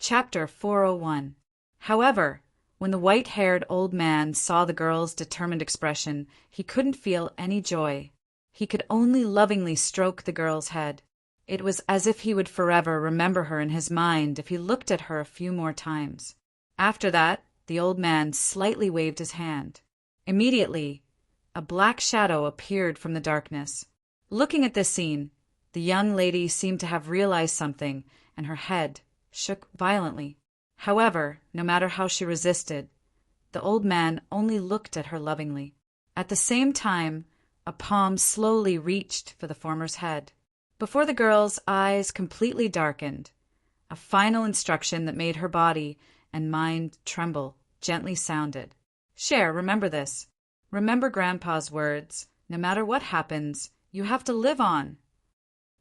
Chapter 401. However, when the white-haired old man saw the girl's determined expression, he couldn't feel any joy. He could only lovingly stroke the girl's head. It was as if he would forever remember her in his mind if he looked at her a few more times. After that, the old man slightly waved his hand. Immediately, a black shadow appeared from the darkness. Looking at this scene, the young lady seemed to have realized something, and her head shook violently. However, no matter how she resisted, the old man only looked at her lovingly. At the same time, a palm slowly reached for the former's head. Before the girl's eyes completely darkened, a final instruction that made her body and mind tremble gently sounded. Cher, remember this. Remember Grandpa's words. No matter what happens, you have to live on.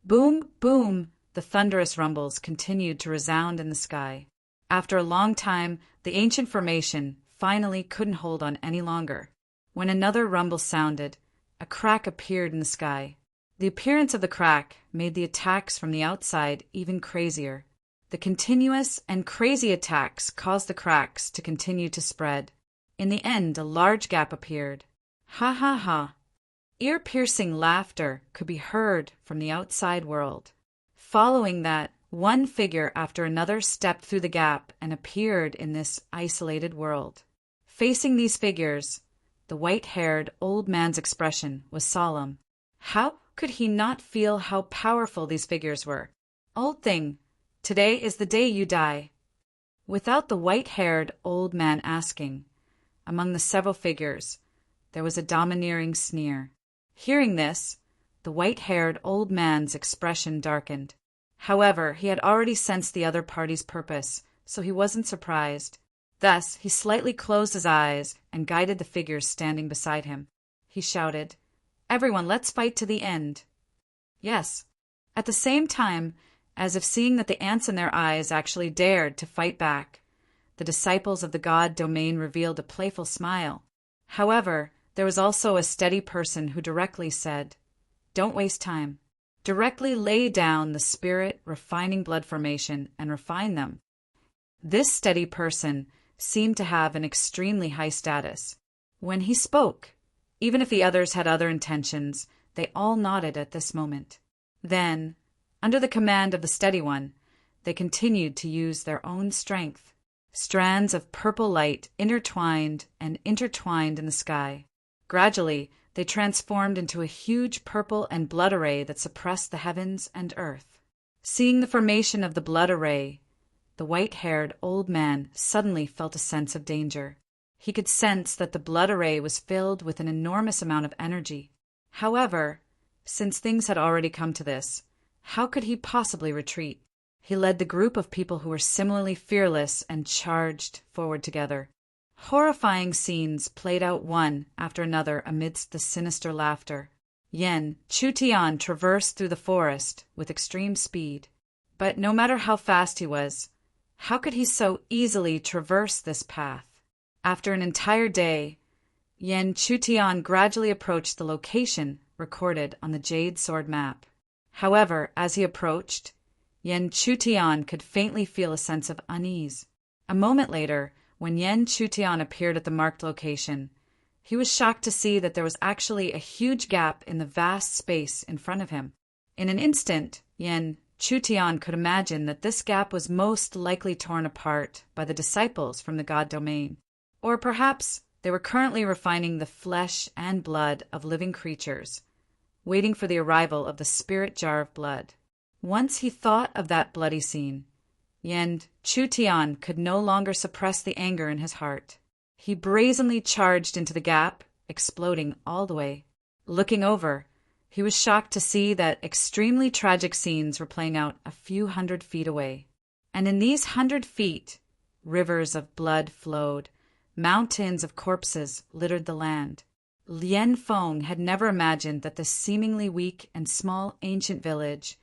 Boom, boom, the thunderous rumbles continued to resound in the sky. After a long time, the ancient formation finally couldn't hold on any longer. When another rumble sounded, a crack appeared in the sky. The appearance of the crack made the attacks from the outside even crazier. The continuous and crazy attacks caused the cracks to continue to spread. In the end, a large gap appeared. Ha ha ha! Ear-piercing laughter could be heard from the outside world. Following that, one figure after another stepped through the gap and appeared in this isolated world. Facing these figures, the white-haired old man's expression was solemn. How could he not feel how powerful these figures were? Old thing, today is the day you die. Without the white-haired old man asking, among the several figures, there was a domineering sneer. Hearing this, the white-haired old man's expression darkened. However, he had already sensed the other party's purpose, so he wasn't surprised. Thus, he slightly closed his eyes and guided the figures standing beside him. He shouted, "Everyone, let's fight to the end." Yes. At the same time, as if seeing that the ants in their eyes actually dared to fight back, the disciples of the God domain revealed a playful smile. However, there was also a steady person who directly said, "Don't waste time. Directly lay down the spirit refining blood formation and refine them." This steady person seemed to have an extremely high status. When he spoke, even if the others had other intentions, they all nodded at this moment. Then, under the command of the steady one, they continued to use their own strength. Strands of purple light intertwined and intertwined in the sky. Gradually, they transformed into a huge purple and blood array that suppressed the heavens and earth. Seeing the formation of the blood array, the white-haired old man suddenly felt a sense of danger. He could sense that the blood array was filled with an enormous amount of energy. However, since things had already come to this, how could he possibly retreat? He led the group of people who were similarly fearless and charged forward together. Horrifying scenes played out one after another amidst the sinister laughter. Yen Chutian traversed through the forest with extreme speed. But no matter how fast he was, how could he so easily traverse this path? After an entire day, Yen Chutian gradually approached the location recorded on the Jade Sword map. However, as he approached, Yen Chutian could faintly feel a sense of unease. A moment later, when Yen Chutian appeared at the marked location, he was shocked to see that there was actually a huge gap in the vast space in front of him. In an instant, Yen Chutian could imagine that this gap was most likely torn apart by the disciples from the God domain. Or perhaps they were currently refining the flesh and blood of living creatures, waiting for the arrival of the spirit jar of blood. Once he thought of that bloody scene, Yen Chutian could no longer suppress the anger in his heart. He brazenly charged into the gap, exploding all the way. Looking over, he was shocked to see that extremely tragic scenes were playing out a few 100 feet away. And in these 100 feet, rivers of blood flowed. Mountains of corpses littered the land. Lien Feng had never imagined that this seemingly weak and small ancient village,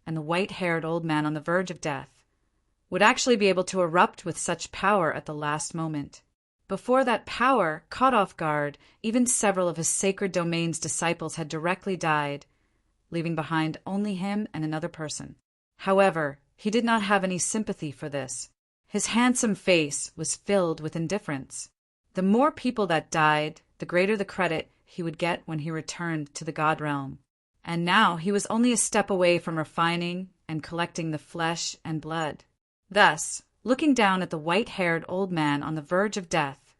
and the white-haired old man on the verge of death, would actually be able to erupt with such power at the last moment. Before that power caught off guard, even several of his sacred domain's disciples had directly died, leaving behind only him and another person. However, he did not have any sympathy for this. His handsome face was filled with indifference. The more people that died, the greater the credit he would get when he returned to the god realm. And now he was only a step away from refining and collecting the flesh and blood. Thus, looking down at the white-haired old man on the verge of death,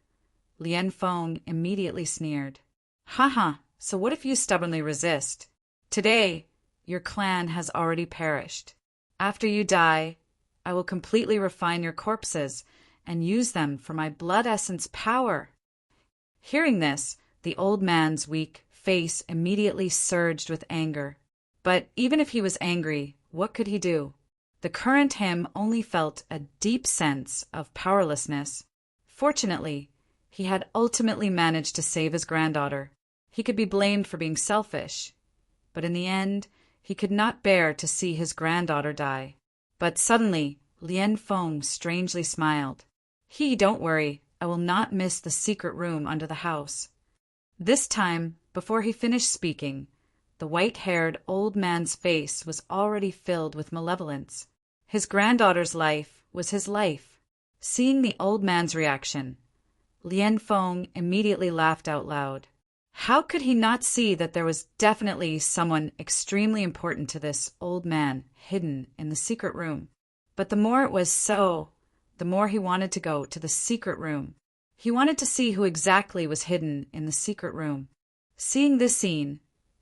Lien Feng immediately sneered. "Ha, so what if you stubbornly resist? Today, your clan has already perished. After you die, I will completely refine your corpses and use them for my blood essence power." Hearing this, the old man's weak face immediately surged with anger. But even if he was angry, what could he do? The current him only felt a deep sense of powerlessness. Fortunately, he had ultimately managed to save his granddaughter. He could be blamed for being selfish, but in the end, he could not bear to see his granddaughter die. But suddenly, Lien Feng strangely smiled. Don't worry, I will not miss the secret room under the house." This time, before he finished speaking, the white-haired old man's face was already filled with malevolence. His granddaughter's life was his life. Seeing the old man's reaction, Lien Feng immediately laughed out loud. How could he not see that there was definitely someone extremely important to this old man hidden in the secret room? But the more it was so, the more he wanted to go to the secret room. He wanted to see who exactly was hidden in the secret room. Seeing this scene,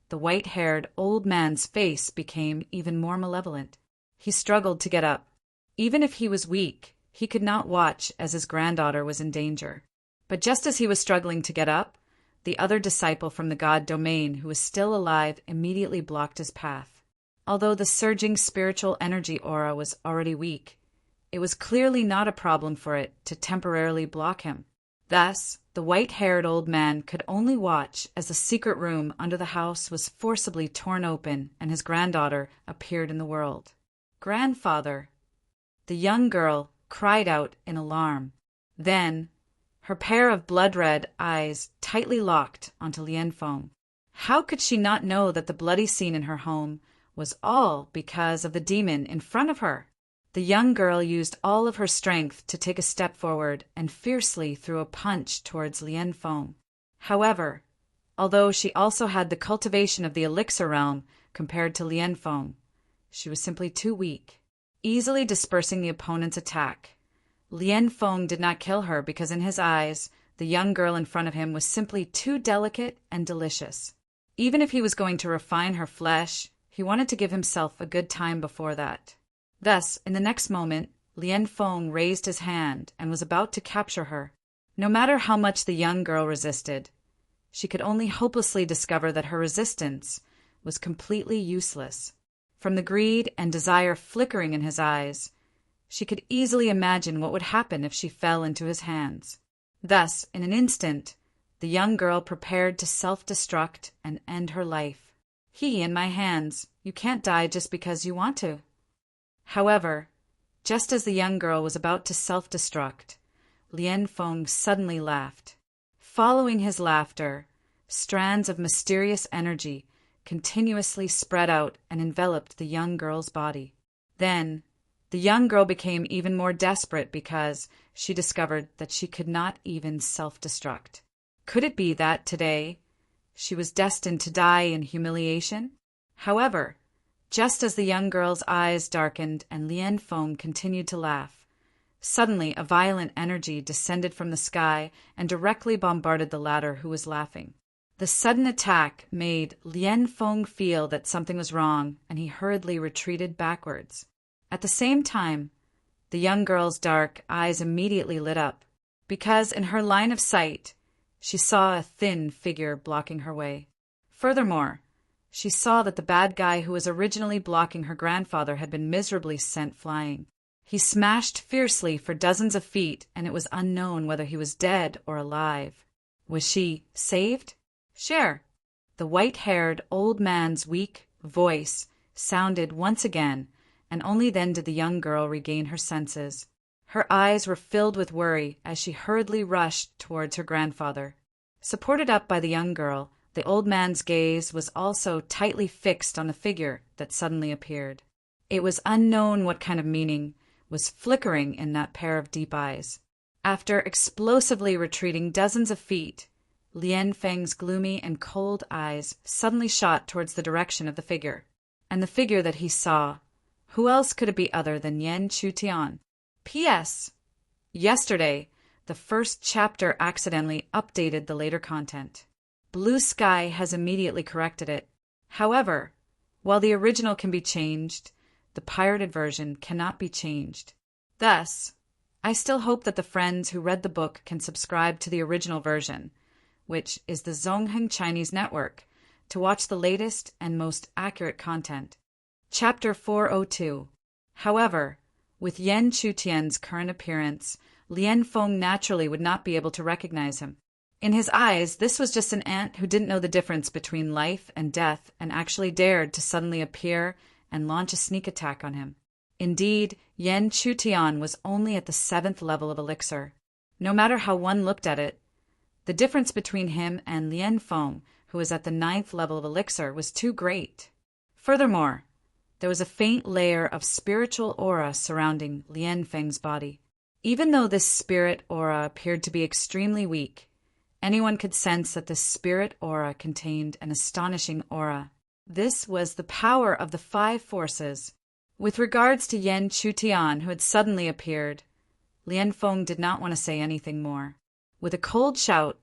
the white-haired old man's face became even more malevolent. He struggled to get up. Even if he was weak, he could not watch as his granddaughter was in danger. But just as he was struggling to get up, the other disciple from the god domain who was still alive immediately blocked his path. Although the surging spiritual energy aura was already weak, it was clearly not a problem for it to temporarily block him. Thus, the white-haired old man could only watch as the secret room under the house was forcibly torn open and his granddaughter appeared in the world. "Grandfather!" The young girl cried out in alarm. Then, her pair of blood-red eyes tightly locked onto Lien Feng. How could she not know that the bloody scene in her home was all because of the demon in front of her? The young girl used all of her strength to take a step forward and fiercely threw a punch towards Lien Feng. However, although she also had the cultivation of the elixir realm compared to Lien Feng, she was simply too weak. Easily dispersing the opponent's attack, Lien Feng did not kill her because in his eyes, the young girl in front of him was simply too delicate and delicious. Even if he was going to refine her flesh, he wanted to give himself a good time before that. Thus, in the next moment, Lien Feng raised his hand and was about to capture her. No matter how much the young girl resisted, she could only hopelessly discover that her resistance was completely useless. From the greed and desire flickering in his eyes, she could easily imagine what would happen if she fell into his hands. Thus, in an instant, the young girl prepared to self-destruct and end her life. In my hands, you can't die just because you want to." However, just as the young girl was about to self-destruct, Lien Feng suddenly laughed. Following his laughter, strands of mysterious energy continuously spread out and enveloped the young girl's body. Then, the young girl became even more desperate because she discovered that she could not even self-destruct. Could it be that, today, she was destined to die in humiliation? However, just as the young girl's eyes darkened and Lien Feng continued to laugh, suddenly a violent energy descended from the sky and directly bombarded the latter who was laughing. The sudden attack made Lien Feng feel that something was wrong, and he hurriedly retreated backwards. At the same time, the young girl's dark eyes immediately lit up, because in her line of sight, she saw a thin figure blocking her way. Furthermore, she saw that the bad guy who was originally blocking her grandfather had been miserably sent flying. He smashed fiercely for dozens of feet, and it was unknown whether he was dead or alive. Was she saved? Sure. The white-haired old man's weak voice sounded once again, and only then did the young girl regain her senses. Her eyes were filled with worry as she hurriedly rushed towards her grandfather. Supported up by the young girl, the old man's gaze was also tightly fixed on the figure that suddenly appeared. It was unknown what kind of meaning was flickering in that pair of deep eyes. After explosively retreating dozens of feet, Lian Feng's gloomy and cold eyes suddenly shot towards the direction of the figure. And the figure that he saw, who else could it be other than Yan Chutian? P.S. Yesterday, the first chapter accidentally updated the later content. Blue Sky has immediately corrected it. However, while the original can be changed, the pirated version cannot be changed. Thus, I still hope that the friends who read the book can subscribe to the original version, which is the Zongheng Chinese Network, to watch the latest and most accurate content. Chapter 402. However, with Yan Chutian's current appearance, Lian Feng naturally would not be able to recognize him. In his eyes, this was just an ant who didn't know the difference between life and death and actually dared to suddenly appear and launch a sneak attack on him. Indeed, Yan Chutian was only at the 7th level of elixir. No matter how one looked at it, the difference between him and Lian Feng, who was at the 9th level of elixir, was too great. Furthermore, there was a faint layer of spiritual aura surrounding Lian Feng's body. Even though this spirit aura appeared to be extremely weak, anyone could sense that this spirit aura contained an astonishing aura. This was the power of the 5 forces. With regards to Yan Chutian, who had suddenly appeared, Lian Feng did not want to say anything more. With a cold shout,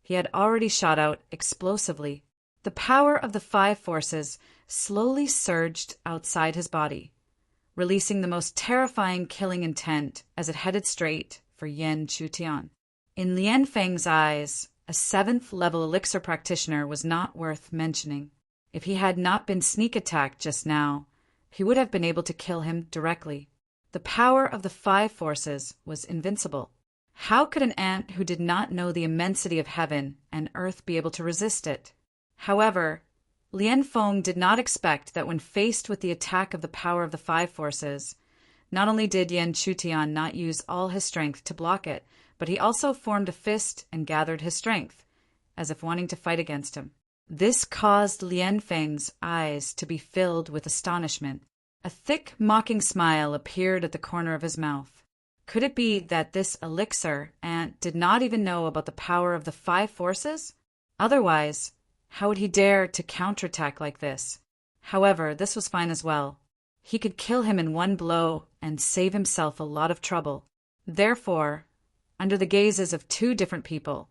he had already shot out explosively. The power of the 5 forces slowly surged outside his body, releasing the most terrifying killing intent as it headed straight for Yan Chutian. In Lian Feng's eyes, a 7th level elixir practitioner was not worth mentioning. If he had not been sneak attacked just now, he would have been able to kill him directly. The power of the 5 forces was invincible. How could an ant who did not know the immensity of heaven and earth be able to resist it? However, Lian Feng did not expect that when faced with the attack of the power of the 5 forces, not only did Yan Chutian not use all his strength to block it, but he also formed a fist and gathered his strength, as if wanting to fight against him. This caused Lian Feng's eyes to be filled with astonishment. A thick, mocking smile appeared at the corner of his mouth. Could it be that this elixir ant did not even know about the power of the 5 forces? Otherwise, how would he dare to counterattack like this? However, this was fine as well. He could kill him in one blow and save himself a lot of trouble. Therefore, under the gazes of 2 different people,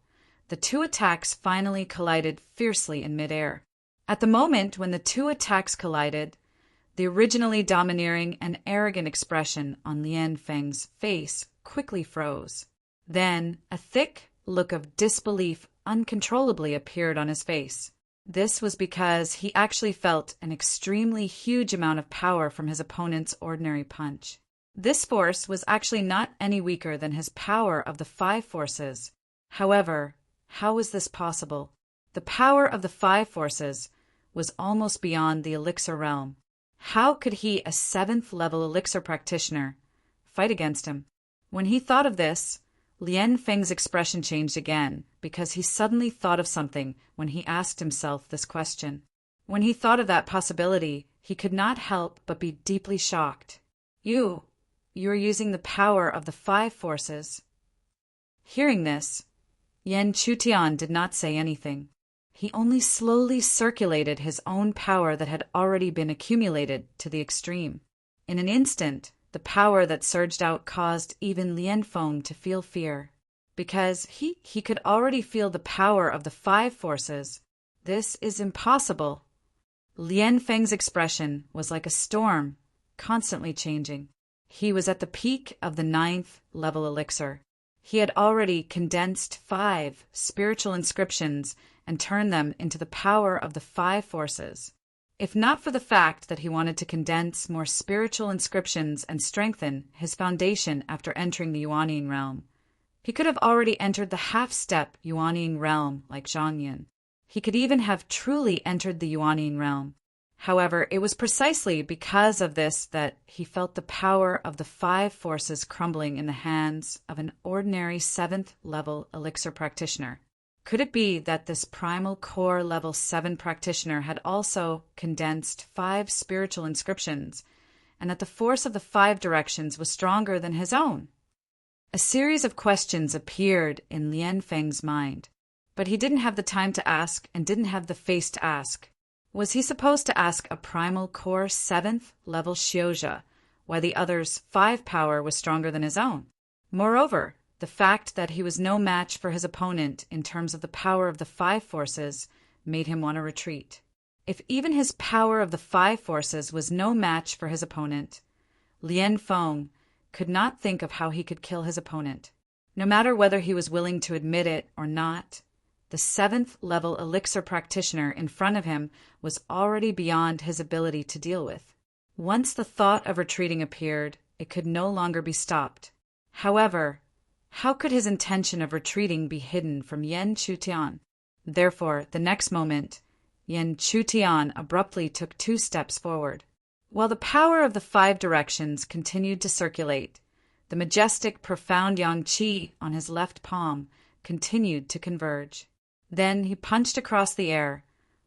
the 2 attacks finally collided fiercely in midair. At the moment when the 2 attacks collided, the originally domineering and arrogant expression on Lian Feng's face quickly froze. Then a thick look of disbelief uncontrollably appeared on his face. This was because he actually felt an extremely huge amount of power from his opponent's ordinary punch. This force was actually not any weaker than his power of the 5 forces. However, how was this possible? The power of the 5 forces was almost beyond the elixir realm. How could he, a 7th level elixir practitioner, fight against him? When he thought of this, Lian Feng's expression changed again, because he suddenly thought of something when he asked himself this question. When he thought of that possibility, he could not help but be deeply shocked. You are using the power of the 5 forces. Hearing this, Yan Chutian did not say anything. He only slowly circulated his own power that had already been accumulated to the extreme. In an instant, the power that surged out caused even Lian Feng to feel fear, because he could already feel the power of the 5 forces. This is impossible. Lian Feng's expression was like a storm, constantly changing. He was at the peak of the 9th level elixir. He had already condensed 5 spiritual inscriptions and turned them into the power of the 5 forces. If not for the fact that he wanted to condense more spiritual inscriptions and strengthen his foundation after entering the Yuanying realm, he could have already entered the half-step Yuanying realm like Zhang Yin. He could even have truly entered the Yuanying realm. However, it was precisely because of this that he felt the power of the 5 forces crumbling in the hands of an ordinary 7th level elixir practitioner. Could it be that this primal core level 7 practitioner had also condensed 5 spiritual inscriptions and that the force of the 5 directions was stronger than his own. A series of questions appeared in Lian Feng's mind, but he didn't have the time to ask and didn't have the face to ask. Was he supposed to ask a primal core 7th level Xiuzhe why the other's 5 power was stronger than his own? Moreover, the fact that he was no match for his opponent in terms of the power of the 5 forces made him want to retreat. If even his power of the 5 forces was no match for his opponent, Lian Feng could not think of how he could kill his opponent. No matter whether he was willing to admit it or not, the 7th level elixir practitioner in front of him was already beyond his ability to deal with. Once the thought of retreating appeared, it could no longer be stopped. However, how could his intention of retreating be hidden from Yan Chutian? Therefore, the next moment, Yan Chutian abruptly took 2 steps forward. While the power of the 5 directions continued to circulate, the majestic, profound yang qi on his left palm continued to converge. Then he punched across the air,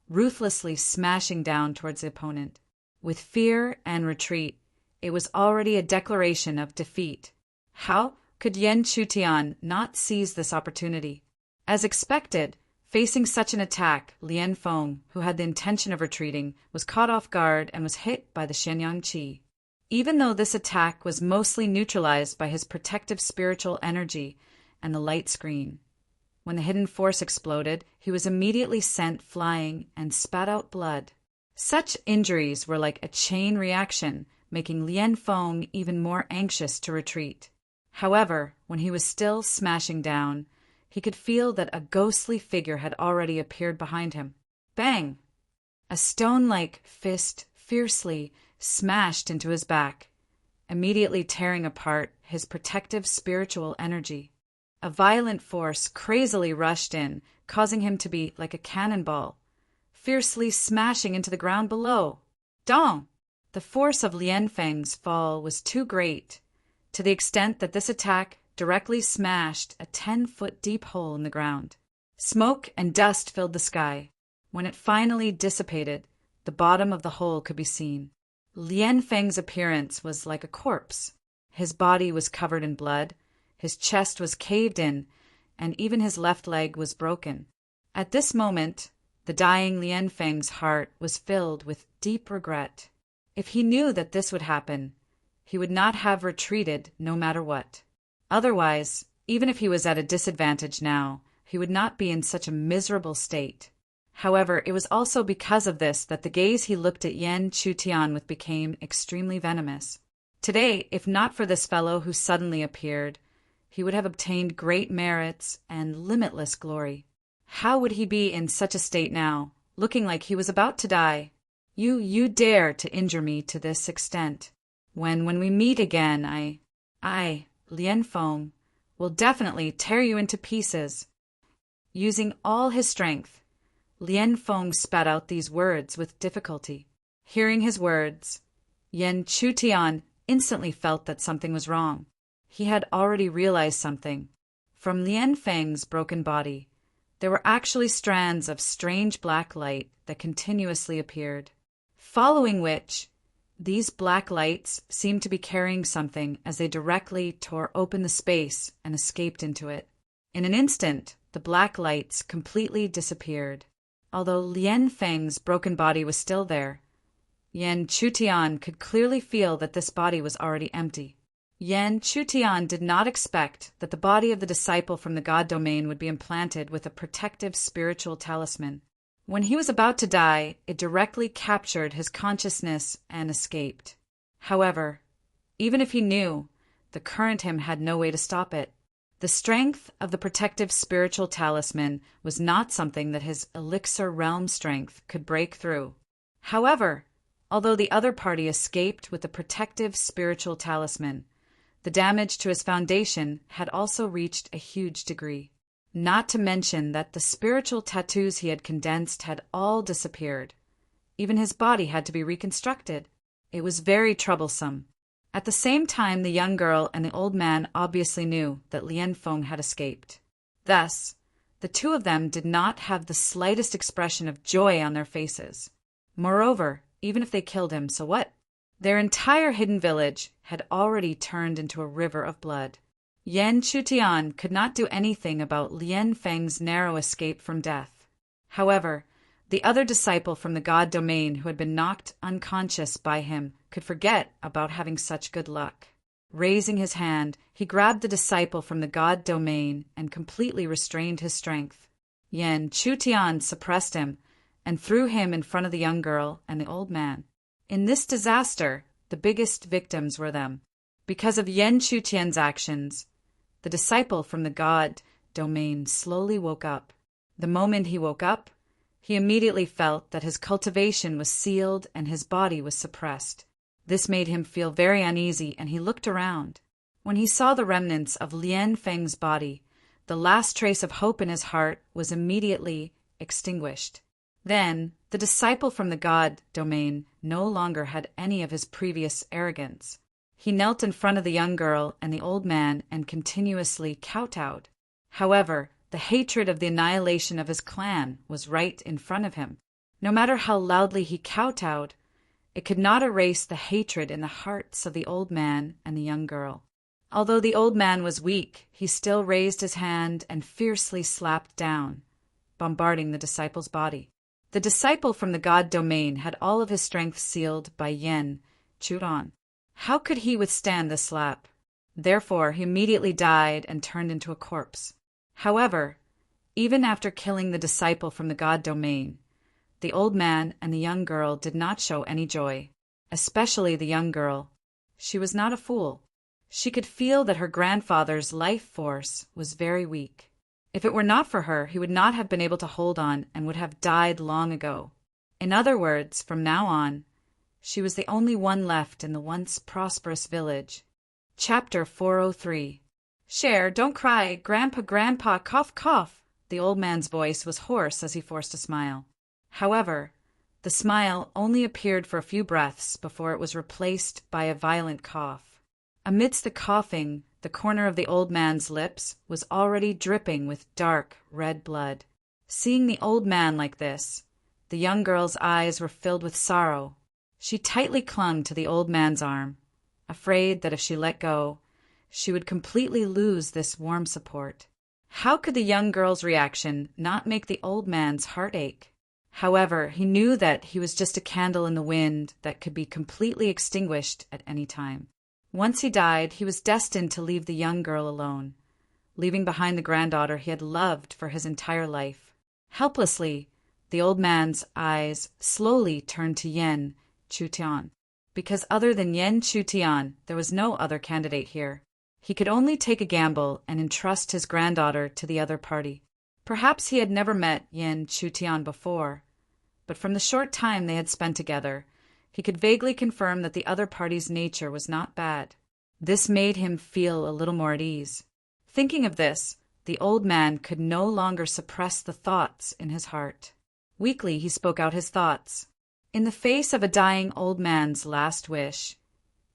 ruthlessly smashing down towards the opponent. With fear and retreat, it was already a declaration of defeat. How could Yan Chutian not seize this opportunity? As expected, facing such an attack, Lian Feng, who had the intention of retreating, was caught off guard and was hit by the Shenyang Qi. Even though this attack was mostly neutralized by his protective spiritual energy and the light screen. When the hidden force exploded, he was immediately sent flying and spat out blood. Such injuries were like a chain reaction, making Lian Feng even more anxious to retreat. However, when he was still smashing down, he could feel that a ghostly figure had already appeared behind him. Bang! A stone-like fist fiercely smashed into his back, immediately tearing apart his protective spiritual energy. A violent force crazily rushed in, causing him to be like a cannonball, fiercely smashing into the ground below. Dong! The force of Lian Feng's fall was too great, to the extent that this attack directly smashed a 10-foot deep hole in the ground. Smoke and dust filled the sky. When it finally dissipated, the bottom of the hole could be seen. Lian Feng's appearance was like a corpse. His body was covered in blood, his chest was caved in, and even his left leg was broken. At this moment, the dying Lian Feng's heart was filled with deep regret. If he knew that this would happen, he would not have retreated no matter what. Otherwise, even if he was at a disadvantage now, he would not be in such a miserable state. However, it was also because of this that the gaze he looked at Yan Chutian with became extremely venomous. Today, if not for this fellow who suddenly appeared, he would have obtained great merits and limitless glory. How would he be in such a state now, looking like he was about to die? You dare to injure me to this extent. When we meet again, I, Lian Feng, will definitely tear you into pieces. Using all his strength, Lian Feng spat out these words with difficulty. Hearing his words, Yan Chutian instantly felt that something was wrong. He had already realized something. From Lian Feng's broken body, there were actually strands of strange black light that continuously appeared, following which these black lights seemed to be carrying something as they directly tore open the space and escaped into it. In an instant, the black lights completely disappeared. Although Lian Feng's broken body was still there, Yan Chutian could clearly feel that this body was already empty. Yan Chutian did not expect that the body of the disciple from the God domain would be implanted with a protective spiritual talisman. When he was about to die, it directly captured his consciousness and escaped. However, even if he knew, the current him had no way to stop it. The strength of the protective spiritual talisman was not something that his elixir realm strength could break through. However, although the other party escaped with the protective spiritual talisman, the damage to his foundation had also reached a huge degree. Not to mention that the spiritual tattoos he had condensed had all disappeared. Even his body had to be reconstructed. It was very troublesome. At the same time, the young girl and the old man obviously knew that Lian Feng had escaped. Thus, the two of them did not have the slightest expression of joy on their faces. Moreover, even if they killed him, so what? Their entire hidden village had already turned into a river of blood. Yan Chutian could not do anything about Lian Feng's narrow escape from death. However, the other disciple from the god domain who had been knocked unconscious by him could forget about having such good luck. Raising his hand, he grabbed the disciple from the god domain and completely restrained his strength. Yan Chutian suppressed him and threw him in front of the young girl and the old man. In this disaster, the biggest victims were them. Because of Yan Chutian's actions, the disciple from the god domain slowly woke up. The moment he woke up, he immediately felt that his cultivation was sealed and his body was suppressed. This made him feel very uneasy, and he looked around. When he saw the remnants of Lian Feng's body, the last trace of hope in his heart was immediately extinguished. Then, the disciple from the god domain no longer had any of his previous arrogance. He knelt in front of the young girl and the old man and continuously kowtowed. However, the hatred of the annihilation of his clan was right in front of him. No matter how loudly he kowtowed, it could not erase the hatred in the hearts of the old man and the young girl. Although the old man was weak, he still raised his hand and fiercely slapped down, bombarding the disciple's body. The disciple from the god domain had all of his strength sealed by Yan Chutian. How could he withstand the slap? Therefore, he immediately died and turned into a corpse. However, even after killing the disciple from the god domain, the old man and the young girl did not show any joy, especially the young girl. She was not a fool. She could feel that her grandfather's life force was very weak. If it were not for her, he would not have been able to hold on and would have died long ago. In other words, from now on, she was the only one left in the once prosperous village. Chapter 403. Cher, don't cry. Grandpa, cough, cough. The old man's voice was hoarse as he forced a smile. However, the smile only appeared for a few breaths before it was replaced by a violent cough. Amidst the coughing, the corner of the old man's lips was already dripping with dark red blood. Seeing the old man like this, the young girl's eyes were filled with sorrow. She tightly clung to the old man's arm, afraid that if she let go, she would completely lose this warm support. How could the young girl's reaction not make the old man's heart ache? However, he knew that he was just a candle in the wind that could be completely extinguished at any time. Once he died, he was destined to leave the young girl alone, leaving behind the granddaughter he had loved for his entire life. Helplessly, the old man's eyes slowly turned to Yan Chutian. Because other than Yan Chutian, there was no other candidate here. He could only take a gamble and entrust his granddaughter to the other party. Perhaps he had never met Yan Chutian before, but from the short time they had spent together, he could vaguely confirm that the other party's nature was not bad. This made him feel a little more at ease. Thinking of this, the old man could no longer suppress the thoughts in his heart. Weakly, he spoke out his thoughts. In the face of a dying old man's last wish,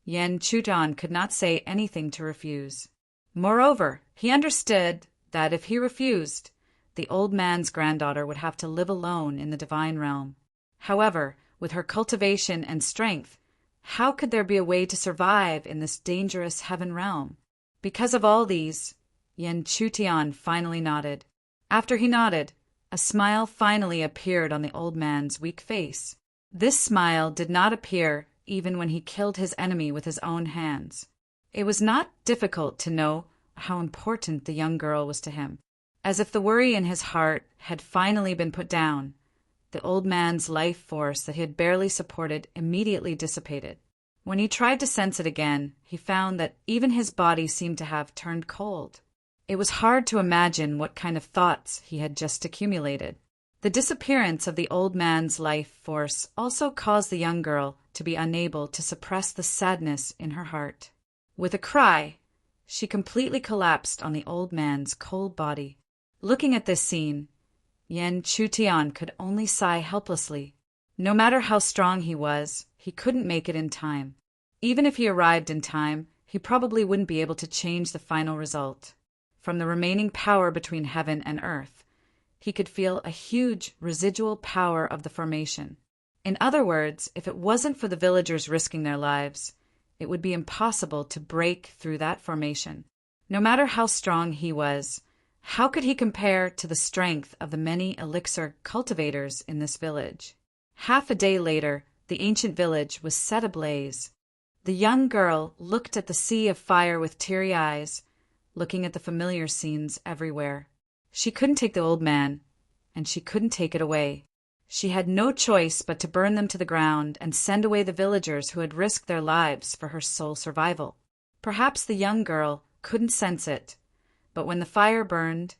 Yan Chutian could not say anything to refuse. Moreover, he understood that if he refused, the old man's granddaughter would have to live alone in the divine realm. However, with her cultivation and strength, how could there be a way to survive in this dangerous heaven realm? Because of all these, Yan Chutian finally nodded. After he nodded, a smile finally appeared on the old man's weak face. This smile did not appear even when he killed his enemy with his own hands. It was not difficult to know how important the young girl was to him. As if the worry in his heart had finally been put down, the old man's life force that he had barely supported immediately dissipated. When he tried to sense it again, he found that even his body seemed to have turned cold. It was hard to imagine what kind of thoughts he had just accumulated. The disappearance of the old man's life force also caused the young girl to be unable to suppress the sadness in her heart. With a cry, she completely collapsed on the old man's cold body. Looking at this scene, Yan Chutian could only sigh helplessly. No matter how strong he was, he couldn't make it in time. Even if he arrived in time, he probably wouldn't be able to change the final result. From the remaining power between heaven and earth, he could feel a huge residual power of the formation. In other words, if it wasn't for the villagers risking their lives, it would be impossible to break through that formation. No matter how strong he was, how could he compare to the strength of the many elixir cultivators in this village? Half a day later, the ancient village was set ablaze. The young girl looked at the sea of fire with teary eyes, looking at the familiar scenes everywhere. She couldn't take the old man, and she couldn't take it away. She had no choice but to burn them to the ground and send away the villagers who had risked their lives for her sole survival. Perhaps the young girl couldn't sense it, but when the fire burned,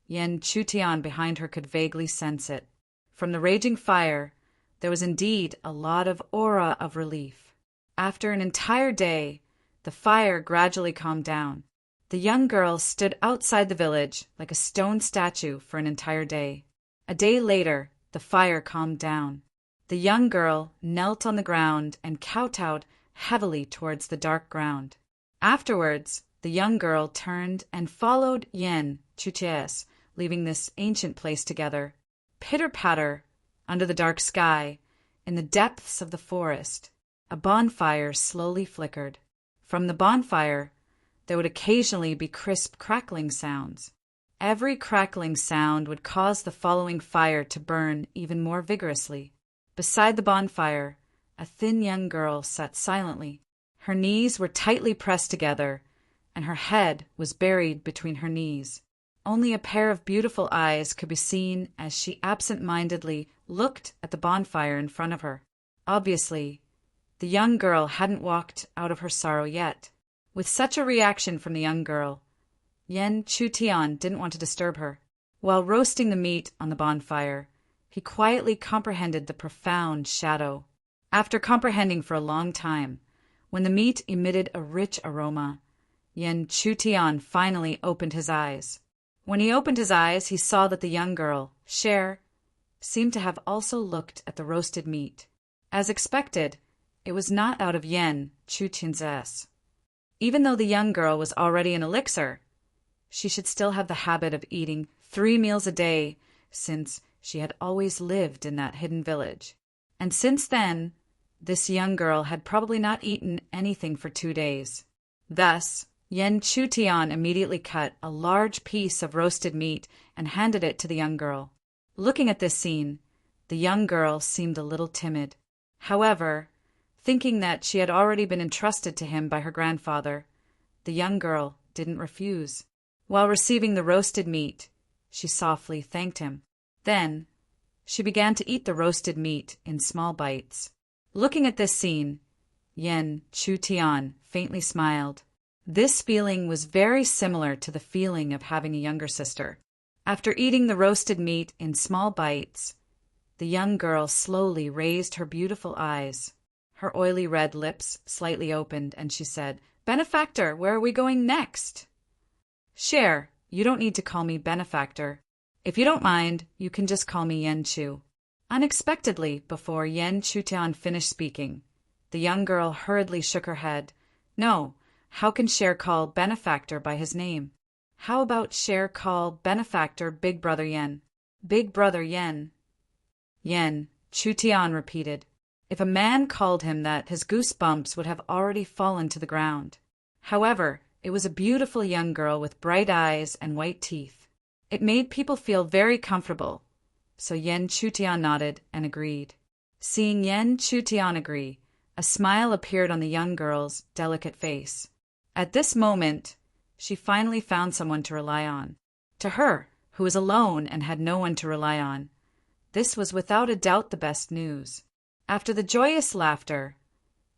Yen Chutian behind her could vaguely sense it. From the raging fire, there was indeed a lot of aura of relief. After an entire day, the fire gradually calmed down. The young girl stood outside the village like a stone statue for an entire day. A day later, the fire calmed down. The young girl knelt on the ground and kowtowed heavily towards the dark ground. Afterwards, the young girl turned and followed Yen Chuties, leaving this ancient place together. Pitter-patter, under the dark sky, in the depths of the forest, a bonfire slowly flickered. From the bonfire, there would occasionally be crisp crackling sounds. Every crackling sound would cause the following fire to burn even more vigorously. Beside the bonfire, a thin young girl sat silently. Her knees were tightly pressed together, and her head was buried between her knees. Only a pair of beautiful eyes could be seen as she absent-mindedly looked at the bonfire in front of her. Obviously, the young girl hadn't walked out of her sorrow yet. With such a reaction from the young girl, Yen Chutian didn't want to disturb her. While roasting the meat on the bonfire, he quietly comprehended the profound shadow. After comprehending for a long time, when the meat emitted a rich aroma, Yen Chutian finally opened his eyes. When he opened his eyes, he saw that the young girl, Cher, seemed to have also looked at the roasted meat. As expected, it was not out of Yen Chutian's ass. Even though the young girl was already an elixir, she should still have the habit of eating 3 meals a day, since she had always lived in that hidden village. And since then, this young girl had probably not eaten anything for 2 days. Thus, Yen Chutian immediately cut a large piece of roasted meat and handed it to the young girl. Looking at this scene, the young girl seemed a little timid. However, thinking that she had already been entrusted to him by her grandfather, the young girl didn't refuse. While receiving the roasted meat, she softly thanked him. Then, she began to eat the roasted meat in small bites. Looking at this scene, Yen Chutian faintly smiled. This feeling was very similar to the feeling of having a younger sister. After eating the roasted meat in small bites, the young girl slowly raised her beautiful eyes. Her oily red lips slightly opened, and she said, "Benefactor, where are we going next?" "Cher, you don't need to call me Benefactor. If you don't mind, you can just call me Yen Chu." Unexpectedly, before Yen Chutian finished speaking, the young girl hurriedly shook her head. "No, how can Cher call Benefactor by his name? How about Cher call Benefactor Big Brother Yen?" "Big Brother Yen." Yen Chutian repeated. If a man called him that, his goosebumps would have already fallen to the ground. However, it was a beautiful young girl with bright eyes and white teeth. It made people feel very comfortable, so Yen Chutian nodded and agreed. Seeing Yen Chutian agree, a smile appeared on the young girl's delicate face. At this moment, she finally found someone to rely on. To her, who was alone and had no one to rely on, this was without a doubt the best news. After the joyous laughter,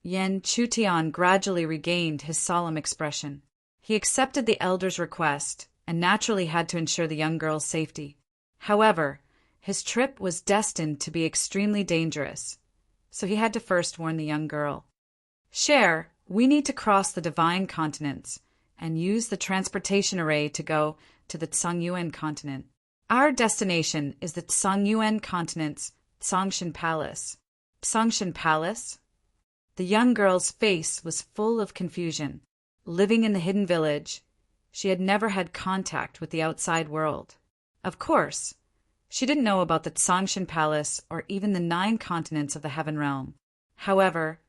Yen Chutian gradually regained his solemn expression. He accepted the elder's request and naturally had to ensure the young girl's safety. However, his trip was destined to be extremely dangerous, so he had to first warn the young girl. "Cher, we need to cross the divine continents and use the transportation array to go to the Tsangyuan continent. Our destination is the Tsangyuan continent's Tsangshan Palace." "Tsangshan Palace?" The young girl's face was full of confusion. Living in the hidden village, she had never had contact with the outside world. Of course, She didn't know about the Tsongshan Palace or even the 9 continents of the Heaven Realm. However,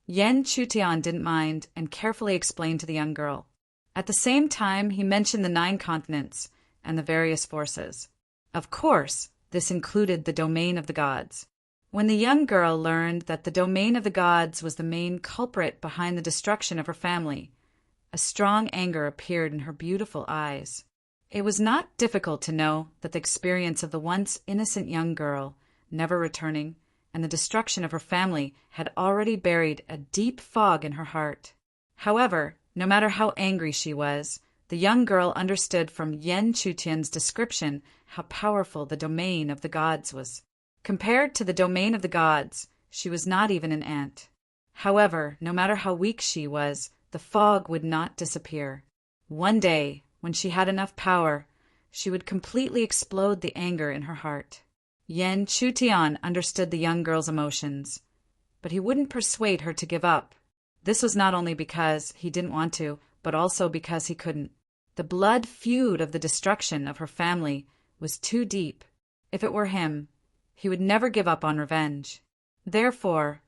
Yen Chutian didn't mind and carefully explained to the young girl. At the same time, he mentioned the 9 continents and the various forces. Of course, this included the domain of the gods. When the young girl learned that the domain of the gods was the main culprit behind the destruction of her family, a strong anger appeared in her beautiful eyes. It was not difficult to know that the experience of the once innocent young girl, never returning, and the destruction of her family had already buried a deep fog in her heart. However, no matter how angry she was, the young girl understood from Yen Chutian's description how powerful the domain of the gods was. Compared to the domain of the gods, she was not even an ant. However, no matter how weak she was, the fog would not disappear. One day, when she had enough power, she would completely explode the anger in her heart. Yen Chutian understood the young girl's emotions, but he wouldn't persuade her to give up. This was not only because he didn't want to, but also because he couldn't. The blood feud of the destruction of her family was too deep. If it were him, he would never give up on revenge. Therefore,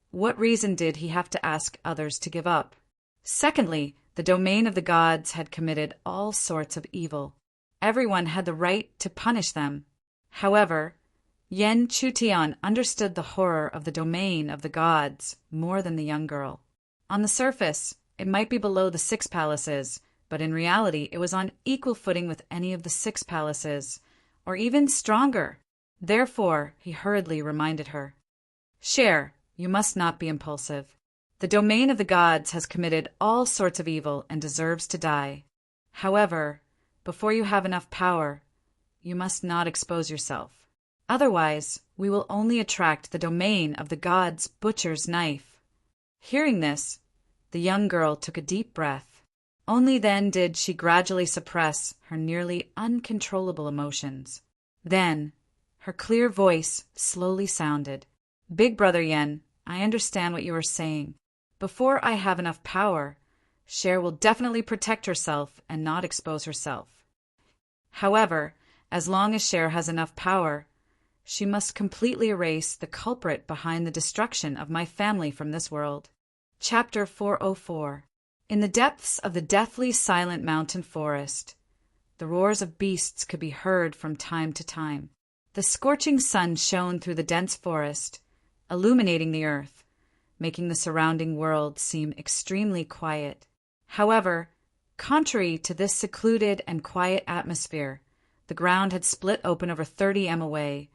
what reason did he have to ask others to give up? Secondly, the domain of the gods had committed all sorts of evil. Everyone had the right to punish them. However, Yen Chutian understood the horror of the domain of the gods more than the young girl. On the surface, it might be below the 6 palaces, but in reality it was on equal footing with any of the 6 palaces, or even stronger. Therefore, he hurriedly reminded her, "Cher, you must not be impulsive. The domain of the gods has committed all sorts of evil and deserves to die. However, before you have enough power, you must not expose yourself. Otherwise, we will only attract the domain of the gods' butcher's knife." Hearing this, the young girl took a deep breath. Only then did she gradually suppress her nearly uncontrollable emotions. Then, her clear voice slowly sounded. "Big Brother Yen, I understand what you are saying. Before I have enough power, Cher will definitely protect herself and not expose herself. However, as long as Cher has enough power, she must completely erase the culprit behind the destruction of my family from this world." Chapter 404. In the depths of the deathly silent mountain forest, the roars of beasts could be heard from time to time. The scorching sun shone through the dense forest, illuminating the earth, making the surrounding world seem extremely quiet. However, contrary to this secluded and quiet atmosphere, the ground had split open over 30 m away,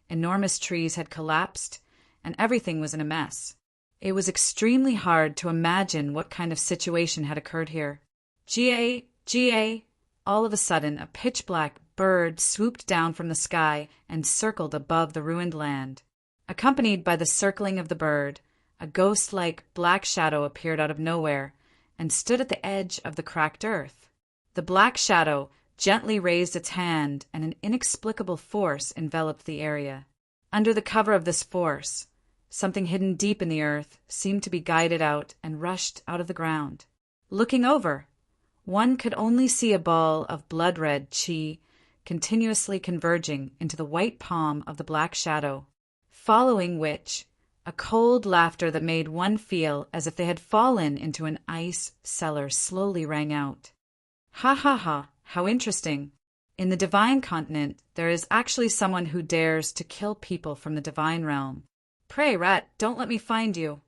enormous trees had collapsed, and everything was in a mess. It was extremely hard to imagine what kind of situation had occurred here. Ga! All of a sudden, a pitch-black bird swooped down from the sky and circled above the ruined land. Accompanied by the circling of the bird, a ghost-like black shadow appeared out of nowhere and stood at the edge of the cracked earth. The black shadow gently raised its hand, and an inexplicable force enveloped the area. Under the cover of this force, something hidden deep in the earth seemed to be guided out and rushed out of the ground. Looking over, one could only see a ball of blood-red chi continuously converging into the white palm of the black shadow, following which a cold laughter that made one feel as if they had fallen into an ice cellar slowly rang out. "Ha ha ha, how interesting. In the divine continent, there is actually someone who dares to kill people from the divine realm. Pray, rat, don't let me find you."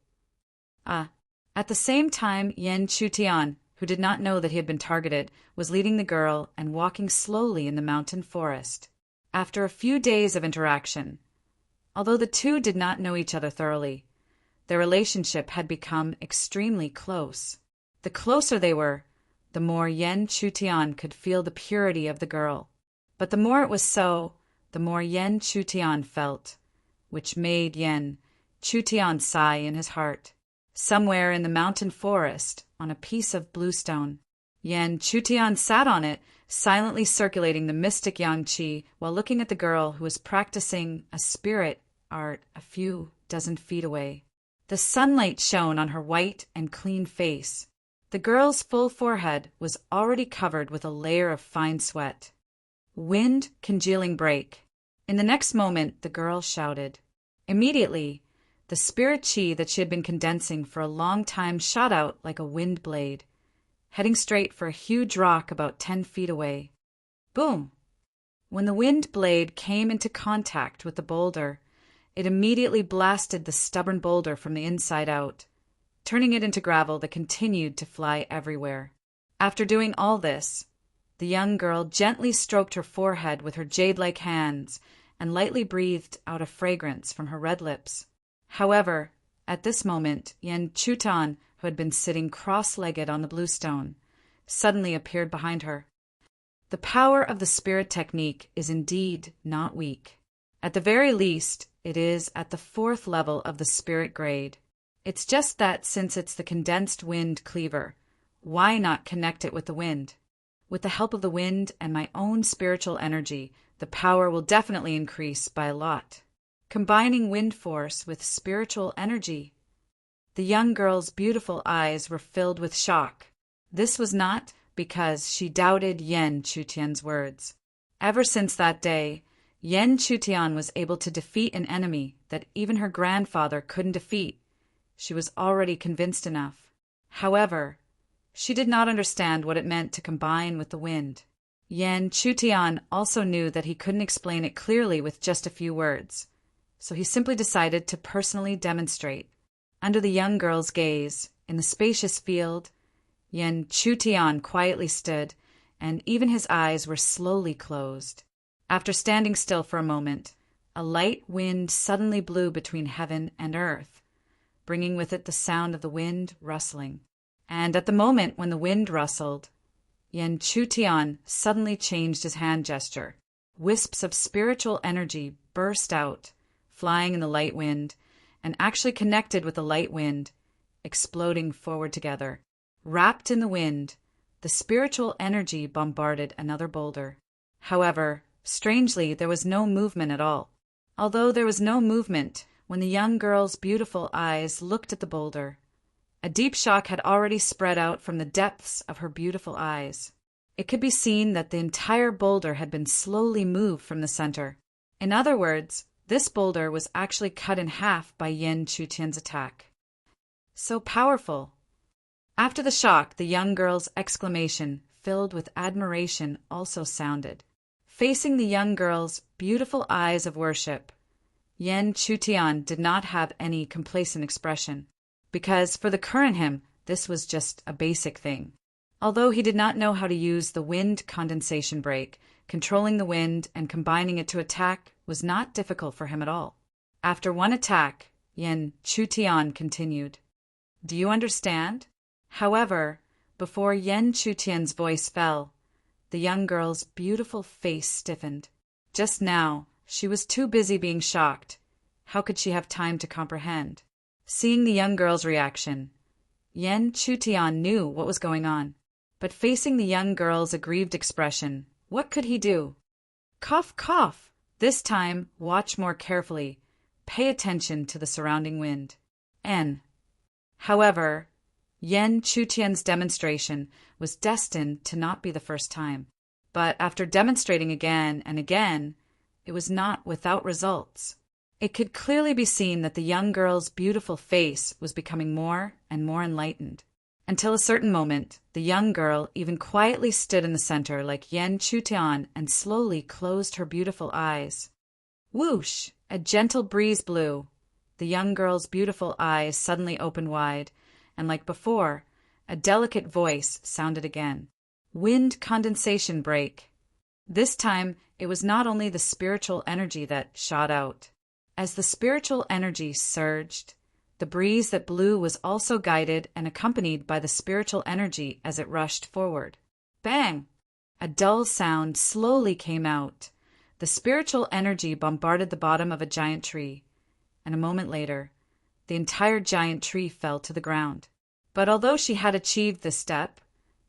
At the same time, Yen Chutian, who did not know that he had been targeted, was leading the girl and walking slowly in the mountain forest. After a few days of interaction, although the two did not know each other thoroughly, their relationship had become extremely close. The closer they were, the more Yen Chutian could feel the purity of the girl. But the more it was so, the more Yen Chutian felt, which made Yen Chutian sigh in his heart. Somewhere in the mountain forest, on a piece of bluestone, Yen Chutian sat on it, silently circulating the mystic yang qi while looking at the girl who was practicing a spirit art a few dozen feet away. The sunlight shone on her white and clean face. The girl's full forehead was already covered with a layer of fine sweat. Wind congealing break. In the next moment, the girl shouted. Immediately, the spirit chi that she had been condensing for a long time shot out like a wind blade, heading straight for a huge rock about 10 feet away. Boom! When the wind blade came into contact with the boulder, it immediately blasted the stubborn boulder from the inside out, turning it into gravel that continued to fly everywhere. After doing all this, the young girl gently stroked her forehead with her jade-like hands and lightly breathed out a fragrance from her red lips. However, at this moment, Yen Chutan, who had been sitting cross-legged on the bluestone, suddenly appeared behind her. The power of the spirit technique is indeed not weak. At the very least, it is at the 4th level of the spirit grade. It's just that since it's the condensed wind cleaver, why not connect it with the wind? With the help of the wind and my own spiritual energy, the power will definitely increase by a lot. Combining wind force with spiritual energy. The young girl's beautiful eyes were filled with shock. This was not because she doubted Yen Chutian's words. Ever since that day, Yen Chutian was able to defeat an enemy that even her grandfather couldn't defeat. She was already convinced enough. However, she did not understand what it meant to combine with the wind. Yen Chutian also knew that he couldn't explain it clearly with just a few words, so he simply decided to personally demonstrate. Under the young girl's gaze, in the spacious field, Yen Chutian quietly stood, and even his eyes were slowly closed. After standing still for a moment, a light wind suddenly blew between heaven and earth, bringing with it the sound of the wind rustling. And at the moment when the wind rustled, Yen Chutian suddenly changed his hand gesture. Wisps of spiritual energy burst out, flying in the light wind, and actually connected with the light wind, exploding forward together. Wrapped in the wind, the spiritual energy bombarded another boulder. However, strangely, there was no movement at all. Although there was no movement, when the young girl's beautiful eyes looked at the boulder, a deep shock had already spread out from the depths of her beautiful eyes. It could be seen that the entire boulder had been slowly moved from the center. In other words, this boulder was actually cut in half by Yen Chutian's attack. So powerful! After the shock, the young girl's exclamation, filled with admiration, also sounded. Facing the young girl's beautiful eyes of worship, Yen Chutian did not have any complacent expression, because for the current him, this was just a basic thing. Although he did not know how to use the wind condensation brake, controlling the wind and combining it to attack was not difficult for him at all. After one attack, Yen Chutian continued, "Do you understand?" However, before Yen Chutian's voice fell, the young girl's beautiful face stiffened. Just now, she was too busy being shocked. How could she have time to comprehend? Seeing the young girl's reaction, Yen Chutian knew what was going on. But facing the young girl's aggrieved expression, what could he do? Cough, cough! This time, watch more carefully. Pay attention to the surrounding wind. N. However, Yen Chutian's demonstration was destined to not be the first time. But after demonstrating again and again, it was not without results. It could clearly be seen that the young girl's beautiful face was becoming more and more enlightened. Until a certain moment, the young girl even quietly stood in the center like Yen Chutian and slowly closed her beautiful eyes. Whoosh! A gentle breeze blew. The young girl's beautiful eyes suddenly opened wide, and like before, a delicate voice sounded again. Wind condensation brake. This time, it was not only the spiritual energy that shot out. As the spiritual energy surged, the breeze that blew was also guided and accompanied by the spiritual energy as it rushed forward. Bang! A dull sound slowly came out. The spiritual energy bombarded the bottom of a giant tree, and a moment later, the entire giant tree fell to the ground. But although she had achieved this step,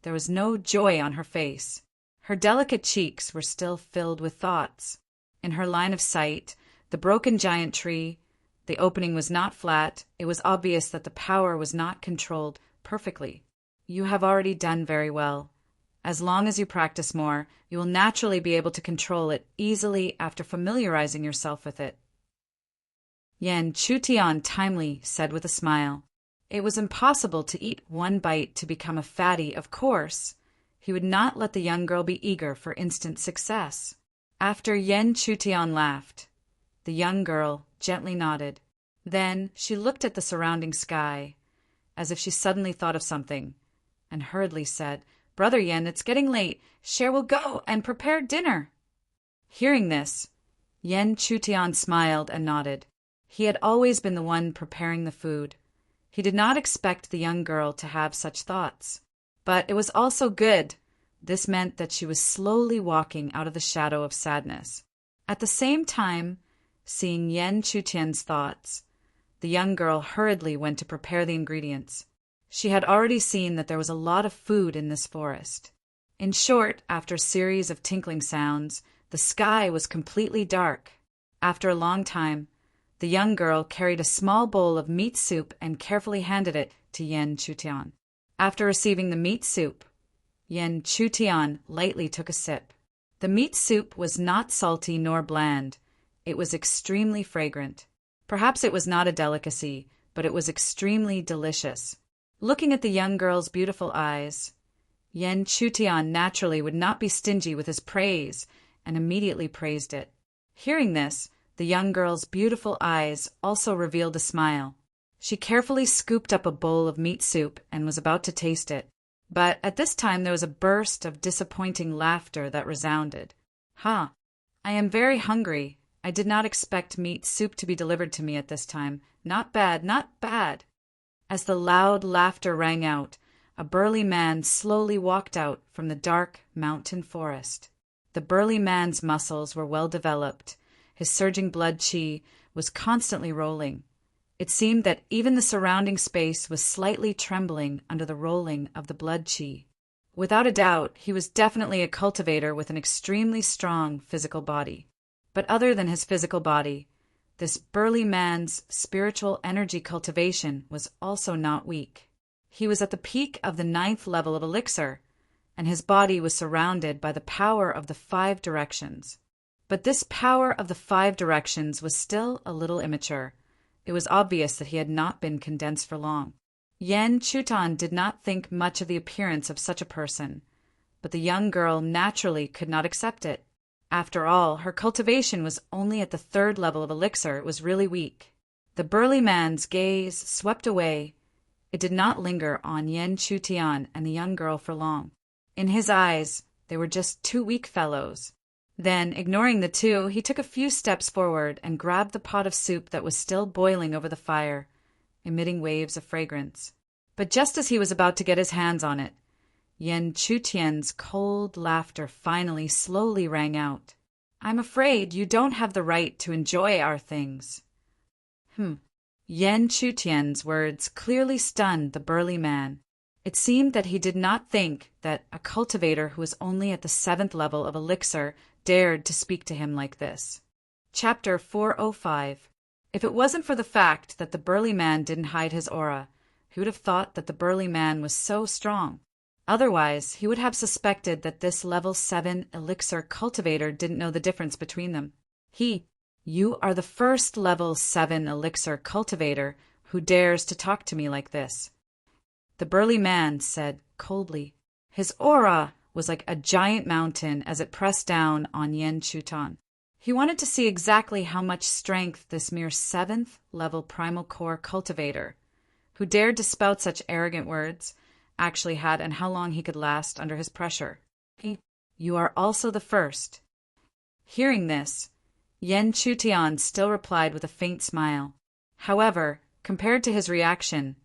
there was no joy on her face. Her delicate cheeks were still filled with thoughts. In her line of sight, the broken giant tree, the opening was not flat. It was obvious that the power was not controlled perfectly. You have already done very well. As long as you practice more, you will naturally be able to control it easily after familiarizing yourself with it. Yan Chutian timely said with a smile. It was impossible to eat one bite to become a fatty, of course. He would not let the young girl be eager for instant success. After Yan Chutian laughed, the young girl gently nodded. Then she looked at the surrounding sky, as if she suddenly thought of something, and hurriedly said, "Brother Yan, it's getting late. Cher will go and prepare dinner." Hearing this, Yan Chutian smiled and nodded. He had always been the one preparing the food. He did not expect the young girl to have such thoughts. But it was also good. This meant that she was slowly walking out of the shadow of sadness. At the same time, seeing Yan Chutian's thoughts, the young girl hurriedly went to prepare the ingredients. She had already seen that there was a lot of food in this forest. In short, after a series of tinkling sounds, the sky was completely dark. After a long time, the young girl carried a small bowl of meat soup and carefully handed it to Yan Chutian. After receiving the meat soup, Yan Chutian lightly took a sip. The meat soup was not salty nor bland. It was extremely fragrant. Perhaps it was not a delicacy, but it was extremely delicious. Looking at the young girl's beautiful eyes, Yan Chutian naturally would not be stingy with his praise and immediately praised it. Hearing this, the young girl's beautiful eyes also revealed a smile. She carefully scooped up a bowl of meat soup and was about to taste it. But at this time there was a burst of disappointing laughter that resounded. "Ha! I am very hungry. I did not expect meat soup to be delivered to me at this time. Not bad, not bad." As the loud laughter rang out, a burly man slowly walked out from the dark mountain forest. The burly man's muscles were well developed. His surging blood chi was constantly rolling. It seemed that even the surrounding space was slightly trembling under the rolling of the blood chi. Without a doubt, he was definitely a cultivator with an extremely strong physical body. But other than his physical body, this burly man's spiritual energy cultivation was also not weak. He was at the peak of the 9th level of elixir, and his body was surrounded by the power of the 5 directions. But this power of the 5 directions was still a little immature. It was obvious that he had not been condensed for long. Yan Chutian did not think much of the appearance of such a person, but the young girl naturally could not accept it. After all, her cultivation was only at the 3rd level of elixir. It was really weak. The burly man's gaze swept away. It did not linger on Yan Chutian and the young girl for long. In his eyes, they were just 2 weak fellows. Then, ignoring the 2, he took a few steps forward and grabbed the pot of soup that was still boiling over the fire, emitting waves of fragrance. But just as he was about to get his hands on it, Yan Chutian's cold laughter finally slowly rang out. "I'm afraid you don't have the right to enjoy our things." Yan Chutian's words clearly stunned the burly man. It seemed that he did not think that a cultivator who was only at the 7th level of elixir dared to speak to him like this. Chapter 405. If it wasn't for the fact that the burly man didn't hide his aura, he would have thought that the burly man was so strong. Otherwise, he would have suspected that this level 7 elixir cultivator didn't know the difference between them. You are the first level 7 elixir cultivator who dares to talk to me like this," the burly man said coldly. His aura was like a giant mountain as it pressed down on Yan Chutian. He wanted to see exactly how much strength this mere 7th level primal core cultivator, who dared to spout such arrogant words, actually had and how long he could last under his pressure. "You are also the first." Hearing this, Yan Chutian still replied with a faint smile. However, compared to his reaction,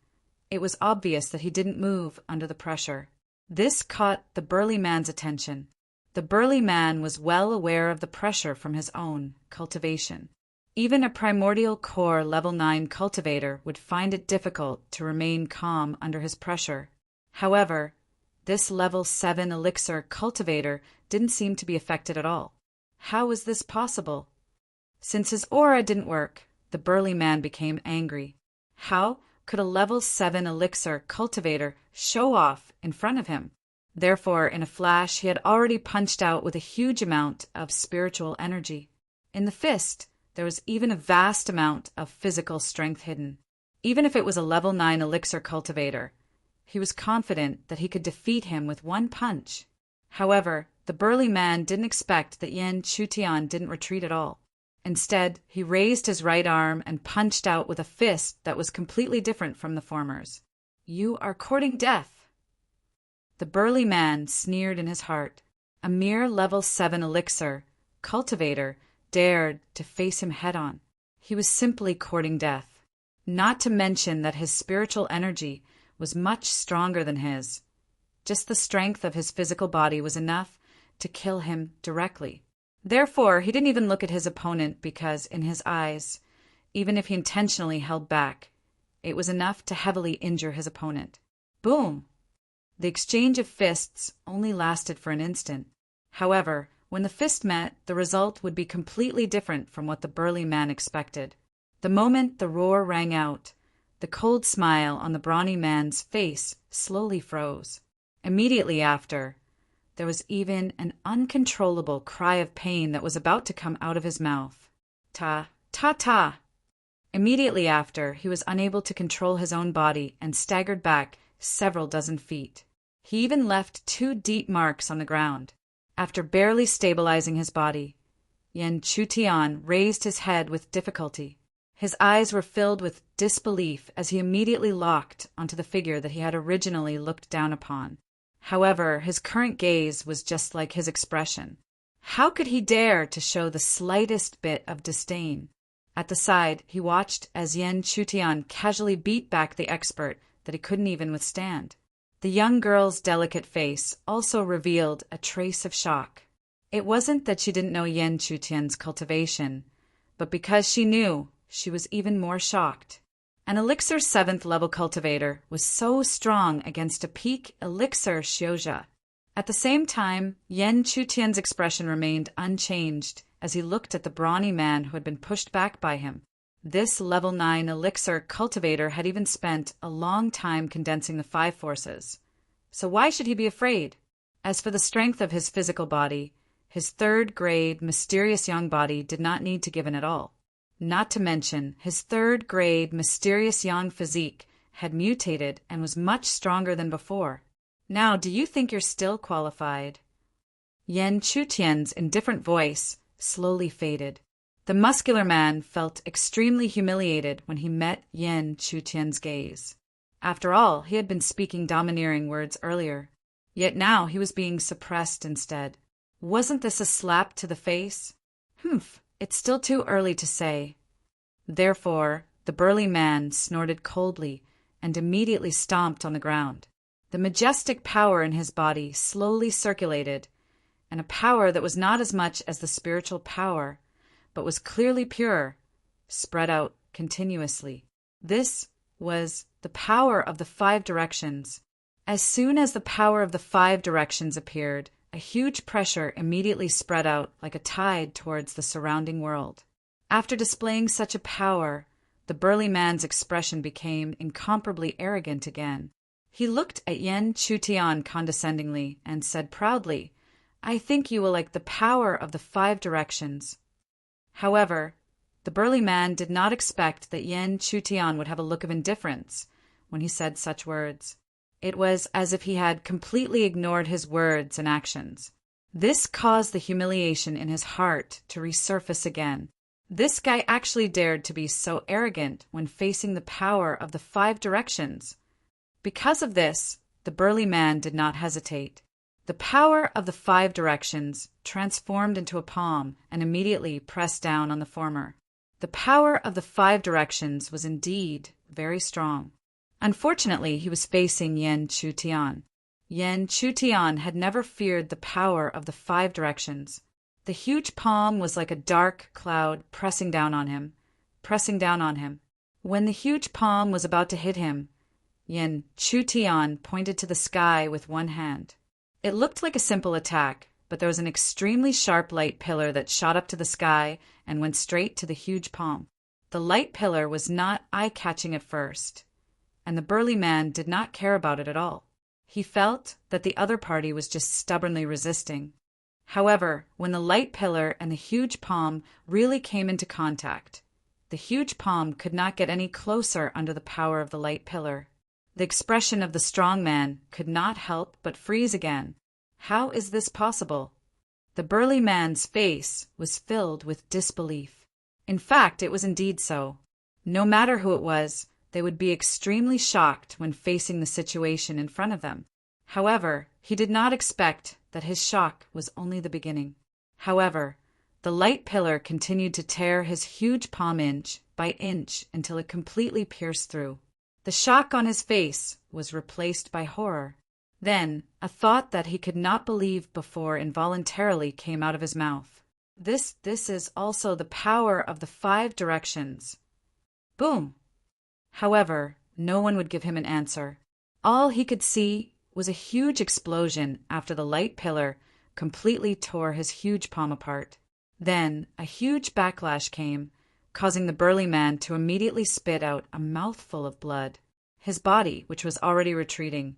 it was obvious that he didn't move under the pressure. This caught the burly man's attention. The burly man was well aware of the pressure from his own cultivation. Even a primordial core level 9 cultivator would find it difficult to remain calm under his pressure. However, this level 7 elixir cultivator didn't seem to be affected at all. How was this possible? Since his aura didn't work, the burly man became angry. How could a level 7 elixir cultivator show off in front of him? Therefore, in a flash, he had already punched out with a huge amount of spiritual energy. In the fist, there was even a vast amount of physical strength hidden. Even if it was a level 9 elixir cultivator, he was confident that he could defeat him with one punch. However, the burly man didn't expect that Yan Chutian didn't retreat at all. Instead, he raised his right arm and punched out with a fist that was completely different from the former's. "You are courting death." The burly man sneered in his heart. A mere level 7 elixir cultivator dared to face him head-on. He was simply courting death. Not to mention that his spiritual energy was much stronger than his. Just the strength of his physical body was enough to kill him directly. Therefore, he didn't even look at his opponent because, in his eyes, even if he intentionally held back, it was enough to heavily injure his opponent. Boom! The exchange of fists only lasted for an instant. However, when the fist met, the result would be completely different from what the burly man expected. The moment the roar rang out, the cold smile on the brawny man's face slowly froze. Immediately after, there was even an uncontrollable cry of pain that was about to come out of his mouth. Ta, ta, ta! Immediately after, he was unable to control his own body and staggered back several dozen feet. He even left 2 deep marks on the ground. After barely stabilizing his body, Yan Chutian raised his head with difficulty. His eyes were filled with disbelief as he immediately locked onto the figure that he had originally looked down upon. However, his current gaze was just like his expression. How could he dare to show the slightest bit of disdain? At the side, he watched as Yan Chutian casually beat back the expert that he couldn't even withstand. The young girl's delicate face also revealed a trace of shock. It wasn't that she didn't know Yan Chutian's cultivation, but because she knew, she was even more shocked. An elixir 7th level cultivator was so strong against a peak elixir Xiozha. At the same time, Yan Chutian's expression remained unchanged as he looked at the brawny man who had been pushed back by him. This level 9 elixir cultivator had even spent a long time condensing the 5 forces. So why should he be afraid? As for the strength of his physical body, his 3rd grade mysterious young body did not need to give in at all. Not to mention, his 3rd grade mysterious young physique had mutated and was much stronger than before. Now, do you think you're still qualified? Yan Chutian's indifferent voice slowly faded. The muscular man felt extremely humiliated when he met Yan Chutian's gaze. After all, he had been speaking domineering words earlier, yet now he was being suppressed instead. Wasn't this a slap to the face? Humph, it's still too early to say. Therefore, the burly man snorted coldly and immediately stomped on the ground. The majestic power in his body slowly circulated, and a power that was not as much as the spiritual power, but was clearly pure, spread out continuously. This was the power of the 5 directions. As soon as the power of the 5 directions appeared, a huge pressure immediately spread out like a tide towards the surrounding world. After displaying such a power, the burly man's expression became incomparably arrogant again. He looked at Yan Chutian condescendingly and said proudly, "I think you will like the power of the 5 directions." However, the burly man did not expect that Yan Chutian would have a look of indifference when he said such words. It was as if he had completely ignored his words and actions. This caused the humiliation in his heart to resurface again. This guy actually dared to be so arrogant when facing the power of the 5 directions. Because of this, the burly man did not hesitate. The power of the 5 directions transformed into a palm and immediately pressed down on the former. The power of the 5 directions was indeed very strong. Unfortunately, he was facing Yan Chutian. Yan Chutian had never feared the power of the 5 directions. The huge palm was like a dark cloud pressing down on him. When the huge palm was about to hit him, Yan Chutian pointed to the sky with one hand. It looked like a simple attack, but there was an extremely sharp light pillar that shot up to the sky and went straight to the huge palm. The light pillar was not eye-catching at first, and the burly man did not care about it at all. He felt that the other party was just stubbornly resisting. However, when the light pillar and the huge palm really came into contact, the huge palm could not get any closer under the power of the light pillar. The expression of the strong man could not help but freeze again. How is this possible? The burly man's face was filled with disbelief. In fact, it was indeed so. No matter who it was, they would be extremely shocked when facing the situation in front of them. However, he did not expect that his shock was only the beginning. However, the light pillar continued to tear his huge palm inch by inch until it completely pierced through. The shock on his face was replaced by horror. Then, a thought that he could not believe before involuntarily came out of his mouth. This is also the power of the 5 directions. Boom! However, no one would give him an answer. All he could see was a huge explosion after the light pillar completely tore his huge palm apart. Then a huge backlash came, causing the burly man to immediately spit out a mouthful of blood. His body, which was already retreating,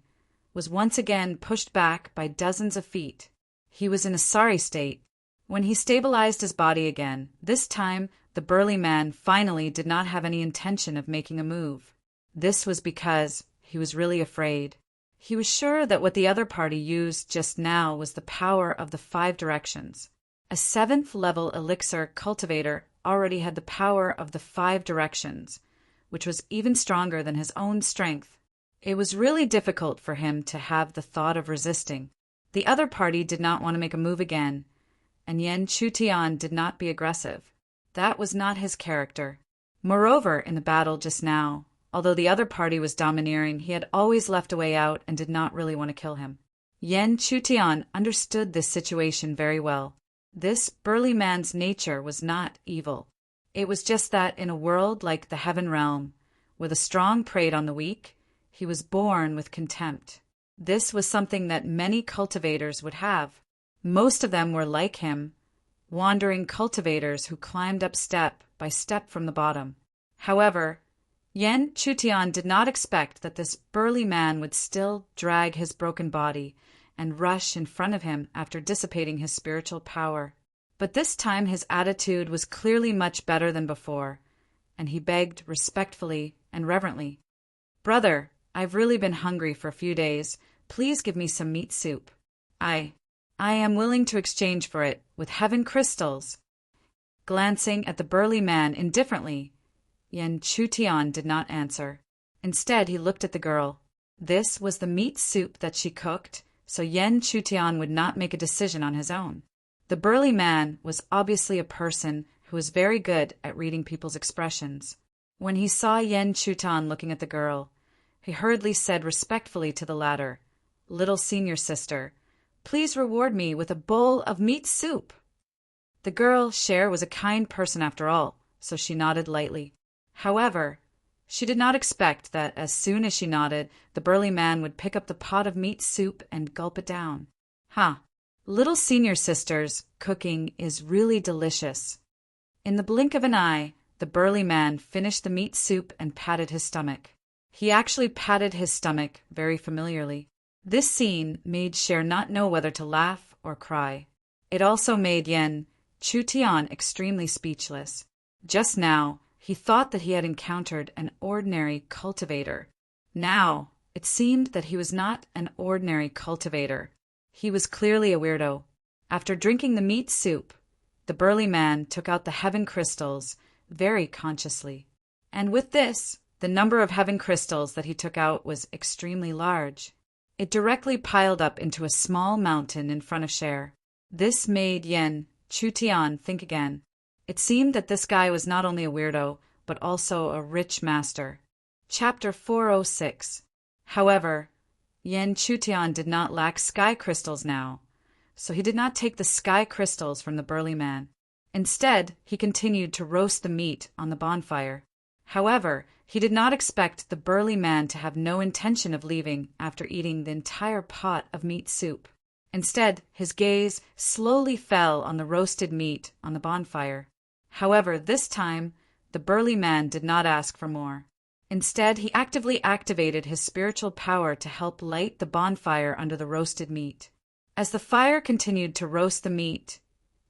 was once again pushed back by dozens of feet. He was in a sorry state. When he stabilized his body again, this time the burly man finally did not have any intention of making a move. This was because he was really afraid. He was sure that what the other party used just now was the power of the 5 directions. A 7th level elixir cultivator already had the power of the 5 directions, which was even stronger than his own strength. It was really difficult for him to have the thought of resisting. The other party did not want to make a move again, and Yen Chutian did not be aggressive. That was not his character. Moreover, in the battle just now, although the other party was domineering, he had always left a way out and did not really want to kill him. Yen Chutian understood this situation very well. This burly man's nature was not evil. It was just that in a world like the Heaven Realm, where the strong preyed on the weak, he was born with contempt. This was something that many cultivators would have. Most of them were like him, wandering cultivators who climbed up step by step from the bottom. However, Yen Chutian did not expect that this burly man would still drag his broken body and rush in front of him after dissipating his spiritual power. But this time his attitude was clearly much better than before, and he begged respectfully and reverently, "Brother, I've really been hungry for a few days. Please give me some meat soup. I am willing to exchange for it with heaven crystals." Glancing at the burly man indifferently, Yen Chutian did not answer. Instead, he looked at the girl. This was the meat soup that she cooked, so Yen Chutian would not make a decision on his own. The burly man was obviously a person who was very good at reading people's expressions. When he saw Yen Chutian looking at the girl, he hurriedly said respectfully to the latter, "Little senior sister, please reward me with a bowl of meat soup." The girl, Cher, was a kind person after all, so she nodded lightly. However, she did not expect that as soon as she nodded, the burly man would pick up the pot of meat soup and gulp it down. Little senior sister's cooking is really delicious. In the blink of an eye, the burly man finished the meat soup and patted his stomach. He actually patted his stomach very familiarly. This scene made Cher not know whether to laugh or cry. It also made Yen Chutian extremely speechless. Just now, he thought that he had encountered an ordinary cultivator. Now, it seemed that he was not an ordinary cultivator. He was clearly a weirdo. After drinking the meat soup, the burly man took out the heaven crystals very consciously. And with this, the number of heaven crystals that he took out was extremely large. It directly piled up into a small mountain in front of Cher. This made Yen Chutian think again. It seemed that this guy was not only a weirdo, but also a rich master. Chapter 406. However, Yen Chutian did not lack sky crystals now, so he did not take the sky crystals from the burly man. Instead, he continued to roast the meat on the bonfire. However, he did not expect the burly man to have no intention of leaving after eating the entire pot of meat soup. Instead, his gaze slowly fell on the roasted meat on the bonfire. However, this time, the burly man did not ask for more. Instead, he actively activated his spiritual power to help light the bonfire under the roasted meat. As the fire continued to roast the meat,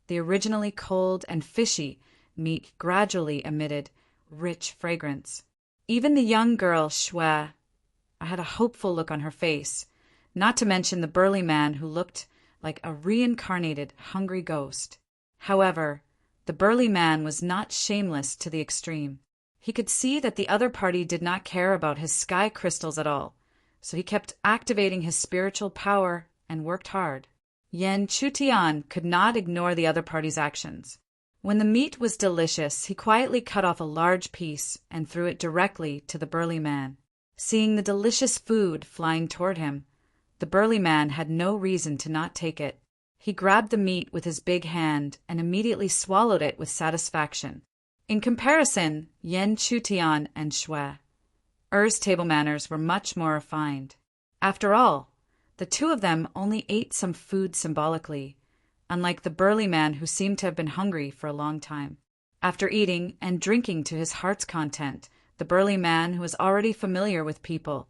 the originally cold and fishy meat gradually emitted rich fragrance. Even the young girl, Shui, had a hopeful look on her face, not to mention the burly man who looked like a reincarnated, hungry ghost. However, the burly man was not shameless to the extreme. He could see that the other party did not care about his sky crystals at all, so he kept activating his spiritual power and worked hard. Yan Chutian could not ignore the other party's actions. When the meat was delicious, he quietly cut off a large piece and threw it directly to the burly man. Seeing the delicious food flying toward him, the burly man had no reason to not take it. He grabbed the meat with his big hand and immediately swallowed it with satisfaction. In comparison, Yan Chutian and Shui Er's table manners were much more refined. After all, the two of them only ate some food symbolically, unlike the burly man who seemed to have been hungry for a long time. After eating and drinking to his heart's content, the burly man, who was already familiar with people,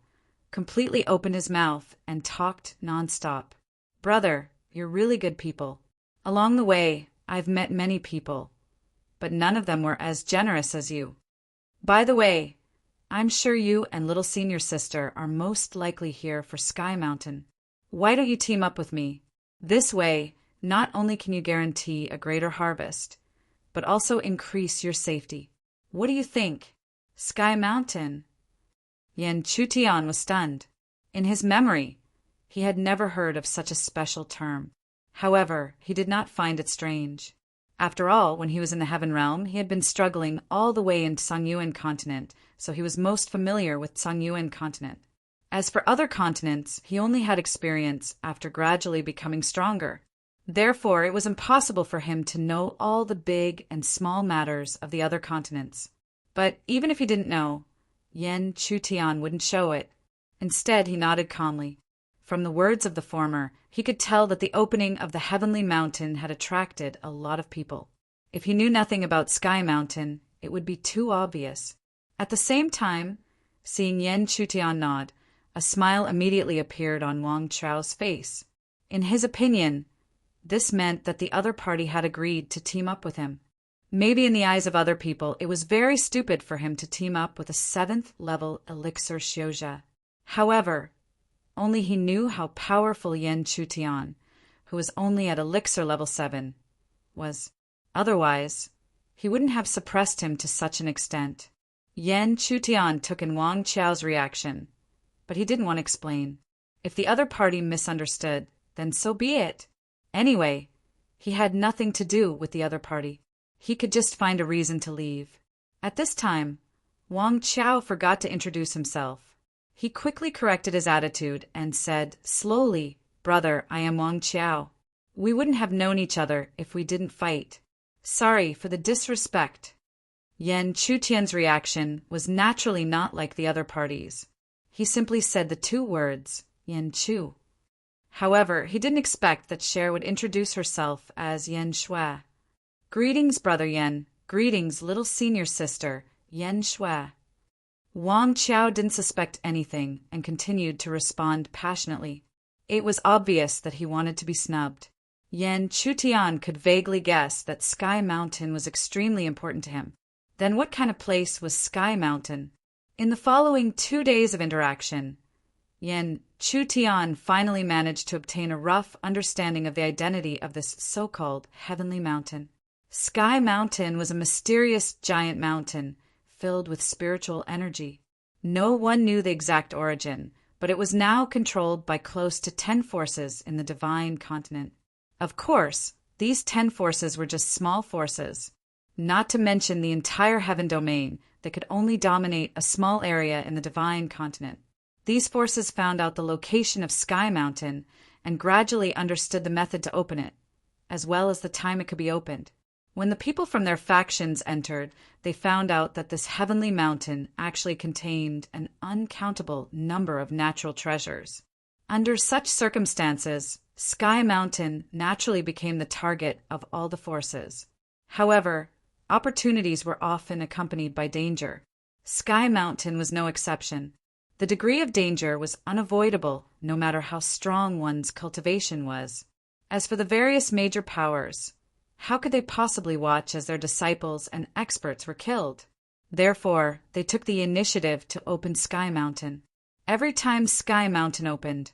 completely opened his mouth and talked nonstop. "Brother, you're really good people. Along the way, I've met many people, but none of them were as generous as you. By the way, I'm sure you and little senior sister are most likely here for Sky Mountain. Why don't you team up with me? This way, not only can you guarantee a greater harvest, but also increase your safety. What do you think? Sky Mountain?" Yan Chutian was stunned. In his memory, he had never heard of such a special term. However, he did not find it strange. After all, when he was in the Heaven Realm, he had been struggling all the way into Songyuan continent, so he was most familiar with Songyuan continent. As for other continents, he only had experience after gradually becoming stronger. Therefore, it was impossible for him to know all the big and small matters of the other continents. But even if he didn't know, Yan Chutian wouldn't show it. Instead, he nodded calmly. From the words of the former, he could tell that the opening of the Heavenly Mountain had attracted a lot of people. If he knew nothing about Sky Mountain, it would be too obvious. At the same time, seeing Yan Chutian nod, a smile immediately appeared on Wang Chao's face. In his opinion, this meant that the other party had agreed to team up with him. Maybe in the eyes of other people, it was very stupid for him to team up with a 7th-level elixir Xiuzha. However, only he knew how powerful Yan Chutian, who was only at elixir level 7, was. Otherwise, he wouldn't have suppressed him to such an extent. Yan Chutian took in Wang Chao's reaction, but he didn't want to explain. If the other party misunderstood, then so be it. Anyway, he had nothing to do with the other party. He could just find a reason to leave. At this time, Wang Chao forgot to introduce himself. He quickly corrected his attitude and said slowly, "Brother, I am Wang Chao. We wouldn't have known each other if we didn't fight. Sorry for the disrespect." Yan Chutian's reaction was naturally not like the other parties. He simply said the two words, Yan Chu. However, he didn't expect that Cher would introduce herself as Yan Shui. "Greetings, Brother Yan. Greetings, little senior sister, Yan Shui." Wang Chao didn't suspect anything and continued to respond passionately. It was obvious that he wanted to be snubbed. Yan Chutian could vaguely guess that Sky Mountain was extremely important to him. Then what kind of place was Sky Mountain? In the following 2 days of interaction, Yan Chutian finally managed to obtain a rough understanding of the identity of this so-called Heavenly Mountain. Sky Mountain was a mysterious giant mountain filled with spiritual energy. No one knew the exact origin, but it was now controlled by close to 10 forces in the divine continent. Of course, these 10 forces were just small forces, not to mention the entire heaven domain that could only dominate a small area in the divine continent. These forces found out the location of Sky Mountain and gradually understood the method to open it, as well as the time it could be opened. When the people from their factions entered, they found out that this heavenly mountain actually contained an uncountable number of natural treasures. Under such circumstances, Sky Mountain naturally became the target of all the forces. However, opportunities were often accompanied by danger. Sky Mountain was no exception. The degree of danger was unavoidable, no matter how strong one's cultivation was. As for the various major powers, how could they possibly watch as their disciples and experts were killed? Therefore, they took the initiative to open Sky Mountain. Every time Sky Mountain opened,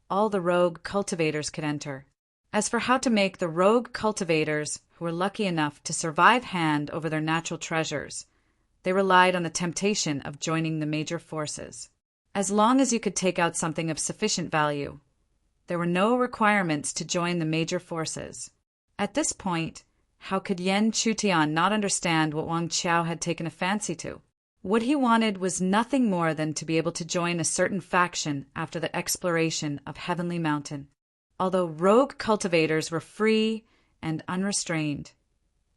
all the rogue cultivators could enter. As for how to make the rogue cultivators who were lucky enough to survive hand over their natural treasures, they relied on the temptation of joining the major forces. As long as you could take out something of sufficient value, there were no requirements to join the major forces. At this point, how could Yen Chutian not understand what Wang Qiao had taken a fancy to? What he wanted was nothing more than to be able to join a certain faction after the exploration of Heavenly Mountain. Although rogue cultivators were free and unrestrained,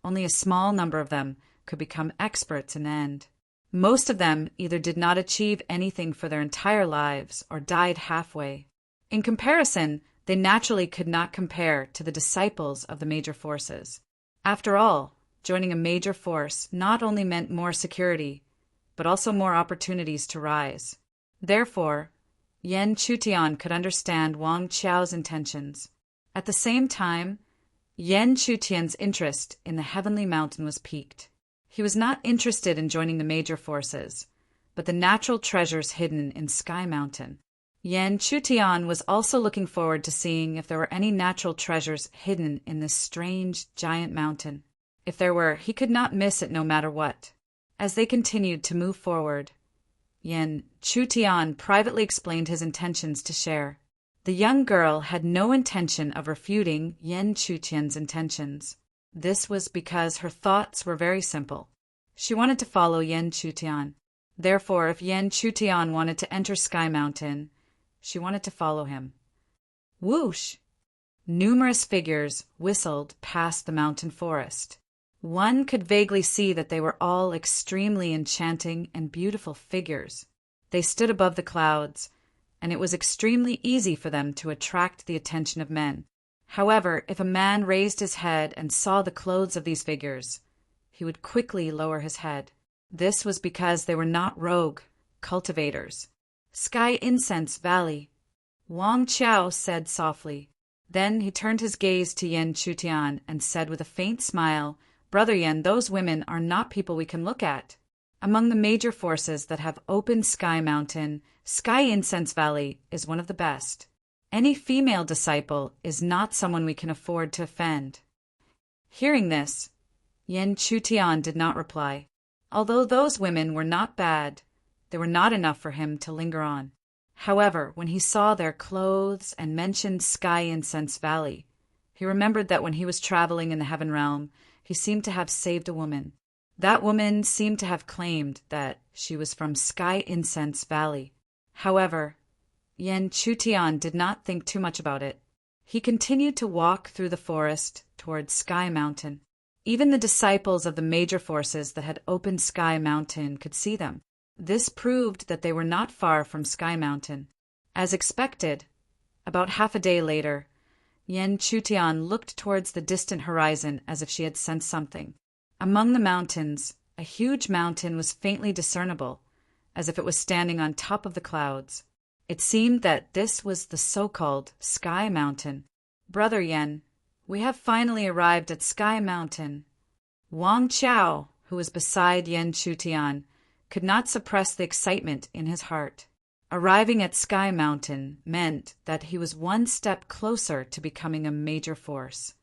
only a small number of them could become experts in the end. Most of them either did not achieve anything for their entire lives or died halfway. In comparison, they naturally could not compare to the disciples of the major forces. After all, joining a major force not only meant more security, but also more opportunities to rise. Therefore, Yen Chutian could understand Wang Qiao's intentions. At the same time, Yen Chutian's interest in the Heavenly Mountain was piqued. He was not interested in joining the major forces, but the natural treasures hidden in Sky Mountain. Yen Chutian was also looking forward to seeing if there were any natural treasures hidden in this strange giant mountain. If there were, he could not miss it no matter what. As they continued to move forward, Yen Chutian privately explained his intentions to share. The young girl had no intention of refuting Yen Chutian's intentions. This was because her thoughts were very simple. She wanted to follow Yen Chutian. Therefore, if Yen Chutian wanted to enter Sky Mountain, she wanted to follow him. Whoosh! Numerous figures whistled past the mountain forest. One could vaguely see that they were all extremely enchanting and beautiful figures. They stood above the clouds, and it was extremely easy for them to attract the attention of men. However, if a man raised his head and saw the clothes of these figures, he would quickly lower his head. This was because they were not rogue cultivators. Sky Incense Valley, Wang Qiao said softly. Then he turned his gaze to Yen Chutian and said with a faint smile, "Brother Yen, those women are not people we can look at. Among the major forces that have opened Sky Mountain, Sky Incense Valley is one of the best. Any female disciple is not someone we can afford to offend." Hearing this, Yen Chutian did not reply. Although those women were not bad, they were not enough for him to linger on. However, when he saw their clothes and mentioned Sky Incense Valley, he remembered that when he was traveling in the Heaven Realm, he seemed to have saved a woman. That woman seemed to have claimed that she was from Sky Incense Valley. However, Yen Chutian did not think too much about it. He continued to walk through the forest towards Sky Mountain. Even the disciples of the major forces that had opened Sky Mountain could see them. This proved that they were not far from Sky Mountain. As expected, about half a day later, Yen Chutian looked towards the distant horizon as if she had sensed something. Among the mountains, a huge mountain was faintly discernible, as if it was standing on top of the clouds. It seemed that this was the so-called Sky Mountain. "Brother Yen, we have finally arrived at Sky Mountain." Wang Qiao, who was beside Yen Chutian, could not suppress the excitement in his heart. Arriving at Sky Mountain meant that he was one step closer to becoming a major force.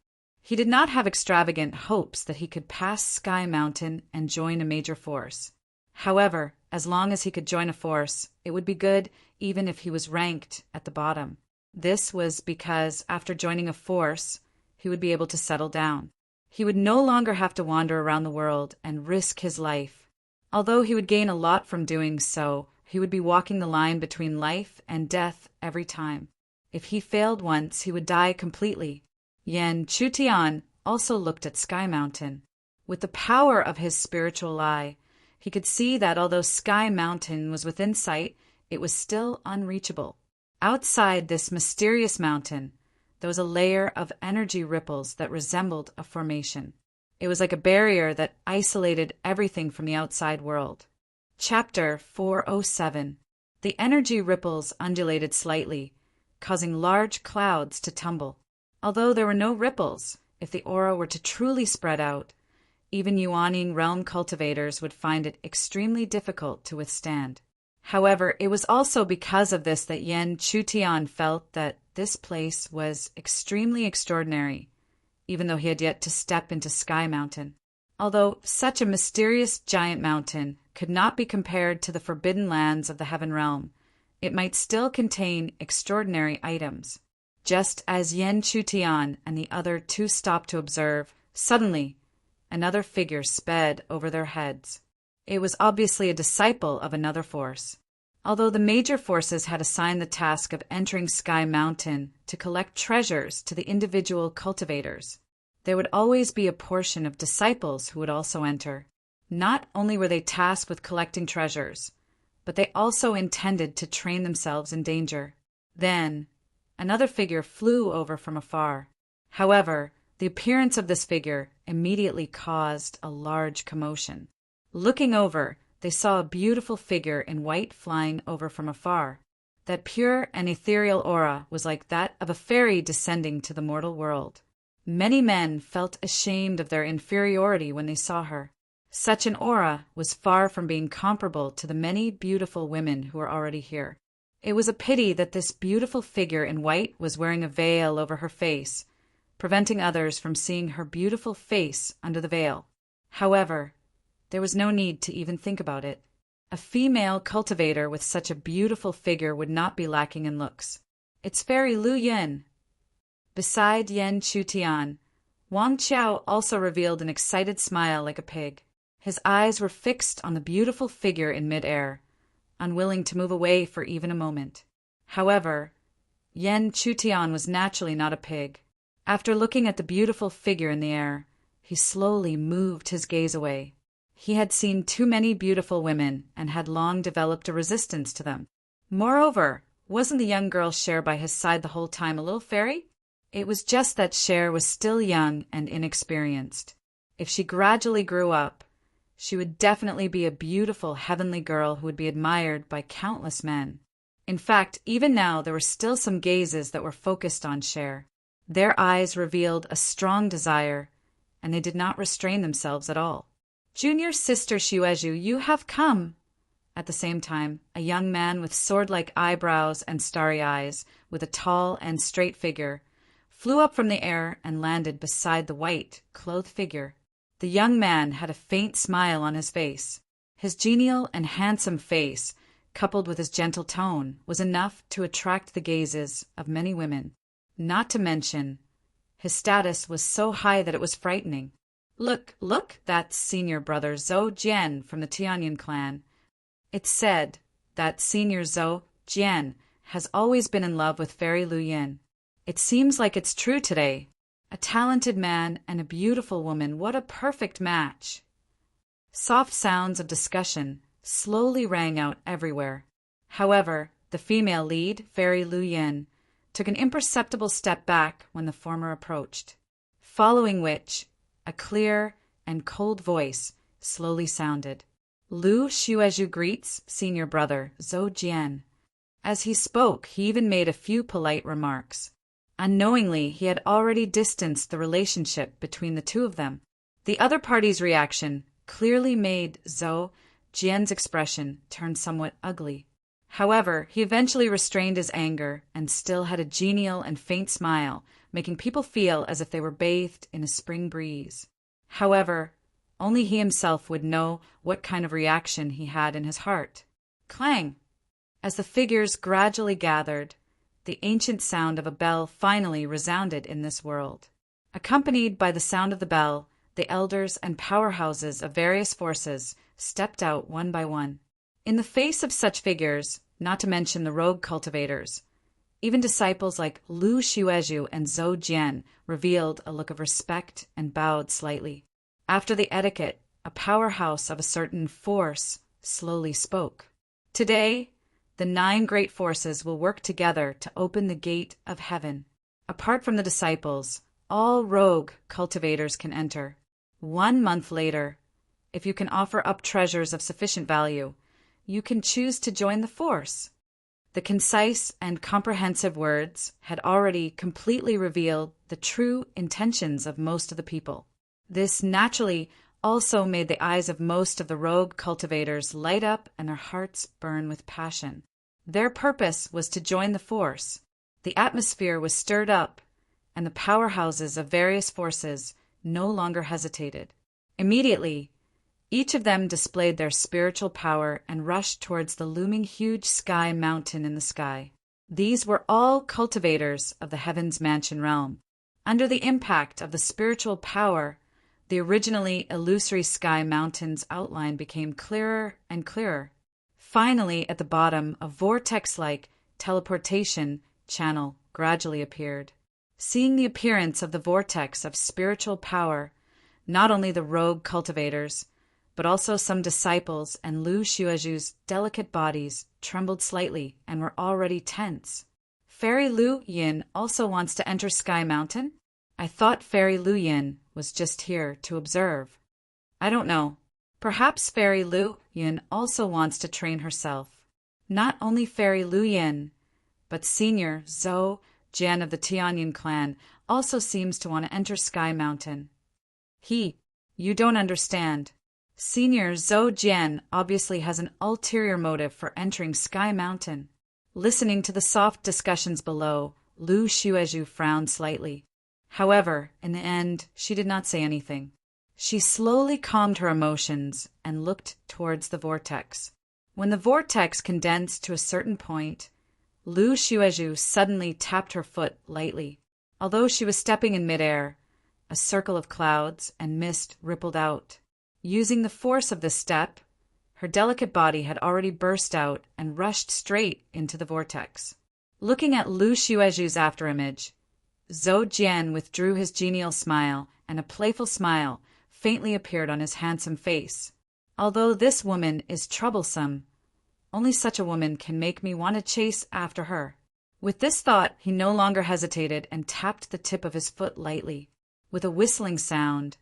He did not have extravagant hopes that he could pass Sky Mountain and join a major force. However, as long as he could join a force, it would be good even if he was ranked at the bottom. This was because after joining a force, he would be able to settle down. He would no longer have to wander around the world and risk his life. Although he would gain a lot from doing so, he would be walking the line between life and death every time. If he failed once, he would die completely. Yen Chutian also looked at Sky Mountain. With the power of his spiritual eye, he could see that although Sky Mountain was within sight, it was still unreachable. Outside this mysterious mountain, there was a layer of energy ripples that resembled a formation. It was like a barrier that isolated everything from the outside world. Chapter 407. The energy ripples undulated slightly, causing large clouds to tumble. Although there were no ripples, if the aura were to truly spread out, even Yuaning realm cultivators would find it extremely difficult to withstand. However, it was also because of this that Yan Chutian felt that this place was extremely extraordinary, even though he had yet to step into Sky Mountain. Although such a mysterious giant mountain could not be compared to the forbidden lands of the Heaven Realm, it might still contain extraordinary items. Just as Yan Chutian and the other two stopped to observe, suddenly another figure sped over their heads. It was obviously a disciple of another force. Although the major forces had assigned the task of entering Sky Mountain to collect treasures to the individual cultivators, there would always be a portion of disciples who would also enter. Not only were they tasked with collecting treasures, but they also intended to train themselves in danger. Then, another figure flew over from afar. However, the appearance of this figure immediately caused a large commotion. Looking over, they saw a beautiful figure in white flying over from afar. That pure and ethereal aura was like that of a fairy descending to the mortal world. Many men felt ashamed of their inferiority when they saw her. Such an aura was far from being comparable to the many beautiful women who were already here. It was a pity that this beautiful figure in white was wearing a veil over her face, preventing others from seeing her beautiful face under the veil. However, there was no need to even think about it. A female cultivator with such a beautiful figure would not be lacking in looks. It's Fairy Lu Yin. Beside Yan Chutian, Wang Qiao also revealed an excited smile like a pig. His eyes were fixed on the beautiful figure in mid-air, unwilling to move away for even a moment. However, Yan Chutian was naturally not a pig. After looking at the beautiful figure in the air, he slowly moved his gaze away. He had seen too many beautiful women and had long developed a resistance to them. Moreover, wasn't the young girl Cher by his side the whole time a little fairy? It was just that Cher was still young and inexperienced. If she gradually grew up, she would definitely be a beautiful heavenly girl who would be admired by countless men. In fact, even now there were still some gazes that were focused on Cher. Their eyes revealed a strong desire, and they did not restrain themselves at all. "Junior sister Xueju, you have come!" At the same time, a young man with sword-like eyebrows and starry eyes, with a tall and straight figure, flew up from the air and landed beside the white, clothed figure. The young man had a faint smile on his face. His genial and handsome face, coupled with his gentle tone, was enough to attract the gazes of many women. Not to mention, his status was so high that it was frightening. Look, that's senior brother Zhou Jian from the Tianyan clan. It's said that senior Zhou Jian has always been in love with Fairy Lu Yin. It seems like it's true today. A talented man and a beautiful woman, what a perfect match. Soft sounds of discussion slowly rang out everywhere. However, the female lead, Fairy Lu Yin, took an imperceptible step back when the former approached, following which a clear and cold voice slowly sounded. "Lu Xueju greets senior brother Zhou Jian." As he spoke, he even made a few polite remarks. Unknowingly, he had already distanced the relationship between the two of them. The other party's reaction clearly made Zhou Jian's expression turn somewhat ugly. However, he eventually restrained his anger and still had a genial and faint smile, making people feel as if they were bathed in a spring breeze. However, only he himself would know what kind of reaction he had in his heart. Clang! As the figures gradually gathered, the ancient sound of a bell finally resounded in this world. Accompanied by the sound of the bell, the elders and powerhouses of various forces stepped out one by one. In the face of such figures, not to mention the rogue cultivators, even disciples like Lu Xueju and Zhou Jian revealed a look of respect and bowed slightly. After the etiquette, a powerhouse of a certain force slowly spoke. "Today, the 9 great forces will work together to open the gate of heaven. Apart from the disciples, all rogue cultivators can enter. 1 month later, if you can offer up treasures of sufficient value, you can choose to join the force." The concise and comprehensive words had already completely revealed the true intentions of most of the people. This naturally also made the eyes of most of the rogue cultivators light up and their hearts burn with passion. Their purpose was to join the force. The atmosphere was stirred up, and the powerhouses of various forces no longer hesitated. Immediately, each of them displayed their spiritual power and rushed towards the looming huge sky mountain in the sky. These were all cultivators of the Heaven's Mansion realm. Under the impact of the spiritual power, the originally illusory sky mountain's outline became clearer and clearer. Finally, at the bottom, a vortex-like teleportation channel gradually appeared. Seeing the appearance of the vortex of spiritual power, not only the rogue cultivators, but also some disciples and Lu Xueju's delicate bodies trembled slightly and were already tense. "Fairy Lu Yin also wants to enter Sky Mountain? I thought Fairy Lu Yin was just here to observe." "I don't know. Perhaps Fairy Lu Yin also wants to train herself." Not only Fairy Lu Yin, but Senior Zhou Jian of the Tianyin clan also seems to want to enter Sky Mountain. You don't understand. Senior Zhou Jian obviously has an ulterior motive for entering Sky Mountain. Listening to the soft discussions below, Lu Xueju frowned slightly. However, in the end, she did not say anything. She slowly calmed her emotions and looked towards the vortex. When the vortex condensed to a certain point, Lu Xueju suddenly tapped her foot lightly. Although she was stepping in midair, a circle of clouds and mist rippled out. Using the force of this step, her delicate body had already burst out and rushed straight into the vortex. Looking at Lu Xueju's afterimage, Zhou Jian withdrew his genial smile, and a playful smile faintly appeared on his handsome face. "Although this woman is troublesome, only such a woman can make me want to chase after her." With this thought, he no longer hesitated and tapped the tip of his foot lightly. With a whistling sound,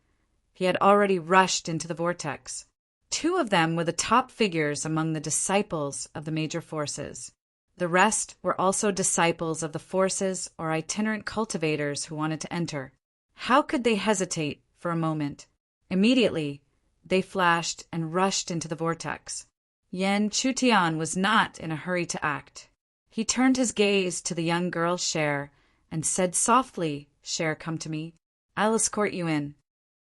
he had already rushed into the vortex. Two of them were the top figures among the disciples of the major forces. The rest were also disciples of the forces or itinerant cultivators who wanted to enter. How could they hesitate for a moment? Immediately, they flashed and rushed into the vortex. Yan Chutian was not in a hurry to act. He turned his gaze to the young girl Cher and said softly, "Cher, come to me. I'll escort you in."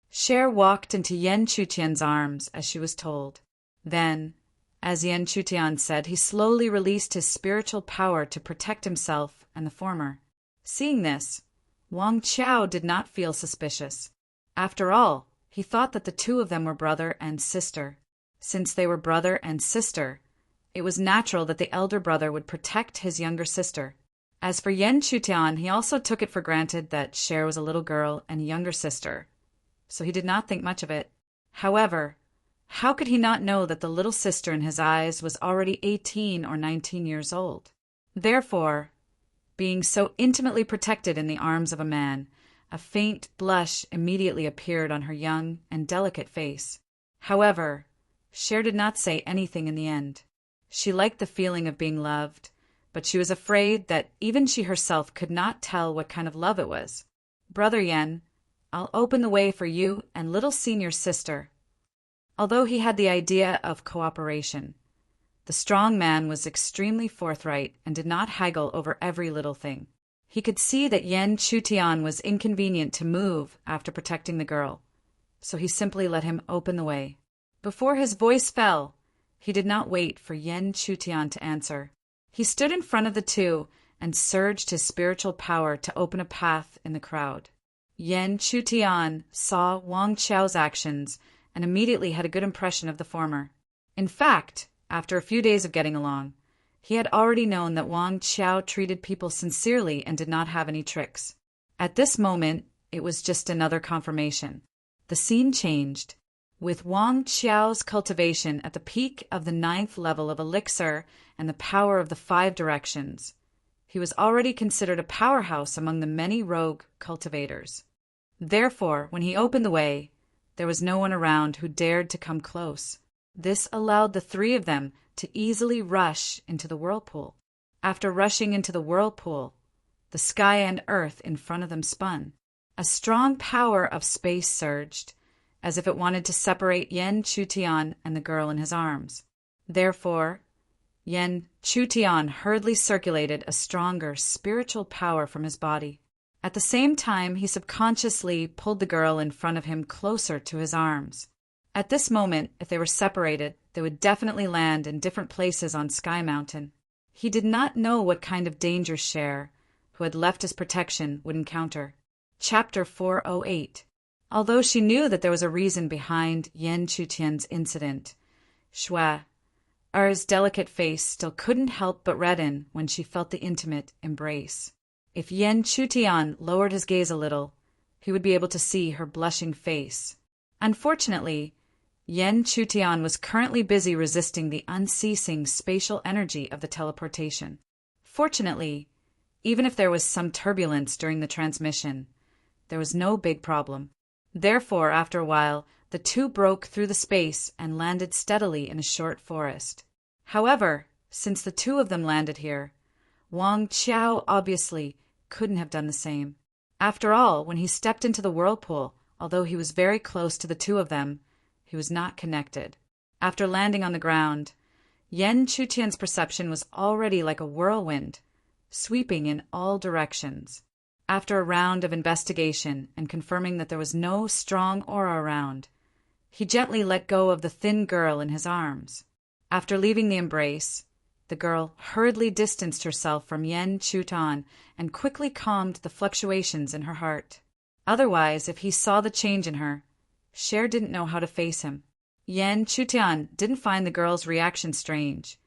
Cher walked into Yan Chutian's arms as she was told. Then, as Yan Chutian said, he slowly released his spiritual power to protect himself and the former. Seeing this, Wang Chao did not feel suspicious. After all, he thought that the two of them were brother and sister. Since they were brother and sister, it was natural that the elder brother would protect his younger sister. As for Yan Chutian, he also took it for granted that Cher was a little girl and a younger sister, so he did not think much of it. However, how could he not know that the little sister in his eyes was already 18 or 19 years old? Therefore, being so intimately protected in the arms of a man, a faint blush immediately appeared on her young and delicate face. However, Cher did not say anything in the end. She liked the feeling of being loved, but she was afraid that even she herself could not tell what kind of love it was. "Brother Yan, I'll open the way for you and little Senior's sister." Although he had the idea of cooperation, the strong man was extremely forthright and did not haggle over every little thing. He could see that Yan Chutian was inconvenient to move after protecting the girl, so he simply let him open the way. Before his voice fell, he did not wait for Yan Chutian to answer. He stood in front of the two and surged his spiritual power to open a path in the crowd. Yan Chutian saw Wang Chao's actions and immediately had a good impression of the former. In fact, after a few days of getting along, he had already known that Wang Chao treated people sincerely and did not have any tricks. At this moment, it was just another confirmation. The scene changed. With Wang Chao's cultivation at the peak of the 9th level of elixir and the power of the 5 directions, he was already considered a powerhouse among the many rogue cultivators. Therefore, when he opened the way, there was no one around who dared to come close. This allowed the three of them to easily rush into the whirlpool. After rushing into the whirlpool, the sky and earth in front of them spun. A strong power of space surged, as if it wanted to separate Yen Chutian and the girl in his arms. Therefore, Yen Chutian hurriedly circulated a stronger spiritual power from his body. At the same time, he subconsciously pulled the girl in front of him closer to his arms. At this moment, if they were separated, they would definitely land in different places on Sky Mountain. He did not know what kind of danger Cher, who had left his protection, would encounter. Chapter 408. Although she knew that there was a reason behind Yen Chutian's incident, Shui Er's delicate face still couldn't help but redden when she felt the intimate embrace. If Yen Chutian lowered his gaze a little, he would be able to see her blushing face. Unfortunately, Yen Chutian was currently busy resisting the unceasing spatial energy of the teleportation. Fortunately, even if there was some turbulence during the transmission, there was no big problem. Therefore, after a while, the two broke through the space and landed steadily in a short forest. However, since the two of them landed here, Wang Qiao obviously couldn't have done the same. After all, when he stepped into the whirlpool, although he was very close to the two of them, he was not connected. After landing on the ground, Yen Chutian's perception was already like a whirlwind, sweeping in all directions. After a round of investigation and confirming that there was no strong aura around, he gently let go of the thin girl in his arms. After leaving the embrace, the girl hurriedly distanced herself from Yen Chutian and quickly calmed the fluctuations in her heart. Otherwise, if he saw the change in her, Cher didn't know how to face him. Yen Chutian didn't find the girl's reaction strange,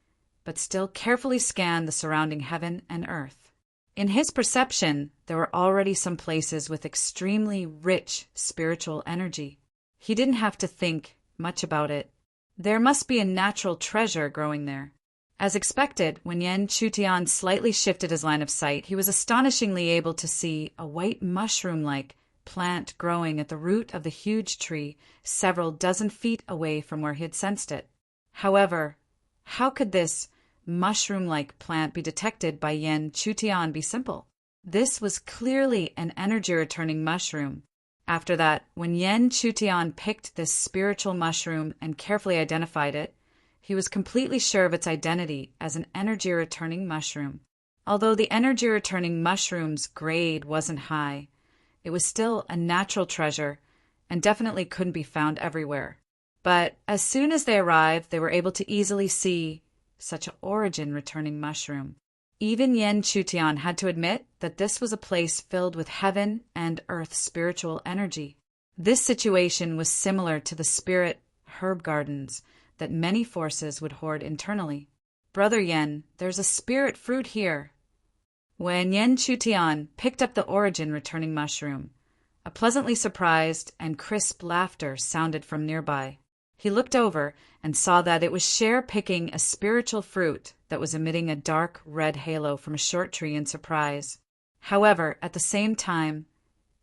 but still carefully scanned the surrounding heaven and earth. In his perception, there were already some places with extremely rich spiritual energy. He didn't have to think much about it. There must be a natural treasure growing there. As expected, when Yen Chutian slightly shifted his line of sight, he was astonishingly able to see a white mushroom-like plant growing at the root of the huge tree several dozen feet away from where he had sensed it. However, how could this mushroom-like plant be detected by Yen Chutian be simple? This was clearly an energy-returning mushroom. After that, when Yen Chutian picked this spiritual mushroom and carefully identified it, he was completely sure of its identity as an energy-returning mushroom. Although the energy-returning mushroom's grade wasn't high, it was still a natural treasure and definitely couldn't be found everywhere. But as soon as they arrived, they were able to easily see such an origin-returning mushroom. Even Yen Chutian had to admit that this was a place filled with heaven and earth spiritual energy. This situation was similar to the spirit herb gardens that many forces would hoard internally. Brother Yen, there's a spirit fruit here. When Yen Chutian picked up the origin-returning mushroom, a pleasantly surprised and crisp laughter sounded from nearby. He looked over and saw that it was Cher picking a spiritual fruit that was emitting a dark red halo from a short tree in surprise. However, at the same time,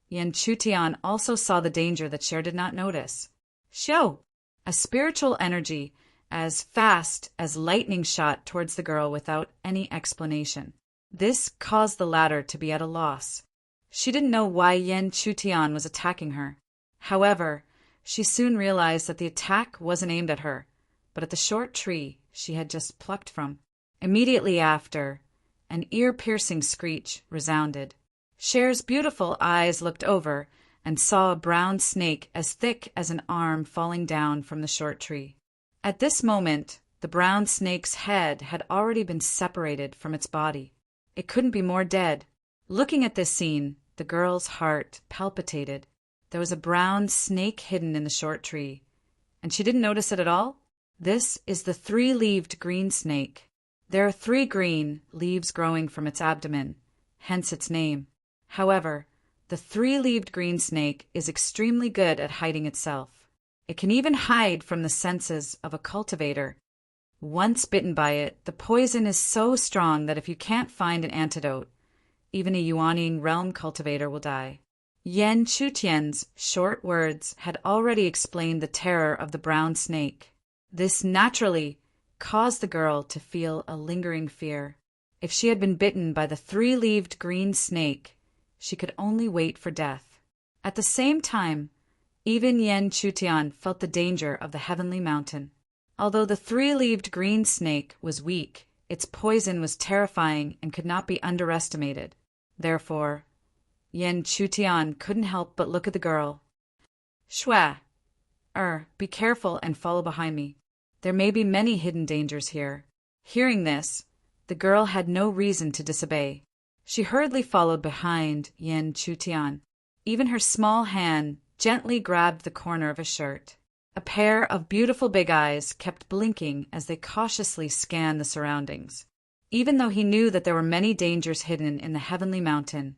Yen Chutian also saw the danger that Cher did not notice. Shou! A spiritual energy as fast as lightning shot towards the girl without any explanation. This caused the latter to be at a loss. She didn't know why Yen Chutian was attacking her. However, she soon realized that the attack wasn't aimed at her, but at the short tree she had just plucked from. Immediately after, an ear-piercing screech resounded. Cher's beautiful eyes looked over and saw a brown snake as thick as an arm falling down from the short tree. At this moment, the brown snake's head had already been separated from its body. It couldn't be more dead. Looking at this scene, the girl's heart palpitated. There was a brown snake hidden in the short tree, and she didn't notice it at all? This is the three-leaved green snake. There are 3 green leaves growing from its abdomen, hence its name. However, the 3-leaved green snake is extremely good at hiding itself. It can even hide from the senses of a cultivator. Once bitten by it, the poison is so strong that if you can't find an antidote, even a Yuaning realm cultivator will die. Yen Chutian's short words had already explained the terror of the brown snake. This naturally caused the girl to feel a lingering fear. If she had been bitten by the three-leaved green snake, she could only wait for death. At the same time, even Yen Chutian felt the danger of the heavenly mountain. Although the three-leaved green snake was weak, its poison was terrifying and could not be underestimated. Therefore, Yen Chutian couldn't help but look at the girl. Shwa! Be careful and follow behind me. There may be many hidden dangers here. Hearing this, the girl had no reason to disobey. She hurriedly followed behind Yen Chutian. Even her small hand gently grabbed the corner of his shirt. A pair of beautiful big eyes kept blinking as they cautiously scanned the surroundings. Even though he knew that there were many dangers hidden in the heavenly mountain,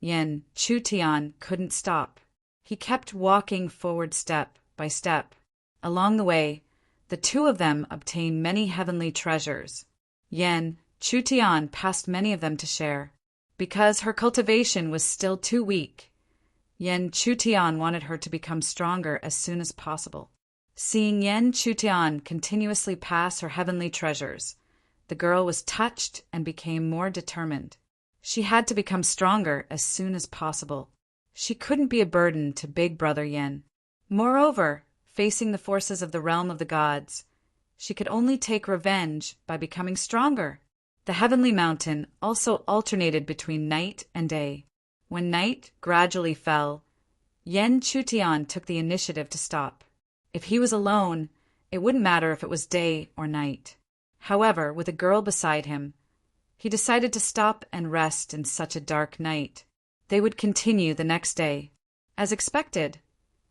Yen Chutian couldn't stop. He kept walking forward step by step. Along the way, the two of them obtained many heavenly treasures. Yen Chutian passed many of them to share. Because her cultivation was still too weak, Yen Chutian wanted her to become stronger as soon as possible. Seeing Yen Chutian continuously pass her heavenly treasures, the girl was touched and became more determined. She had to become stronger as soon as possible. She couldn't be a burden to Big Brother Yen. Moreover, facing the forces of the realm of the gods, she could only take revenge by becoming stronger. The heavenly mountain also alternated between night and day. When night gradually fell, Yen Chutian took the initiative to stop. If he was alone, it wouldn't matter if it was day or night. However, with a girl beside him, he decided to stop and rest in such a dark night. They would continue the next day. As expected,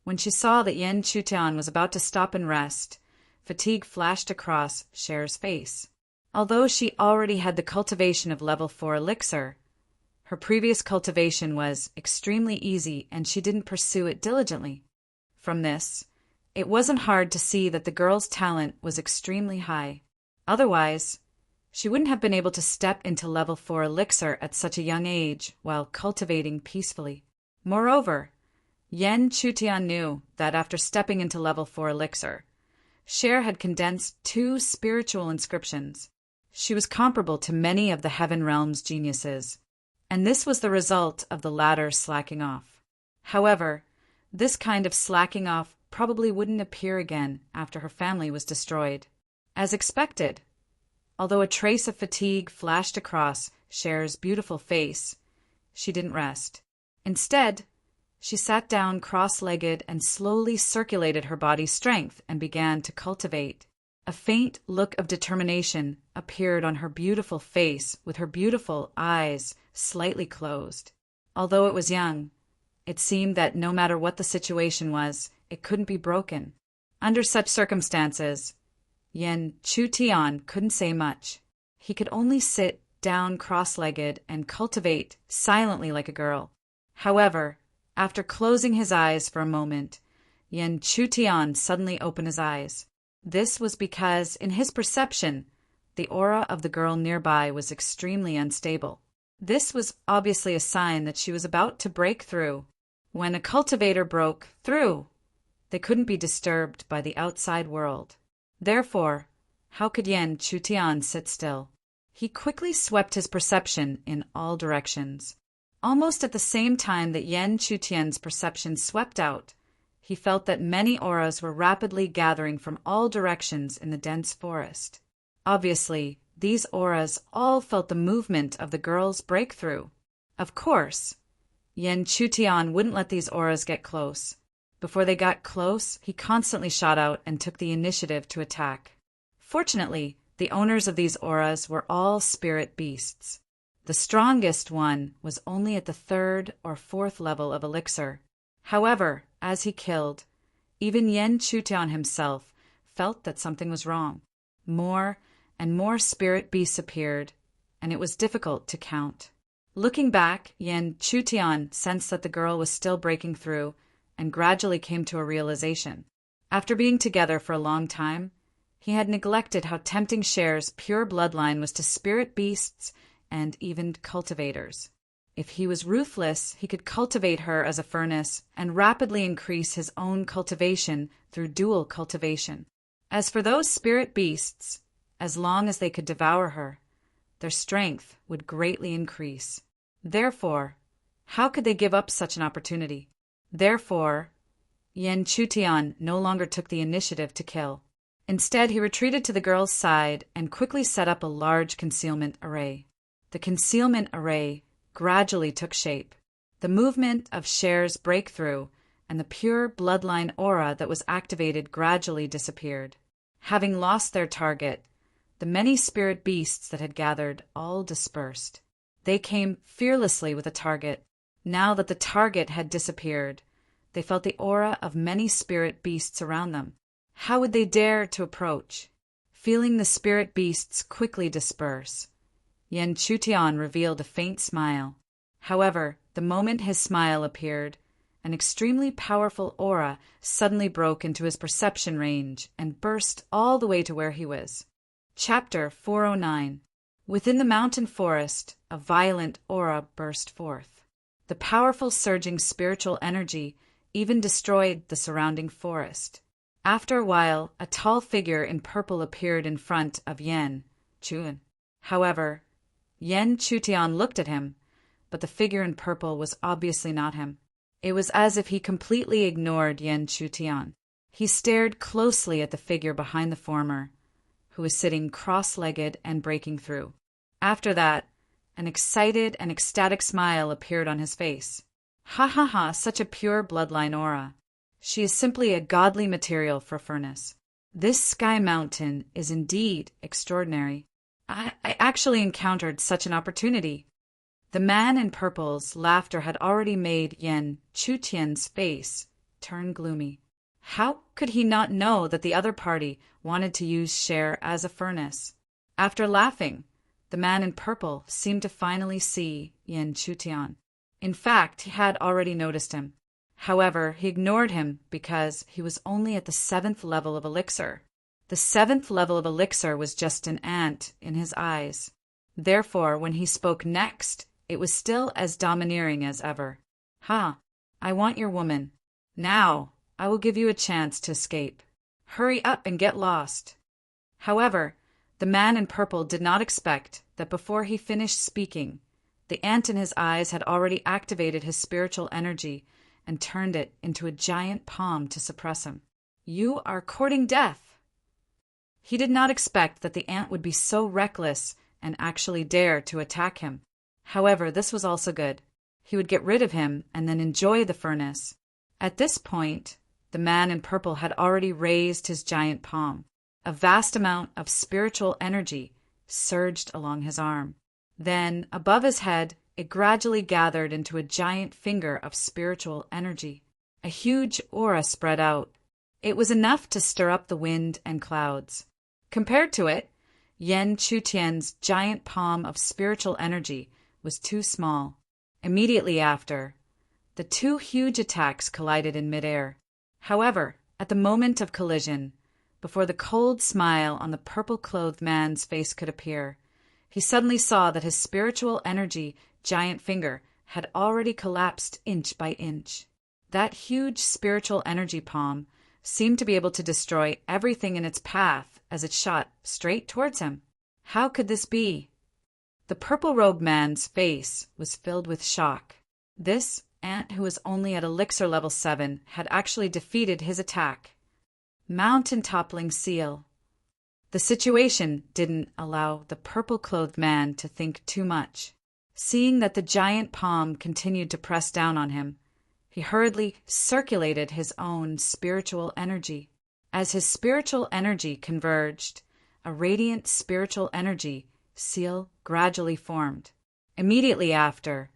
when she saw that Yen Chutian was about to stop and rest, fatigue flashed across Cher's face. Although she already had the cultivation of level 4 elixir, her previous cultivation was extremely easy and she didn't pursue it diligently. From this, it wasn't hard to see that the girl's talent was extremely high. Otherwise, she wouldn't have been able to step into level 4 elixir at such a young age while cultivating peacefully. Moreover, Yen Chutian knew that after stepping into level 4 elixir, Cher had condensed 2 spiritual inscriptions. She was comparable to many of the Heaven Realm's geniuses, and this was the result of the latter slacking off. However, this kind of slacking off probably wouldn't appear again after her family was destroyed. As expected, although a trace of fatigue flashed across Cher's beautiful face, she didn't rest. Instead, she sat down cross-legged and slowly circulated her body's strength and began to cultivate. A faint look of determination appeared on her beautiful face with her beautiful eyes slightly closed. Although it was young, it seemed that no matter what the situation was, it couldn't be broken. Under such circumstances, Yen Chutian couldn't say much. He could only sit down cross-legged and cultivate silently like a girl. However, after closing his eyes for a moment, Yen Chutian suddenly opened his eyes. This was because, in his perception, the aura of the girl nearby was extremely unstable. This was obviously a sign that she was about to break through. When a cultivator broke through, they couldn't be disturbed by the outside world. Therefore, how could Yen Chutian sit still? He quickly swept his perception in all directions. Almost at the same time that Yen Chutian's perception swept out, he felt that many auras were rapidly gathering from all directions in the dense forest. Obviously, these auras all felt the movement of the girl's breakthrough. Of course, Yen Chutian wouldn't let these auras get close. Before they got close, he constantly shot out and took the initiative to attack. Fortunately, the owners of these auras were all spirit beasts. The strongest one was only at the 3rd or 4th level of elixir. However, as he killed, even Yen Chutian himself felt that something was wrong. More and more spirit beasts appeared, and it was difficult to count. Looking back, Yen Chutian sensed that the girl was still breaking through and gradually came to a realization. After being together for a long time, he had neglected how tempting Cher's pure bloodline was to spirit beasts and even cultivators. If he was ruthless, he could cultivate her as a furnace and rapidly increase his own cultivation through dual cultivation. As for those spirit beasts, as long as they could devour her, their strength would greatly increase. Therefore, how could they give up such an opportunity? Therefore, Yen Chutian no longer took the initiative to kill. Instead, he retreated to the girl's side and quickly set up a large concealment array. The concealment array gradually took shape. The movement of Cher's breakthrough and the pure bloodline aura that was activated gradually disappeared. Having lost their target, the many spirit beasts that had gathered all dispersed. They came fearlessly with a target. Now that the target had disappeared, they felt the aura of many spirit beasts around them. How would they dare to approach? Feeling the spirit beasts quickly disperse, Yen Chutian revealed a faint smile. However, the moment his smile appeared, an extremely powerful aura suddenly broke into his perception range and burst all the way to where he was. Chapter 409. Within the mountain forest, a violent aura burst forth. The powerful surging spiritual energy even destroyed the surrounding forest. After a while, a tall figure in purple appeared in front of Yen Chutian. However, Yen Chutian looked at him, but the figure in purple was obviously not him. It was as if he completely ignored Yen Chutian. He stared closely at the figure behind the former, who was sitting cross-legged and breaking through. After that, an excited and ecstatic smile appeared on his face. Ha ha ha, such a pure bloodline aura. She is simply a godly material for furnace. This sky mountain is indeed extraordinary. I actually encountered such an opportunity. The man in purple's laughter had already made Yen Chutian's face turn gloomy. How could he not know that the other party wanted to use Cher as a furnace? After laughing, the man in purple seemed to finally see Yen Chutian. In fact, he had already noticed him. However, he ignored him because he was only at the 7th level of elixir. The 7th level of elixir was just an ant in his eyes. Therefore, when he spoke next, it was still as domineering as ever. Ha! I want your woman. Now, I will give you a chance to escape. Hurry up and get lost. However, the man in purple did not expect that before he finished speaking, the ant in his eyes had already activated his spiritual energy and turned it into a giant palm to suppress him. You are courting death. He did not expect that the ant would be so reckless and actually dare to attack him. However, this was also good. He would get rid of him and then enjoy the furnace. At this point, the man in purple had already raised his giant palm. A vast amount of spiritual energy surged along his arm. Then, above his head, it gradually gathered into a giant finger of spiritual energy. A huge aura spread out. It was enough to stir up the wind and clouds. Compared to it, Yen Chutian's giant palm of spiritual energy was too small. Immediately after, the two huge attacks collided in midair. However, at the moment of collision, before the cold smile on the purple-clothed man's face could appear, he suddenly saw that his spiritual energy giant finger had already collapsed inch by inch. That huge spiritual energy palm seemed to be able to destroy everything in its path as it shot straight towards him. How could this be? The purple-robed man's face was filled with shock. This ant, who was only at elixir level 7, had actually defeated his attack. Mountain-toppling seal. The situation didn't allow the purple-clothed man to think too much. Seeing that the giant palm continued to press down on him, he hurriedly circulated his own spiritual energy. As his spiritual energy converged, a radiant spiritual energy seal gradually formed. Immediately after,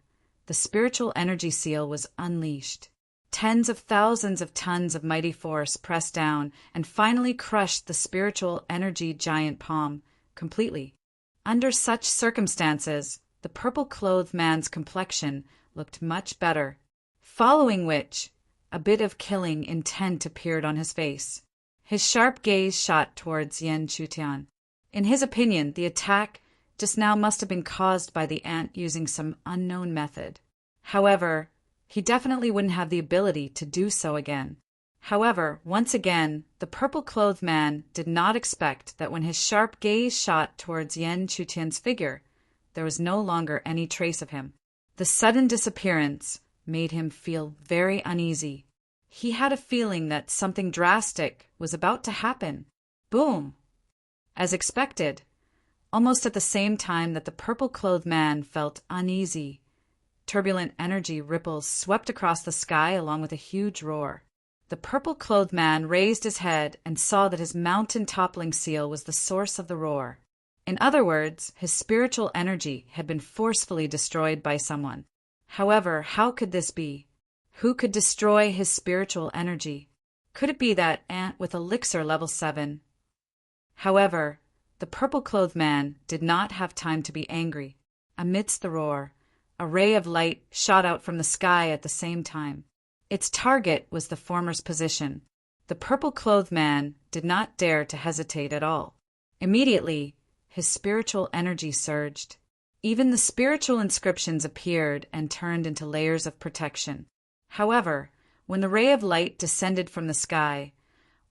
the spiritual energy seal was unleashed. Tens of thousands of tons of mighty force pressed down and finally crushed the spiritual energy giant palm completely. Under such circumstances, the purple-clothed man's complexion looked much better, following which, a bit of killing intent appeared on his face. His sharp gaze shot towards Yen Chutian. In his opinion, the attack just now must have been caused by the ant using some unknown method. However, he definitely wouldn't have the ability to do so again. However, once again, the purple-clothed man did not expect that when his sharp gaze shot towards Yan Chutian's figure, there was no longer any trace of him. The sudden disappearance made him feel very uneasy. He had a feeling that something drastic was about to happen. Boom! As expected, almost at the same time that the purple-clothed man felt uneasy, turbulent energy ripples swept across the sky along with a huge roar. The purple-clothed man raised his head and saw that his mountain-toppling seal was the source of the roar. In other words, his spiritual energy had been forcefully destroyed by someone. However, how could this be? Who could destroy his spiritual energy? Could it be that ant with elixir level 7? However, the purple-clothed man did not have time to be angry. Amidst the roar, a ray of light shot out from the sky at the same time. Its target was the former's position. The purple-clothed man did not dare to hesitate at all. Immediately, his spiritual energy surged. Even the spiritual inscriptions appeared and turned into layers of protection. However, when the ray of light descended from the sky,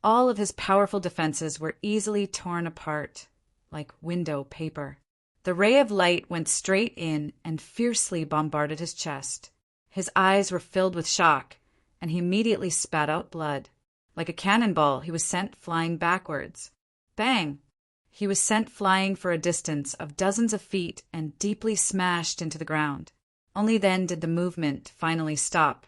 all of his powerful defenses were easily torn apart, like window paper. The ray of light went straight in and fiercely bombarded his chest. His eyes were filled with shock, and he immediately spat out blood. Like a cannonball, he was sent flying backwards. Bang! He was sent flying for a distance of dozens of feet and deeply smashed into the ground. Only then did the movement finally stop.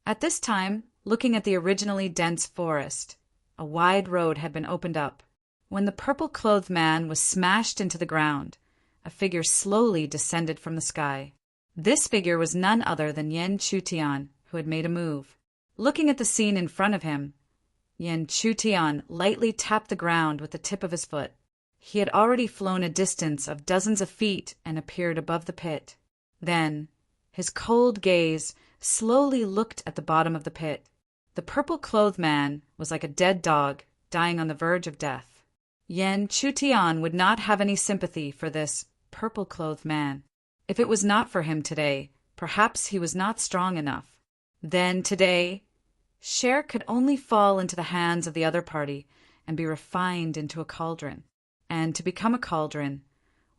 At this time, looking at the originally dense forest, a wide road had been opened up. When the purple-clothed man was smashed into the ground, a figure slowly descended from the sky. This figure was none other than Yan Chutian, who had made a move. Looking at the scene in front of him, Yan Chutian lightly tapped the ground with the tip of his foot. He had already flown a distance of dozens of feet and appeared above the pit. Then, his cold gaze slowly looked at the bottom of the pit. The purple-clothed man was like a dead dog, dying on the verge of death. Yan Chutian would not have any sympathy for this purple-clothed man. If it was not for him today, perhaps he was not strong enough. Then today, Cher could only fall into the hands of the other party and be refined into a cauldron. And to become a cauldron,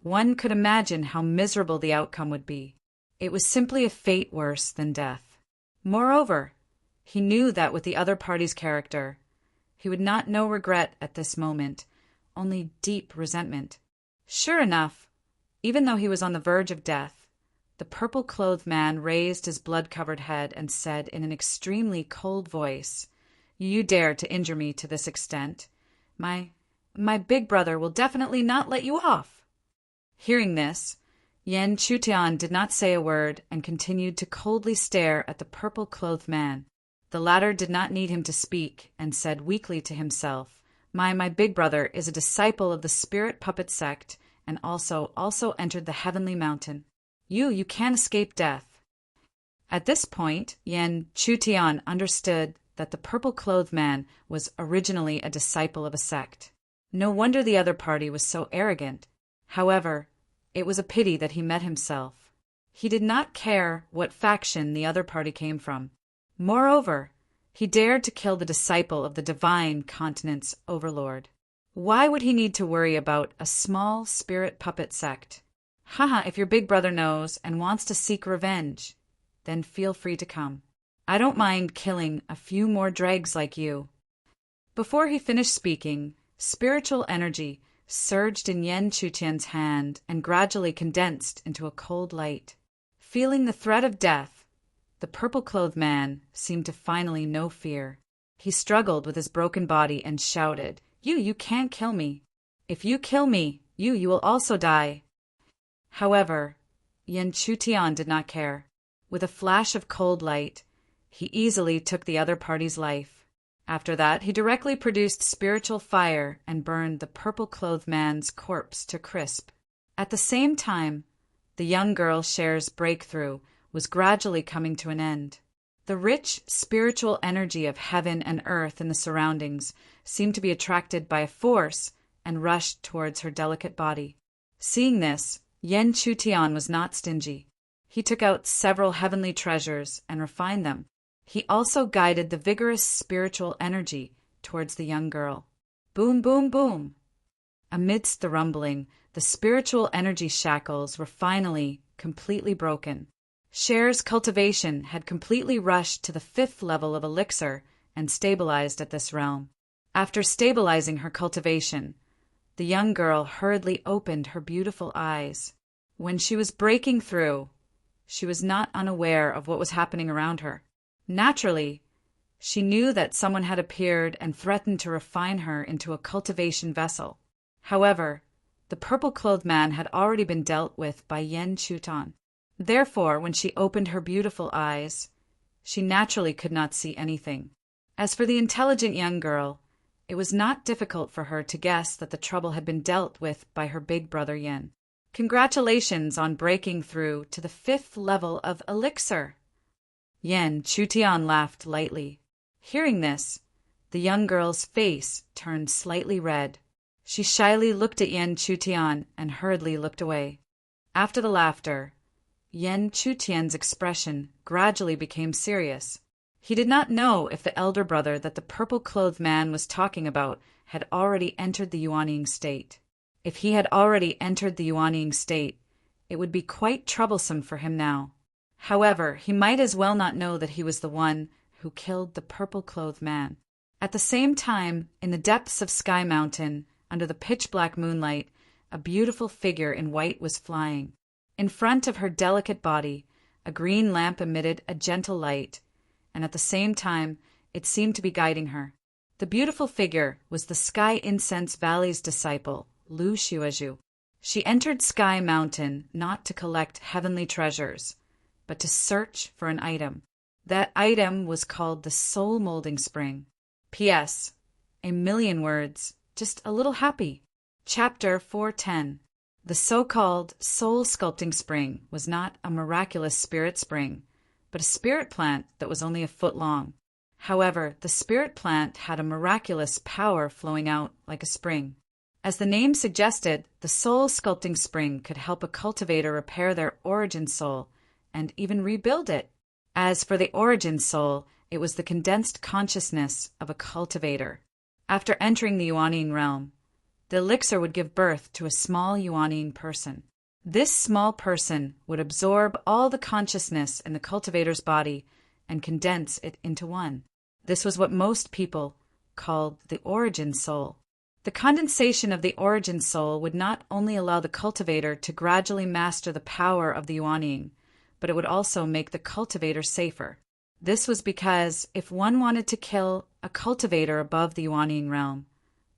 one could imagine how miserable the outcome would be. It was simply a fate worse than death. Moreover, he knew that with the other party's character, he would not know regret at this moment, only deep resentment. Sure enough, even though he was on the verge of death, the purple-clothed man raised his blood-covered head and said in an extremely cold voice, "You dare to injure me to this extent. My big brother will definitely not let you off." Hearing this, Yan Chutian did not say a word and continued to coldly stare at the purple-clothed man. The latter did not need him to speak and said weakly to himself, My big brother is a disciple of the spirit puppet sect and also entered the heavenly mountain. You can't escape death." At this point, Yan Chutian understood that the purple-clothed man was originally a disciple of a sect. No wonder the other party was so arrogant. However, it was a pity that he met himself. He did not care what faction the other party came from. Moreover, he dared to kill the disciple of the divine continent's overlord. Why would he need to worry about a small spirit puppet sect? Haha, if your big brother knows and wants to seek revenge, then feel free to come. I don't mind killing a few more dregs like you. Before he finished speaking, spiritual energy surged in Yan Chutian's hand and gradually condensed into a cold light. Feeling the threat of death, the purple-clothed man seemed to finally know fear. He struggled with his broken body and shouted, You can't kill me. If you kill me, you will also die." However, Yan Chutian did not care. With a flash of cold light, he easily took the other party's life. After that, he directly produced spiritual fire and burned the purple-clothed man's corpse to crisp. At the same time, the young girl Cher's breakthrough was gradually coming to an end. The rich spiritual energy of heaven and earth in the surroundings seemed to be attracted by a force and rushed towards her delicate body. Seeing this, Yan Chutian was not stingy. He took out several heavenly treasures and refined them. He also guided the vigorous spiritual energy towards the young girl. Boom, boom, boom. Amidst the rumbling, the spiritual energy shackles were finally completely broken. Cher's cultivation had completely rushed to the 5th level of elixir and stabilized at this realm. After stabilizing her cultivation, the young girl hurriedly opened her beautiful eyes. When she was breaking through, she was not unaware of what was happening around her. Naturally, she knew that someone had appeared and threatened to refine her into a cultivation vessel. However, the purple-clothed man had already been dealt with by Yen Chutan. Therefore, when she opened her beautiful eyes, she naturally could not see anything. As for the intelligent young girl, it was not difficult for her to guess that the trouble had been dealt with by her big brother Yen. Congratulations on breaking through to the 5th level of elixir. Yen Chutian laughed lightly. Hearing this, the young girl's face turned slightly red. She shyly looked at Yen Chutian and hurriedly looked away. After the laughter, Yen Chutian's expression gradually became serious. He did not know if the elder brother that the purple-clothed man was talking about had already entered the Yuanying state. If he had already entered the Yuanying state, it would be quite troublesome for him now. However, he might as well not know that he was the one who killed the purple-clothed man. At the same time, in the depths of Sky Mountain, under the pitch-black moonlight, a beautiful figure in white was flying. In front of her delicate body, a green lamp emitted a gentle light, and at the same time, it seemed to be guiding her. The beautiful figure was the Sky Incense Valley's disciple, Lu Xuezhu. She entered Sky Mountain not to collect heavenly treasures, but to search for an item. That item was called the Soul Molding Spring. P.S. A million words, just a little happy. Chapter 410. The so-called Soul Sculpting Spring was not a miraculous spirit spring, but a spirit plant that was only a foot long. However, the spirit plant had a miraculous power flowing out like a spring. As the name suggested, the Soul Sculpting Spring could help a cultivator repair their origin soul and even rebuild it. As for the origin soul, it was the condensed consciousness of a cultivator. After entering the Yuanying realm, the elixir would give birth to a small Yuanying person. This small person would absorb all the consciousness in the cultivator's body and condense it into one. This was what most people called the origin soul. The condensation of the origin soul would not only allow the cultivator to gradually master the power of the Yuanying, but it would also make the cultivator safer. This was because if one wanted to kill a cultivator above the Yuanying realm,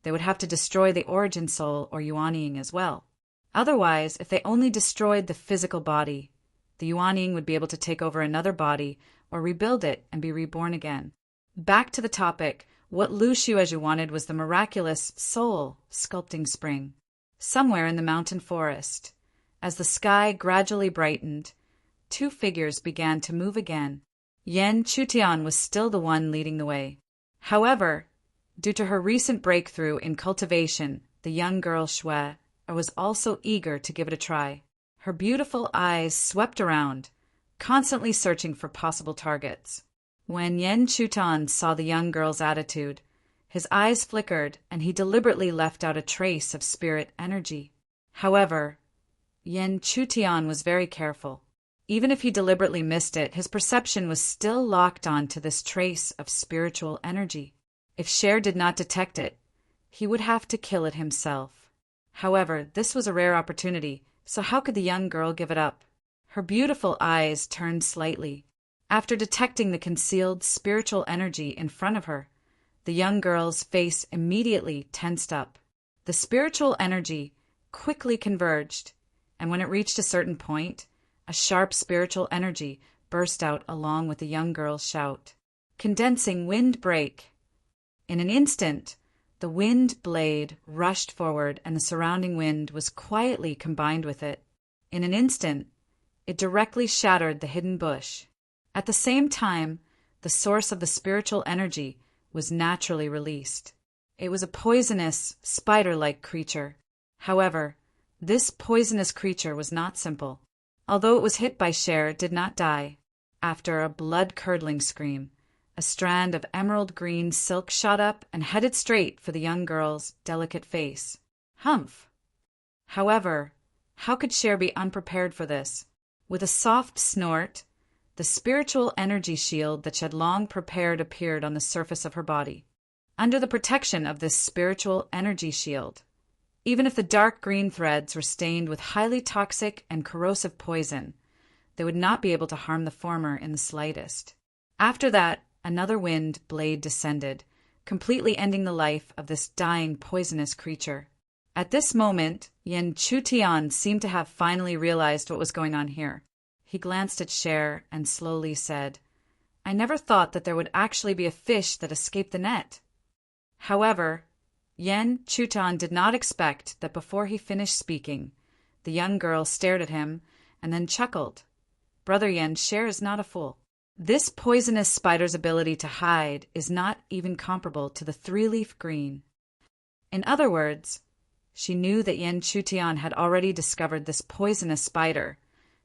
they would have to destroy the origin soul or Yuanying as well. Otherwise, if they only destroyed the physical body, the Yuanying would be able to take over another body or rebuild it and be reborn again. Back to the topic, what Lu Xuezhu wanted was the miraculous Soul Sculpting Spring, somewhere in the mountain forest. As the sky gradually brightened, two figures began to move again. Yen Chutian was still the one leading the way. However, due to her recent breakthrough in cultivation, the young girl Xue was also eager to give it a try. Her beautiful eyes swept around, constantly searching for possible targets. When Yen Chutan saw the young girl's attitude, his eyes flickered and he deliberately left out a trace of spirit energy. However, Yen Chutian was very careful. Even if he deliberately missed it, his perception was still locked on to this trace of spiritual energy. If Cher did not detect it, he would have to kill it himself. However, this was a rare opportunity, so how could the young girl give it up? Her beautiful eyes turned slightly. After detecting the concealed spiritual energy in front of her, the young girl's face immediately tensed up. The spiritual energy quickly converged, and when it reached a certain point, a sharp spiritual energy burst out along with the young girl's shout. Condensing wind break. In an instant, the wind blade rushed forward and the surrounding wind was quietly combined with it. In an instant, it directly shattered the hidden bush. At the same time, the source of the spiritual energy was naturally released. It was a poisonous, spider-like creature. However, this poisonous creature was not simple. Although it was hit by Cher, it did not die. After a blood-curdling scream, A strand of emerald green silk shot up and headed straight for the young girl's delicate face. Humph! However, how could Cher be unprepared for this? With a soft snort, the spiritual energy shield that she had long prepared appeared on the surface of her body. Under the protection of this spiritual energy shield, even if the dark green threads were stained with highly toxic and corrosive poison, they would not be able to harm the former in the slightest. After that, another wind blade descended, completely ending the life of this dying poisonous creature. At this moment, Yen Chutian seemed to have finally realized what was going on here. He glanced at Cher and slowly said, "I never thought that there would actually be a fish that escaped the net." However, Yen Chutian did not expect that before he finished speaking, the young girl stared at him and then chuckled. "Brother Yen, Cher is not a fool. This poisonous spider's ability to hide is not even comparable to the three-leaf green." In other words, she knew that Yen Chutian had already discovered this poisonous spider,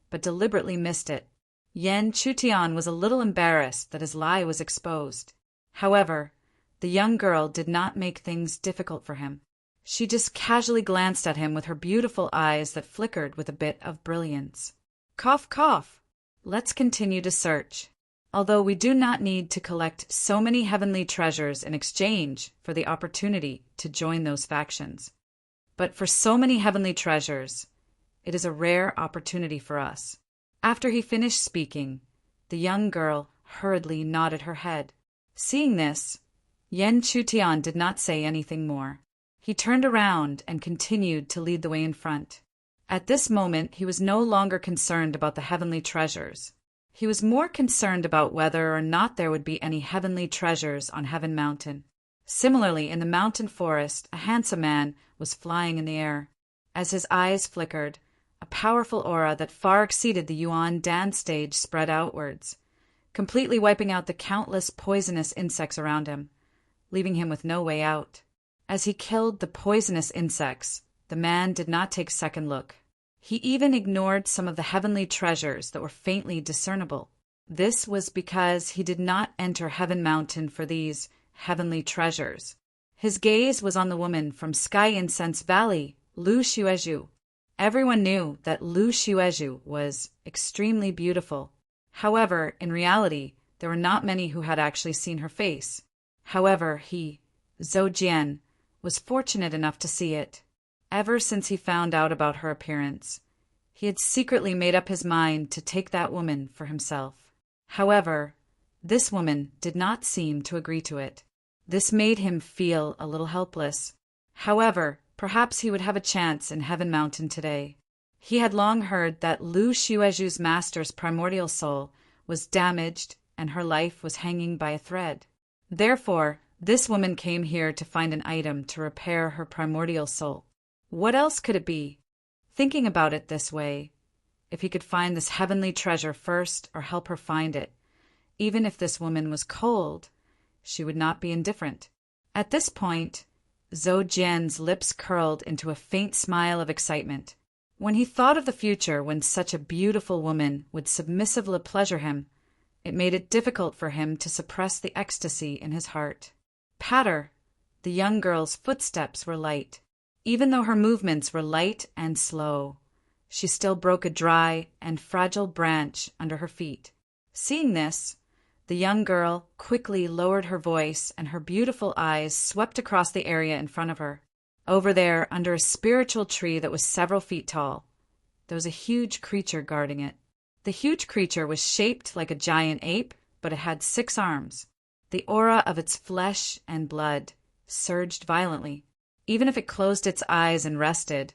but deliberately missed it. Yen Chutian was a little embarrassed that his lie was exposed. However, the young girl did not make things difficult for him. She just casually glanced at him with her beautiful eyes that flickered with a bit of brilliance. Cough, cough. Let's continue to search. Although we do not need to collect so many heavenly treasures in exchange for the opportunity to join those factions. But for so many heavenly treasures, it is a rare opportunity for us. After he finished speaking, the young girl hurriedly nodded her head. Seeing this, Yen Chutian did not say anything more. He turned around and continued to lead the way in front. At this moment, he was no longer concerned about the heavenly treasures. He was more concerned about whether or not there would be any heavenly treasures on Heaven Mountain. Similarly, in the mountain forest, a handsome man was flying in the air. As his eyes flickered, a powerful aura that far exceeded the Yuan dance stage spread outwards, completely wiping out the countless poisonous insects around him, leaving him with no way out. As he killed the poisonous insects, the man did not take a second look. He even ignored some of the heavenly treasures that were faintly discernible. This was because he did not enter Heaven Mountain for these heavenly treasures. His gaze was on the woman from Sky Incense Valley, Lu Xuezhu. Everyone knew that Lu Xuezhu was extremely beautiful. However, in reality, there were not many who had actually seen her face. However, he, Zhou Jian, was fortunate enough to see it. Ever since he found out about her appearance, he had secretly made up his mind to take that woman for himself. However, this woman did not seem to agree to it. This made him feel a little helpless. However, perhaps he would have a chance in Heaven Mountain today. He had long heard that Lu Xuezhu's master's primordial soul was damaged and her life was hanging by a thread. Therefore, this woman came here to find an item to repair her primordial soul. What else could it be? Thinking about it this way, if he could find this heavenly treasure first or help her find it, even if this woman was cold, she would not be indifferent. At this point, Zhou Jian's lips curled into a faint smile of excitement. When he thought of the future when such a beautiful woman would submissively pleasure him, it made it difficult for him to suppress the ecstasy in his heart. Patter! The young girl's footsteps were light. Even though her movements were light and slow, she still broke a dry and fragile branch under her feet. Seeing this, the young girl quickly lowered her voice and her beautiful eyes swept across the area in front of her. Over there, under a spiritual tree that was several feet tall, there was a huge creature guarding it. The huge creature was shaped like a giant ape, but it had 6 arms. The aura of its flesh and blood surged violently. Even if it closed its eyes and rested,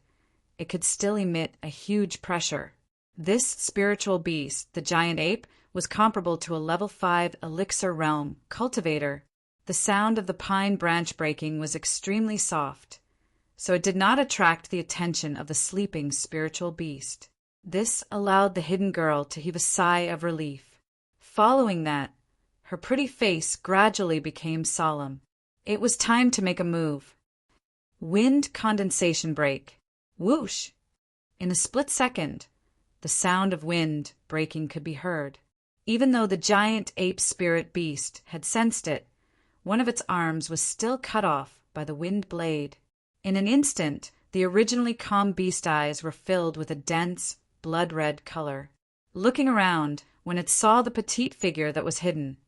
it could still emit a huge pressure. This spiritual beast, the giant ape, was comparable to a level 5 elixir realm cultivator. The sound of the pine branch breaking was extremely soft, so it did not attract the attention of the sleeping spiritual beast. This allowed the hidden girl to heave a sigh of relief. Following that, her pretty face gradually became solemn. It was time to make a move. Wind condensation break. Whoosh! In a split second, the sound of wind breaking could be heard. Even though the giant ape spirit beast had sensed it, one of its arms was still cut off by the wind blade. In an instant, the originally calm beast eyes were filled with a dense, blood-red color. Looking around, when it saw the petite figure that was hidden,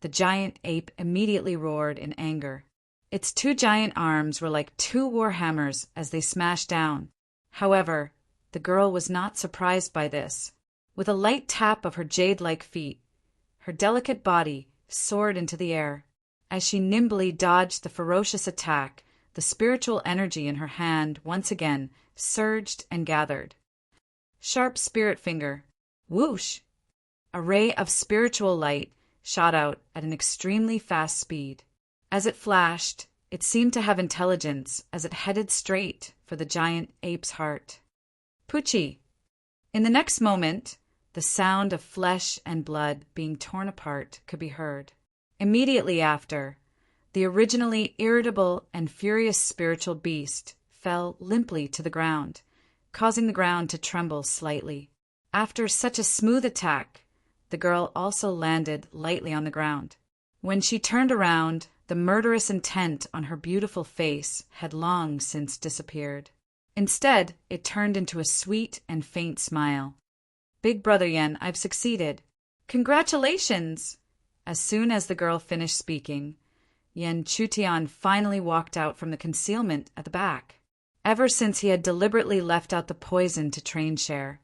the giant ape immediately roared in anger. Its two giant arms were like two war hammers as they smashed down. However, the girl was not surprised by this. With a light tap of her jade-like feet, her delicate body soared into the air. As she nimbly dodged the ferocious attack, the spiritual energy in her hand once again surged and gathered. Sharp spirit finger. Whoosh! A ray of spiritual light shot out at an extremely fast speed. As it flashed, it seemed to have intelligence as it headed straight for the giant ape's heart. Poochie! In the next moment, the sound of flesh and blood being torn apart could be heard. Immediately after, the originally irritable and furious spiritual beast fell limply to the ground, causing the ground to tremble slightly. After such a smooth attack, the girl also landed lightly on the ground. When she turned around, the murderous intent on her beautiful face had long since disappeared. Instead, it turned into a sweet and faint smile. Big Brother Yen, I've succeeded. Congratulations! As soon as the girl finished speaking, Yen Chutian finally walked out from the concealment at the back. Ever since he had deliberately left out the poison to train Cher,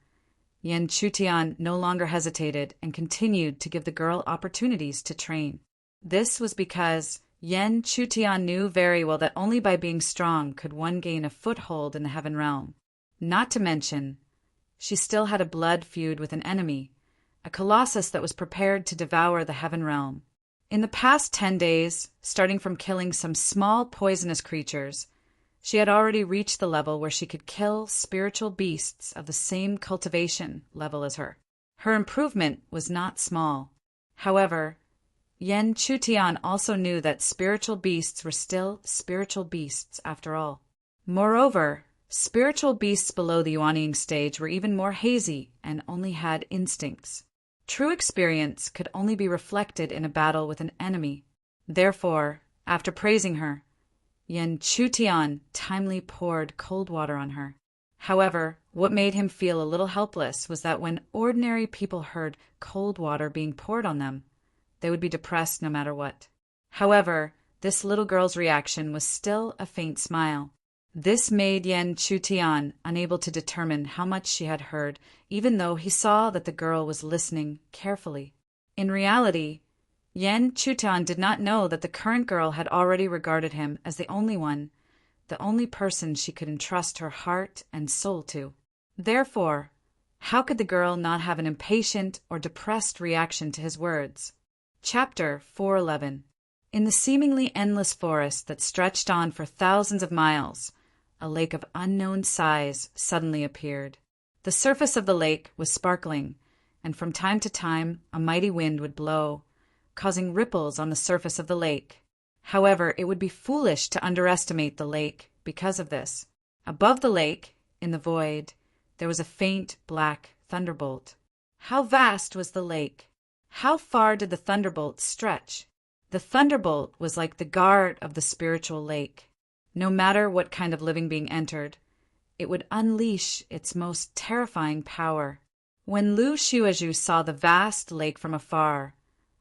Yen Chutian no longer hesitated and continued to give the girl opportunities to train. This was because Yen Chutian knew very well that only by being strong could one gain a foothold in the Heaven Realm. Not to mention, she still had a blood feud with an enemy, a colossus that was prepared to devour the Heaven Realm. In the past 10 days, starting from killing some small poisonous creatures, she had already reached the level where she could kill spiritual beasts of the same cultivation level as her. Her improvement was not small. However, Yen Chutian also knew that spiritual beasts were still spiritual beasts after all. Moreover, spiritual beasts below the Yuanying stage were even more hazy and only had instincts. True experience could only be reflected in a battle with an enemy. Therefore, after praising her, Yen Chutian timely poured cold water on her. However, what made him feel a little helpless was that when ordinary people heard cold water being poured on them, they would be depressed no matter what. However, this little girl's reaction was still a faint smile. This made Yen Chutian unable to determine how much she had heard, even though he saw that the girl was listening carefully. In reality, Yen Chutian did not know that the current girl had already regarded him as the only person she could entrust her heart and soul to. Therefore, how could the girl not have an impatient or depressed reaction to his words? Chapter 411. In the seemingly endless forest that stretched on for thousands of miles, a lake of unknown size suddenly appeared. The surface of the lake was sparkling, and from time to time a mighty wind would blow, causing ripples on the surface of the lake. However, it would be foolish to underestimate the lake because of this. Above the lake, in the void, there was a faint black thunderbolt. How vast was the lake? How far did the thunderbolt stretch? The thunderbolt was like the guard of the spiritual lake. No matter what kind of living being entered, it would unleash its most terrifying power. When Lu Xuezhu saw the vast lake from afar,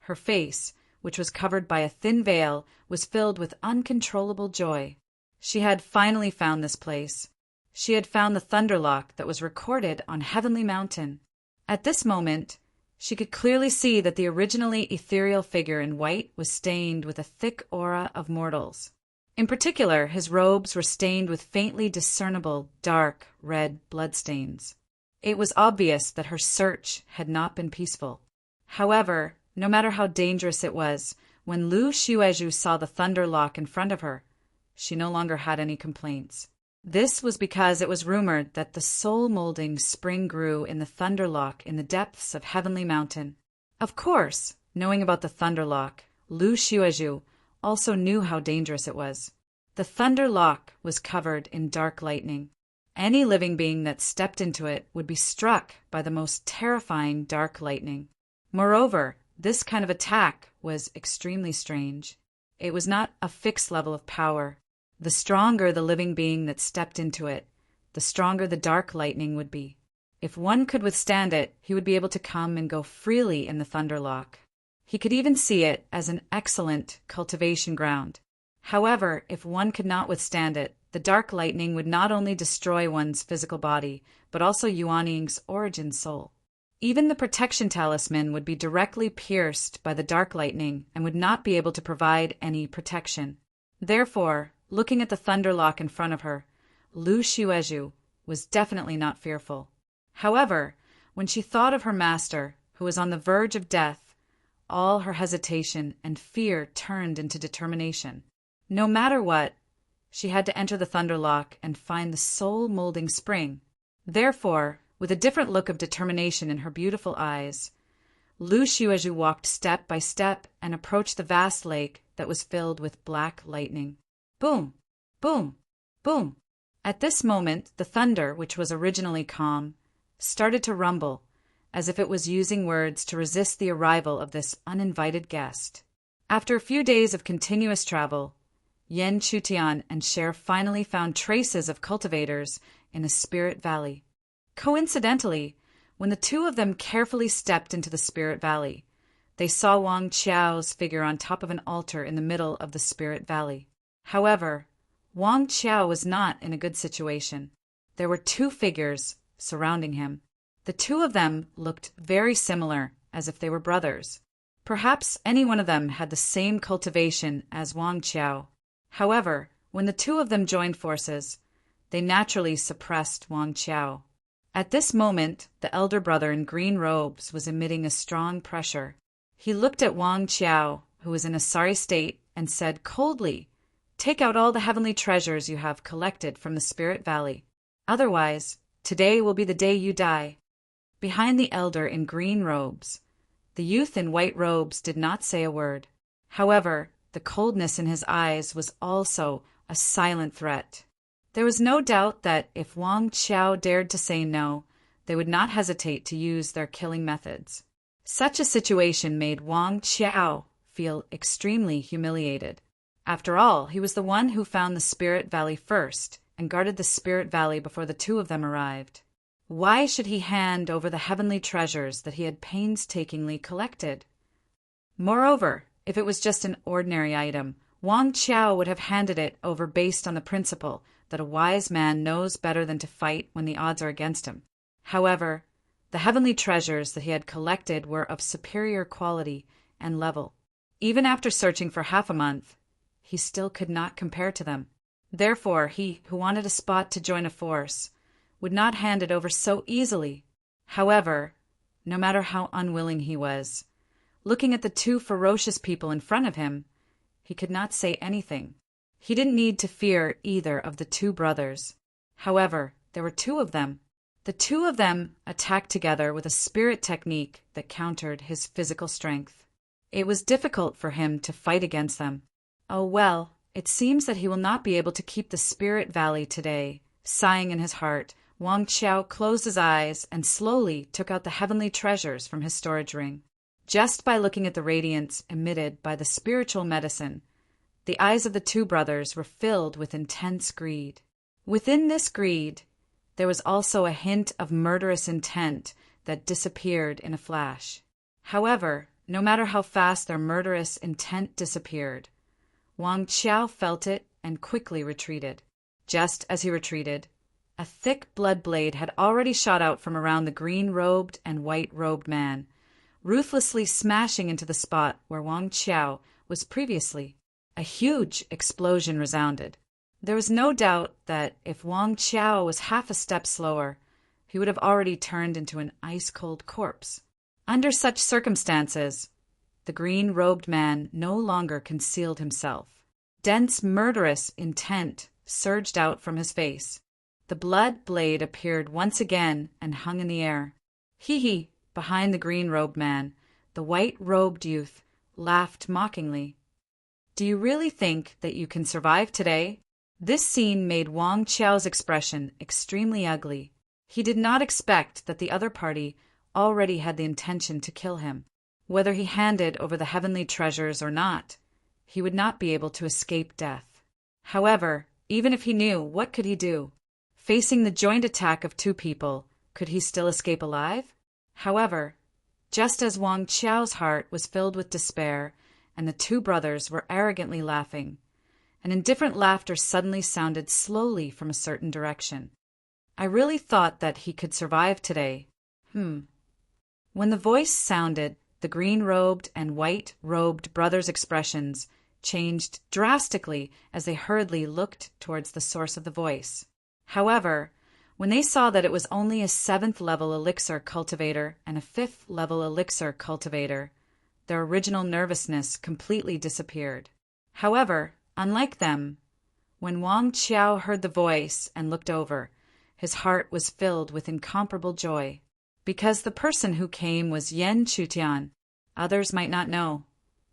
her face, which was covered by a thin veil, was filled with uncontrollable joy. She had finally found this place. She had found the Thunderlock that was recorded on Heavenly Mountain. At this moment, she could clearly see that the originally ethereal figure in white was stained with a thick aura of mortals. In particular, his robes were stained with faintly discernible dark red bloodstains. It was obvious that her search had not been peaceful. However, no matter how dangerous it was, when Lu Xuezhu saw the Thunderlock in front of her, she no longer had any complaints. This was because it was rumored that the soul molding spring grew in the Thunderlock in the depths of Heavenly Mountain. Of course, knowing about the Thunderlock, Lu Xuezhu also knew how dangerous it was. The Thunderlock was covered in dark lightning. Any living being that stepped into it would be struck by the most terrifying dark lightning. Moreover, this kind of attack was extremely strange. It was not a fixed level of power. The stronger the living being that stepped into it, the stronger the dark lightning would be. If one could withstand it, he would be able to come and go freely in the Thunderlock. He could even see it as an excellent cultivation ground. However, if one could not withstand it, the dark lightning would not only destroy one's physical body, but also Yuan Ying's origin soul. Even the protection talisman would be directly pierced by the dark lightning and would not be able to provide any protection. Therefore, looking at the Thunderlock in front of her, Lu Xuezhu was definitely not fearful. However, when she thought of her master, who was on the verge of death, all her hesitation and fear turned into determination. No matter what, she had to enter the Thunderlock and find the soul-molding spring. Therefore, with a different look of determination in her beautiful eyes, Lu Xuezhu walked step by step and approached the vast lake that was filled with black lightning. Boom! Boom! Boom! At this moment, the thunder, which was originally calm, started to rumble, as if it was using words to resist the arrival of this uninvited guest. After a few days of continuous travel, Yan Chutian and Cher finally found traces of cultivators in a Spirit Valley. Coincidentally, when the two of them carefully stepped into the Spirit Valley, they saw Wang Qiao's figure on top of an altar in the middle of the Spirit Valley. However, Wang Qiao was not in a good situation. There were two figures surrounding him. The two of them looked very similar, as if they were brothers. Perhaps any one of them had the same cultivation as Wang Qiao. However, when the two of them joined forces, they naturally suppressed Wang Qiao. At this moment, the elder brother in green robes was emitting a strong pressure. He looked at Wang Qiao, who was in a sorry state, and said coldly, "Take out all the heavenly treasures you have collected from the Spirit Valley. Otherwise, today will be the day you die." Behind the elder in green robes, the youth in white robes did not say a word. However, the coldness in his eyes was also a silent threat. There was no doubt that if Wang Qiao dared to say no, they would not hesitate to use their killing methods. Such a situation made Wang Qiao feel extremely humiliated. After all, he was the one who found the Spirit Valley first and guarded the Spirit Valley before the two of them arrived. Why should he hand over the heavenly treasures that he had painstakingly collected? Moreover, if it was just an ordinary item, Wang Qiao would have handed it over based on the principle that a wise man knows better than to fight when the odds are against him. However, the heavenly treasures that he had collected were of superior quality and level. Even after searching for half a month, he still could not compare to them. Therefore, he, who wanted a spot to join a force, would not hand it over so easily. However, no matter how unwilling he was, looking at the two ferocious people in front of him, he could not say anything. He didn't need to fear either of the two brothers. However, there were two of them. The two of them attacked together with a spirit technique that countered his physical strength. It was difficult for him to fight against them. Oh well, it seems that he will not be able to keep the Spirit Valley today. Sighing in his heart, Wang Qiao closed his eyes and slowly took out the heavenly treasures from his storage ring. Just by looking at the radiance emitted by the spiritual medicine, the eyes of the two brothers were filled with intense greed. Within this greed, there was also a hint of murderous intent that disappeared in a flash. However, no matter how fast their murderous intent disappeared, Wang Qiao felt it and quickly retreated. Just as he retreated, a thick blood blade had already shot out from around the green-robed and white-robed man, ruthlessly smashing into the spot where Wang Qiao was previously. A huge explosion resounded. There was no doubt that if Wang Qiao was half a step slower, he would have already turned into an ice-cold corpse. Under such circumstances, the green-robed man no longer concealed himself. Dense, murderous intent surged out from his face. The blood blade appeared once again and hung in the air. Hee! Behind the green-robed man, the white-robed youth laughed mockingly. "Do you really think that you can survive today?" This scene made Wang Qiao's expression extremely ugly. He did not expect that the other party already had the intention to kill him. Whether he handed over the heavenly treasures or not, he would not be able to escape death. However, even if he knew, what could he do? Facing the joint attack of two people, could he still escape alive? However, just as Wang Qiao's heart was filled with despair and the two brothers were arrogantly laughing, an indifferent laughter suddenly sounded slowly from a certain direction. I really thought that he could survive today. When the voice sounded, the green-robed and white-robed brothers' expressions changed drastically as they hurriedly looked towards the source of the voice. However, when they saw that it was only a 7th-level elixir cultivator and a 5th-level elixir cultivator, their original nervousness completely disappeared. However, unlike them, when Wang Qiao heard the voice and looked over, his heart was filled with incomparable joy. Because the person who came was Yan Chutian. Others might not know,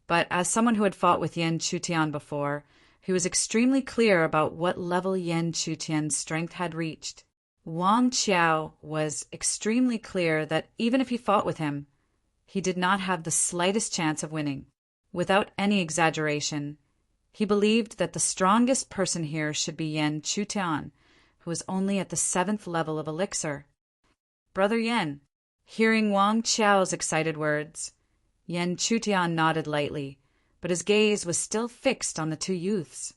but as someone who had fought with Yan Chutian before, he was extremely clear about what level Yan Chutian's strength had reached. Wang Qiao was extremely clear that even if he fought with him, he did not have the slightest chance of winning. Without any exaggeration, he believed that the strongest person here should be Yan Chutian, who was only at the 7th level of elixir. Brother Yan. Hearing Wang Qiao's excited words, Yan Chutian nodded lightly, but his gaze was still fixed on the two youths.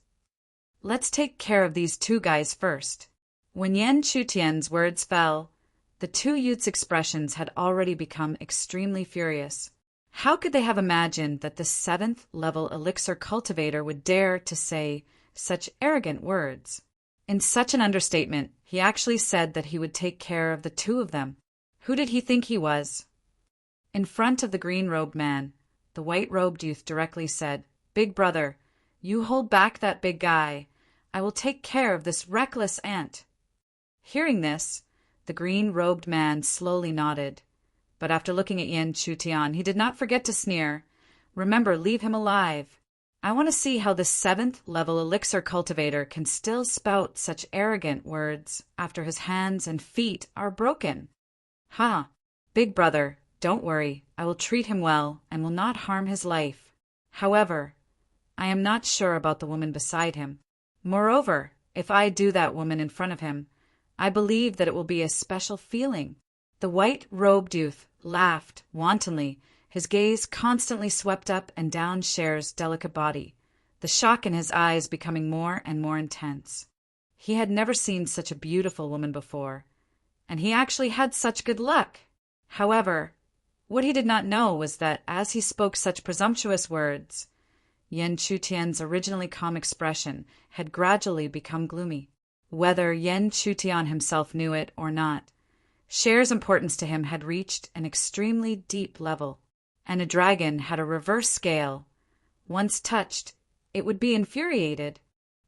Let's take care of these two guys first. When Yan Chutian's words fell, the two youths' expressions had already become extremely furious. How could they have imagined that the 7th level elixir cultivator would dare to say such arrogant words? In such an understatement, he actually said that he would take care of the two of them. Who did he think he was? In front of the green-robed man, the white-robed youth directly said, "Big brother, you hold back that big guy. I will take care of this reckless ant." Hearing this, the green-robed man slowly nodded. But after looking at Yan Chutian, he did not forget to sneer. "Remember, leave him alive. I want to see how this 7th level elixir cultivator can still spout such arrogant words after his hands and feet are broken." "Ha! Big brother, don't worry. I will treat him well and will not harm his life. However, I am not sure about the woman beside him. Moreover, if I do that woman in front of him, I believe that it will be a special feeling." The white-robed youth laughed wantonly. His gaze constantly swept up and down Cher's delicate body, the shock in his eyes becoming more and more intense. He had never seen such a beautiful woman before, and he actually had such good luck. However, what he did not know was that as he spoke such presumptuous words, Yan Chutian's originally calm expression had gradually become gloomy. Whether Yan Chutian himself knew it or not, Cher's importance to him had reached an extremely deep level. And a dragon had a reverse scale. Once touched, it would be infuriated.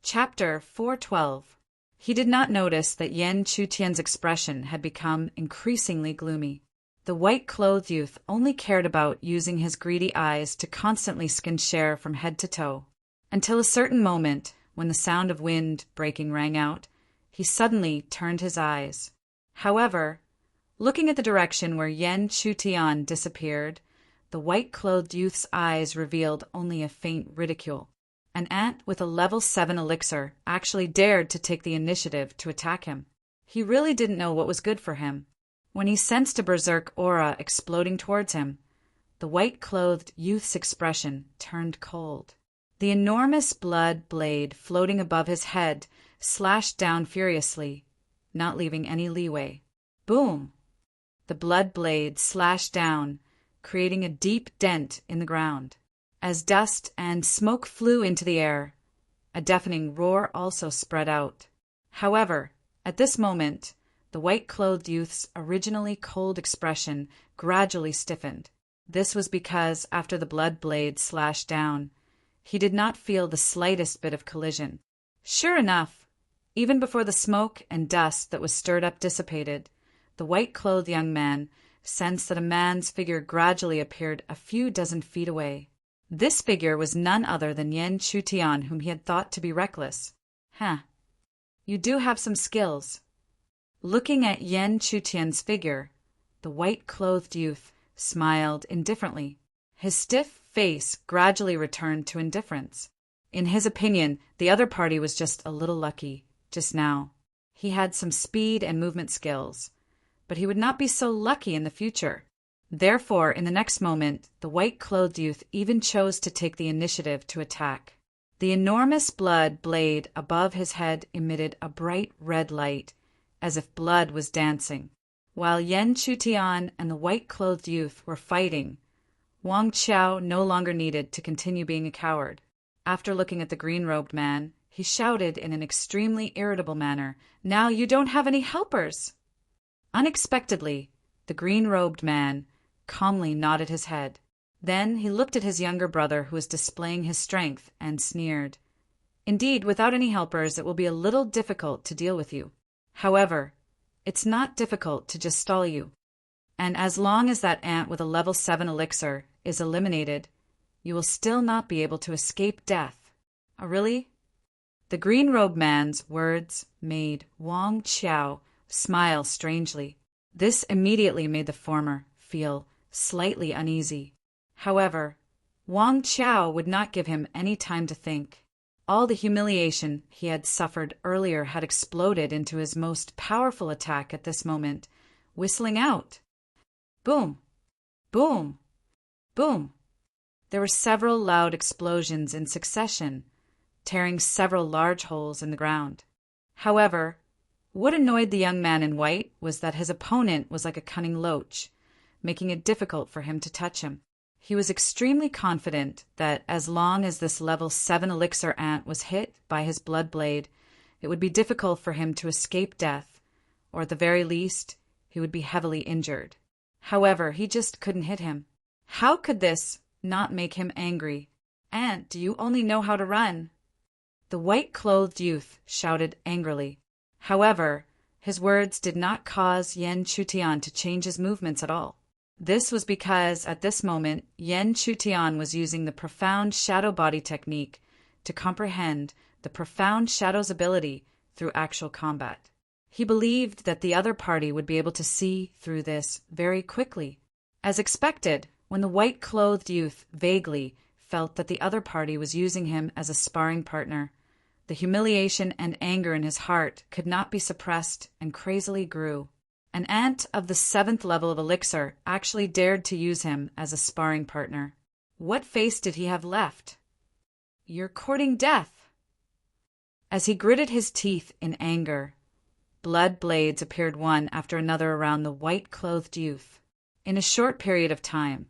Chapter 412. He did not notice that Yan Chutian's expression had become increasingly gloomy. The white-clothed youth only cared about using his greedy eyes to constantly skin Cher from head to toe, until a certain moment, when the sound of wind breaking rang out, he suddenly turned his eyes. However, looking at the direction where Yan Chutian disappeared, the white-clothed youth's eyes revealed only a faint ridicule. An ant with a level 7 elixir actually dared to take the initiative to attack him. He really didn't know what was good for him. When he sensed a berserk aura exploding towards him, the white-clothed youth's expression turned cold. The enormous blood blade floating above his head slashed down furiously, not leaving any leeway. Boom! The blood blade slashed down, creating a deep dent in the ground. As dust and smoke flew into the air, a deafening roar also spread out. However, at this moment, the white-clothed youth's originally cold expression gradually stiffened. This was because, after the blood blade slashed down, he did not feel the slightest bit of collision. Sure enough, even before the smoke and dust that was stirred up dissipated, the white-clothed young man sensed that a man's figure gradually appeared a few dozen feet away. This figure was none other than Yan Chutian, whom he had thought to be reckless. You do have some skills." Looking at Yan Chutian's figure, the white-clothed youth smiled indifferently. His stiff face gradually returned to indifference. In his opinion, the other party was just a little lucky, just now. He had some speed and movement skills, but he would not be so lucky in the future. Therefore, in the next moment, the white-clothed youth even chose to take the initiative to attack. The enormous blood blade above his head emitted a bright red light, as if blood was dancing. While Yen Chutian and the white-clothed youth were fighting, Wang Qiao no longer needed to continue being a coward. After looking at the green-robed man, he shouted in an extremely irritable manner, "Now you don't have any helpers!" Unexpectedly, the green-robed man calmly nodded his head. Then he looked at his younger brother who was displaying his strength and sneered. "Indeed, without any helpers, it will be a little difficult to deal with you. However, it's not difficult to just stall you. And as long as that ant with a level 7 elixir is eliminated, you will still not be able to escape death." "Oh, really?" The green-robed man's words made Wang Qiao smile strangely. This immediately made the former feel slightly uneasy. However, Wang Qiao would not give him any time to think. All the humiliation he had suffered earlier had exploded into his most powerful attack at this moment, whistling out. Boom! Boom! Boom! There were several loud explosions in succession, tearing several large holes in the ground. However, what annoyed the young man in white was that his opponent was like a cunning loach, making it difficult for him to touch him. He was extremely confident that as long as this level 7 elixir ant was hit by his blood blade, it would be difficult for him to escape death, or at the very least, he would be heavily injured. However, he just couldn't hit him. How could this not make him angry? "Ant, do you only know how to run?" The white-clothed youth shouted angrily. However, his words did not cause Yen Chutian to change his movements at all. This was because, at this moment, Yen Chutian was using the profound shadow body technique to comprehend the profound shadow's ability through actual combat. He believed that the other party would be able to see through this very quickly. As expected, when the white-clothed youth vaguely felt that the other party was using him as a sparring partner, the humiliation and anger in his heart could not be suppressed and crazily grew. An ant of the 7th level of elixir actually dared to use him as a sparring partner. What face did he have left? "You're courting death." As he gritted his teeth in anger, blood blades appeared one after another around the white-clothed youth. In a short period of time,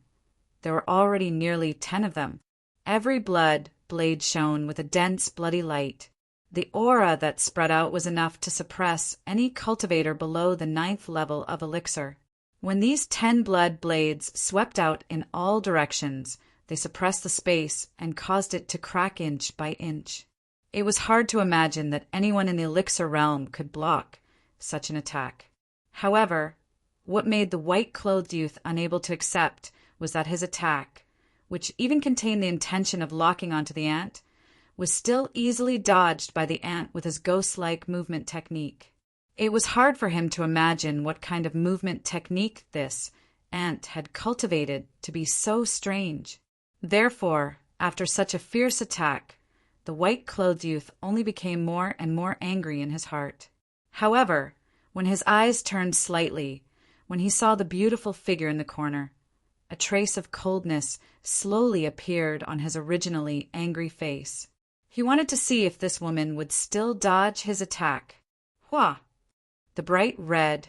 there were already nearly 10 of them. Every blood blade shone with a dense, bloody light. The aura that spread out was enough to suppress any cultivator below the 9th level of elixir. When these 10 blood blades swept out in all directions, they suppressed the space and caused it to crack inch by inch. It was hard to imagine that anyone in the elixir realm could block such an attack. However, what made the white-clothed youth unable to accept was that his attack, which even contained the intention of locking onto the ant, was still easily dodged by the ant with his ghost-like movement technique. It was hard for him to imagine what kind of movement technique this ant had cultivated to be so strange. Therefore, after such a fierce attack, the white-clothed youth only became more and more angry in his heart. However, when his eyes turned slightly, when he saw the beautiful figure in the corner, a trace of coldness slowly appeared on his originally angry face. He wanted to see if this woman would still dodge his attack. Hua! The bright red,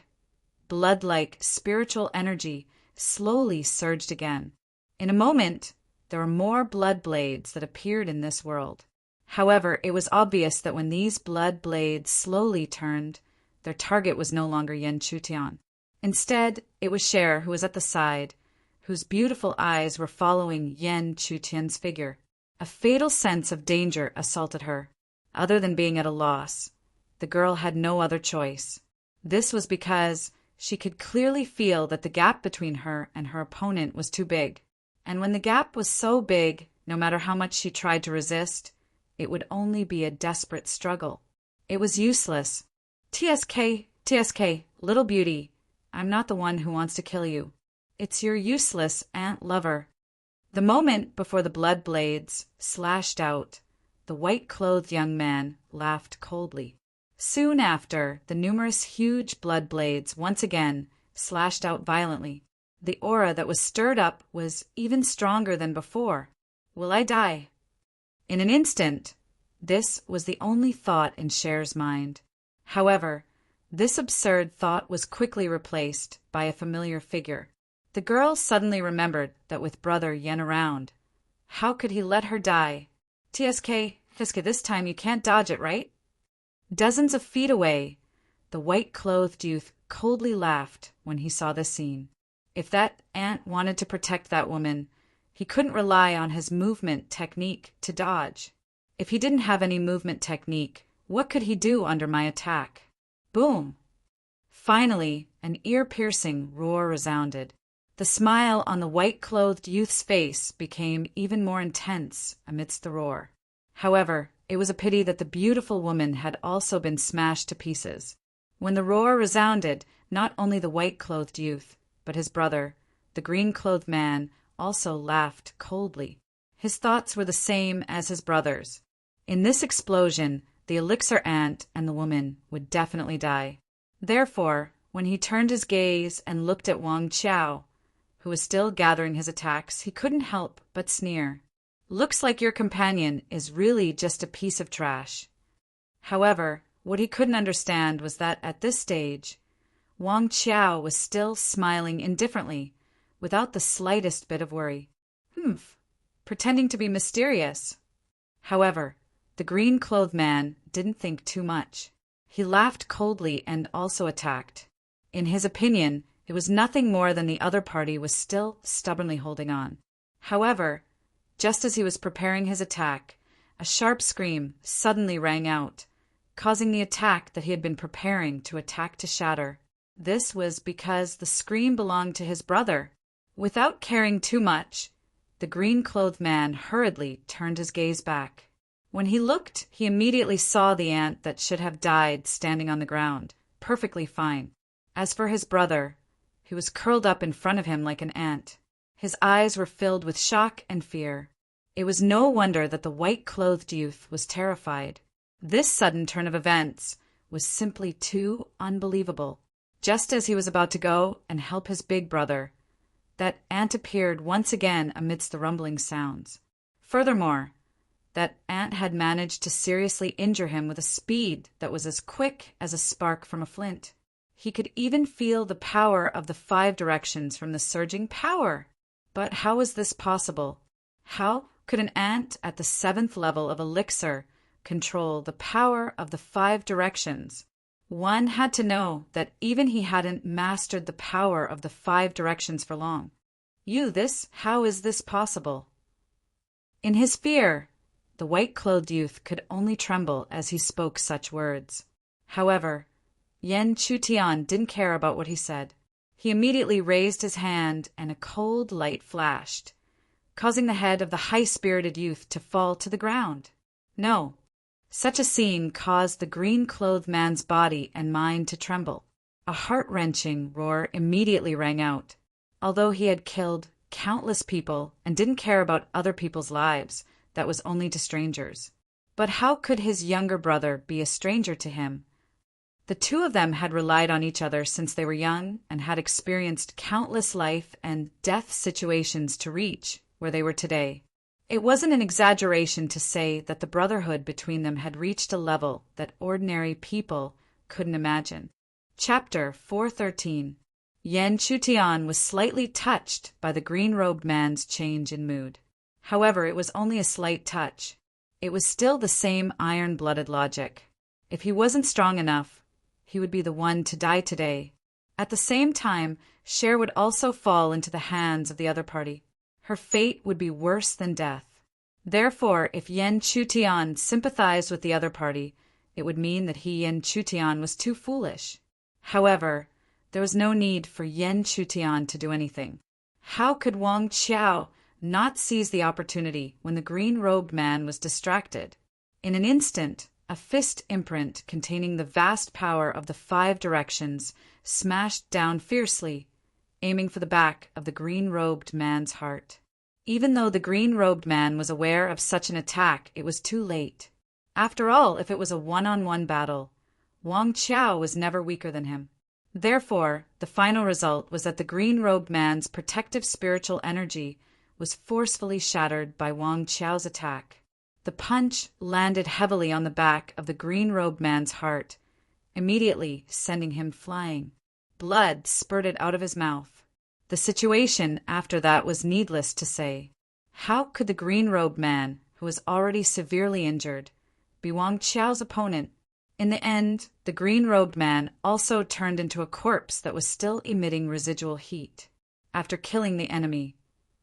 blood-like spiritual energy slowly surged again. In a moment, there were more blood blades that appeared in this world. However, it was obvious that when these blood blades slowly turned, their target was no longer Yen Chutian. Instead, it was Cher who was at the side, whose beautiful eyes were following Yen Chutian's figure. A fatal sense of danger assaulted her. Other than being at a loss, the girl had no other choice. This was because she could clearly feel that the gap between her and her opponent was too big. And when the gap was so big, no matter how much she tried to resist, it would only be a desperate struggle. It was useless. TSK, little beauty, I'm not the one who wants to kill you. It's your useless ant lover. The moment before the blood blades slashed out, the white-clothed young man laughed coldly. Soon after, the numerous huge blood blades once again slashed out violently. The aura that was stirred up was even stronger than before. Will I die? In an instant, this was the only thought in Cher's mind. However, this absurd thought was quickly replaced by a familiar figure. The girl suddenly remembered that with brother Yen around, how could he let her die? TSK, this time you can't dodge it, right? Dozens of feet away, the white-clothed youth coldly laughed when he saw this scene. If that ant wanted to protect that woman, he couldn't rely on his movement technique to dodge. If he didn't have any movement technique, what could he do under my attack? Boom! Finally, an ear-piercing roar resounded. The smile on the white-clothed youth's face became even more intense amidst the roar. However, it was a pity that the beautiful woman had also been smashed to pieces. When the roar resounded, not only the white-clothed youth, but his brother, the green-clothed man, also laughed coldly. His thoughts were the same as his brother's. In this explosion, the elixir ant and the woman would definitely die. Therefore, when he turned his gaze and looked at Wang Qiao, who was still gathering his attacks, he couldn't help but sneer. Looks like your companion is really just a piece of trash. However, what he couldn't understand was that at this stage, Wang Qiao was still smiling indifferently, without the slightest bit of worry. Pretending to be mysterious. However, the green-clothed man didn't think too much. He laughed coldly and also attacked. In his opinion, it was nothing more than the other party was still stubbornly holding on. However, just as he was preparing his attack, a sharp scream suddenly rang out, causing the attack that he had been preparing to attack to shatter. This was because the scream belonged to his brother. Without caring too much, the green-clothed man hurriedly turned his gaze back. When he looked, he immediately saw the ant that should have died standing on the ground, perfectly fine. As for his brother, he was curled up in front of him like an ant. His eyes were filled with shock and fear. It was no wonder that the white-clothed youth was terrified. This sudden turn of events was simply too unbelievable. Just as he was about to go and help his big brother, that ant appeared once again amidst the rumbling sounds. Furthermore, that ant had managed to seriously injure him with a speed that was as quick as a spark from a flint. He could even feel the power of the 5 directions from the surging power. But how was this possible? How could an ant at the 7th level of elixir control the power of the 5 directions? One had to know that even he hadn't mastered the power of the 5 directions for long. How is this possible? In his fear, the white-clothed youth could only tremble as he spoke such words. However, Yen Chutian didn't care about what he said. He immediately raised his hand and a cold light flashed, causing the head of the high-spirited youth to fall to the ground. No, such a scene caused the green-clothed man's body and mind to tremble. A heart-wrenching roar immediately rang out. Although he had killed countless people and didn't care about other people's lives, that was only to strangers. But how could his younger brother be a stranger to him? The two of them had relied on each other since they were young and had experienced countless life and death situations to reach where they were today. It wasn't an exaggeration to say that the brotherhood between them had reached a level that ordinary people couldn't imagine. Chapter 413. Yen Chutian was slightly touched by the green-robed man's change in mood. However, it was only a slight touch. It was still the same iron-blooded logic. If he wasn't strong enough, he would be the one to die today. At the same time, Cher would also fall into the hands of the other party. Her fate would be worse than death. Therefore, if Yen Chutian sympathized with the other party, it would mean that Yen Chutian was too foolish. However, there was no need for Yen Chutian to do anything. How could Wang Qiao not seize the opportunity when the green-robed man was distracted? In an instant, a fist imprint containing the vast power of the 5 directions smashed down fiercely, aiming for the back of the green-robed man's heart. Even though the green-robed man was aware of such an attack, it was too late. After all, if it was a one-on-one battle, Wang Chao was never weaker than him. Therefore, the final result was that the green-robed man's protective spiritual energy was forcefully shattered by Wang Chao's attack. The punch landed heavily on the back of the green-robed man's heart, immediately sending him flying. Blood spurted out of his mouth. The situation after that was needless to say. How could the green-robed man, who was already severely injured, be Wang Chao's opponent? In the end, the green-robed man also turned into a corpse that was still emitting residual heat. After killing the enemy,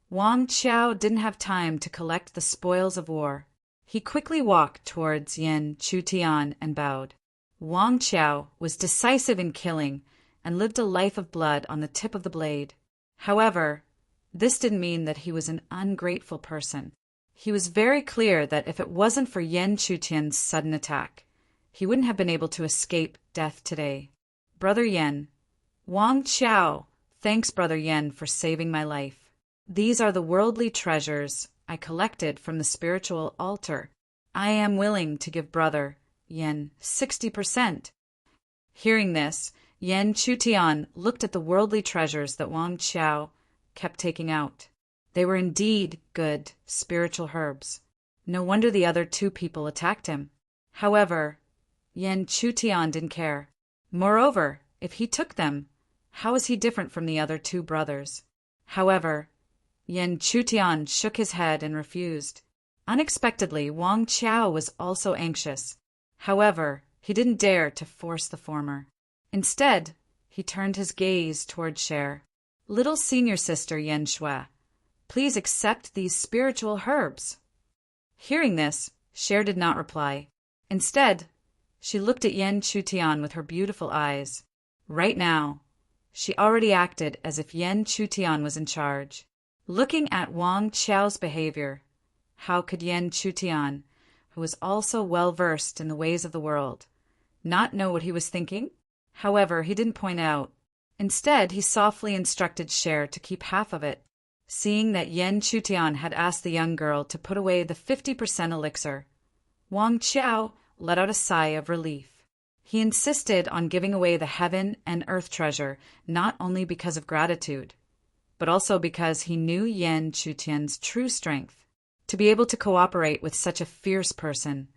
Wang Chao didn't have time to collect the spoils of war. He quickly walked towards Yan Chutian and bowed. Wang Chao was decisive in killing and lived a life of blood on the tip of the blade. However, this didn't mean that he was an ungrateful person. He was very clear that if it wasn't for Yan Chutian's sudden attack, he wouldn't have been able to escape death today. Brother Yan, Wang Chao, thanks Brother Yan for saving my life. These are the worldly treasures I collected from the spiritual altar. I am willing to give Brother Yan 60%. Hearing this, Yan Chutian looked at the worldly treasures that Wang Chao kept taking out. They were indeed good spiritual herbs. No wonder the other two people attacked him. However, Yan Chutian didn't care. Moreover, if he took them, how is he different from the other two brothers? However, Yan Chutian shook his head and refused. Unexpectedly, Wang Chao was also anxious. However, he didn't dare to force the former. Instead, he turned his gaze toward Cher. Little senior sister Yan Shui, please accept these spiritual herbs. Hearing this, Cher did not reply. Instead, she looked at Yan Chutian with her beautiful eyes. Right now, she already acted as if Yan Chutian was in charge. Looking at Wang Chao's behavior, how could Yan Chutian, who was also well-versed in the ways of the world, not know what he was thinking? However, he didn't point out. Instead, he softly instructed Cher to keep half of it. Seeing that Yan Chutian had asked the young girl to put away the 50% elixir, Wang Chao let out a sigh of relief. He insisted on giving away the heaven and earth treasure not only because of gratitude, but also because he knew Yan Chutian's true strength. To be able to cooperate with such a fierce person,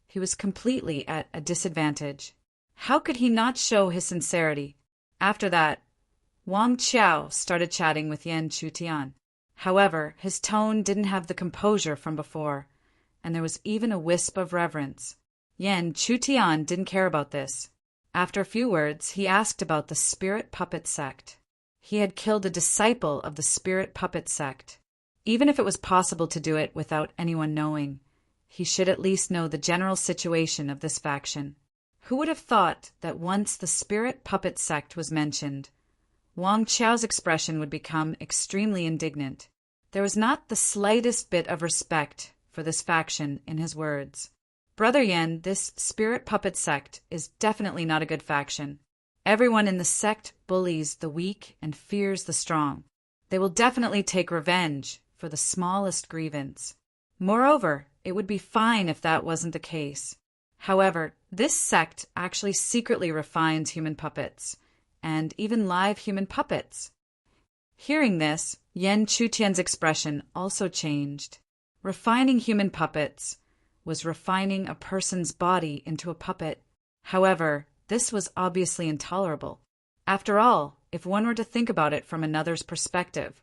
he was completely at a disadvantage. How could he not show his sincerity? After that, Wang Chao started chatting with Yan Chutian. However, his tone didn't have the composure from before, and there was even a wisp of reverence. Yan Chutian didn't care about this. After a few words, he asked about the spirit puppet sect. He had killed a disciple of the spirit puppet sect. Even if it was possible to do it without anyone knowing, he should at least know the general situation of this faction. Who would have thought that once the spirit puppet sect was mentioned, Wang Chao's expression would become extremely indignant. There was not the slightest bit of respect for this faction in his words. Brother Yan, this spirit puppet sect is definitely not a good faction. Everyone in the sect bullies the weak and fears the strong. They will definitely take revenge for the smallest grievance. Moreover, it would be fine if that wasn't the case. However, this sect actually secretly refines human puppets, and even live human puppets. Hearing this, Yan Chutian's expression also changed. Refining human puppets was refining a person's body into a puppet. However, this was obviously intolerable. After all, if one were to think about it from another's perspective,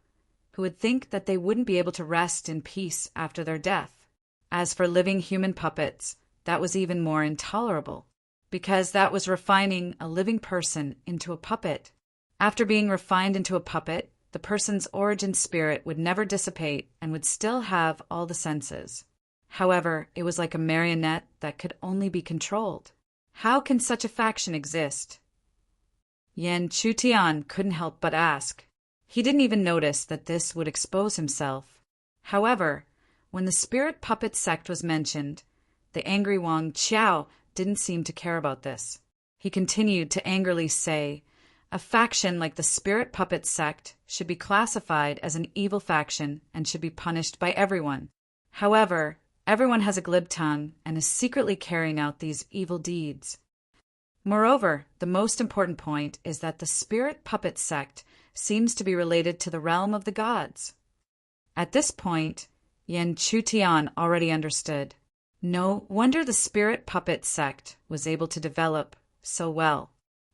who would think that they wouldn't be able to rest in peace after their death? As for living human puppets, that was even more intolerable, because that was refining a living person into a puppet. After being refined into a puppet, the person's origin spirit would never dissipate and would still have all the senses. However, it was like a marionette that could only be controlled. How can such a faction exist? Yan Chutian couldn't help but ask. He didn't even notice that this would expose himself. However, when the spirit puppet sect was mentioned, the angry Wang Chao didn't seem to care about this. He continued to angrily say, A faction like the Spirit Puppet sect should be classified as an evil faction and should be punished by everyone. However, everyone has a glib tongue and is secretly carrying out these evil deeds. Moreover, the most important point is that the Spirit Puppet sect seems to be related to the realm of the gods. At this point, Yen Chutian already understood. No wonder the Spirit Puppet sect was able to develop so well.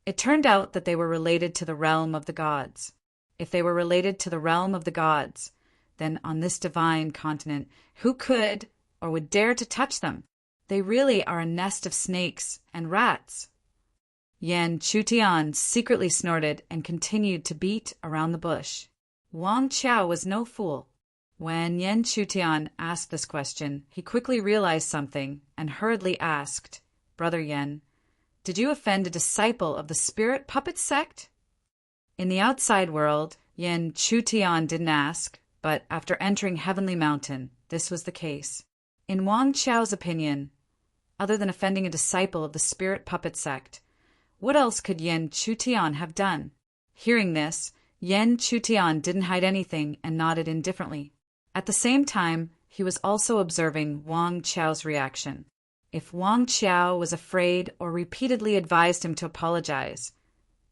It turned out that they were related to the realm of the gods. If they were related to the realm of the gods, then on this divine continent, who could or would dare to touch them? They really are a nest of snakes and rats. Yen Chutian secretly snorted and continued to beat around the bush. Wang Chao was no fool. When Yen Chutian asked this question, he quickly realized something and hurriedly asked, "Brother Yen, did you offend a disciple of the Spirit Puppet sect?" In the outside world, Yen Chutian didn't ask, but after entering Heavenly Mountain, this was the case. In Wang Chao's opinion, other than offending a disciple of the Spirit Puppet sect, what else could Yen Chutian have done? Hearing this, Yen Chutian didn't hide anything and nodded indifferently. At the same time, he was also observing Wang Chao's reaction. If Wang Chao was afraid or repeatedly advised him to apologize,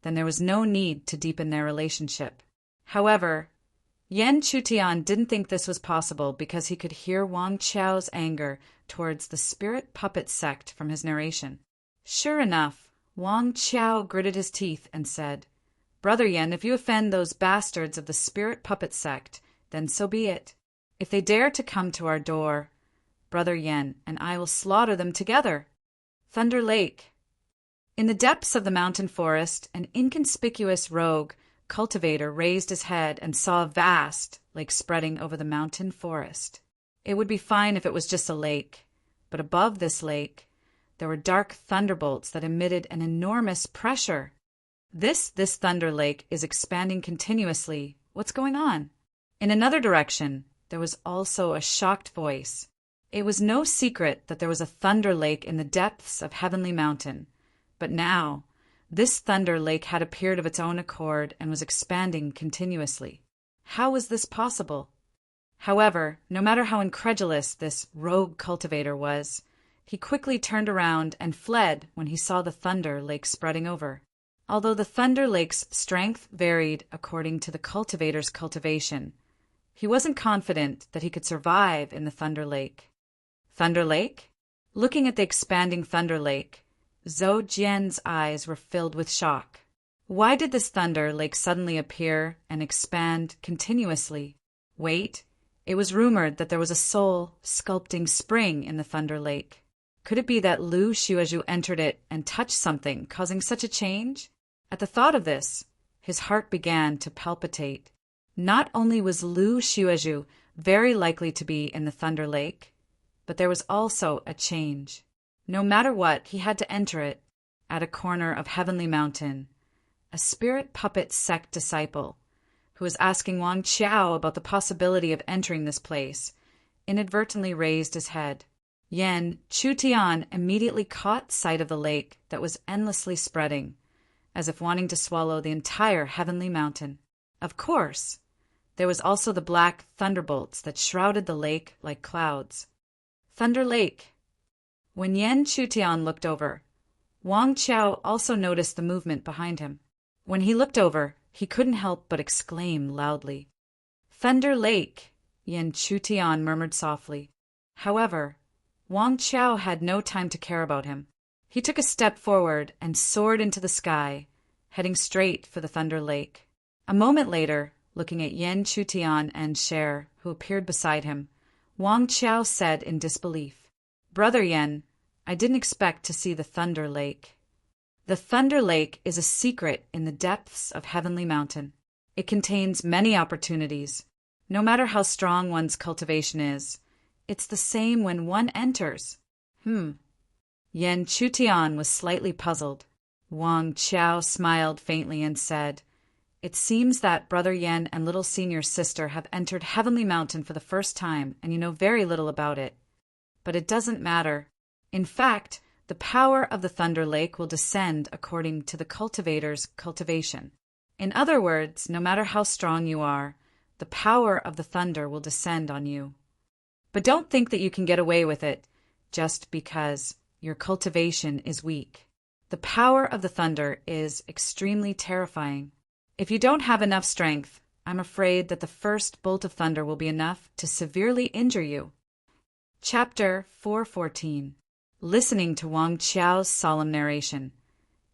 then there was no need to deepen their relationship. However, Yen Chutian didn't think this was possible because he could hear Wang Chao's anger towards the Spirit Puppet sect from his narration. Sure enough, Wang Chao gritted his teeth and said, "Brother Yen, if you offend those bastards of the Spirit Puppet sect, then so be it. If they dare to come to our door, Brother Yen and I will slaughter them together." Thunder Lake. In the depths of the mountain forest, an inconspicuous rogue cultivator raised his head and saw a vast lake spreading over the mountain forest. It would be fine if it was just a lake, but above this lake, there were dark thunderbolts that emitted an enormous pressure. This thunder lake is expanding continuously. What's going on? In another direction, there was also a shocked voice. It was no secret that there was a thunder lake in the depths of Heavenly Mountain, but now this thunder lake had appeared of its own accord and was expanding continuously. How was this possible? However, no matter how incredulous this rogue cultivator was, he quickly turned around and fled when he saw the thunder lake spreading over. Although the thunder lake's strength varied according to the cultivator's cultivation, he wasn't confident that he could survive in the thunder lake. Thunder Lake? Looking at the expanding thunder lake, Zhou Jian's eyes were filled with shock. Why did this thunder lake suddenly appear and expand continuously? Wait, it was rumored that there was a soul sculpting spring in the thunder lake. Could it be that Lu Xuezhu entered it and touched something, causing such a change? At the thought of this, his heart began to palpitate. Not only was Lu Xuezhu very likely to be in the thunder lake, but there was also a change. No matter what, he had to enter it. At a corner of Heavenly Mountain, a Spirit Puppet sect disciple, who was asking Wang Chao about the possibility of entering this place, inadvertently raised his head. Yen Chutian immediately caught sight of the lake that was endlessly spreading, as if wanting to swallow the entire Heavenly Mountain. Of course, there was also the black thunderbolts that shrouded the lake like clouds. Thunder Lake. When Yen Chutian looked over, Wang Chao also noticed the movement behind him. When he looked over, he couldn't help but exclaim loudly. "Thunder Lake," Yen Chutian murmured softly. However, Wang Chao had no time to care about him. He took a step forward and soared into the sky, heading straight for the Thunder Lake. A moment later, looking at Yen Chutian and Cher, who appeared beside him, Wang Chao said in disbelief, "Brother Yen, I didn't expect to see the Thunder Lake." The Thunder Lake is a secret in the depths of Heavenly Mountain. It contains many opportunities. No matter how strong one's cultivation is, it's the same when one enters. Yen Chutian was slightly puzzled. Wang Chao smiled faintly and said, "It seems that Brother Yen and little senior sister have entered Heavenly Mountain for the first time, and you know very little about it. But it doesn't matter. In fact, The power of the Thunder Lake will descend according to the cultivator's cultivation. In other words, no matter how strong you are, the power of the thunder will descend on you. But don't think that you can get away with it just because your cultivation is weak. The power of the thunder is extremely terrifying. If you don't have enough strength, I'm afraid that the first bolt of thunder will be enough to severely injure you. Chapter 414. Listening to Wang Qiao's solemn narration,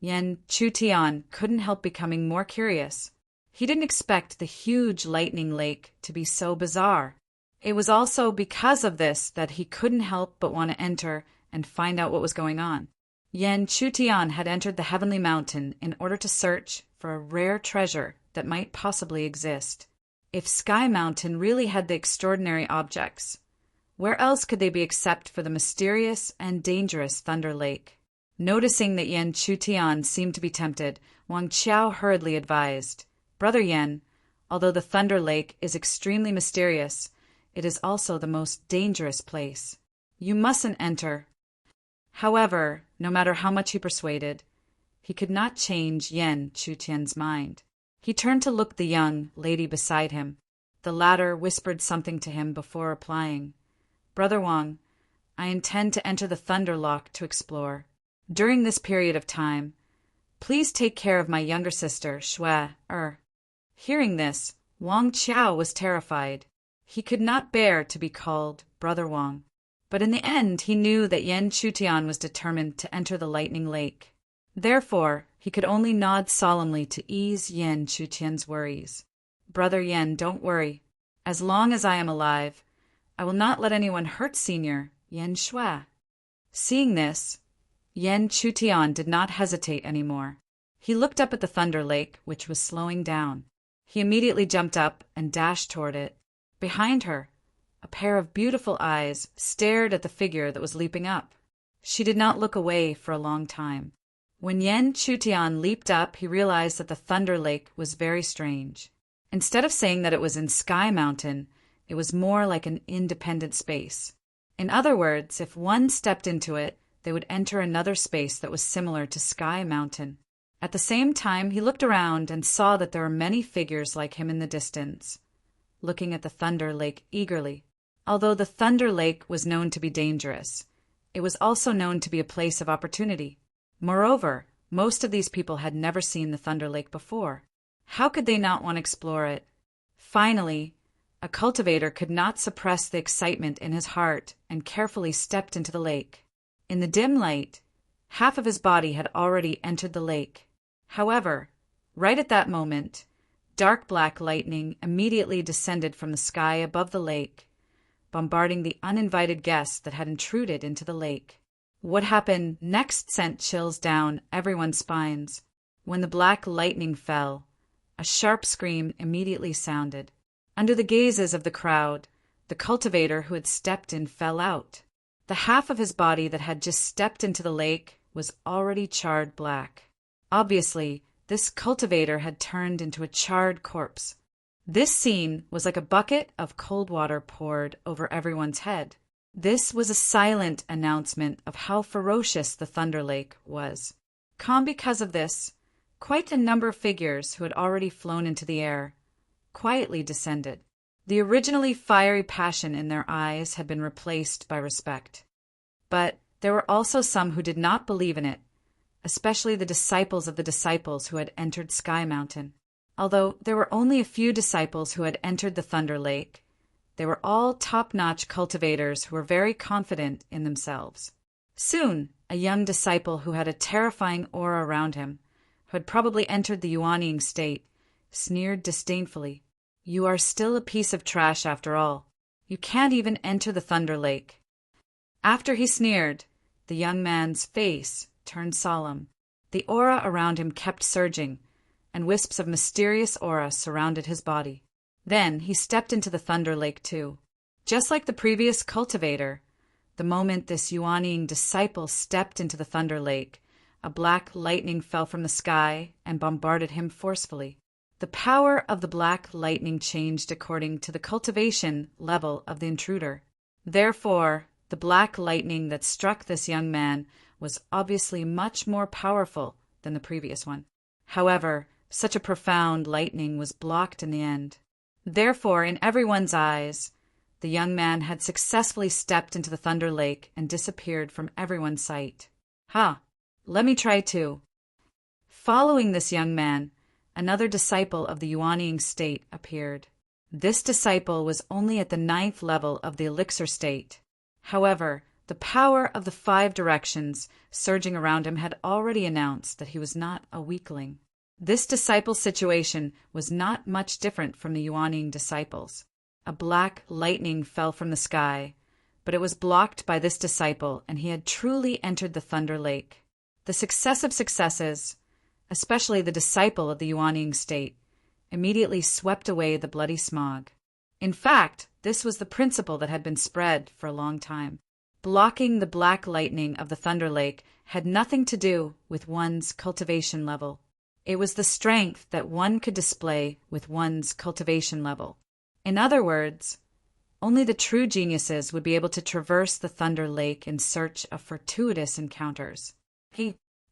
Yan Chutian couldn't help becoming more curious. He didn't expect the huge lightning lake to be so bizarre. It was also because of this that he couldn't help but want to enter and find out what was going on. Yan Chutian had entered the Heavenly Mountain in order to search for a rare treasure that might possibly exist. If Sky Mountain really had the extraordinary objects, where else could they be except for the mysterious and dangerous Thunder Lake? Noticing that Yan Chutian seemed to be tempted, Wang Qiao hurriedly advised, "Brother Yan, although the Thunder Lake is extremely mysterious, it is also the most dangerous place. You mustn't enter." However, no matter how much he persuaded, he could not change Yan Chutian's mind. He turned to look the young lady beside him. The latter whispered something to him before replying, "Brother Wang, I intend to enter the Thunder Lock to explore. During this period of time, please take care of my younger sister, Shui. Hearing this, Wang Qiao was terrified. He could not bear to be called Brother Wang. But in the end, he knew that Yan Chutian was determined to enter the Lightning Lake. Therefore, he could only nod solemnly to ease Yan Chutian's worries. "Brother Yan, don't worry. As long as I am alive, I will not let anyone hurt Senior Yan Shui." Seeing this, Yan Chutian did not hesitate anymore. He looked up at the Thunder Lake, which was slowing down. He immediately jumped up and dashed toward it. Behind her, a pair of beautiful eyes stared at the figure that was leaping up. She did not look away for a long time. When Yan Chutian leaped up, he realized that the Thunder Lake was very strange. Instead of saying that it was in Sky Mountain, it was more like an independent space. In other words, if one stepped into it, they would enter another space that was similar to Sky Mountain. At the same time, he looked around and saw that there were many figures like him in the distance, looking at the Thunder Lake eagerly. Although the Thunder Lake was known to be dangerous, it was also known to be a place of opportunity. Moreover, most of these people had never seen the Thunder Lake before. How could they not want to explore it? Finally, a cultivator could not suppress the excitement in his heart and carefully stepped into the lake. In the dim light, half of his body had already entered the lake. However, right at that moment, dark black lightning immediately descended from the sky above the lake, bombarding the uninvited guests that had intruded into the lake. What happened next sent chills down everyone's spines. When the black lightning fell, a sharp scream immediately sounded. Under the gazes of the crowd, the cultivator who had stepped in fell out. The half of his body that had just stepped into the lake was already charred black. Obviously, this cultivator had turned into a charred corpse. This scene was like a bucket of cold water poured over everyone's head. This was a silent announcement of how ferocious the Thunder Lake was. Calm because of this, quite a number of figures who had already flown into the air quietly descended. The originally fiery passion in their eyes had been replaced by respect. But there were also some who did not believe in it, especially the disciples of the disciples who had entered Sky Mountain. Although there were only a few disciples who had entered the Thunder Lake, they were all top-notch cultivators who were very confident in themselves. Soon, a young disciple who had a terrifying aura around him, who had probably entered the Yuanying state, sneered disdainfully, "You are still a piece of trash after all. You can't even enter the Thunder Lake." After he sneered, the young man's face turned solemn. The aura around him kept surging, and wisps of mysterious aura surrounded his body. Then he stepped into the Thunder Lake too. Just like the previous cultivator, the moment this Yuanying disciple stepped into the Thunder Lake, a black lightning fell from the sky and bombarded him forcefully. The power of the black lightning changed according to the cultivation level of the intruder. Therefore, the black lightning that struck this young man was obviously much more powerful than the previous one. However, such a profound lightning was blocked in the end. Therefore, in everyone's eyes, the young man had successfully stepped into the Thunder Lake and disappeared from everyone's sight. Ha! Let me try too. Following this young man, another disciple of the Yuanying state appeared. This disciple was only at the 9th level of the elixir state. However, the power of the 5 directions surging around him had already announced that he was not a weakling. This disciple's situation was not much different from the Yuanying disciples. A black lightning fell from the sky, but it was blocked by this disciple, and he had truly entered the Thunder Lake. The successive successes, especially the disciple of the Yuanying state, immediately swept away the bloody smog. In fact, this was the principle that had been spread for a long time. Blocking the black lightning of the Thunder Lake had nothing to do with one's cultivation level. It was the strength that one could display with one's cultivation level. In other words, only the true geniuses would be able to traverse the Thunder Lake in search of fortuitous encounters.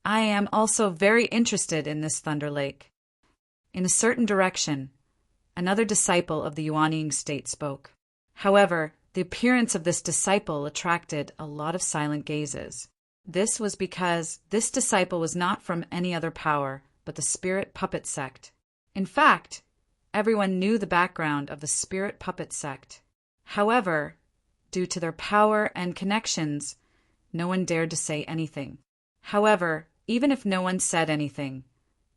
I am also very interested in this Thunder Lake. In a certain direction, another disciple of the Yuanying state spoke. However, the appearance of this disciple attracted a lot of silent gazes. This was because this disciple was not from any other power but the Spirit Puppet sect. In fact, everyone knew the background of the Spirit Puppet sect. However, due to their power and connections, no one dared to say anything. However, even if no one said anything,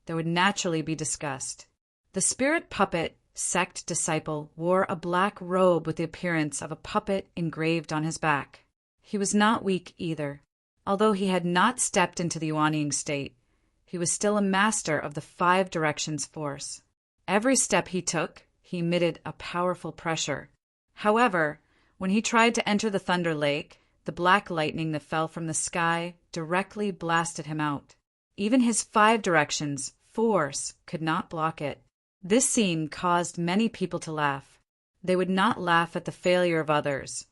there would naturally be disgust. The Spirit Puppet sect disciple wore a black robe with the appearance of a puppet engraved on his back. He was not weak either. Although he had not stepped into the Yuanying state, he was still a master of the 5 directions force. Every step he took, he emitted a powerful pressure. However, when he tried to enter the Thunder Lake, the black lightning that fell from the sky directly blasted him out. Even his 5 directions force could not block it. This scene caused many people to laugh. They would not laugh at the failure of others,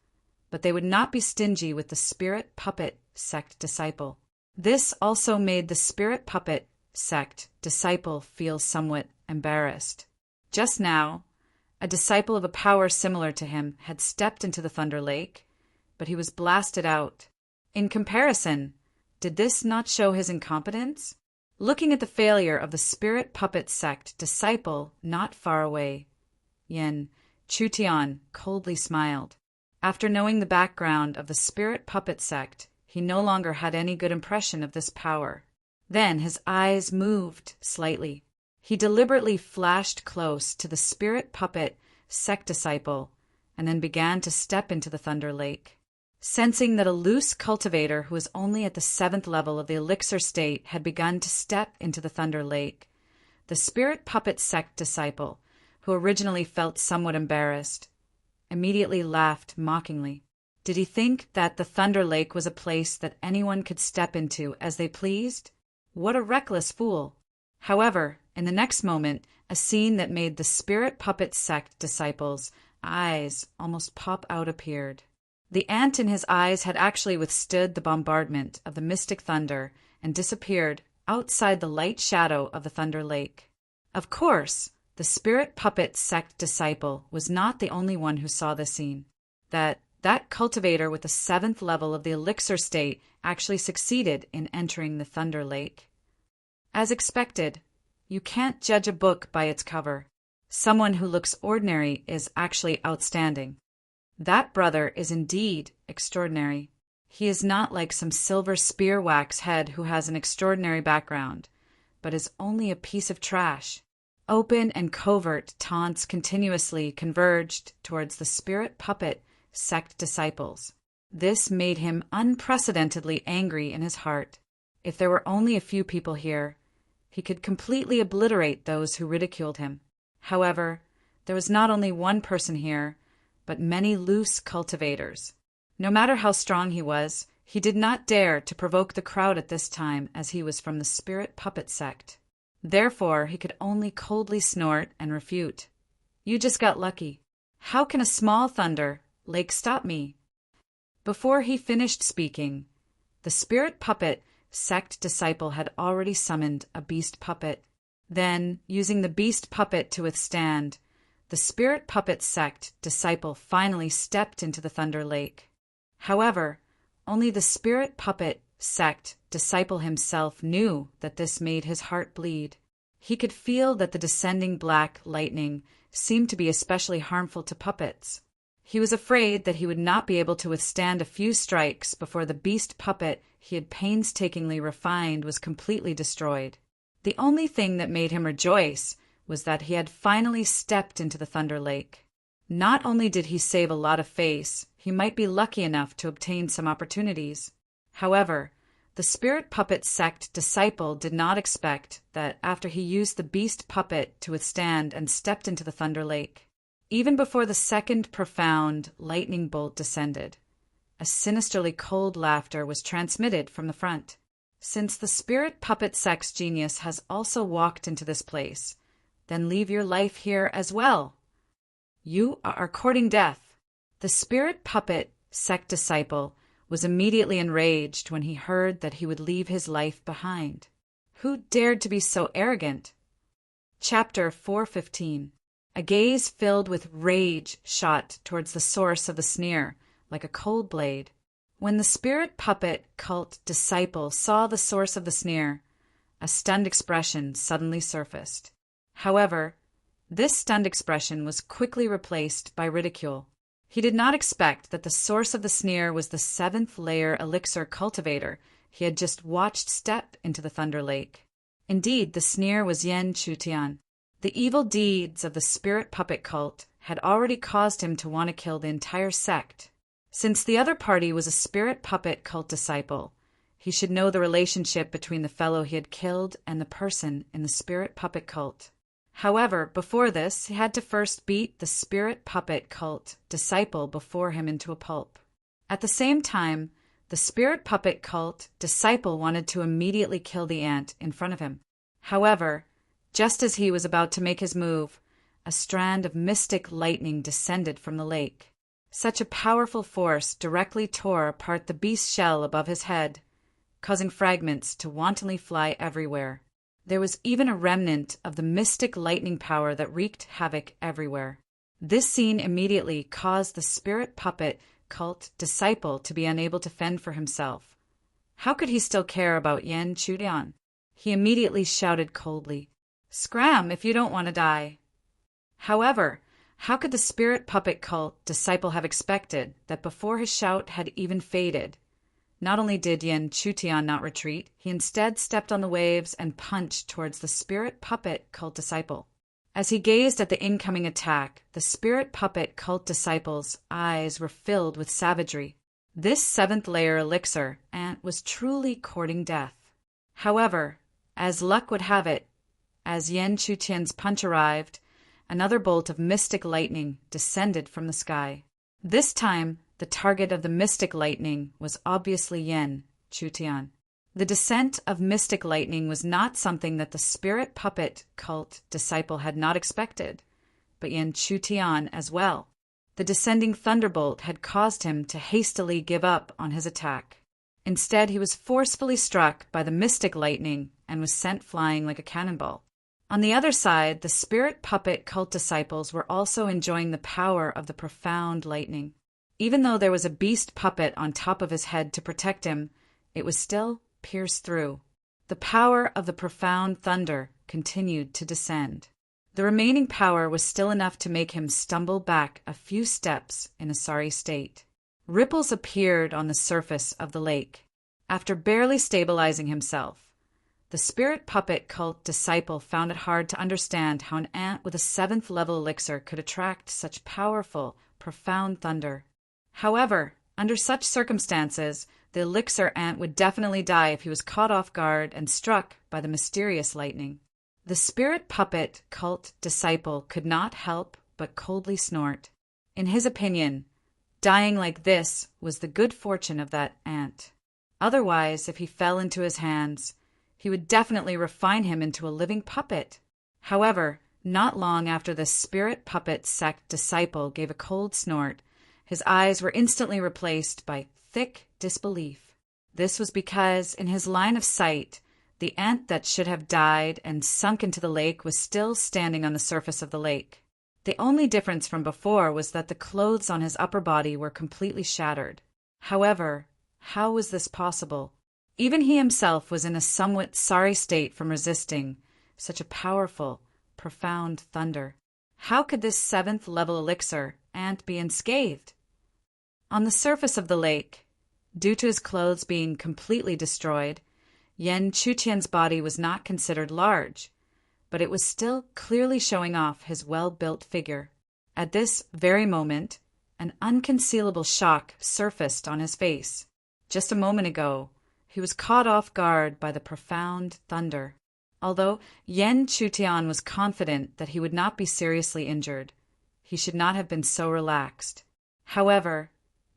but they would not be stingy with the Spirit Puppet sect disciple. This also made the Spirit Puppet sect disciple feel somewhat embarrassed. Just now, a disciple of a power similar to him had stepped into the Thunder Lake, but he was blasted out. In comparison, did this not show his incompetence? Looking at the failure of the Spirit Puppet sect disciple not far away, Yin Chutian coldly smiled. After knowing the background of the Spirit Puppet sect, he no longer had any good impression of this power. Then his eyes moved slightly. He deliberately flashed close to the Spirit Puppet sect disciple and then began to step into the Thunder Lake. Sensing that a loose cultivator who was only at the 7th level of the elixir state had begun to step into the Thunder Lake, the Spirit Puppet sect disciple, who originally felt somewhat embarrassed, immediately laughed mockingly. Did he think that the Thunder Lake was a place that anyone could step into as they pleased? What a reckless fool! However, in the next moment, a scene that made the Spirit Puppet sect disciples' eyes almost pop out appeared. The ant in his eyes had actually withstood the bombardment of the mystic thunder and disappeared outside the light shadow of the Thunder Lake. Of course, the Spirit Puppet sect disciple was not the only one who saw this scene. That cultivator with the 7th level of the elixir state actually succeeded in entering the Thunder Lake. As expected, you can't judge a book by its cover. Someone who looks ordinary is actually outstanding. That brother is indeed extraordinary. He is not like some silver spear wax head who has an extraordinary background, but is only a piece of trash. Open and covert taunts continuously converged towards the Spirit Puppet sect disciples. This made him unprecedentedly angry in his heart. If there were only a few people here, he could completely obliterate those who ridiculed him. However, there was not only one person here, but many loose cultivators. No matter how strong he was, he did not dare to provoke the crowd at this time, as he was from the Spirit Puppet sect. Therefore, he could only coldly snort and refute. You just got lucky. How can a small Thunder Lake stop me? Before he finished speaking, The spirit puppet sect disciple had already summoned a beast puppet. Then, using the beast puppet to withstand, the spirit puppet sect disciple finally stepped into the Thunder Lake. However, only the spirit puppet sect disciple himself knew that this made his heart bleed. He could feel that the descending black lightning seemed to be especially harmful to puppets. He was afraid that he would not be able to withstand a few strikes before the beast puppet he had painstakingly refined was completely destroyed. The only thing that made him rejoice was that he had finally stepped into the Thunder Lake. Not only did he save a lot of face, he might be lucky enough to obtain some opportunities. However, the spirit puppet sect disciple did not expect that after he used the beast puppet to withstand and stepped into the Thunder Lake, even before the second profound lightning bolt descended, a sinisterly cold laughter was transmitted from the front. Since the spirit puppet sect's genius has also walked into this place, then leave your life here as well. You are courting death. The spirit puppet sect disciple was immediately enraged when he heard that he would leave his life behind. Who dared to be so arrogant? Chapter 4:15. A gaze filled with rage shot towards the source of the sneer, like a cold blade. When the spirit puppet cult disciple saw the source of the sneer, a stunned expression suddenly surfaced. However, this stunned expression was quickly replaced by ridicule. He did not expect that the source of the sneer was the 7th layer elixir cultivator he had just watched step into the Thunder Lake. Indeed, the sneer was Yan Chutian. The evil deeds of the spirit puppet cult had already caused him to want to kill the entire sect. Since the other party was a spirit puppet cult disciple, he should know the relationship between the fellow he had killed and the person in the spirit puppet cult. However, before this, he had to first beat the spirit puppet cult disciple before him into a pulp. At the same time, the spirit puppet cult disciple wanted to immediately kill the ant in front of him. However, just as he was about to make his move, a strand of mystic lightning descended from the lake. Such a powerful force directly tore apart the beast's shell above his head, causing fragments to wantonly fly everywhere. There was even a remnant of the mystic lightning power that wreaked havoc everywhere. This scene immediately caused the spirit puppet cult disciple to be unable to fend for himself. How could he still care about Yan Chudian? He immediately shouted coldly, "Scram if you don't want to die." However, how could the spirit puppet cult disciple have expected that before his shout had even faded, not only did Yan Chutian not retreat, he instead stepped on the waves and punched towards the spirit puppet cult disciple. As he gazed at the incoming attack, the spirit puppet cult disciple's eyes were filled with savagery. This 7th layer elixir ant was truly courting death. However, as luck would have it, as Yan Chutian's punch arrived, another bolt of mystic lightning descended from the sky. This time, the target of the mystic lightning was obviously Yan Chutian. The descent of mystic lightning was not something that the spirit puppet cult disciple had not expected, but Yan Chutian as well. The descending thunderbolt had caused him to hastily give up on his attack. Instead, he was forcefully struck by the mystic lightning and was sent flying like a cannonball. On the other side, the spirit puppet cult disciples were also enjoying the power of the profound lightning. Even though there was a beast puppet on top of his head to protect him, it was still pierced through. The power of the profound thunder continued to descend. The remaining power was still enough to make him stumble back a few steps in a sorry state. Ripples appeared on the surface of the lake. After barely stabilizing himself, the spirit puppet cult disciple found it hard to understand how an ant with a 7th level elixir could attract such powerful, profound thunder. However, under such circumstances, the elixir ant would definitely die if he was caught off guard and struck by the mysterious lightning. The spirit puppet cult disciple could not help but coldly snort. In his opinion, dying like this was the good fortune of that ant. Otherwise, if he fell into his hands, he would definitely refine him into a living puppet. However, not long after the spirit puppet sect disciple gave a cold snort, his eyes were instantly replaced by thick disbelief. This was because, in his line of sight, the ant that should have died and sunk into the lake was still standing on the surface of the lake. The only difference from before was that the clothes on his upper body were completely shattered. However, how was this possible? Even he himself was in a somewhat sorry state from resisting such a powerful, profound thunder. How could this 7th level elixir ant be unscathed? On the surface of the lake, due to his clothes being completely destroyed, Yan Chutian's body was not considered large, but it was still clearly showing off his well-built figure. At this very moment, an unconcealable shock surfaced on his face. Just a moment ago, he was caught off guard by the profound thunder. Although Yan Chutian was confident that he would not be seriously injured, he should not have been so relaxed. However,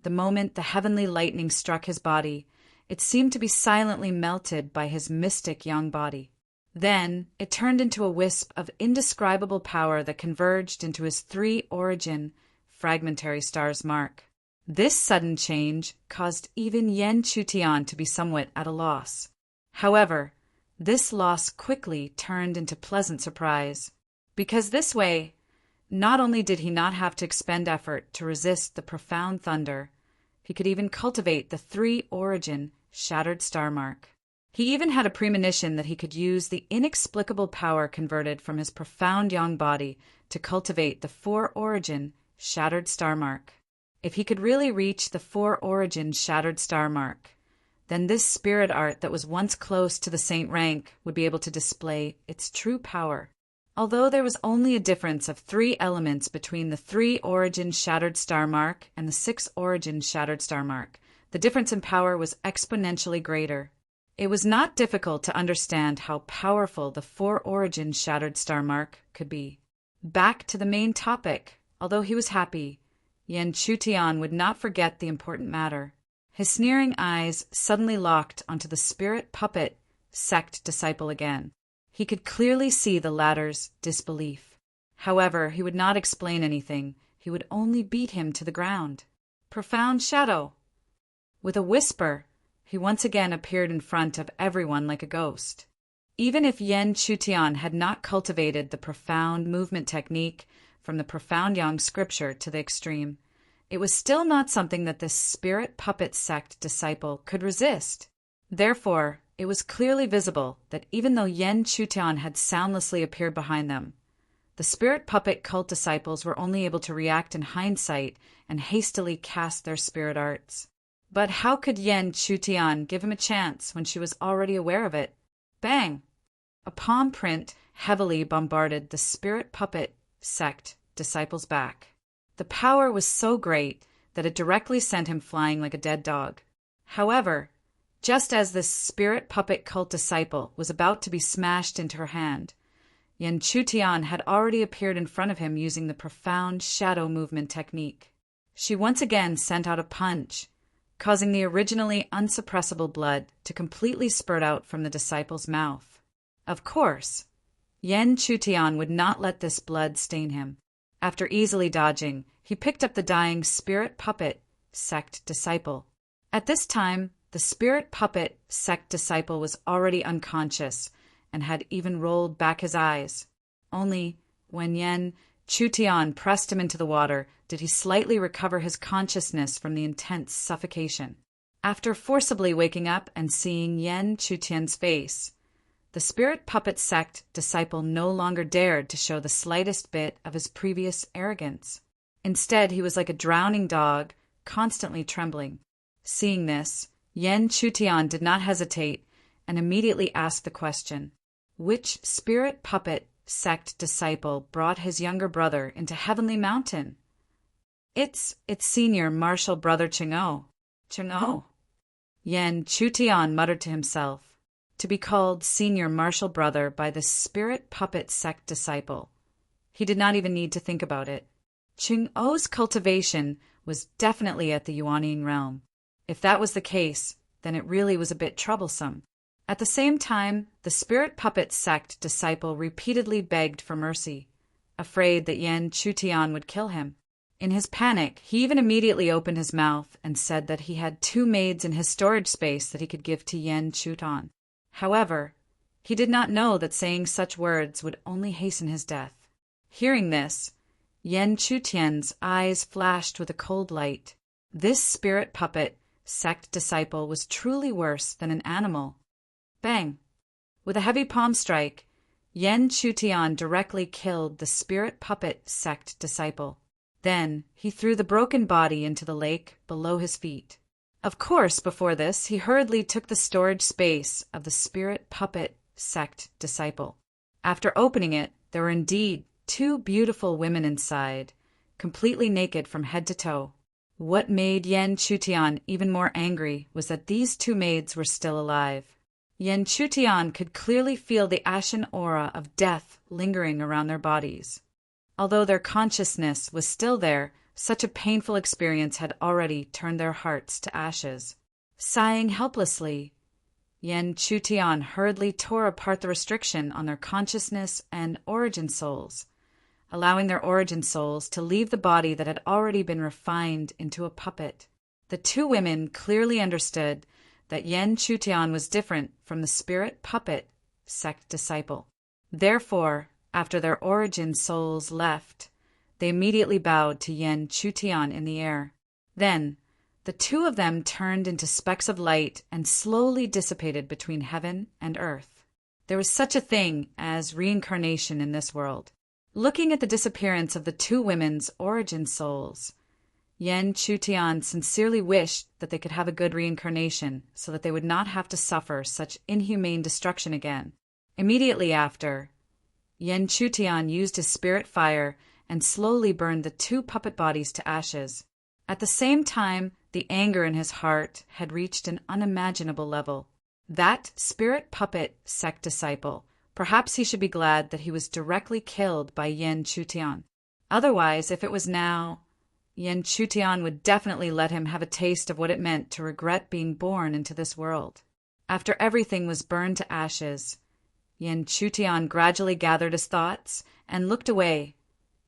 the moment the heavenly lightning struck his body, it seemed to be silently melted by his mystic young body. Then it turned into a wisp of indescribable power that converged into his 3-origin fragmentary star's mark. This sudden change caused even Yan Chutian to be somewhat at a loss. However, this loss quickly turned into pleasant surprise, because this way, not only did he not have to expend effort to resist the profound thunder, he could even cultivate the 3-origin shattered star mark. He even had a premonition that he could use the inexplicable power converted from his profound young body to cultivate the 4-origin shattered star mark. If he could really reach the 4-origin shattered star mark, then this spirit art that was once close to the saint rank would be able to display its true power. Although there was only a difference of 3 elements between the 3-origin shattered star mark and the 6-origin shattered star mark, the difference in power was exponentially greater. It was not difficult to understand how powerful the 4-origin shattered star mark could be. Back to the main topic. Although he was happy, Yan Chutian would not forget the important matter. His sneering eyes suddenly locked onto the spirit puppet sect disciple again. He could clearly see the latter's disbelief. However, he would not explain anything. He would only beat him to the ground. Profound shadow! With a whisper, he once again appeared in front of everyone like a ghost. Even if Yan Chutian had not cultivated the profound movement technique from the profound yang scripture to the extreme, it was still not something that this spirit puppet sect disciple could resist. Therefore, it was clearly visible that even though Yan Chutian had soundlessly appeared behind them, the spirit puppet cult disciples were only able to react in hindsight and hastily cast their spirit arts. But how could Yan Chutian give him a chance when she was already aware of it? Bang! A palm print heavily bombarded the spirit puppet sect disciple's back. The power was so great that it directly sent him flying like a dead dog. However, just as this spirit puppet cult disciple was about to be smashed into her hand, Yan Chutian had already appeared in front of him using the profound shadow movement technique. She once again sent out a punch, causing the originally unsuppressible blood to completely spurt out from the disciple's mouth. Of course, Yan Chutian would not let this blood stain him. After easily dodging, he picked up the dying spirit puppet sect disciple. At this time, the spirit puppet sect disciple was already unconscious and had even rolled back his eyes. Only when Yan Chutian pressed him into the water did he slightly recover his consciousness from the intense suffocation. After forcibly waking up and seeing Yan Chutian's face, the spirit puppet sect disciple no longer dared to show the slightest bit of his previous arrogance. Instead, he was like a drowning dog, constantly trembling. Seeing this, Yan Chutian did not hesitate and immediately asked the question, which spirit puppet sect disciple brought his younger brother into Heavenly Mountain? It's senior martial brother Ching-O. Ching-O. Yan Chutian muttered to himself. To be called senior martial brother by the spirit puppet sect disciple. He did not even need to think about it. Ching-O's cultivation was definitely at the Yuanying realm. If that was the case, then it really was a bit troublesome. At the same time, the spirit puppet sect disciple repeatedly begged for mercy, afraid that Yan Chutian would kill him. In his panic, he even immediately opened his mouth and said that he had 2 maids in his storage space that he could give to Yen Chutan. However, he did not know that saying such words would only hasten his death. Hearing this, Yen Chutian's eyes flashed with a cold light. This spirit puppet sect disciple was truly worse than an animal. Bang! With a heavy palm strike, Yen Chutian directly killed the spirit puppet sect disciple. Then he threw the broken body into the lake below his feet. Of course, before this, he hurriedly took the storage space of the spirit puppet sect disciple. After opening it, there were indeed 2 beautiful women inside, completely naked from head to toe. What made Yen Chutian even more angry was that these 2 maids were still alive. Yen Chutian could clearly feel the ashen aura of death lingering around their bodies. Although their consciousness was still there, such a painful experience had already turned their hearts to ashes. Sighing helplessly, Yen Chutian hurriedly tore apart the restriction on their consciousness and origin souls, allowing their origin souls to leave the body that had already been refined into a puppet. The 2 women clearly understood that Yen Chutian was different from the spirit puppet sect disciple. Therefore, after their origin souls left, they immediately bowed to Yen Chutian in the air. Then, the 2 of them turned into specks of light and slowly dissipated between heaven and earth. There was such a thing as reincarnation in this world. Looking at the disappearance of the 2 women's origin souls, Yen Chutian sincerely wished that they could have a good reincarnation so that they would not have to suffer such inhumane destruction again. Immediately after, Yen Chutian used his spirit fire and slowly burned the 2 puppet bodies to ashes. At the same time, the anger in his heart had reached an unimaginable level. That spirit puppet sect disciple, perhaps he should be glad that he was directly killed by Yen Chutian. Otherwise, if it was now, Yen Chutian would definitely let him have a taste of what it meant to regret being born into this world. After everything was burned to ashes, Yen Chutian gradually gathered his thoughts and looked away,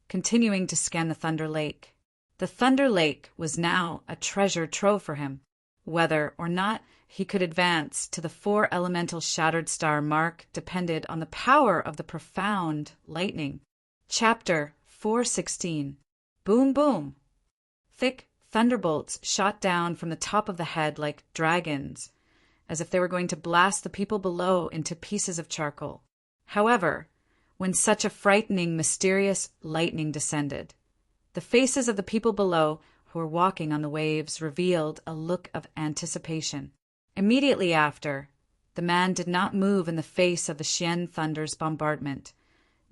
continuing to scan the Thunder Lake. The Thunder Lake was now a treasure trove for him. Whether or not he could advance to the 4 elemental shattered star mark depended on the power of the profound lightning. Chapter 416. Boom boom! Thick thunderbolts shot down from the top of the head like dragons, as if they were going to blast the people below into pieces of charcoal. However, when such a frightening, mysterious lightning descended, the faces of the people below who were walking on the waves revealed a look of anticipation. Immediately after, the man did not move in the face of the Xian Thunder's bombardment,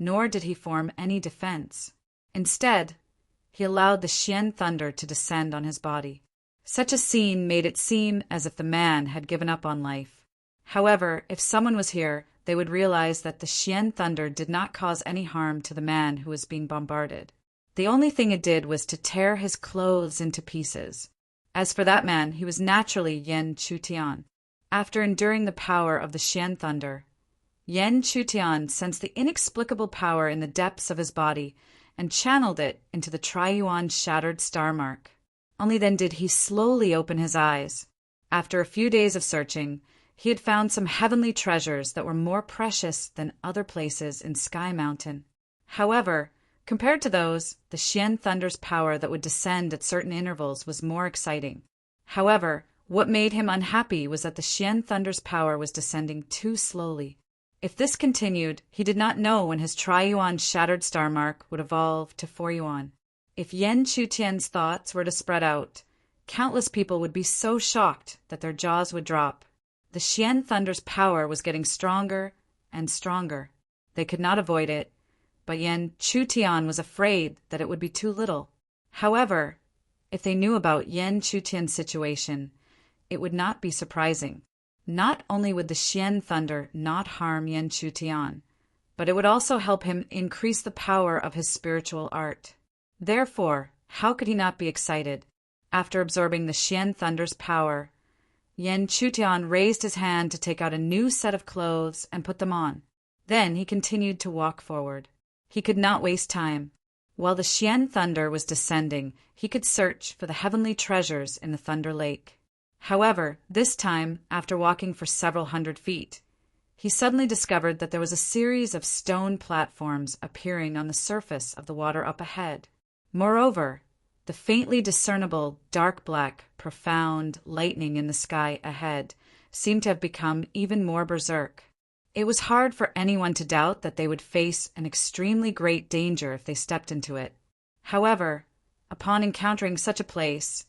nor did he form any defense. Instead, he allowed the Xian Thunder to descend on his body. Such a scene made it seem as if the man had given up on life. However, if someone was here, they would realize that the Xian Thunder did not cause any harm to the man who was being bombarded. The only thing it did was to tear his clothes into pieces. As for that man, he was naturally Yen Chutian. After enduring the power of the Xian Thunder, Yen Chutian sensed the inexplicable power in the depths of his body and channeled it into the Triuan shattered star mark. Only then did he slowly open his eyes. After a few days of searching, he had found some heavenly treasures that were more precious than other places in Sky Mountain. However, compared to those, the Xian Thunder's power that would descend at certain intervals was more exciting. However, what made him unhappy was that the Xian Thunder's power was descending too slowly. If this continued, he did not know when his Triuan shattered star mark would evolve to Foryuan. If Yen Chutian's thoughts were to spread out, countless people would be so shocked that their jaws would drop. The Xian Thunder's power was getting stronger and stronger. They could not avoid it, but Yen Chutian was afraid that it would be too little. However, if they knew about Yen Chutian's situation, it would not be surprising. Not only would the Xian Thunder not harm Yen Chutian, but it would also help him increase the power of his spiritual art. Therefore, how could he not be excited? After absorbing the Xian Thunder's power, Yen Chutian raised his hand to take out a new set of clothes and put them on. Then he continued to walk forward. He could not waste time. While the Xian thunder was descending, he could search for the heavenly treasures in the Thunder Lake. However, this time, after walking for several hundred feet, he suddenly discovered that there was a series of stone platforms appearing on the surface of the water up ahead. Moreover, the faintly discernible, dark black, profound lightning in the sky ahead seemed to have become even more berserk. It was hard for anyone to doubt that they would face an extremely great danger if they stepped into it. However, upon encountering such a place,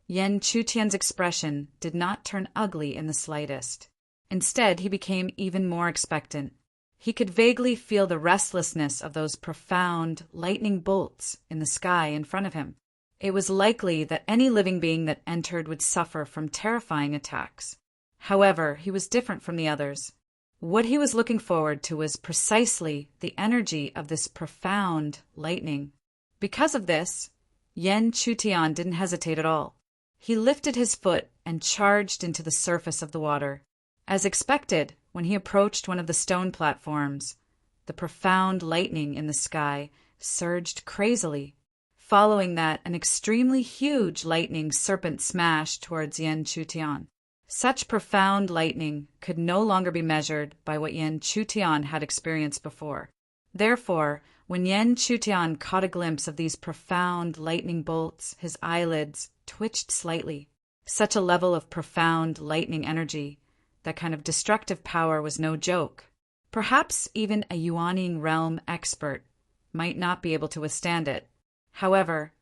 Yan Chutian's expression did not turn ugly in the slightest. Instead, he became even more expectant. He could vaguely feel the restlessness of those profound, lightning bolts in the sky in front of him. It was likely that any living being that entered would suffer from terrifying attacks. However, he was different from the others. What he was looking forward to was precisely the energy of this profound lightning. Because of this, Yan Chutian didn't hesitate at all. He lifted his foot and charged into the surface of the water. As expected, when he approached one of the stone platforms, the profound lightning in the sky surged crazily. Following that, an extremely huge lightning serpent smashed towards Yan Chutian. Such profound lightning could no longer be measured by what Yan Chutian had experienced before. Therefore, when Yan Chutian caught a glimpse of these profound lightning bolts, his eyelids twitched slightly. Such a level of profound lightning energy, that kind of destructive power, was no joke. Perhaps even a Yuaning realm expert might not be able to withstand it. However,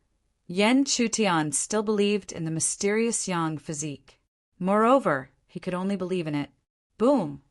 Yan Chutian still believed in the mysterious Yang physique. Moreover, he could only believe in it. Boom!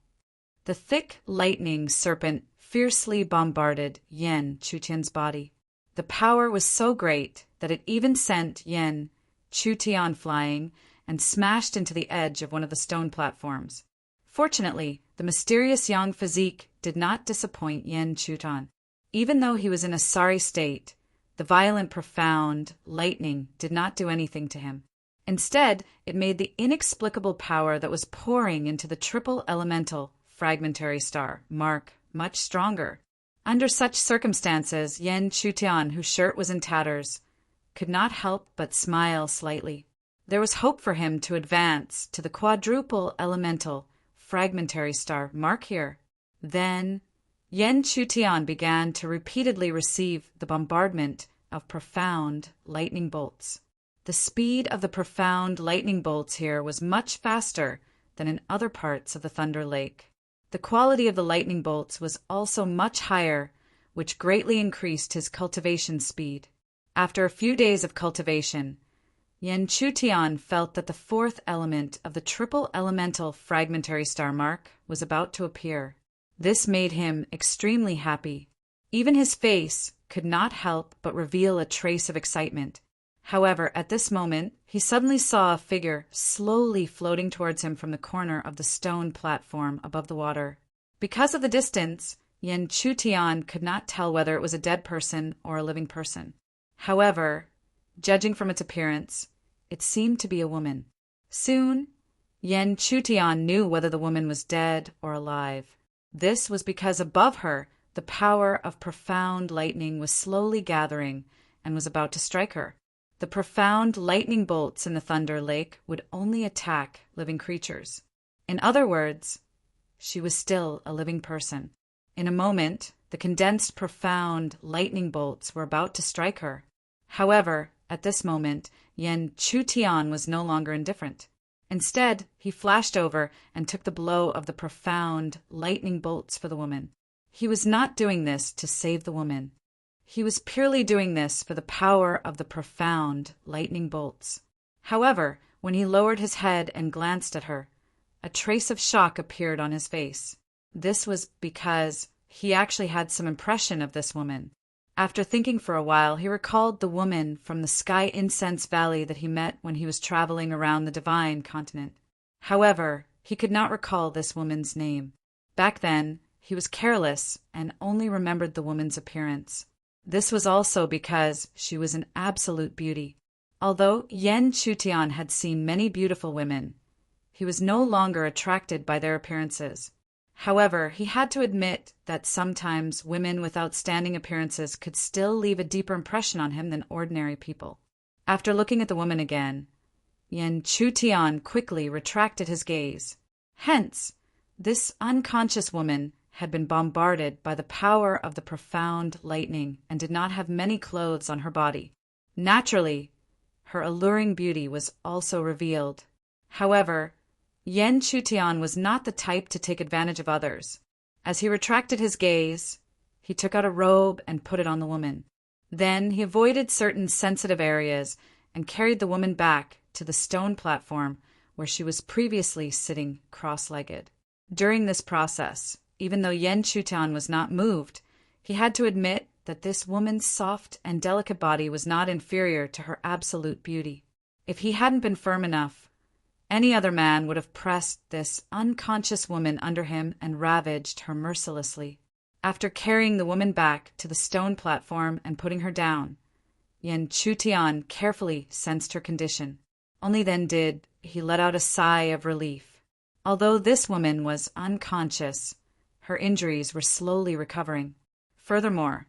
The thick lightning serpent fiercely bombarded Yan Chutian's body. The power was so great that it even sent Yan Chutian flying and smashed into the edge of one of the stone platforms. Fortunately, the mysterious Yang physique did not disappoint Yan Chutian. Even though he was in a sorry state, the violent, profound lightning did not do anything to him. Instead, it made the inexplicable power that was pouring into the triple elemental fragmentary star, Mark, much stronger. Under such circumstances, Yan Chutian, whose shirt was in tatters, could not help but smile slightly. There was hope for him to advance to the quadruple elemental fragmentary star, Mark here. Then, Yan Chutian began to repeatedly receive the bombardment of profound lightning bolts. The speed of the profound lightning bolts here was much faster than in other parts of the Thunder Lake. The quality of the lightning bolts was also much higher, which greatly increased his cultivation speed. After a few days of cultivation, Yan Chutian felt that the fourth element of the triple elemental fragmentary star Mark was about to appear. This made him extremely happy. Even his face could not help but reveal a trace of excitement. However, at this moment, he suddenly saw a figure slowly floating towards him from the corner of the stone platform above the water. Because of the distance, Yan Chutian could not tell whether it was a dead person or a living person. However, judging from its appearance, it seemed to be a woman. Soon, Yan Chutian knew whether the woman was dead or alive. This was because above her, the power of profound lightning was slowly gathering and was about to strike her. The profound lightning bolts in the Thunder Lake would only attack living creatures. In other words, she was still a living person. In a moment, the condensed profound lightning bolts were about to strike her. However, at this moment, Yan Chutian was no longer indifferent. Instead, he flashed over and took the blow of the profound lightning bolts for the woman. He was not doing this to save the woman. He was purely doing this for the power of the profound lightning bolts. However, when he lowered his head and glanced at her, a trace of shock appeared on his face. This was because he actually had some impression of this woman. After thinking for a while, he recalled the woman from the Sky Incense Valley that he met when he was traveling around the Divine Continent. However, he could not recall this woman's name. Back then, he was careless and only remembered the woman's appearance. This was also because she was an absolute beauty. Although Yan Chutian had seen many beautiful women, he was no longer attracted by their appearances. However, he had to admit that sometimes women with outstanding appearances could still leave a deeper impression on him than ordinary people. After looking at the woman again, Yen Chutian quickly retracted his gaze. Hence, this unconscious woman had been bombarded by the power of the profound lightning and did not have many clothes on her body. Naturally, her alluring beauty was also revealed. However, Yen Chutian was not the type to take advantage of others. As he retracted his gaze, he took out a robe and put it on the woman. Then he avoided certain sensitive areas and carried the woman back to the stone platform where she was previously sitting cross-legged. During this process, even though Yen Chutian was not moved, he had to admit that this woman's soft and delicate body was not inferior to her absolute beauty. If he hadn't been firm enough, any other man would have pressed this unconscious woman under him and ravaged her mercilessly. After carrying the woman back to the stone platform and putting her down, Yen Chutian carefully sensed her condition. Only then did he let out a sigh of relief. Although this woman was unconscious, her injuries were slowly recovering. Furthermore,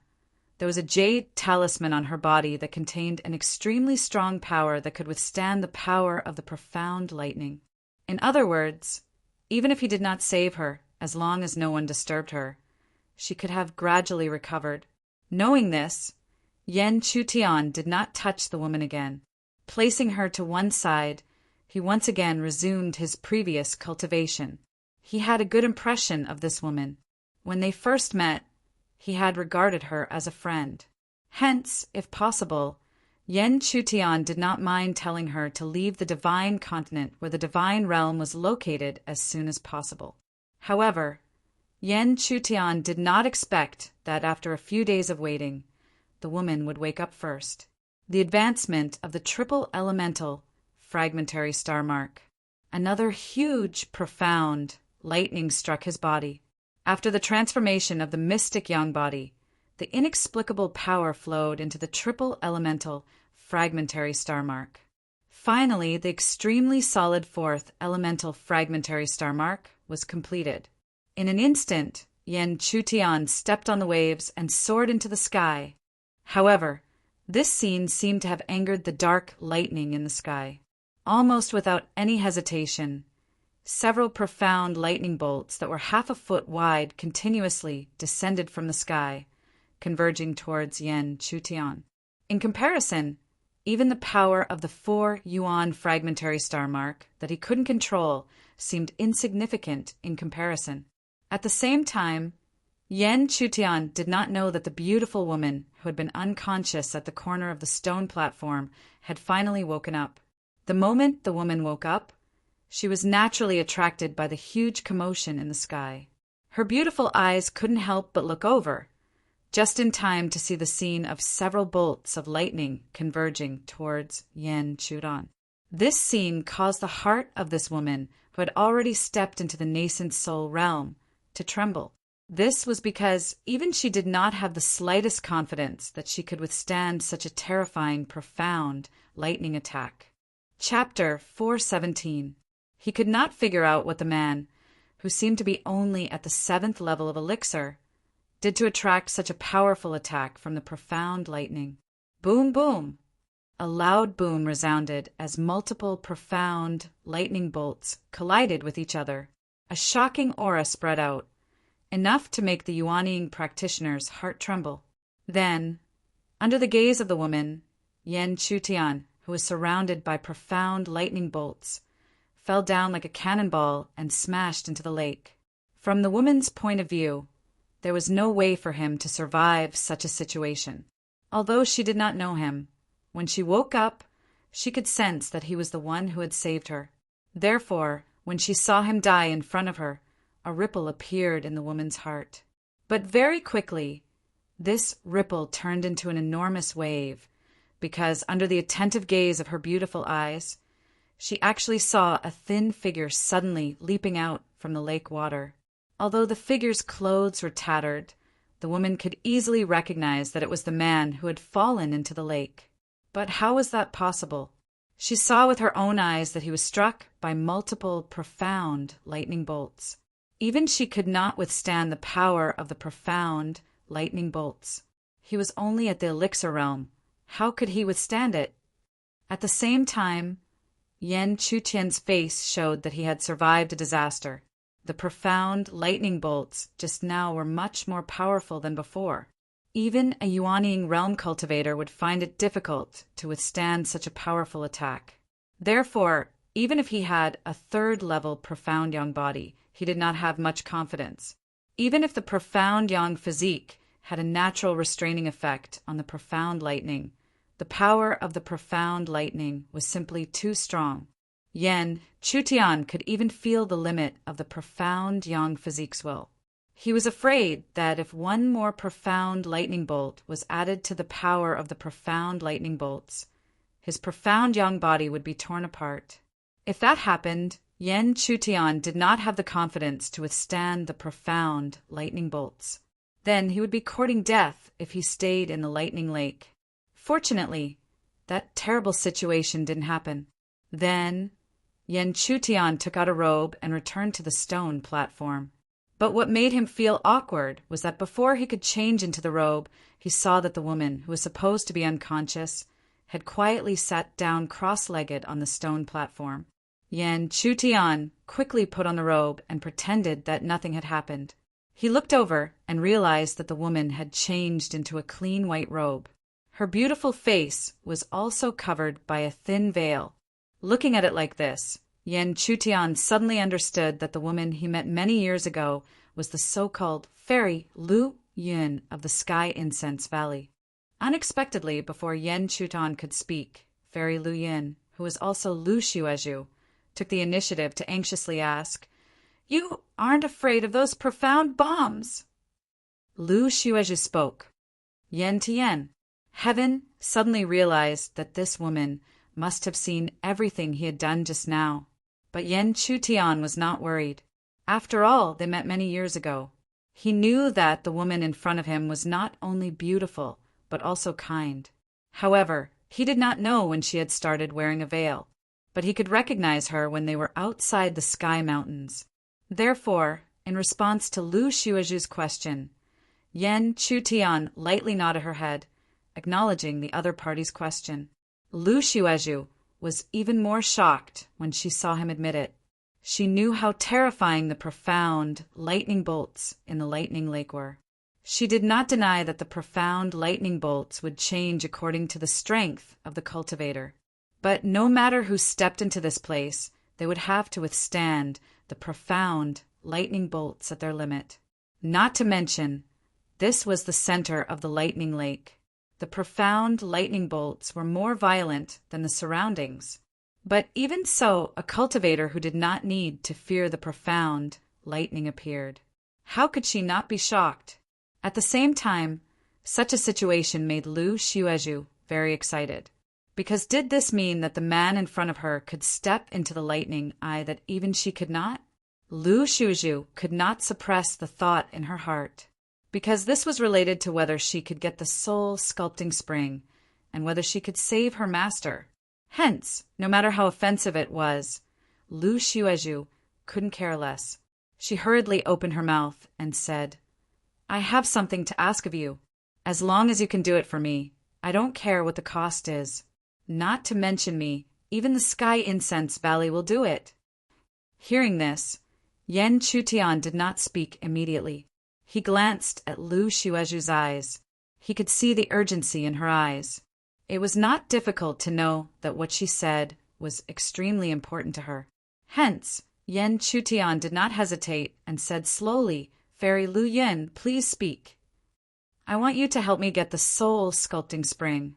there was a jade talisman on her body that contained an extremely strong power that could withstand the power of the profound lightning. In other words, even if he did not save her, as long as no one disturbed her, she could have gradually recovered. Knowing this, Yen Chutian did not touch the woman again. Placing her to one side, he once again resumed his previous cultivation. He had a good impression of this woman. When they first met, he had regarded her as a friend. Hence, if possible, Yen Chutian did not mind telling her to leave the divine continent where the divine realm was located as soon as possible. However, Yen Chutian did not expect that after a few days of waiting, the woman would wake up first. The advancement of the triple elemental fragmentary star mark. Another huge, profound lightning struck his body. After the transformation of the mystic yang body, the inexplicable power flowed into the triple elemental fragmentary star mark. Finally, the extremely solid fourth elemental fragmentary star mark was completed. In an instant, Yen Chutian stepped on the waves and soared into the sky. However, this scene seemed to have angered the dark lightning in the sky. Almost without any hesitation, several profound lightning bolts that were half a foot wide continuously descended from the sky, converging towards Yen Chutian. In comparison, even the power of the 4 yuan fragmentary star mark that he couldn't control seemed insignificant in comparison. At the same time, Yen Chutian did not know that the beautiful woman who had been unconscious at the corner of the stone platform had finally woken up. The moment the woman woke up, she was naturally attracted by the huge commotion in the sky. Her beautiful eyes couldn't help but look over, just in time to see the scene of several bolts of lightning converging towards Yen Chutian. This scene caused the heart of this woman, who had already stepped into the nascent soul realm, to tremble. This was because even she did not have the slightest confidence that she could withstand such a terrifying, profound lightning attack. Chapter 417. He could not figure out what the man, who seemed to be only at the 7th level of elixir, did to attract such a powerful attack from the profound lightning. Boom, boom! A loud boom resounded as multiple profound lightning bolts collided with each other. A shocking aura spread out, enough to make the Yuanying practitioner's heart tremble. Then, under the gaze of the woman, Yen Chutian, who was surrounded by profound lightning bolts, fell down like a cannonball and smashed into the lake. From the woman's point of view, there was no way for him to survive such a situation. Although she did not know him, when she woke up, she could sense that he was the one who had saved her. Therefore, when she saw him die in front of her, a ripple appeared in the woman's heart. But very quickly, this ripple turned into an enormous wave, because under the attentive gaze of her beautiful eyes, she actually saw a thin figure suddenly leaping out from the lake water. Although the figure's clothes were tattered, the woman could easily recognize that it was the man who had fallen into the lake. But how was that possible? She saw with her own eyes that he was struck by multiple profound lightning bolts. Even she could not withstand the power of the profound lightning bolts. He was only at the elixir realm. How could he withstand it? At the same time, Yan Chutian's face showed that he had survived a disaster. The profound lightning bolts just now were much more powerful than before. Even a Yuanying realm cultivator would find it difficult to withstand such a powerful attack. Therefore, even if he had a third-level profound yang body, he did not have much confidence. Even if the profound yang physique had a natural restraining effect on the profound lightning, the power of the profound lightning was simply too strong. Yan Chutian could even feel the limit of the profound yang physique's will. He was afraid that if one more profound lightning bolt was added to the power of the profound lightning bolts, his profound yang body would be torn apart. If that happened, Yan Chutian did not have the confidence to withstand the profound lightning bolts. Then he would be courting death if he stayed in the lightning lake. Fortunately, that terrible situation didn't happen. Then Yan Chutian took out a robe and returned to the stone platform. But what made him feel awkward was that before he could change into the robe, he saw that the woman, who was supposed to be unconscious, had quietly sat down cross-legged on the stone platform. Yan Chutian quickly put on the robe and pretended that nothing had happened. He looked over and realized that the woman had changed into a clean white robe. Her beautiful face was also covered by a thin veil. Looking at it like this, Yan Chutian suddenly understood that the woman he met many years ago was the so-called fairy Lu Yun of the Sky Incense Valley. Unexpectedly, before Yan Chutian could speak, fairy Lu Yun, who was also Lu Xuezhu, took the initiative to anxiously ask, "You aren't afraid of those profound bombs?" Lu Xuezhu spoke. Yan Tian. Heaven suddenly realized that this woman must have seen everything he had done just now. But Yan Chutian was not worried. After all, they met many years ago. He knew that the woman in front of him was not only beautiful, but also kind. However, he did not know when she had started wearing a veil, but he could recognize her when they were outside the Sky Mountains. Therefore, in response to Lu Xuezhu's question, Yan Chutian lightly nodded her head, acknowledging the other party's question. Lu Xuezhu was even more shocked when she saw him admit it. She knew how terrifying the profound lightning bolts in the lightning lake were. She did not deny that the profound lightning bolts would change according to the strength of the cultivator. But no matter who stepped into this place, they would have to withstand the profound lightning bolts at their limit. Not to mention, this was the center of the lightning lake. The profound lightning bolts were more violent than the surroundings. But even so, a cultivator who did not need to fear the profound lightning appeared. How could she not be shocked? At the same time, such a situation made Lu Xuezhu very excited. Because did this mean that the man in front of her could step into the lightning eye that even she could not? Lu Xuezhu could not suppress the thought in her heart. Because this was related to whether she could get the soul sculpting spring and whether she could save her master. Hence, no matter how offensive it was, Lu Xuezhu couldn't care less. She hurriedly opened her mouth and said, "I have something to ask of you. As long as you can do it for me, I don't care what the cost is. Not to mention me, even the Sky Incense Valley will do it." Hearing this, Yan Chutian did not speak immediately. He glanced at Lu Xuezhu's eyes. He could see the urgency in her eyes. It was not difficult to know that what she said was extremely important to her. Hence, Yan Chutian did not hesitate and said slowly, "Fairy Lu Yun, please speak. I want you to help me get the soul sculpting spring."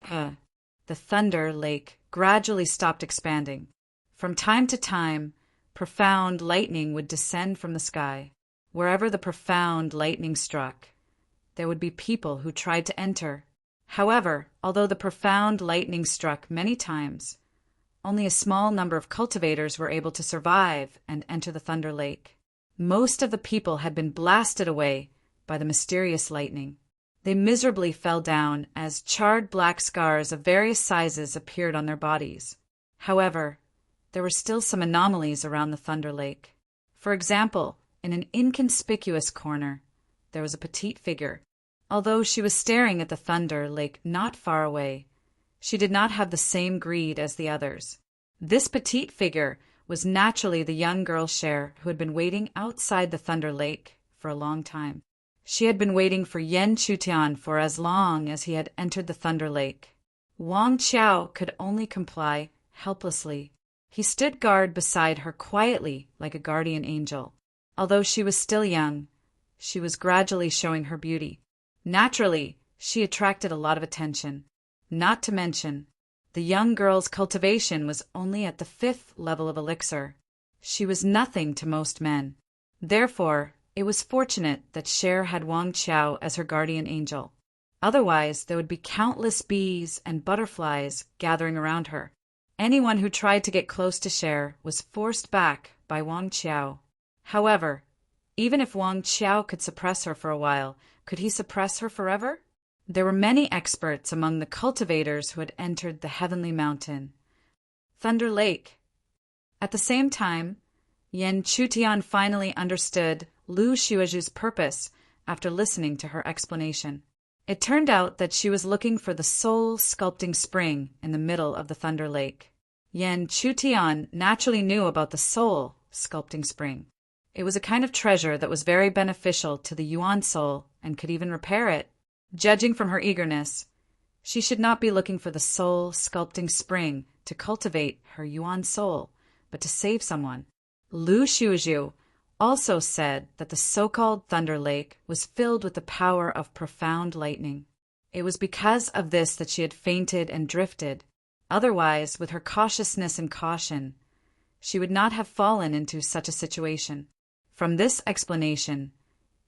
The thunder lake gradually stopped expanding. From time to time, profound lightning would descend from the sky. Wherever the profound lightning struck, there would be people who tried to enter. However, although the profound lightning struck many times, only a small number of cultivators were able to survive and enter the Thunder Lake. Most of the people had been blasted away by the mysterious lightning. They miserably fell down as charred black scars of various sizes appeared on their bodies. However, there were still some anomalies around the Thunder Lake. For example, in an inconspicuous corner, there was a petite figure. Although she was staring at the Thunder Lake not far away, she did not have the same greed as the others. This petite figure was naturally the young girl Cher who had been waiting outside the Thunder Lake for a long time. She had been waiting for Yen Chutian for as long as he had entered the Thunder Lake. Wang Qiao could only comply helplessly. He stood guard beside her quietly like a guardian angel. Although she was still young, she was gradually showing her beauty. Naturally, she attracted a lot of attention. Not to mention, the young girl's cultivation was only at the 5th level of elixir. She was nothing to most men. Therefore, it was fortunate that Cher had Wang Qiao as her guardian angel. Otherwise, there would be countless bees and butterflies gathering around her. Anyone who tried to get close to Cher was forced back by Wang Qiao. However, even if Wang Qiao could suppress her for a while, could he suppress her forever? There were many experts among the cultivators who had entered the Heavenly Mountain, Thunder Lake. At the same time, Yen Chutian finally understood Lu Xueju's purpose after listening to her explanation. It turned out that she was looking for the soul sculpting spring in the middle of the Thunder Lake. Yen Chutian naturally knew about the soul sculpting spring. It was a kind of treasure that was very beneficial to the Yuan soul and could even repair it. Judging from her eagerness, she should not be looking for the soul sculpting spring to cultivate her Yuan soul, but to save someone. Lu Xueju also said that the so-called Thunder Lake was filled with the power of profound lightning. It was because of this that she had fainted and drifted. Otherwise, with her cautiousness and caution, she would not have fallen into such a situation. From this explanation,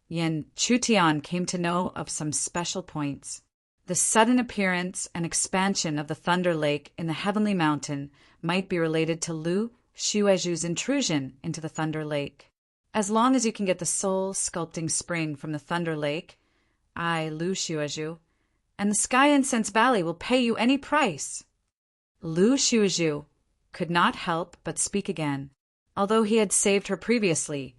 Yen Chutian came to know of some special points. The sudden appearance and expansion of the Thunder Lake in the Heavenly Mountain might be related to Lu Xueju's intrusion into the Thunder Lake. As long as you can get the soul sculpting spring from the Thunder Lake, I, Lu Xueju, and the Sky Incense Valley will pay you any price. Lu Xueju could not help but speak again. Although he had saved her previously,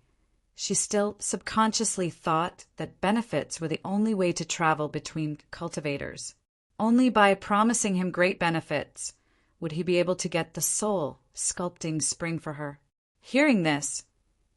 she still subconsciously thought that benefits were the only way to travel between cultivators. Only by promising him great benefits would he be able to get the soul sculpting spring for her. Hearing this,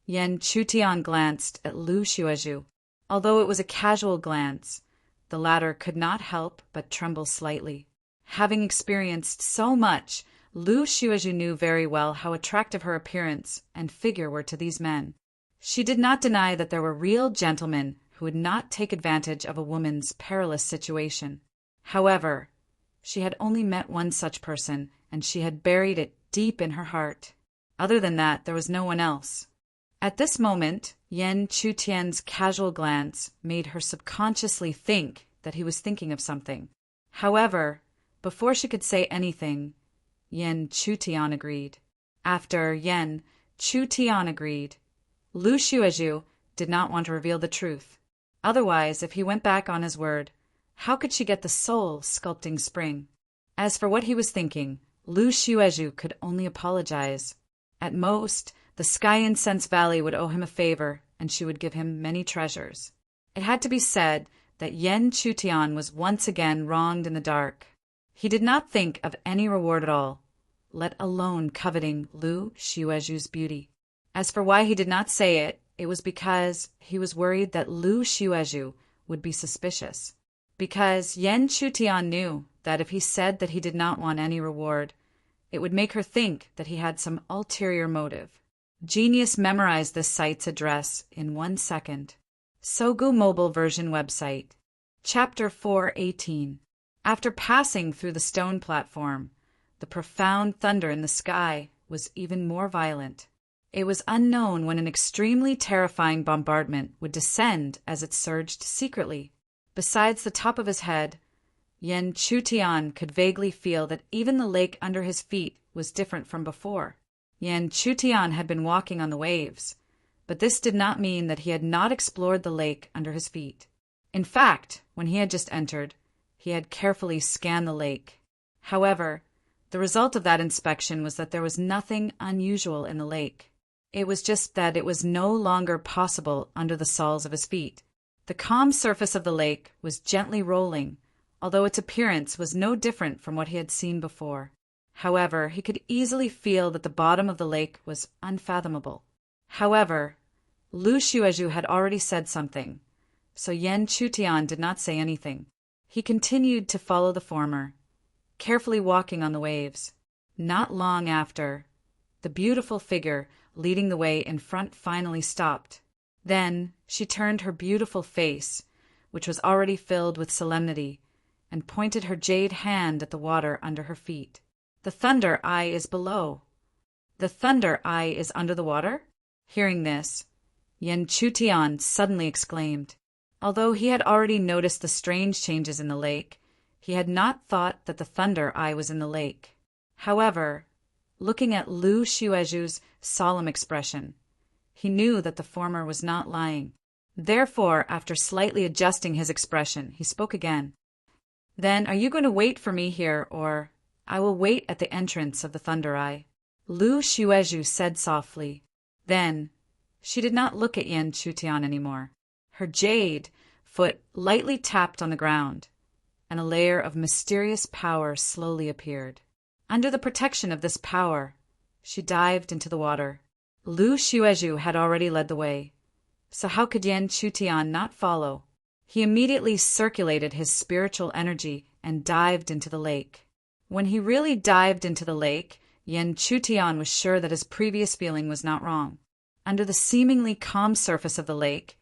Yen Chutian glanced at Lu Xueju. Although it was a casual glance, the latter could not help but tremble slightly. Having experienced so much, Lu Xueju knew very well how attractive her appearance and figure were to these men. She did not deny that there were real gentlemen who would not take advantage of a woman's perilous situation. However, she had only met one such person, and she had buried it deep in her heart. Other than that, there was no one else. At this moment, Yen Chutian's casual glance made her subconsciously think that he was thinking of something. However, before she could say anything, Yen Chutian agreed. After Yen Chutian agreed, Lu Xueju did not want to reveal the truth. Otherwise, if he went back on his word, how could she get the soul sculpting spring? As for what he was thinking, Lu Xueju could only apologize. At most, the Sky Incense Valley would owe him a favor, and she would give him many treasures. It had to be said that Yen Chutian was once again wronged in the dark. He did not think of any reward at all, let alone coveting Lu Xueju's beauty. As for why he did not say it, it was because he was worried that Lu Xueju would be suspicious. Because Yen Chutian knew that if he said that he did not want any reward, it would make her think that he had some ulterior motive. Genius memorized this site's address in 1 second. Sogu Mobile Version Website. Chapter 4:18. After passing through the stone platform, the profound thunder in the sky was even more violent. It was unknown when an extremely terrifying bombardment would descend as it surged secretly. Besides the top of his head, Yen Chutian could vaguely feel that even the lake under his feet was different from before. Yen Chutian had been walking on the waves, but this did not mean that he had not explored the lake under his feet. In fact, when he had just entered, he had carefully scanned the lake. However, the result of that inspection was that there was nothing unusual in the lake. It was just that it was no longer possible under the soles of his feet. The calm surface of the lake was gently rolling, although its appearance was no different from what he had seen before. However, he could easily feel that the bottom of the lake was unfathomable. However, Lu Xuezhu had already said something, so Yan Chutian did not say anything. He continued to follow the former, carefully walking on the waves. Not long after, the beautiful figure leading the way in front finally stopped. Then she turned her beautiful face, which was already filled with solemnity, and pointed her jade hand at the water under her feet. "The Thunder Eye is below. The Thunder Eye is under the water?" Hearing this, Yan Chutian suddenly exclaimed. Although he had already noticed the strange changes in the lake, he had not thought that the Thunder Eye was in the lake. However, looking at Lu Xuezhu's solemn expression, he knew that the former was not lying. Therefore, after slightly adjusting his expression, he spoke again. "Then are you going to wait for me here, or I will wait at the entrance of the Thunder Eye?" Lu Xuezhu said softly. Then she did not look at Yan Chutian anymore. Her jade foot lightly tapped on the ground, and a layer of mysterious power slowly appeared. Under the protection of this power, she dived into the water. Lu Xuezhu had already led the way, so how could Yan Chutian not follow? He immediately circulated his spiritual energy and dived into the lake. When he really dived into the lake, Yan Chutian was sure that his previous feeling was not wrong. Under the seemingly calm surface of the lake,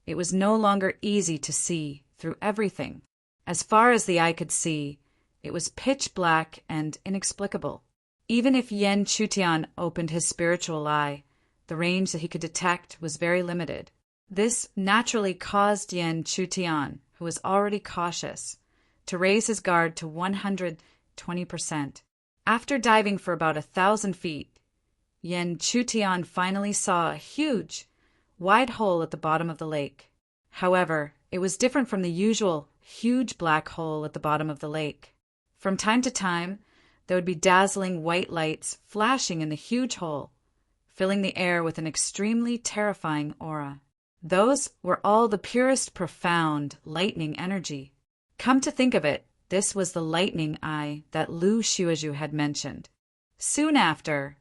it was no longer easy to see through everything. As far as the eye could see, it was pitch black and inexplicable. Even if Yan Chutian opened his spiritual eye, the range that he could detect was very limited. This naturally caused Yan Chutian, who was already cautious, to raise his guard to 120%. After diving for about 1,000 feet, Yan Chutian finally saw a huge, wide hole at the bottom of the lake. However, it was different from the usual huge black hole at the bottom of the lake. From time to time, there would be dazzling white lights flashing in the huge hole, filling the air with an extremely terrifying aura. Those were all the purest, profound, lightning energy. Come to think of it, this was the lightning eye that Lu Xuezhu had mentioned. Soon after,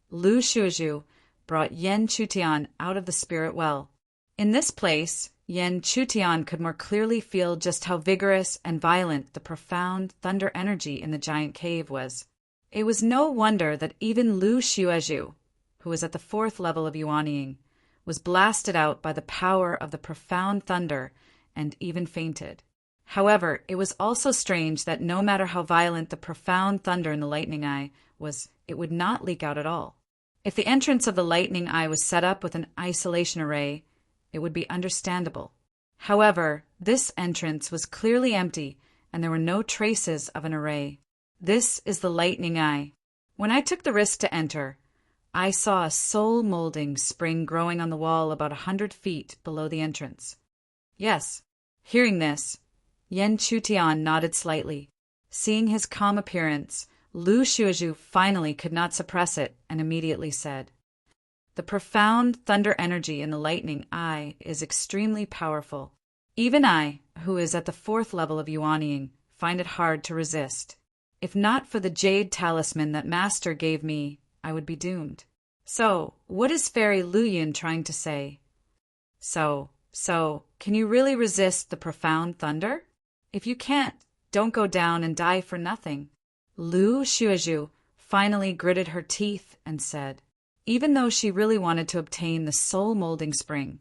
Lu Xuezhu brought Yan Chutian out of the spirit well. In this place, Yan Chutian could more clearly feel just how vigorous and violent the profound thunder energy in the giant cave was. It was no wonder that even Lu Xuezhu, who was at the 4th level of Yuanying, was blasted out by the power of the profound thunder and even fainted. However, it was also strange that no matter how violent the profound thunder in the lightning eye was, it would not leak out at all. If the entrance of the lightning eye was set up with an isolation array, it would be understandable. However, this entrance was clearly empty, and there were no traces of an array. This is the lightning eye. When I took the risk to enter, I saw a soul-molding spring growing on the wall about 100 feet below the entrance. Yes. Hearing this, Yan Chutian nodded slightly. Seeing his calm appearance, Lu Xuezhu finally could not suppress it and immediately said, "The profound thunder energy in the lightning eye is extremely powerful. Even I, who is at the 4th level of Yuanying, find it hard to resist. If not for the jade talisman that Master gave me, I would be doomed." So, what is Fairy Luyin trying to say? So, can you really resist the profound thunder? If you can't, don't go down and die for nothing. Lu Xuezhu finally gritted her teeth and said, even though she really wanted to obtain the soul-molding spring,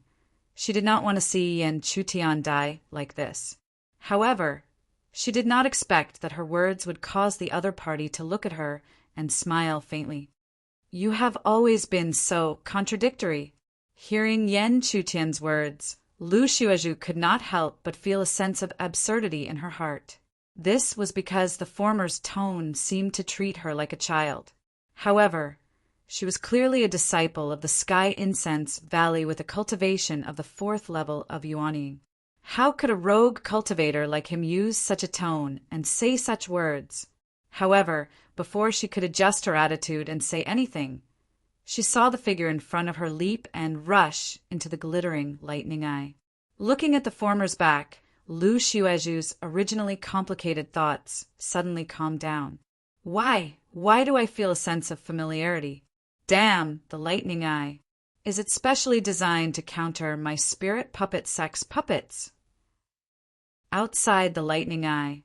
she did not want to see Yan Chutian die like this. However, she did not expect that her words would cause the other party to look at her and smile faintly. "You have always been so contradictory." Hearing Yan Chutian's words, Lu Xuezhu could not help but feel a sense of absurdity in her heart. This was because the former's tone seemed to treat her like a child. However, she was clearly a disciple of the Sky Incense Valley with a cultivation of the 4th level of Yuanying. How could a rogue cultivator like him use such a tone and say such words? However, before she could adjust her attitude and say anything, She saw the figure in front of her leap and rush into the glittering lightning eye. Looking at the former's back, Lu Xueju's originally complicated thoughts suddenly calmed down. Why do I feel a sense of familiarity? Damn, the lightning eye. Is it specially designed to counter my spirit puppet sex puppets? Outside the lightning eye,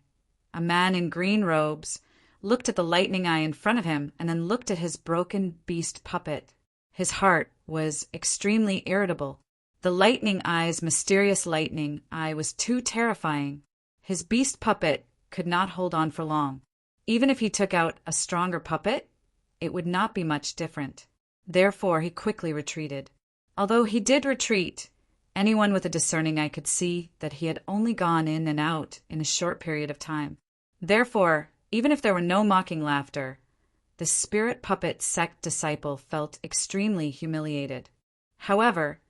a man in green robes looked at the lightning eye in front of him and then looked at his broken beast puppet. His heart was extremely irritable. The lightning eye's mysterious lightning eye was too terrifying. His beast puppet could not hold on for long. Even if he took out a stronger puppet, it would not be much different. Therefore, he quickly retreated. Although he did retreat, anyone with a discerning eye could see that he had only gone in and out in a short period of time. Therefore, even if there were no mocking laughter, the spirit puppet sect disciple felt extremely humiliated. However,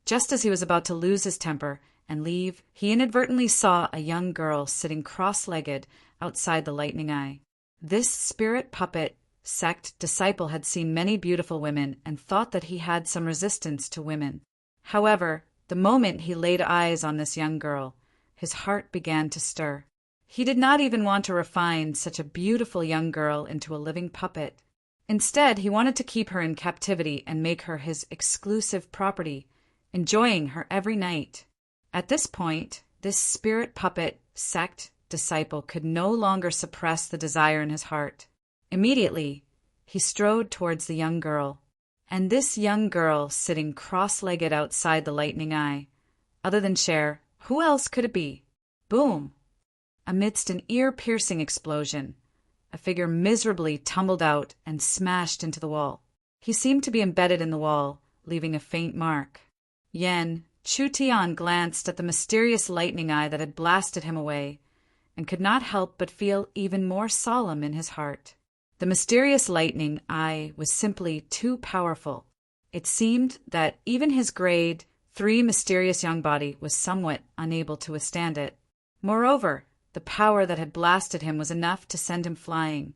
just as he was about to lose his temper and leave, he inadvertently saw a young girl sitting cross-legged outside the lightning eye. This spirit puppet sect disciple had seen many beautiful women and thought that he had some resistance to women. However, the moment he laid eyes on this young girl, his heart began to stir. He did not even want to refine such a beautiful young girl into a living puppet. Instead, he wanted to keep her in captivity and make her his exclusive property, enjoying her every night. At this point, this spirit puppet sect disciple could no longer suppress the desire in his heart. Immediately, he strode towards the young girl, and this young girl sitting cross-legged outside the lightning eye. Other than Cher, who else could it be? Boom! Amidst an ear-piercing explosion, a figure miserably tumbled out and smashed into the wall. He seemed to be embedded in the wall, leaving a faint mark. Yen Chutian glanced at the mysterious lightning eye that had blasted him away, and could not help but feel even more solemn in his heart. The mysterious lightning eye was simply too powerful. It seemed that even his grade 3 mysterious young body was somewhat unable to withstand it. Moreover, the power that had blasted him was enough to send him flying,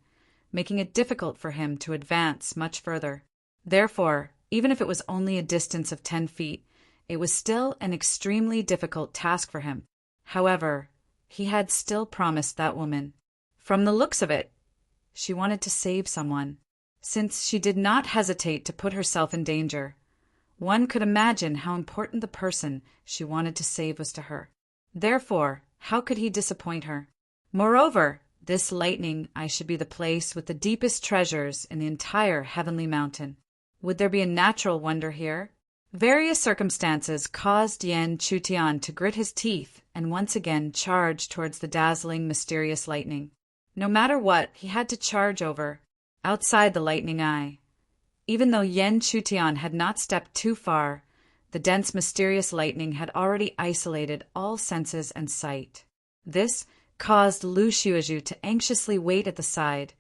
making it difficult for him to advance much further. Therefore, even if it was only a distance of 10 feet, it was still an extremely difficult task for him. However, he had still promised that woman. From the looks of it, she wanted to save someone. Since she did not hesitate to put herself in danger, one could imagine how important the person she wanted to save was to her. Therefore, how could he disappoint her? Moreover, this lightning eye should be the place with the deepest treasures in the entire heavenly mountain. Would there be a natural wonder here? Various circumstances caused Yen Chutian to grit his teeth and once again charge towards the dazzling, mysterious lightning. No matter what, he had to charge over, outside the lightning eye. Even though Yen Chutian had not stepped too far, the dense, mysterious lightning had already isolated all senses and sight. This caused Lu Xueju to anxiously wait at the side,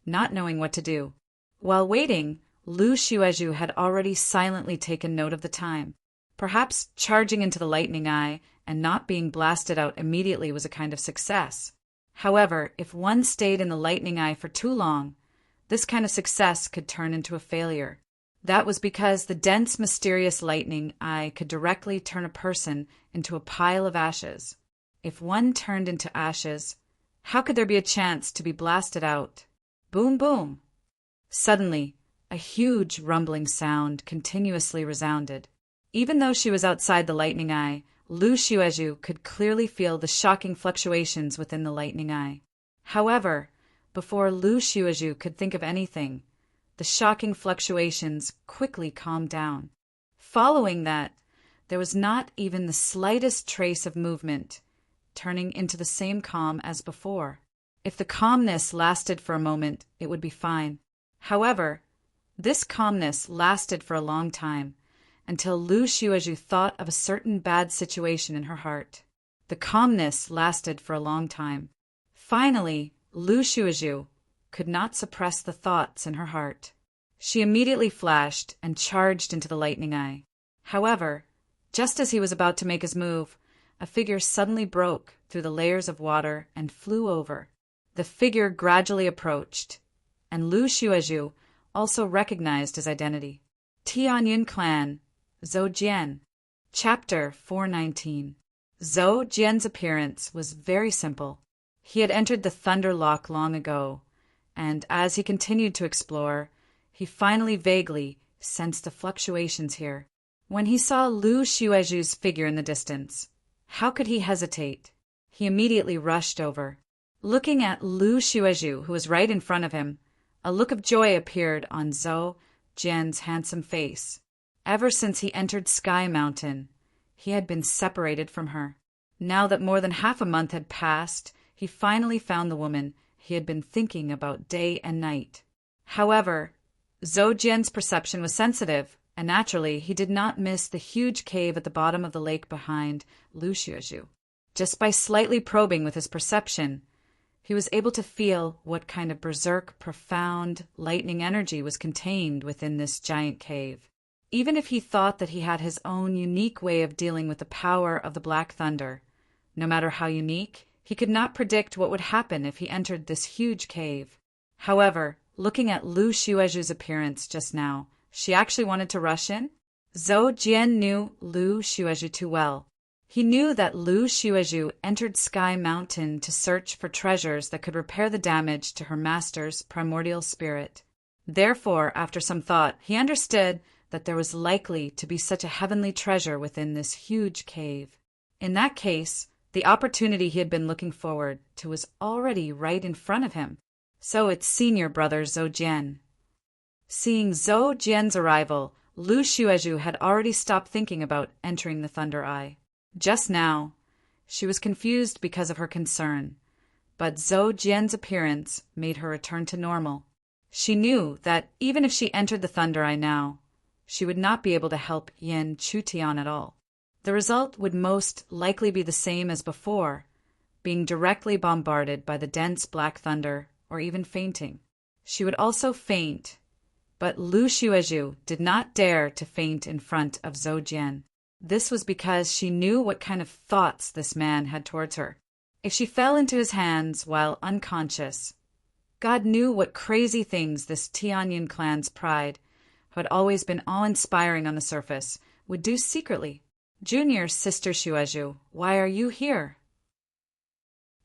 not knowing what to do. While waiting, Lu Xueju had already silently taken note of the time. Perhaps charging into the lightning eye and not being blasted out immediately was a kind of success. However, if one stayed in the lightning eye for too long, this kind of success could turn into a failure. That was because the dense, mysterious lightning eye could directly turn a person into a pile of ashes. If one turned into ashes, how could there be a chance to be blasted out? Boom, boom! Suddenly, a huge rumbling sound continuously resounded. Even though she was outside the lightning eye, Lu Xueju could clearly feel the shocking fluctuations within the lightning eye. However, before Lu Xueju could think of anything, the shocking fluctuations quickly calmed down. Following that, there was not even the slightest trace of movement, turning into the same calm as before. If the calmness lasted for a moment, it would be fine. However, this calmness lasted for a long time, until Lu Xueju thought of a certain bad situation in her heart. The calmness lasted for a long time. Finally, Lu Xueju could not suppress the thoughts in her heart. She immediately flashed and charged into the lightning eye. However, just as he was about to make his move, a figure suddenly broke through the layers of water and flew over. The figure gradually approached, and Lu Xueju also recognized his identity. Tianyun Clan, Zhou Jian. Chapter 419. Zhou Jian's appearance was very simple. He had entered the Thunder Lock long ago, and as he continued to explore, he finally vaguely sensed the fluctuations here. When he saw Lu Xuezhu's figure in the distance, how could he hesitate? He immediately rushed over. Looking at Lu Xuezhu, who was right in front of him, a look of joy appeared on Zhou Jian's handsome face. Ever since he entered Sky Mountain, he had been separated from her. Now that more than half a month had passed, he finally found the woman he had been thinking about day and night. However, Zhou Jian's perception was sensitive, and naturally he did not miss the huge cave at the bottom of the lake behind Lu Xuezhu. Just by slightly probing with his perception, he was able to feel what kind of berserk, profound, lightning energy was contained within this giant cave. Even if he thought that he had his own unique way of dealing with the power of the Black Thunder, no matter how unique, he could not predict what would happen if he entered this huge cave. However, looking at Lu Xuezhu's appearance just now, she actually wanted to rush in. Zhou Jian knew Lu Xuezhu too well. He knew that Lu Xuezhu entered Sky Mountain to search for treasures that could repair the damage to her master's primordial spirit. Therefore, after some thought, he understood that there was likely to be such a heavenly treasure within this huge cave. In that case, the opportunity he had been looking forward to was already right in front of him. So it's senior brother Zhou Jian. Seeing Zhou Jian's arrival, Lu Xuezhu had already stopped thinking about entering the Thunder Eye. Just now, she was confused because of her concern, but Zhou Jian's appearance made her return to normal. She knew that even if she entered the Thunder Eye now, she would not be able to help Yan Chutian at all. The result would most likely be the same as before, being directly bombarded by the dense black thunder or even fainting. She would also faint, but Lu Xuezhu did not dare to faint in front of Zhou Jian. This was because she knew what kind of thoughts this man had towards her. If she fell into his hands while unconscious, God knew what crazy things this Tianyun clan's pride, who had always been awe-inspiring on the surface, would do secretly. Junior Sister Xuezhu, why are you here?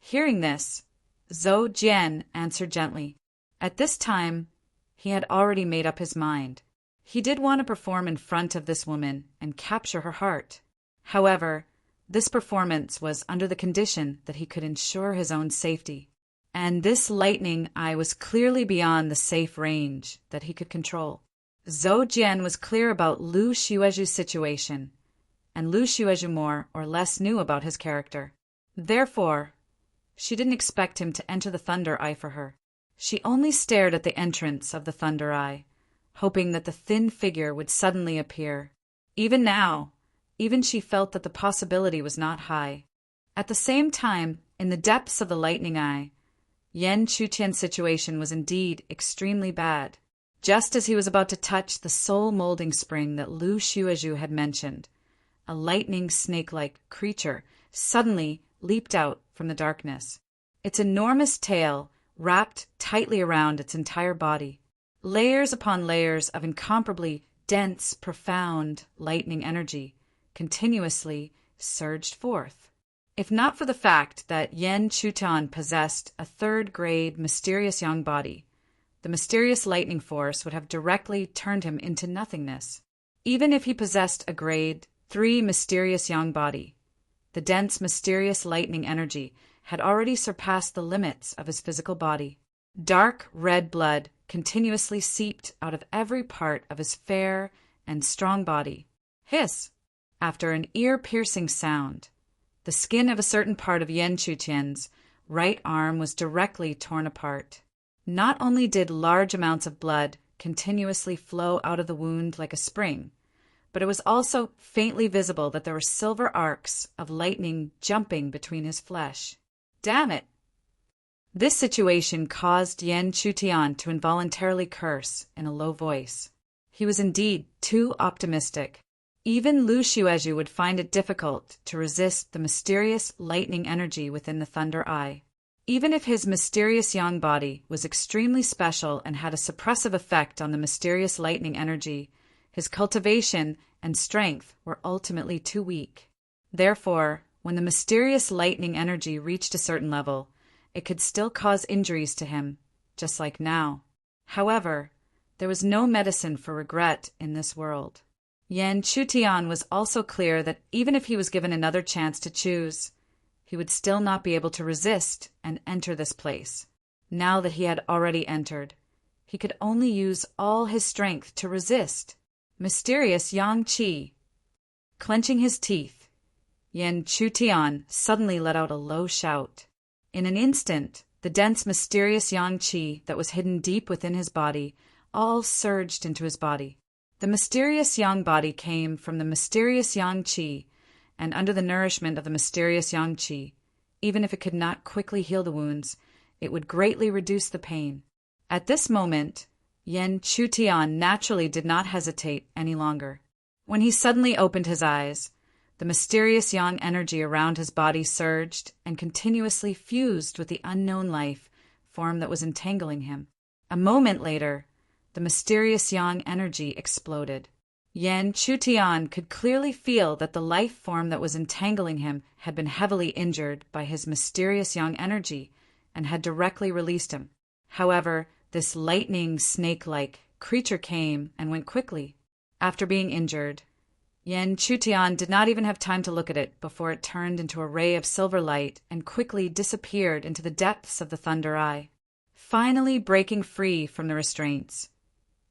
Hearing this, Zhou Jian answered gently. At this time, he had already made up his mind. He did want to perform in front of this woman and capture her heart. However, this performance was under the condition that he could ensure his own safety. And this lightning eye was clearly beyond the safe range that he could control. Zhou Jian was clear about Lu Xuezhu's situation, and Lu Xuezhu more or less knew about his character. Therefore, she didn't expect him to enter the Thunder Eye for her. She only stared at the entrance of the Thunder Eye, hoping that the thin figure would suddenly appear. Even now, she felt that the possibility was not high. At the same time, in the depths of the lightning eye, Yan Chutian's situation was indeed extremely bad. Just as he was about to touch the soul-molding spring that Lu Xuezhu had mentioned, a lightning snake-like creature suddenly leaped out from the darkness. Its enormous tail wrapped tightly around its entire body. Layers upon layers of incomparably dense, profound lightning energy continuously surged forth. If not for the fact that Yan Chutian possessed a third-grade mysterious young body, the mysterious lightning force would have directly turned him into nothingness. Even if he possessed a grade 3 mysterious young body, the dense, mysterious lightning energy had already surpassed the limits of his physical body. Dark red blood continuously seeped out of every part of his fair and strong body. Hiss! After an ear-piercing sound, the skin of a certain part of Yan Chutian's right arm was directly torn apart. Not only did large amounts of blood continuously flow out of the wound like a spring, but it was also faintly visible that there were silver arcs of lightning jumping between his flesh. Damn it! This situation caused Yan Chutian to involuntarily curse in a low voice. He was indeed too optimistic. Even Lu Xuezhu would find it difficult to resist the mysterious lightning energy within the Thunder Eye. Even if his mysterious young body was extremely special and had a suppressive effect on the mysterious lightning energy, His cultivation and strength were ultimately too weak. Therefore, when the mysterious lightning energy reached a certain level, it could still cause injuries to him, just like now. However, there was no medicine for regret in this world. Yan Chutian was also clear that even if he was given another chance to choose, he would still not be able to resist and enter this place. Now that he had already entered, he could only use all his strength to resist. Mysterious Yang Qi. Clenching his teeth, Yan Chutian suddenly let out a low shout. In an instant, the dense, mysterious Yang Qi that was hidden deep within his body all surged into his body. The mysterious Yang body came from the mysterious Yang Qi, and under the nourishment of the mysterious Yang Qi, even if it could not quickly heal the wounds, it would greatly reduce the pain. At this moment, Yan Chutian naturally did not hesitate any longer. When he suddenly opened his eyes, the mysterious Yang energy around his body surged and continuously fused with the unknown life form that was entangling him. A moment later, the mysterious Yang energy exploded. Yan Chutian could clearly feel that the life form that was entangling him had been heavily injured by his mysterious Yang energy and had directly released him. However, this lightning snake-like creature came and went quickly. After being injured, Yan Chutian did not even have time to look at it before it turned into a ray of silver light and quickly disappeared into the depths of the Thunder Eye. Finally breaking free from the restraints,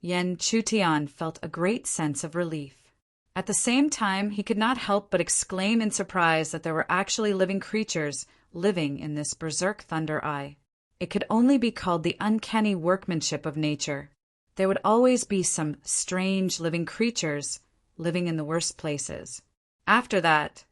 Yan Chutian felt a great sense of relief. At the same time, he could not help but exclaim in surprise that there were actually living creatures living in this berserk Thunder Eye. It could only be called the uncanny workmanship of nature. There would always be some strange living creatures living in the worst places. After that,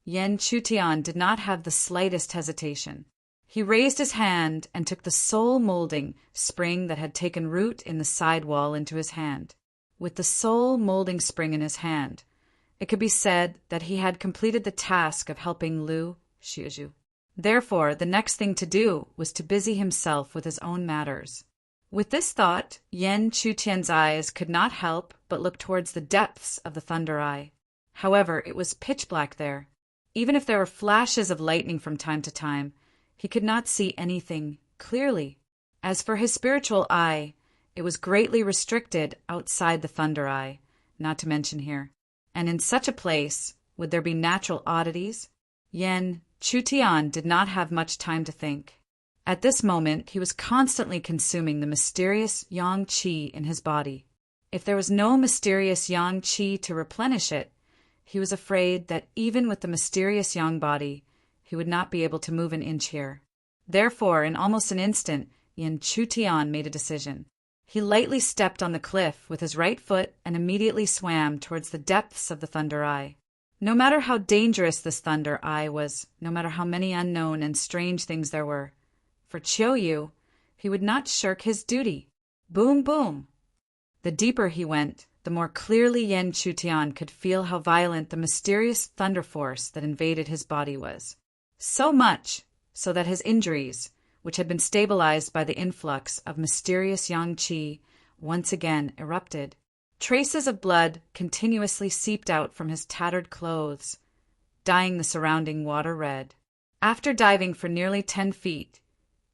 Yan Chutian did not have the slightest hesitation. He raised his hand and took the soul molding spring that had taken root in the side wall into his hand. With the soul molding spring in his hand, it could be said that he had completed the task of helping Liu Shizhu. Therefore, the next thing to do was to busy himself with his own matters. With this thought, Yan Chutian's eyes could not help but look towards the depths of the Thunder Eye. However, it was pitch black there. Even if there were flashes of lightning from time to time, he could not see anything clearly. As for his spiritual eye, it was greatly restricted outside the Thunder Eye, not to mention here. And in such a place, would there be natural oddities? Yan Chutian did not have much time to think. At this moment, he was constantly consuming the mysterious Yang Qi in his body. If there was no mysterious Yang Qi to replenish it, he was afraid that even with the mysterious Yang body, he would not be able to move an inch here. Therefore, in almost an instant, Yan Chutian made a decision. He lightly stepped on the cliff with his right foot and immediately swam towards the depths of the Thunder Eye. No matter how dangerous this Thunder Eye was, no matter how many unknown and strange things there were, for Qiuyu, he would not shirk his duty. Boom, boom! The deeper he went, the more clearly Yan Chutian could feel how violent the mysterious thunder force that invaded his body was. So much so that his injuries, which had been stabilized by the influx of mysterious Yang Qi, once again erupted. Traces of blood continuously seeped out from his tattered clothes, dyeing the surrounding water red. After diving for nearly 10 feet,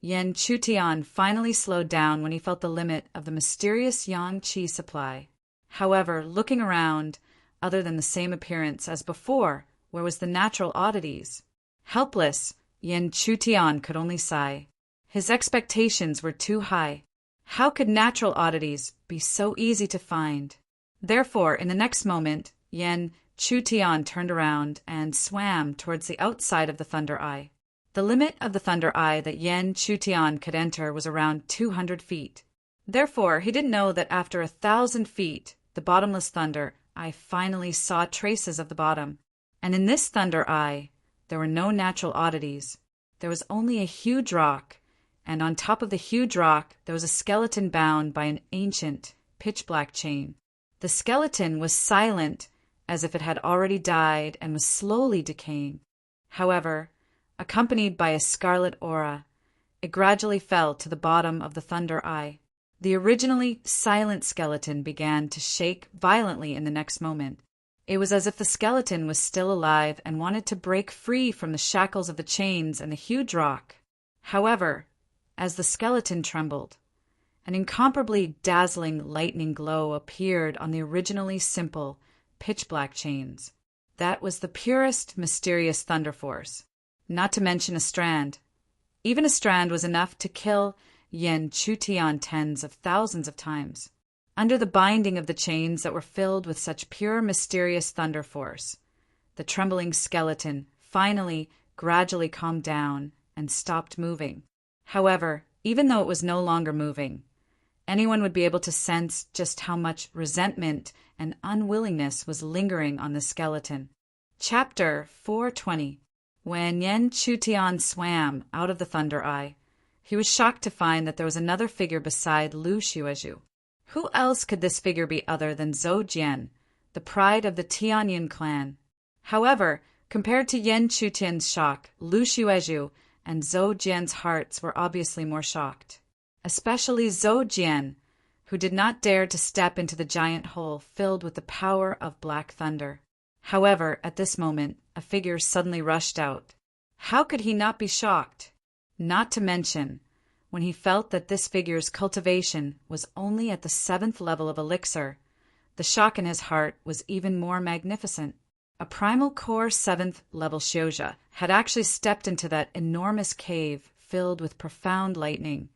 Yan Chutian finally slowed down when he felt the limit of the mysterious Yang Qi supply. However, looking around, other than the same appearance as before, where was the natural oddities? Helpless, Yan Chutian could only sigh. His expectations were too high. How could natural oddities be so easy to find? Therefore, in the next moment, Yan Chutian turned around and swam towards the outside of the Thunder Eye. The limit of the Thunder Eye that Yan Chutian could enter was around 200 feet. Therefore, he didn't know that after 1,000 feet, the bottomless Thunder Eye finally saw traces of the bottom. And in this Thunder Eye, there were no natural oddities. There was only a huge rock, and on top of the huge rock, there was a skeleton bound by an ancient, pitch-black chain. The skeleton was silent, as if it had already died and was slowly decaying. However, accompanied by a scarlet aura, it gradually fell to the bottom of the Thunder Eye. The originally silent skeleton began to shake violently in the next moment. It was as if the skeleton was still alive and wanted to break free from the shackles of the chains and the huge rock. However, as the skeleton trembled, an incomparably dazzling lightning glow appeared on the originally simple, pitch-black chains. That was the purest, mysterious thunder force, not to mention a strand. Even a strand was enough to kill Yen Chutian tens of thousands of times. Under the binding of the chains that were filled with such pure, mysterious thunder force, the trembling skeleton finally, gradually calmed down and stopped moving. However, even though it was no longer moving, anyone would be able to sense just how much resentment and unwillingness was lingering on the skeleton. Chapter 420. When Yen Chutian swam out of the Thunder Eye, he was shocked to find that there was another figure beside Lu Xueju. Who else could this figure be other than Zhou Jian, the pride of the Tianyin clan? However, compared to Yen Chutian's shock, Lu Xueju and Zhou Jian's hearts were obviously more shocked. Especially Zhou Jian, who did not dare to step into the giant hole filled with the power of black thunder. However, at this moment, a figure suddenly rushed out. How could he not be shocked? Not to mention, when he felt that this figure's cultivation was only at the 7th level of elixir, the shock in his heart was even more magnificent. A primal core 7th level Xiuzha had actually stepped into that enormous cave filled with profound lightning,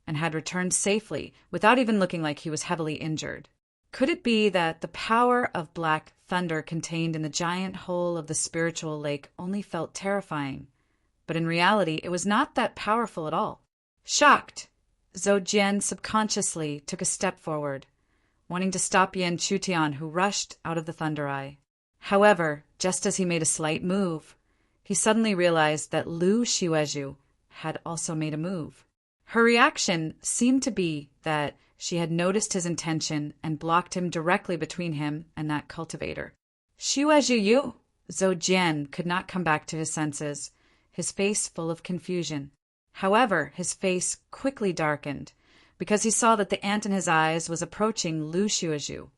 and had returned safely without even looking like he was heavily injured. Could it be that the power of black thunder contained in the giant hole of the spiritual lake only felt terrifying, but in reality it was not that powerful at all? Shocked, Zhou Jian subconsciously took a step forward, wanting to stop Yen Chutian, who rushed out of the Thunder Eye. However, just as he made a slight move, he suddenly realized that Lu Xueju had also made a move. Her reaction seemed to be that she had noticed his intention and blocked him directly between him and that cultivator. Xueju Yu! Zhou Jian could not come back to his senses, his face full of confusion. However, his face quickly darkened, because he saw that the ant in his eyes was approaching Lu Xueju.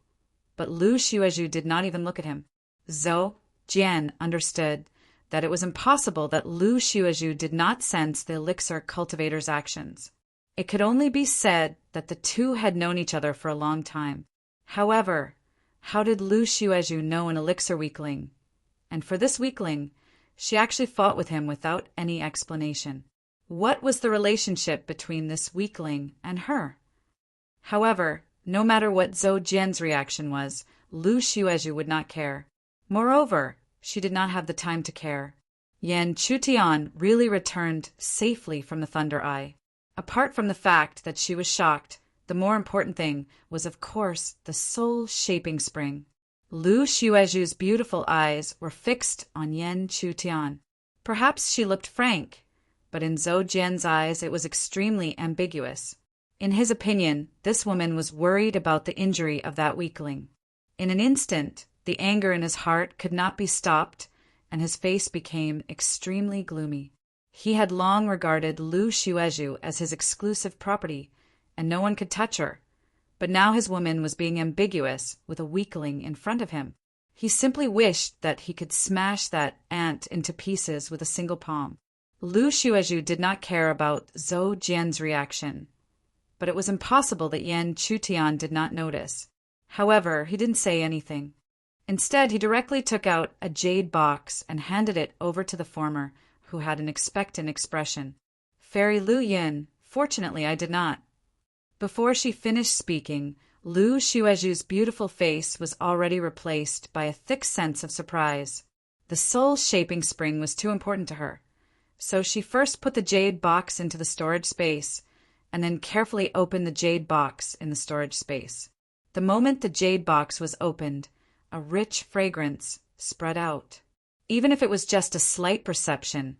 But Lu Xueju did not even look at him. Zhou Jian understood that it was impossible that Lu Xueju did not sense the elixir cultivator's actions. It could only be said that the two had known each other for a long time. However, how did Lu Xueju know an elixir weakling? And for this weakling, she actually fought with him without any explanation. What was the relationship between this weakling and her? However, no matter what Zhou Jian's reaction was, Lu Xueju would not care. Moreover, she did not have the time to care. Yen Chutian really returned safely from the Thunder Eye. Apart from the fact that she was shocked, the more important thing was, of course, the soul-shaping spring. Lu Xueju's beautiful eyes were fixed on Yen Chutian. Perhaps she looked frank, but in Zhou Jian's eyes it was extremely ambiguous. In his opinion, this woman was worried about the injury of that weakling. In an instant, the anger in his heart could not be stopped, and his face became extremely gloomy. He had long regarded Lu Xueju as his exclusive property, and no one could touch her. But now his woman was being ambiguous with a weakling in front of him. He simply wished that he could smash that ant into pieces with a single palm. Lu Xueju did not care about Zhou Jian's reaction, but it was impossible that Yen Chutian did not notice. However, he didn't say anything. Instead, he directly took out a jade box and handed it over to the former, who had an expectant expression. Fairy Lu Yin, fortunately I did not. Before she finished speaking, Lu Xueju's beautiful face was already replaced by a thick sense of surprise. The soul-shaping spring was too important to her, so she first put the jade box into the storage space, and then carefully opened the jade box in the storage space. The moment the jade box was opened, a rich fragrance spread out. Even if it was just a slight perception,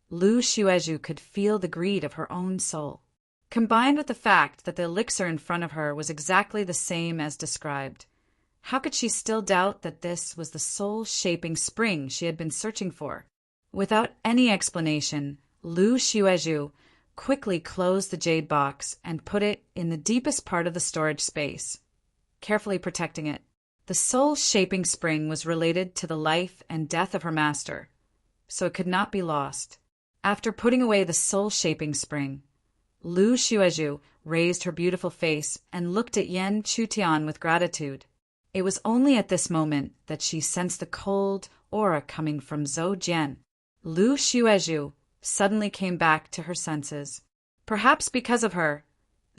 Lu Xueju could feel the greed of her own soul. Combined with the fact that the elixir in front of her was exactly the same as described, how could she still doubt that this was the soul-shaping spring she had been searching for? Without any explanation, Lu Xueju quickly closed the jade box and put it in the deepest part of the storage space, carefully protecting it. The soul-shaping spring was related to the life and death of her master, so it could not be lost. After putting away the soul-shaping spring, Lu Xuezhu raised her beautiful face and looked at Yan Chutian with gratitude. It was only at this moment that she sensed the cold aura coming from Zhou Jian. Lu Xuezhu suddenly came back to her senses. Perhaps because of her,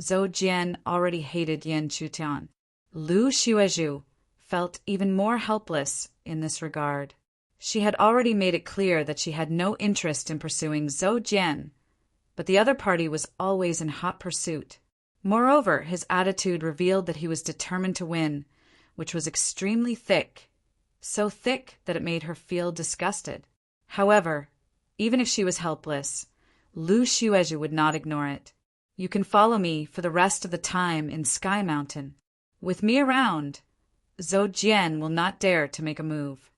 Zhou Jian already hated Yan Chutian. Lu Xuezhu felt even more helpless in this regard. She had already made it clear that she had no interest in pursuing Zhou Jian, but the other party was always in hot pursuit. Moreover, his attitude revealed that he was determined to win, which was extremely thick, so thick that it made her feel disgusted. However, even if she was helpless, Lu Xuezhu would not ignore it. You can follow me for the rest of the time in Sky Mountain. With me around, Zhou Jian will not dare to make a move.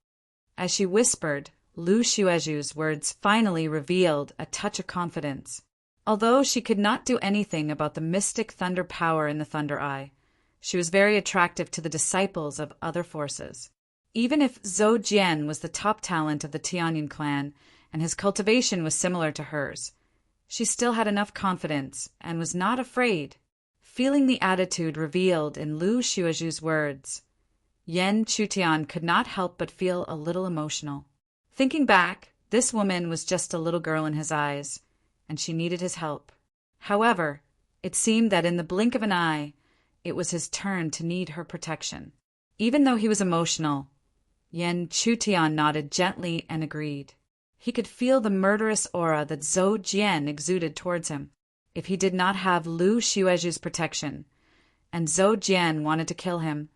As she whispered, Lu Xuezhu's words finally revealed a touch of confidence. Although she could not do anything about the mystic thunder power in the Thunder Eye, she was very attractive to the disciples of other forces. Even if Zhou Jian was the top talent of the Tianyin clan and his cultivation was similar to hers, she still had enough confidence and was not afraid. Feeling the attitude revealed in Lu Xuezhu's words, Yan Chutian could not help but feel a little emotional. Thinking back, this woman was just a little girl in his eyes, and she needed his help. However, it seemed that in the blink of an eye, it was his turn to need her protection. Even though he was emotional, Yan Chutian nodded gently and agreed. He could feel the murderous aura that Zhou Jian exuded towards him. If he did not have Lu Xuezhu's protection, and Zhou Jian wanted to kill him,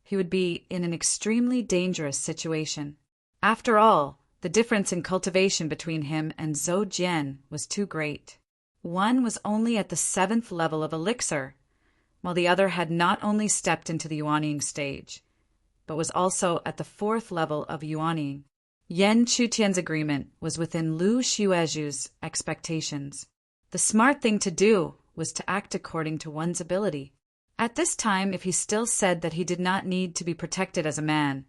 he would be in an extremely dangerous situation. After all, the difference in cultivation between him and Zhou Jian was too great. One was only at the 7th level of elixir, while the other had not only stepped into the yuanying stage, but was also at the 4th level of yuanying. Yan Chutian's agreement was within Lu Xuezhu's expectations. The smart thing to do was to act according to one's ability. At this time, if he still said that he did not need to be protected as a man,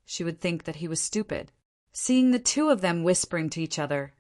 she would think that he was stupid. Seeing the two of them whispering to each other,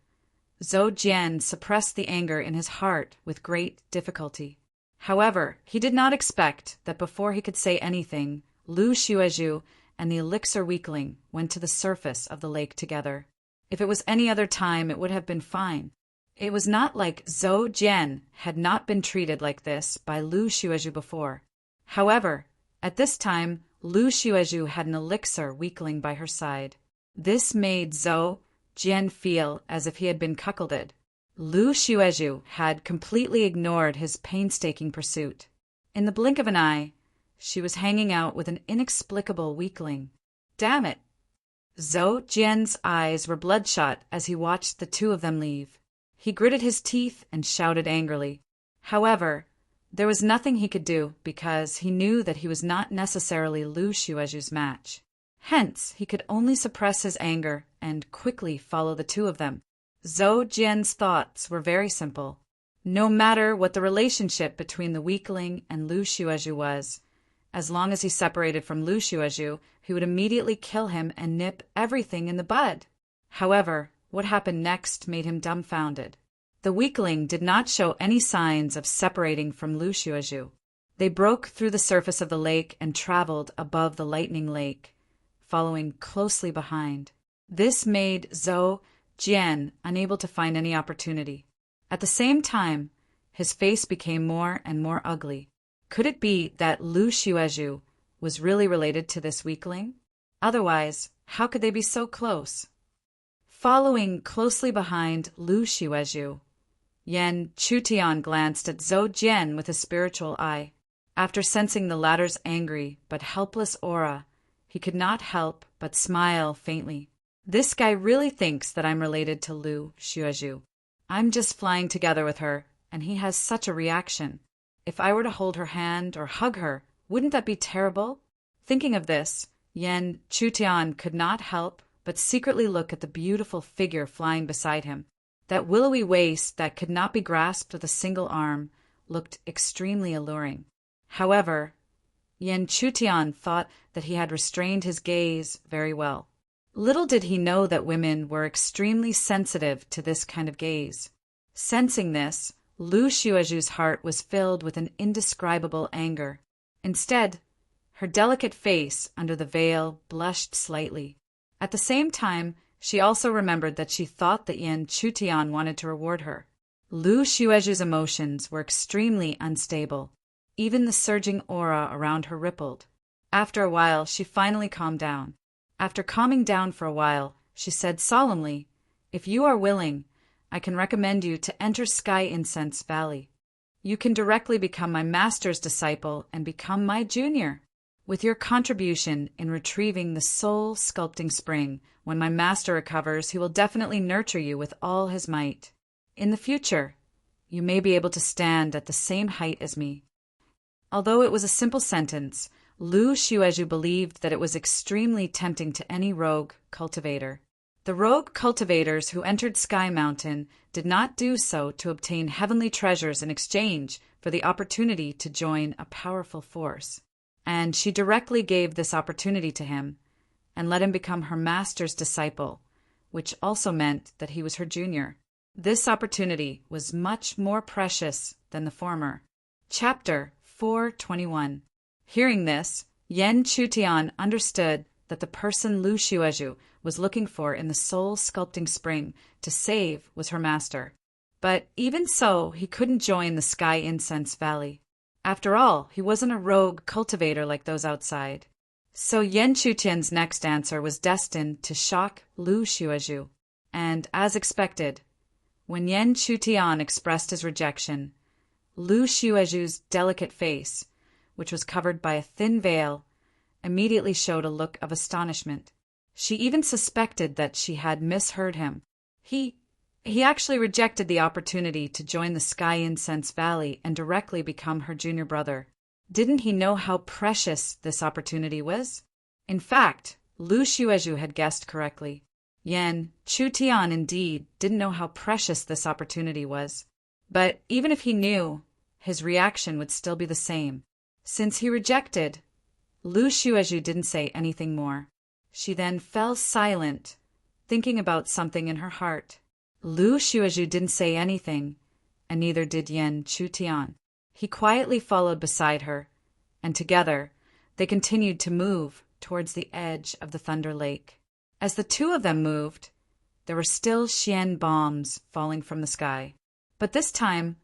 Zhou Jian suppressed the anger in his heart with great difficulty. However, he did not expect that before he could say anything, Lu Xuezhu and the elixir weakling went to the surface of the lake together. If it was any other time, it would have been fine. It was not like Zhou Jian had not been treated like this by Lu Xuezhu before. However, at this time, Lu Xuezhu had an elixir weakling by her side. This made Zhou Jian feel as if he had been cuckolded. Lu Xuezhu had completely ignored his painstaking pursuit. In the blink of an eye, she was hanging out with an inexplicable weakling. Damn it! Zhou Jian's eyes were bloodshot as he watched the two of them leave. He gritted his teeth and shouted angrily. However, there was nothing he could do because he knew that he was not necessarily Lu Xuezhu's match. Hence, he could only suppress his anger and quickly follow the two of them. Zhou Jian's thoughts were very simple. No matter what the relationship between the weakling and Lu Xuezhu was, as long as he separated from Lu Xuezhu, he would immediately kill him and nip everything in the bud. However, what happened next made him dumbfounded. The weakling did not show any signs of separating from Lu Xuezhu. They broke through the surface of the lake and traveled above the lightning lake, following closely behind. This made Zhou Jian unable to find any opportunity. At the same time, his face became more and more ugly. Could it be that Lu Xuezhu was really related to this weakling? Otherwise, how could they be so close? Following closely behind Lu Xuezhu, Yan Chutian glanced at Zhou Jian with a spiritual eye. After sensing the latter's angry but helpless aura, he could not help but smile faintly. This guy really thinks that I'm related to Lu Xuezhu. I'm just flying together with her, and he has such a reaction. If I were to hold her hand or hug her, wouldn't that be terrible? Thinking of this, Yan Chutian could not help but secretly look at the beautiful figure flying beside him. That willowy waist that could not be grasped with a single arm looked extremely alluring. However, Yen Chutian thought that he had restrained his gaze very well. Little did he know that women were extremely sensitive to this kind of gaze. Sensing this, Lu Xueju's heart was filled with an indescribable anger. Instead, her delicate face under the veil blushed slightly. At the same time, she also remembered that she thought that Yen Chutian wanted to reward her. Lu Xueju's emotions were extremely unstable. Even the surging aura around her rippled. After a while, she finally calmed down. After calming down for a while, she said solemnly, "If you are willing, I can recommend you to enter Sky Incense Valley. You can directly become my master's disciple and become my junior. With your contribution in retrieving the soul sculpting spring, when my master recovers, he will definitely nurture you with all his might. In the future, you may be able to stand at the same height as me." Although it was a simple sentence, Lu Xueju believed that it was extremely tempting to any rogue cultivator. The rogue cultivators who entered Sky Mountain did not do so to obtain heavenly treasures in exchange for the opportunity to join a powerful force. And she directly gave this opportunity to him and let him become her master's disciple, which also meant that he was her junior. This opportunity was much more precious than the former. Chapter 421. Hearing this, Yen Chutian understood that the person Lu Xueju was looking for in the soul sculpting spring to save was her master. But even so, he couldn't join the Sky Incense Valley. After all, he wasn't a rogue cultivator like those outside. So Yen Chutian's next answer was destined to shock Lu Xueju. And as expected, when Yen Chutian expressed his rejection, Lu Xueju's delicate face, which was covered by a thin veil, immediately showed a look of astonishment. She even suspected that she had misheard him. He actually rejected the opportunity to join the Sky Incense Valley and directly become her junior brother. Didn't he know how precious this opportunity was? In fact, Lu Xueju had guessed correctly. Yen Chutian indeed didn't know how precious this opportunity was. But even if he knew, his reaction would still be the same. Since he rejected, Lu Xueju didn't say anything more. She then fell silent, thinking about something in her heart. Lu Xueju didn't say anything, and neither did Yen Chutian. He quietly followed beside her, and together they continued to move towards the edge of the Thunder Lake. As the two of them moved, there were still Xian bombs falling from the sky. But this time,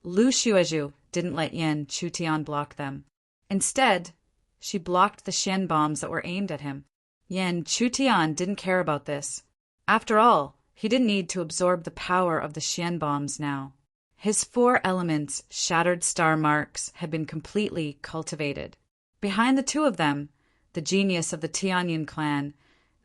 Lu Xueju didn't let Yen Chutian block them. Instead, she blocked the Xian bombs that were aimed at him. Yen Chutian didn't care about this. After all, he didn't need to absorb the power of the Xian bombs now. His 4 elements, shattered star marks, had been completely cultivated. Behind the two of them, the genius of the Tianyin clan,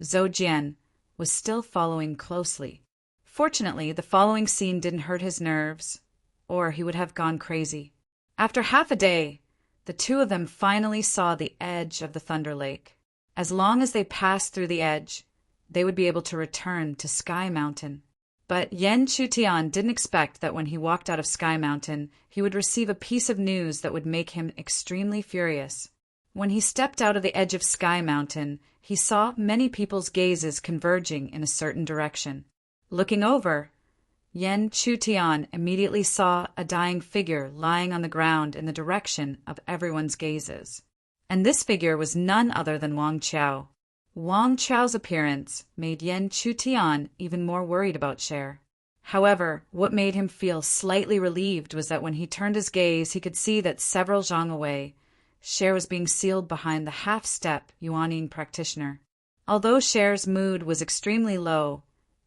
Zhou Jian, was still following closely. Fortunately, the following scene didn't hurt his nerves, or he would have gone crazy. After half a day, the two of them finally saw the edge of the Thunder Lake. As long as they passed through the edge, they would be able to return to Sky Mountain. But Yen Chutian didn't expect that when he walked out of Sky Mountain, he would receive a piece of news that would make him extremely furious. When he stepped out of the edge of Sky Mountain, he saw many people's gazes converging in a certain direction. Looking over, Yen Chutian immediately saw a dying figure lying on the ground in the direction of everyone's gazes. And this figure was none other than Wang Qiao. Wang Qiao's appearance made Yen Chutian even more worried about Cher. However, what made him feel slightly relieved was that when he turned his gaze, he could see that several zhang away, Cher was being sealed behind the half-step Yuanying practitioner. Although Cher's mood was extremely low,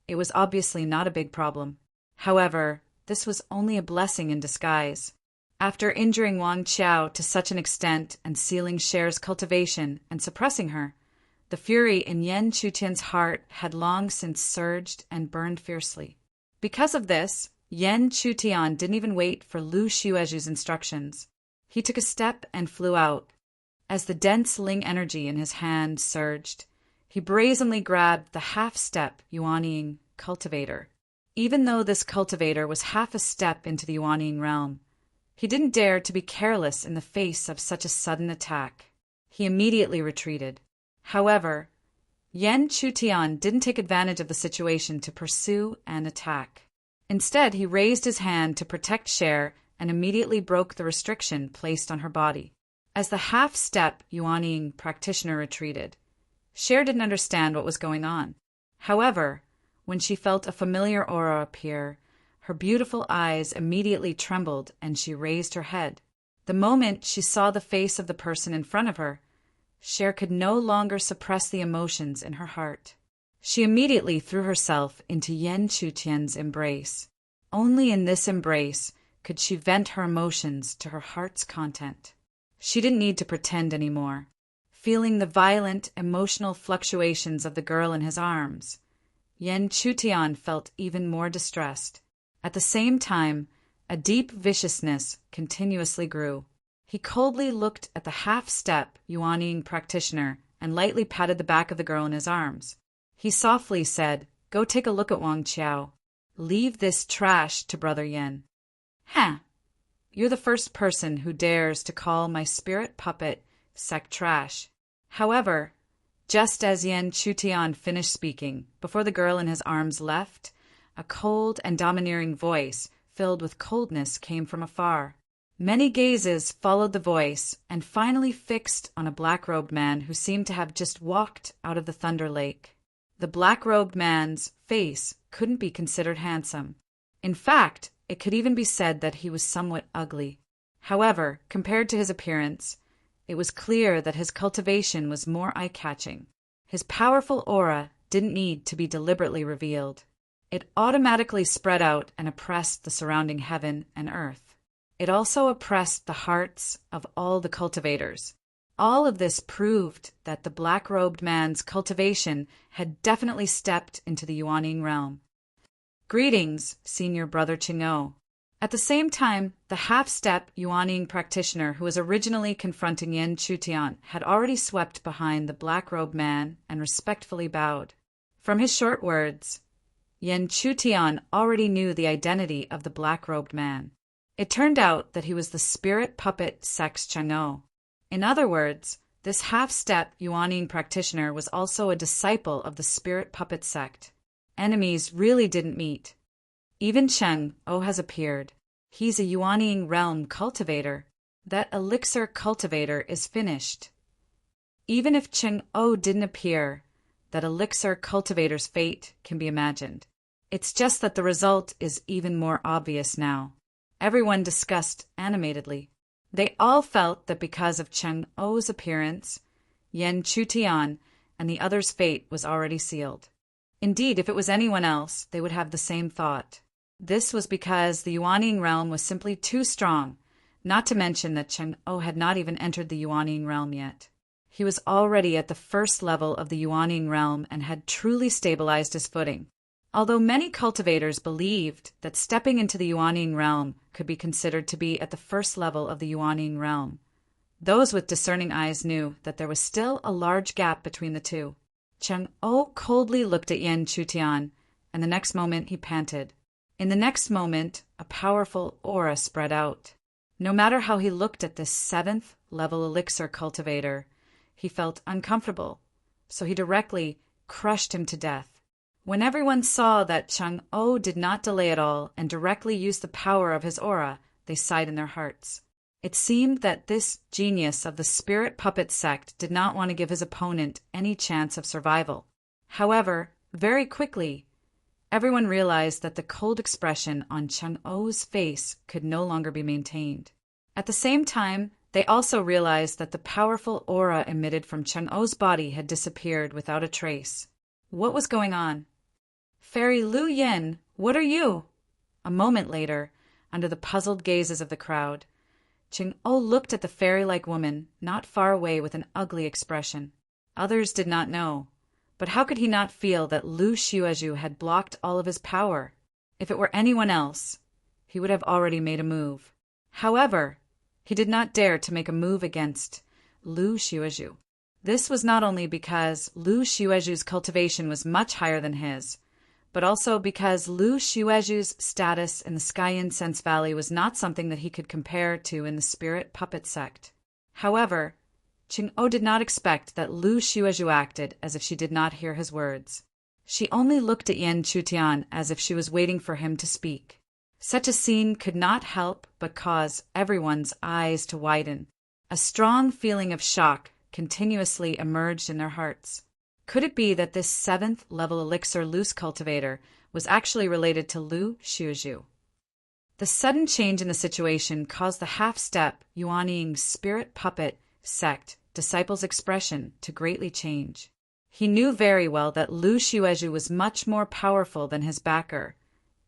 it was obviously not a big problem. However, this was only a blessing in disguise. After injuring Wang Qiao to such an extent and sealing Cher's cultivation and suppressing her, the fury in Yen Chutian's heart had long since surged and burned fiercely. Because of this, Yen Chutian didn't even wait for Lu Xueju's instructions. He took a step and flew out. As the dense Ling energy in his hand surged, he brazenly grabbed the half-step Yuanying cultivator. even though this cultivator was half a step into the Yuanying realm. He didn't dare to be careless in the face of such a sudden attack. He immediately retreated. However, Yan Chutian didn't take advantage of the situation to pursue and attack. Instead, he raised his hand to protect Cher and immediately broke the restriction placed on her body. As the half-step Yuanying practitioner retreated, Cher didn't understand what was going on. However, when she felt a familiar aura appear, her beautiful eyes immediately trembled and she raised her head. The moment she saw the face of the person in front of her, Cher could no longer suppress the emotions in her heart. She immediately threw herself into Yan Chutian's embrace. Only in this embrace could she vent her emotions to her heart's content. She didn't need to pretend anymore. Feeling the violent, emotional fluctuations of the girl in his arms, Yan Chutian felt even more distressed. At the same time, a deep viciousness continuously grew. He coldly looked at the half-step Yuanying practitioner and lightly patted the back of the girl in his arms. He softly said, "Go take a look at Wang Qiao. Leave this trash to Brother Yin." "Huh. You're the first person who dares to call my spirit puppet sect trash." However, just as Yan Chutian finished speaking, before the girl in his arms left, a cold and domineering voice filled with coldness came from afar. Many gazes followed the voice and finally fixed on a black-robed man who seemed to have just walked out of the Thunder Lake. The black-robed man's face couldn't be considered handsome. In fact, it could even be said that he was somewhat ugly. However, compared to his appearance, it was clear that his cultivation was more eye-catching. His powerful aura didn't need to be deliberately revealed. It automatically spread out and oppressed the surrounding heaven and earth. It also oppressed the hearts of all the cultivators. All of this proved that the black-robed man's cultivation had definitely stepped into the Yuanying realm. "Greetings, Senior Brother Qing'o." At the same time, the half-step Yuanying practitioner who was originally confronting Yan Chutian had already swept behind the black-robed man and respectfully bowed. From his short words, Yan Chutian already knew the identity of the black-robed man. It turned out that he was the spirit puppet sect Qing'o. In other words, this half-step Yuanying practitioner was also a disciple of the spirit puppet sect. Enemies really didn't meet. Even Cheng-O has appeared. He's a Yuanying realm cultivator. That elixir cultivator is finished. Even if Cheng-O didn't appear, that elixir cultivator's fate can be imagined. It's just that the result is even more obvious now. Everyone discussed animatedly. They all felt that because of Cheng-O's appearance, Yan Chutian and the other's fate was already sealed. Indeed, if it was anyone else, they would have the same thought. This was because the Yuanying realm was simply too strong, not to mention that Cheng-O had not even entered the Yuanying realm yet. He was already at the first level of the Yuanying realm and had truly stabilized his footing. Although many cultivators believed that stepping into the Yuanying realm could be considered to be at the first level of the Yuanying realm, those with discerning eyes knew that there was still a large gap between the two. Cheng-O coldly looked at Yan Chutian, and the next moment he panted. In the next moment, a powerful aura spread out. No matter how he looked at this 7th level elixir cultivator, he felt uncomfortable, so he directly crushed him to death. When everyone saw that Cheng-O did not delay at all and directly used the power of his aura, they sighed in their hearts. It seemed that this genius of the spirit puppet sect did not want to give his opponent any chance of survival. However, very quickly, everyone realized that the cold expression on Cheng-O's face could no longer be maintained. At the same time, they also realized that the powerful aura emitted from Cheng-O's body had disappeared without a trace. What was going on? "Fairy Lu Yin, what are you?" A moment later, under the puzzled gazes of the crowd, Cheng-O looked at the fairy-like woman not far away with an ugly expression. Others did not know, but how could he not feel that Lu Xiuezhu had blocked all of his power? If it were anyone else, he would have already made a move. However, he did not dare to make a move against Lu Xiuezhu. This was not only because Lu Xiuezhu's cultivation was much higher than his, but also because Lu Xueju's status in the Sky Incense Valley was not something that he could compare to in the spirit puppet sect. However, Qing-O did not expect that Lu Xueju acted as if she did not hear his words. She only looked at Yan Chutian as if she was waiting for him to speak. Such a scene could not help but cause everyone's eyes to widen. A strong feeling of shock continuously emerged in their hearts. Could it be that this 7th level elixir loose cultivator was actually related to Lu Xueju? The sudden change in the situation caused the half-step Yuanying spirit puppet sect disciple's expression to greatly change. He knew very well that Lu Xueju was much more powerful than his backer,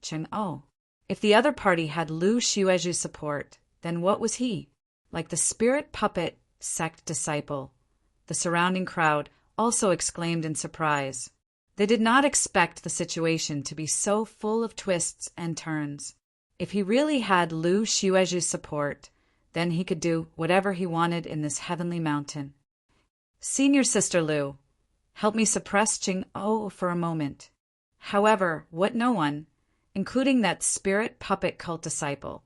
Qing-O. If the other party had Lu Xueju's support, then what was he? Like the spirit puppet sect disciple, the surrounding crowd also exclaimed in surprise. They did not expect the situation to be so full of twists and turns. If he really had Lu Xueju's support, then he could do whatever he wanted in this heavenly mountain. Senior Sister Lu, help me suppress Qing-O for a moment. However, what no one, including that spirit puppet cult disciple,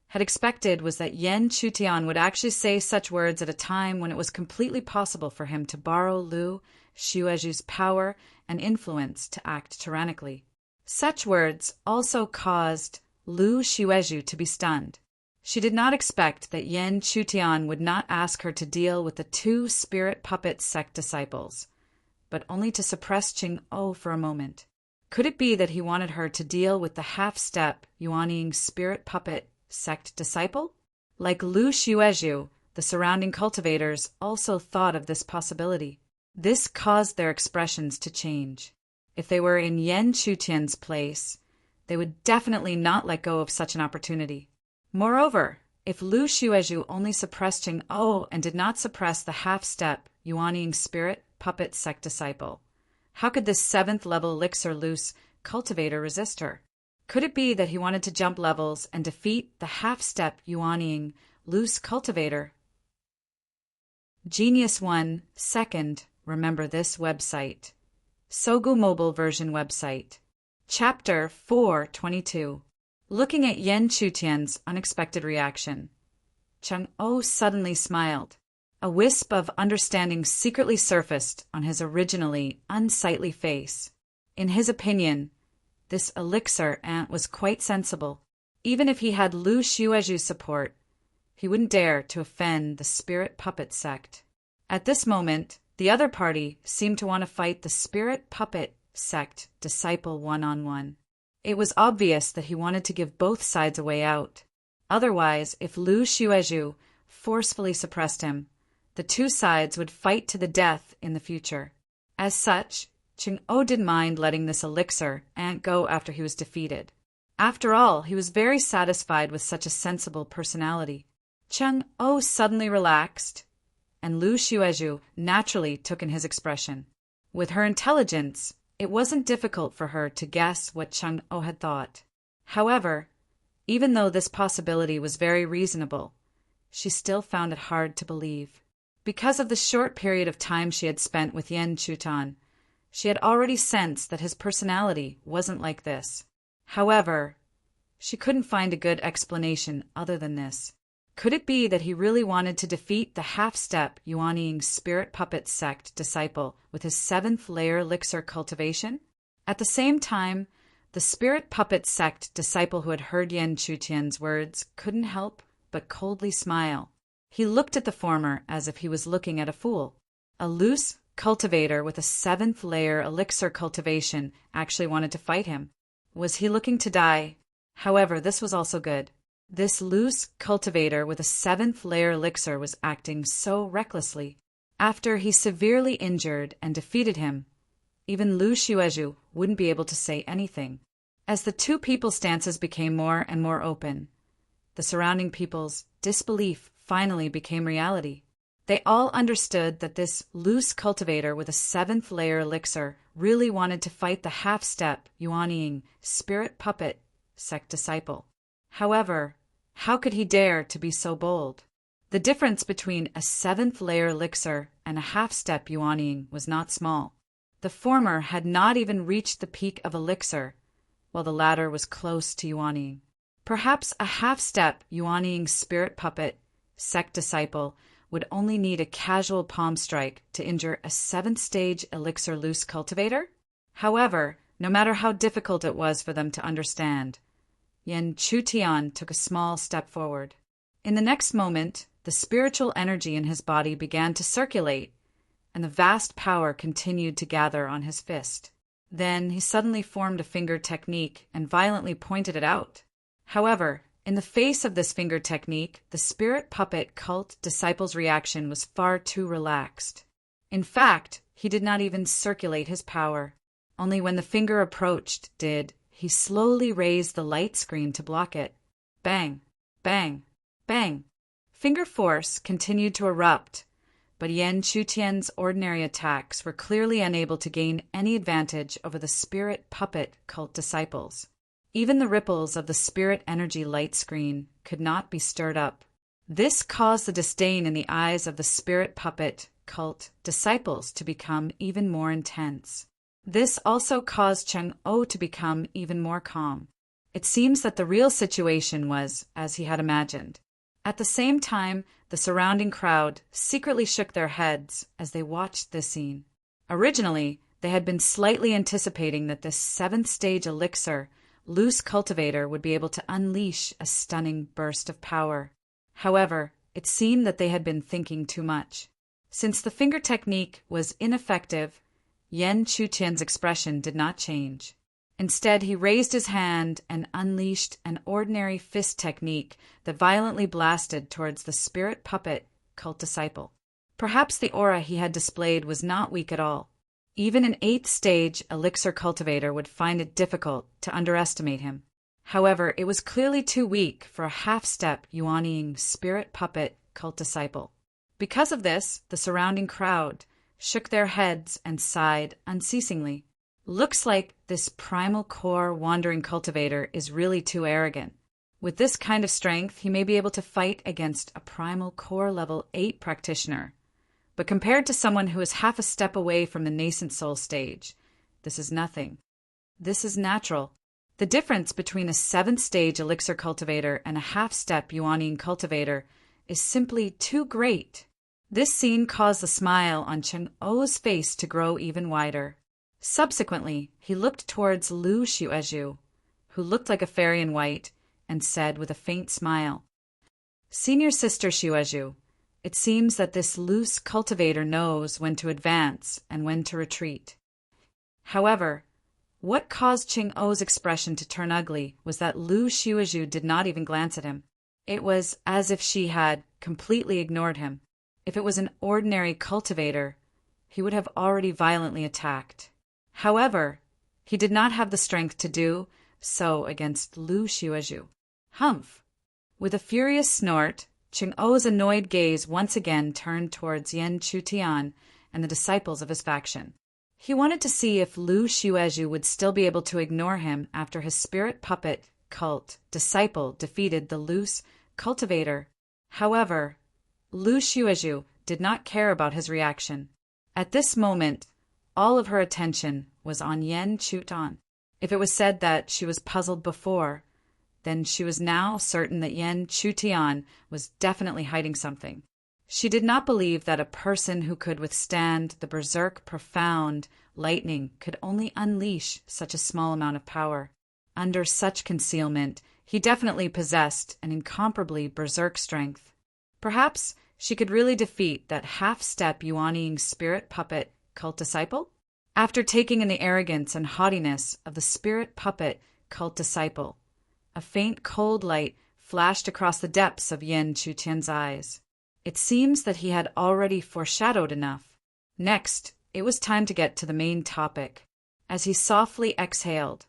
had expected was that Yan Chutian would actually say such words at a time when it was completely possible for him to borrow Lu Xueju's power and influence to act tyrannically. Such words also caused Lu Xueju to be stunned. She did not expect that Yan Chutian would not ask her to deal with the 2 spirit puppet sect disciples, but only to suppress Qing-O for a moment. Could it be that he wanted her to deal with the half-step Yuanying spirit puppet sect disciple? Like Lu Xueju, the surrounding cultivators also thought of this possibility. This caused their expressions to change. If they were in Yan Chutian's place, they would definitely not let go of such an opportunity. Moreover, if Lu Xueju only suppressed Qing-O and did not suppress the half-step Yuanying spirit puppet sect disciple, how could this 7th level elixir loose cultivator resist her? Could it be that he wanted to jump levels and defeat the half-step Yuanying loose cultivator? Genius 1 Second, remember this website. Sogu mobile version website. Chapter 422. Looking at Yan Chutian's unexpected reaction, Qing-O suddenly smiled. A wisp of understanding secretly surfaced on his originally unsightly face. In his opinion, this elixir ant was quite sensible. Even if he had Lu Xueju's support, he wouldn't dare to offend the spirit puppet sect. At this moment, the other party seemed to want to fight the spirit puppet sect disciple one-on-one. It was obvious that he wanted to give both sides a way out. Otherwise, if Lu Xueju forcefully suppressed him, the 2 sides would fight to the death in the future. As such, Qing-O didn't mind letting this elixir ant go after he was defeated. After all, he was very satisfied with such a sensible personality. Qing-O suddenly relaxed, and Lu Xueju naturally took in his expression. With her intelligence, it wasn't difficult for her to guess what Qing-O had thought. However, even though this possibility was very reasonable, she still found it hard to believe. Because of the short period of time she had spent with Yan Chutian, she had already sensed that his personality wasn't like this. However, she couldn't find a good explanation other than this. Could it be that he really wanted to defeat the half-step Yuanying spirit puppet sect disciple with his 7th layer elixir cultivation? At the same time, the spirit puppet sect disciple who had heard Yan Chutian's words couldn't help but coldly smile. He looked at the former as if he was looking at a fool. A loose cultivator with a 7th layer elixir cultivation actually wanted to fight him. Was he looking to die? However, this was also good. This loose cultivator with a 7th layer elixir was acting so recklessly. After he severely injured and defeated him, even Lu Xueju wouldn't be able to say anything. As the 2 people's stances became more and more open, the surrounding people's disbelief finally became reality. They all understood that this loose cultivator with a 7th layer elixir really wanted to fight the half-step Yuanying spirit puppet sect disciple. However, how could he dare to be so bold? The difference between a 7th layer elixir and a half-step Yuanying was not small. The former had not even reached the peak of elixir, while the latter was close to yuanying. Perhaps a half-step yuanying spirit puppet, sect disciple, would only need a casual palm strike to injure a 7th-stage elixir loose cultivator? However, no matter how difficult it was for them to understand, Yen Chutian took a small step forward. In the next moment, the spiritual energy in his body began to circulate, and the vast power continued to gather on his fist. Then he suddenly formed a finger technique and violently pointed it out. However, in the face of this finger technique, the spirit puppet cult disciple's reaction was far too relaxed. In fact, he did not even circulate his power. Only when the finger approached did he slowly raise the light screen to block it. Bang, bang, bang. Finger force continued to erupt, but Yen Chutian's ordinary attacks were clearly unable to gain any advantage over the spirit puppet cult disciples. Even the ripples of the spirit energy light screen could not be stirred up. This caused the disdain in the eyes of the spirit puppet cult disciples to become even more intense. This also caused Cheng-O to become even more calm. It seems that the real situation was as he had imagined. At the same time, the surrounding crowd secretly shook their heads as they watched this scene. Originally, they had been slightly anticipating that this 7th-stage elixir loose cultivator would be able to unleash a stunning burst of power. However, it seemed that they had been thinking too much. Since the finger technique was ineffective, Yen Chutian's expression did not change. Instead, he raised his hand and unleashed an ordinary fist technique that violently blasted towards the spirit puppet cult disciple. Perhaps the aura he had displayed was not weak at all. Even an 8th-stage elixir cultivator would find it difficult to underestimate him. However, it was clearly too weak for a half-step yuanying spirit puppet cult disciple. Because of this, the surrounding crowd shook their heads and sighed unceasingly. Looks like this primal core wandering cultivator is really too arrogant. With this kind of strength, he may be able to fight against a primal core level 8 practitioner. But compared to someone who is half a step away from the nascent soul stage, this is nothing. This is natural. The difference between a 7th-stage elixir cultivator and a half-step yuanying cultivator is simply too great. This scene caused the smile on Cheng-O's face to grow even wider. Subsequently, he looked towards Lu Xuezhu, who looked like a fairy in white, and said with a faint smile, "Senior Sister Xuezhu, it seems that this loose cultivator knows when to advance and when to retreat." However, what caused Cheng-O's expression to turn ugly was that Lu Xuezhu did not even glance at him. It was as if she had completely ignored him. If it was an ordinary cultivator, he would have already violently attacked. However, he did not have the strength to do so against Lu Xuezhu. Humph! With a furious snort, Cheng-O's annoyed gaze once again turned towards Yen Chutian and the disciples of his faction. He wanted to see if Lu Xuezhu would still be able to ignore him after his spirit puppet cult disciple defeated the loose cultivator. However, Lu Xuezhu did not care about his reaction. At this moment, all of her attention was on Yen Chutian. If it was said that she was puzzled before, then she was now certain that Yen Chutian was definitely hiding something. She did not believe that a person who could withstand the berserk profound lightning could only unleash such a small amount of power. Under such concealment, he definitely possessed an incomparably berserk strength. Perhaps she could really defeat that half-step yuanying spirit puppet cult disciple? After taking in the arrogance and haughtiness of the spirit puppet cult disciple, a faint cold light flashed across the depths of Yen Chutian's eyes. It seems that he had already foreshadowed enough. Next, it was time to get to the main topic. As he softly exhaled,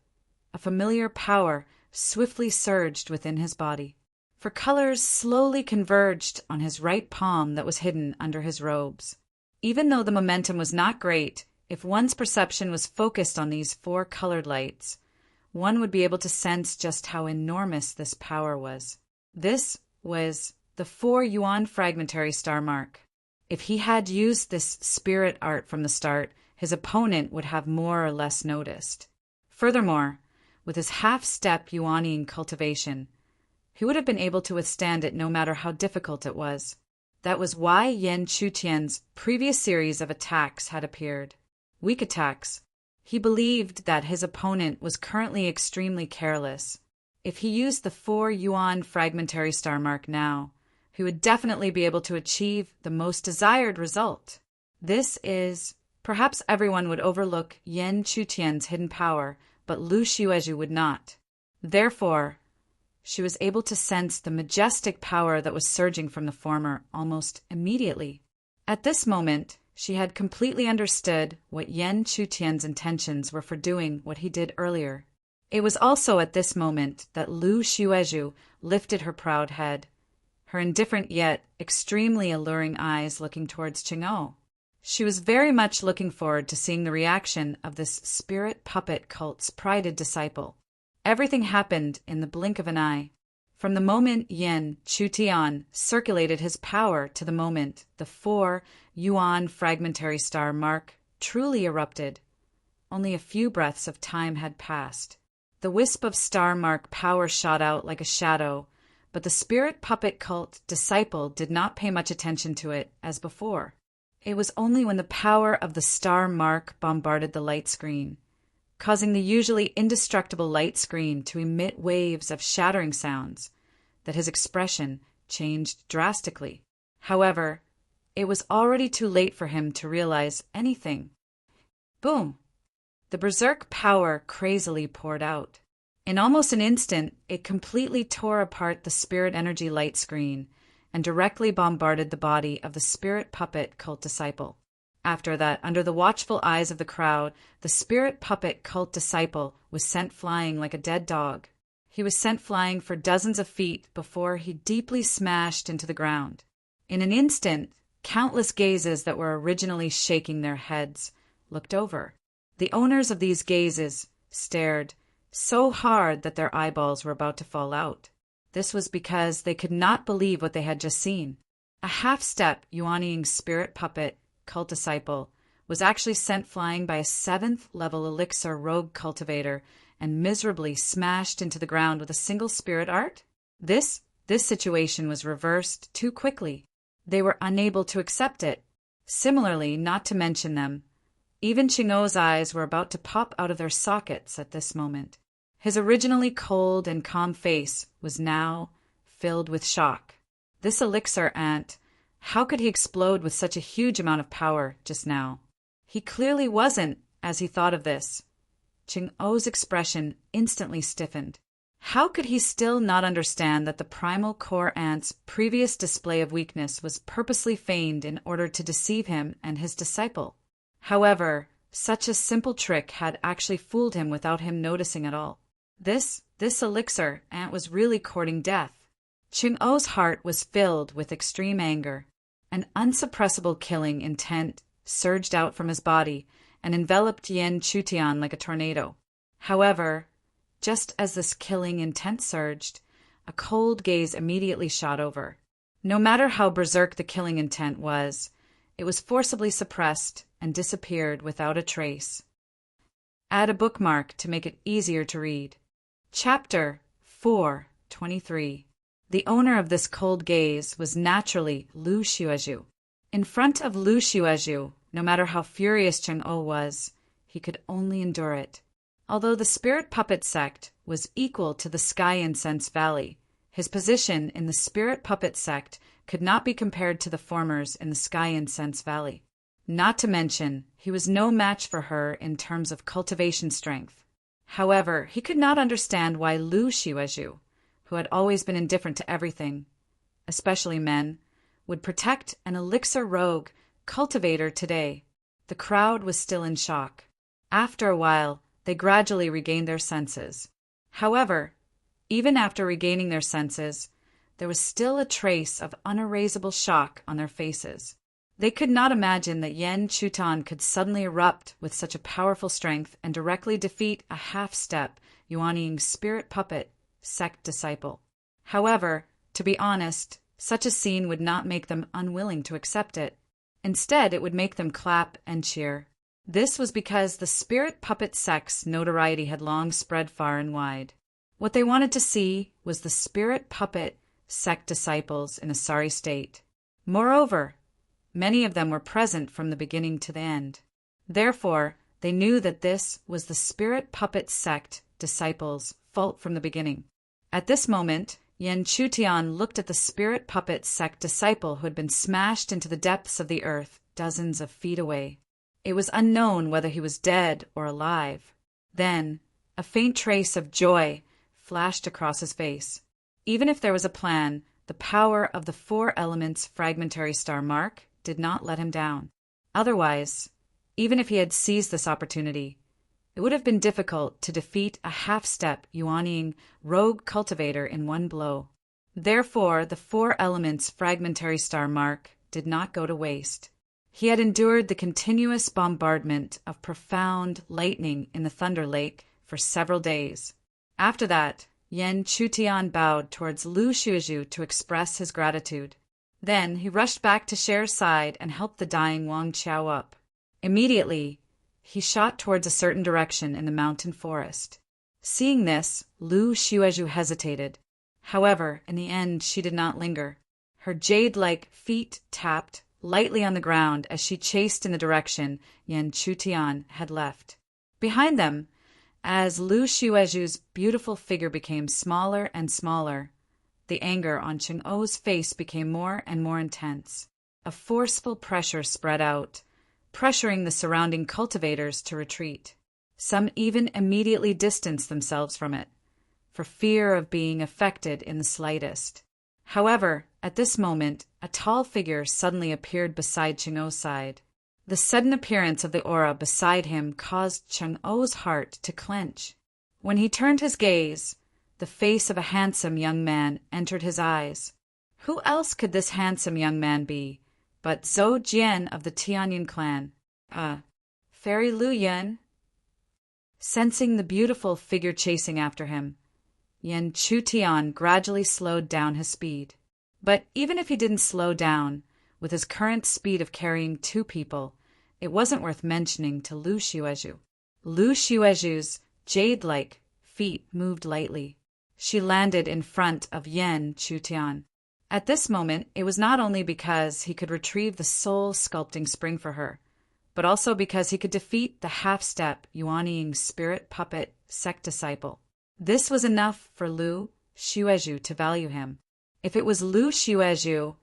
a familiar power swiftly surged within his body. For colors slowly converged on his right palm that was hidden under his robes. Even though the momentum was not great, if one's perception was focused on these 4 colored lights, one would be able to sense just how enormous this power was. This was the 4 yuan fragmentary star mark. If he had used this spirit art from the start, his opponent would have more or less noticed. Furthermore, with his half-step yuan cultivation, he would have been able to withstand it no matter how difficult it was. That was why Yan Chutian's previous series of attacks had appeared. Weak attacks. He believed that his opponent was currently extremely careless. If he used the 4 yuan fragmentary star mark now, he would definitely be able to achieve the most desired result. This is, perhaps everyone would overlook Yan Chutian's hidden power, but Lu Xiuezhu would not. Therefore, she was able to sense the majestic power that was surging from the former almost immediately. At this moment, she had completely understood what Yan Chutian's intentions were for doing what he did earlier. It was also at this moment that Lu Xiuezhu lifted her proud head, her indifferent yet extremely alluring eyes looking towards Qing'o. She was very much looking forward to seeing the reaction of this spirit puppet cult's prided disciple. Everything happened in the blink of an eye. From the moment Yan Chutian circulated his power to the moment the 4 yuan fragmentary star mark truly erupted, only a few breaths of time had passed. The wisp of star mark power shot out like a shadow, but the spirit puppet cult disciple did not pay much attention to it as before. It was only when the power of the star mark bombarded the light screen, causing the usually indestructible light screen to emit waves of shattering sounds, that his expression changed drastically. However, it was already too late for him to realize anything. Boom! The berserk power crazily poured out. In almost an instant, it completely tore apart the spirit energy light screen and directly bombarded the body of the spirit puppet cult disciple. After that, under the watchful eyes of the crowd, the spirit puppet cult disciple was sent flying like a dead dog. He was sent flying for dozens of feet before he deeply smashed into the ground. In an instant, countless gazes that were originally shaking their heads looked over. The owners of these gazes stared so hard that their eyeballs were about to fall out. This was because they could not believe what they had just seen. A half-step yuan spirit puppet cult disciple was actually sent flying by a 7th-level elixir rogue cultivator and miserably smashed into the ground with a single spirit art? This situation was reversed too quickly. They were unable to accept it. Similarly, not to mention them, even Qing'o's eyes were about to pop out of their sockets at this moment. His originally cold and calm face was now filled with shock. This elixir ant, how could he explode with such a huge amount of power just now? He clearly wasn't, as he thought of this. Qing'o's expression instantly stiffened. How could he still not understand that the primal core ant's previous display of weakness was purposely feigned in order to deceive him and his disciple? However, such a simple trick had actually fooled him without him noticing at all. This elixir ant was really courting death. Qing'o's heart was filled with extreme anger. An unsuppressible killing intent surged out from his body and enveloped Yan Chutian like a tornado. However, just as this killing intent surged, a cold gaze immediately shot over. No matter how berserk the killing intent was, it was forcibly suppressed and disappeared without a trace. Add a bookmark to make it easier to read. Chapter 4:23. The owner of this cold gaze was naturally Lu Xiuezhu. In front of Lu Xiuezhu, no matter how furious Qing'o was, he could only endure it. Although the spirit puppet sect was equal to the Sky Incense Valley, his position in the spirit puppet sect could not be compared to the former's in the Sky Incense Valley. Not to mention, he was no match for her in terms of cultivation strength. However, he could not understand why Lu Xiuezhu, who had always been indifferent to everything, especially men, would protect an elixir rogue cultivator today. The crowd was still in shock. After a while, they gradually regained their senses. However, even after regaining their senses, there was still a trace of unerasable shock on their faces. They could not imagine that Yan Chutian could suddenly erupt with such a powerful strength and directly defeat a half-step yuan spirit puppet sect disciple. However, to be honest, such a scene would not make them unwilling to accept it. Instead, it would make them clap and cheer. This was because the spirit puppet sect's notoriety had long spread far and wide. What they wanted to see was the spirit puppet sect disciples in a sorry state. Moreover, many of them were present from the beginning to the end. Therefore, they knew that this was the spirit puppet sect disciples' fault from the beginning. At this moment, Yen Chutian looked at the spirit puppet sect disciple who had been smashed into the depths of the earth dozens of feet away. It was unknown whether he was dead or alive. Then, a faint trace of joy flashed across his face. Even if there was a plan, the power of the 4 elements fragmentary star mark did not let him down. Otherwise, even if he had seized this opportunity, it would have been difficult to defeat a half-step Yuanying rogue cultivator in one blow. Therefore, the 4 elements fragmentary star mark did not go to waste. He had endured the continuous bombardment of profound lightning in the Thunder Lake for several days. After that, Yen Chutian bowed towards Lu Xuezhu to express his gratitude. Then he rushed back to Cher's side and helped the dying Wang Qiao up. Immediately, he shot towards a certain direction in the mountain forest. Seeing this, Lu Xuezhu hesitated. However, in the end, she did not linger. Her jade-like feet tapped lightly on the ground as she chased in the direction Yen Chutian had left. Behind them, as Lu Xuezhu's beautiful figure became smaller and smaller, the anger on Chang'o's face became more and more intense. A forceful pressure spread out, pressuring the surrounding cultivators to retreat. Some even immediately distanced themselves from it, for fear of being affected in the slightest. However, at this moment, a tall figure suddenly appeared beside Chang'o's side. The sudden appearance of the aura beside him caused Chang'o's heart to clench. When he turned his gaze, the face of a handsome young man entered his eyes. Who else could this handsome young man be but Zhou Jian of the Tianyin clan? Fairy Lu Yan? Sensing the beautiful figure chasing after him, Yen Chutian gradually slowed down his speed. But even if he didn't slow down, with his current speed of carrying 2 people, it wasn't worth mentioning to Lu Xuezhu. Lu Xuezhu's jade-like feet moved lightly. She landed in front of Yen Chutian. At this moment, it was not only because he could retrieve the soul-sculpting spring for her, but also because he could defeat the half-step Yuanying spirit puppet sect disciple. This was enough for Lu Xuezhu to value him. If it was Lu Xuezhu,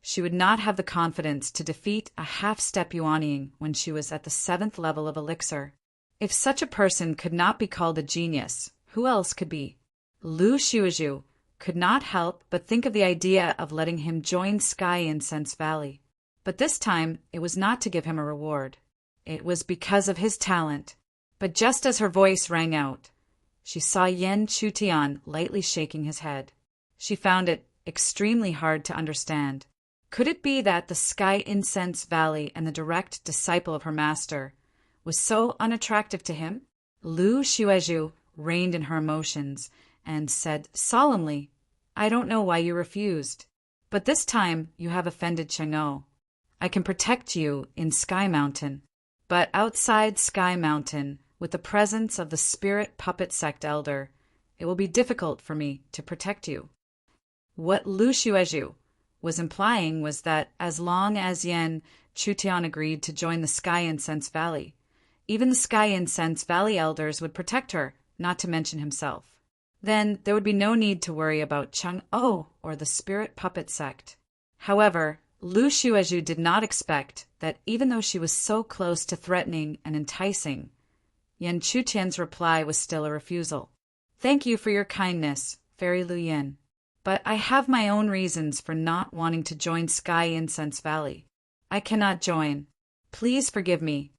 she would not have the confidence to defeat a half-step Yuanying when she was at the 7th level of elixir. If such a person could not be called a genius, who else could be? Lu Xuezhu could not help but think of the idea of letting him join Sky Incense Valley. But this time, it was not to give him a reward. It was because of his talent. But just as her voice rang out, she saw Yen Chutian lightly shaking his head. She found it extremely hard to understand. Could it be that the Sky Incense Valley and the direct disciple of her master was so unattractive to him? Lu Xuezhu reined in her emotions and said solemnly, "I don't know why you refused, but this time you have offended Chang'o. I can protect you in Sky Mountain, but outside Sky Mountain, with the presence of the spirit puppet sect elder, it will be difficult for me to protect you." What Lu Xuezhu was implying was that as long as Yen Chutian agreed to join the Sky Incense Valley, even the Sky Incense Valley elders would protect her, not to mention himself. Then there would be no need to worry about Chang'o or the spirit puppet sect. However, Lu Xuezhu did not expect that even though she was so close to threatening and enticing, Yen Chutian's reply was still a refusal. "Thank you for your kindness, Fairy Lu Yin, but I have my own reasons for not wanting to join Sky Incense Valley. I cannot join. Please forgive me."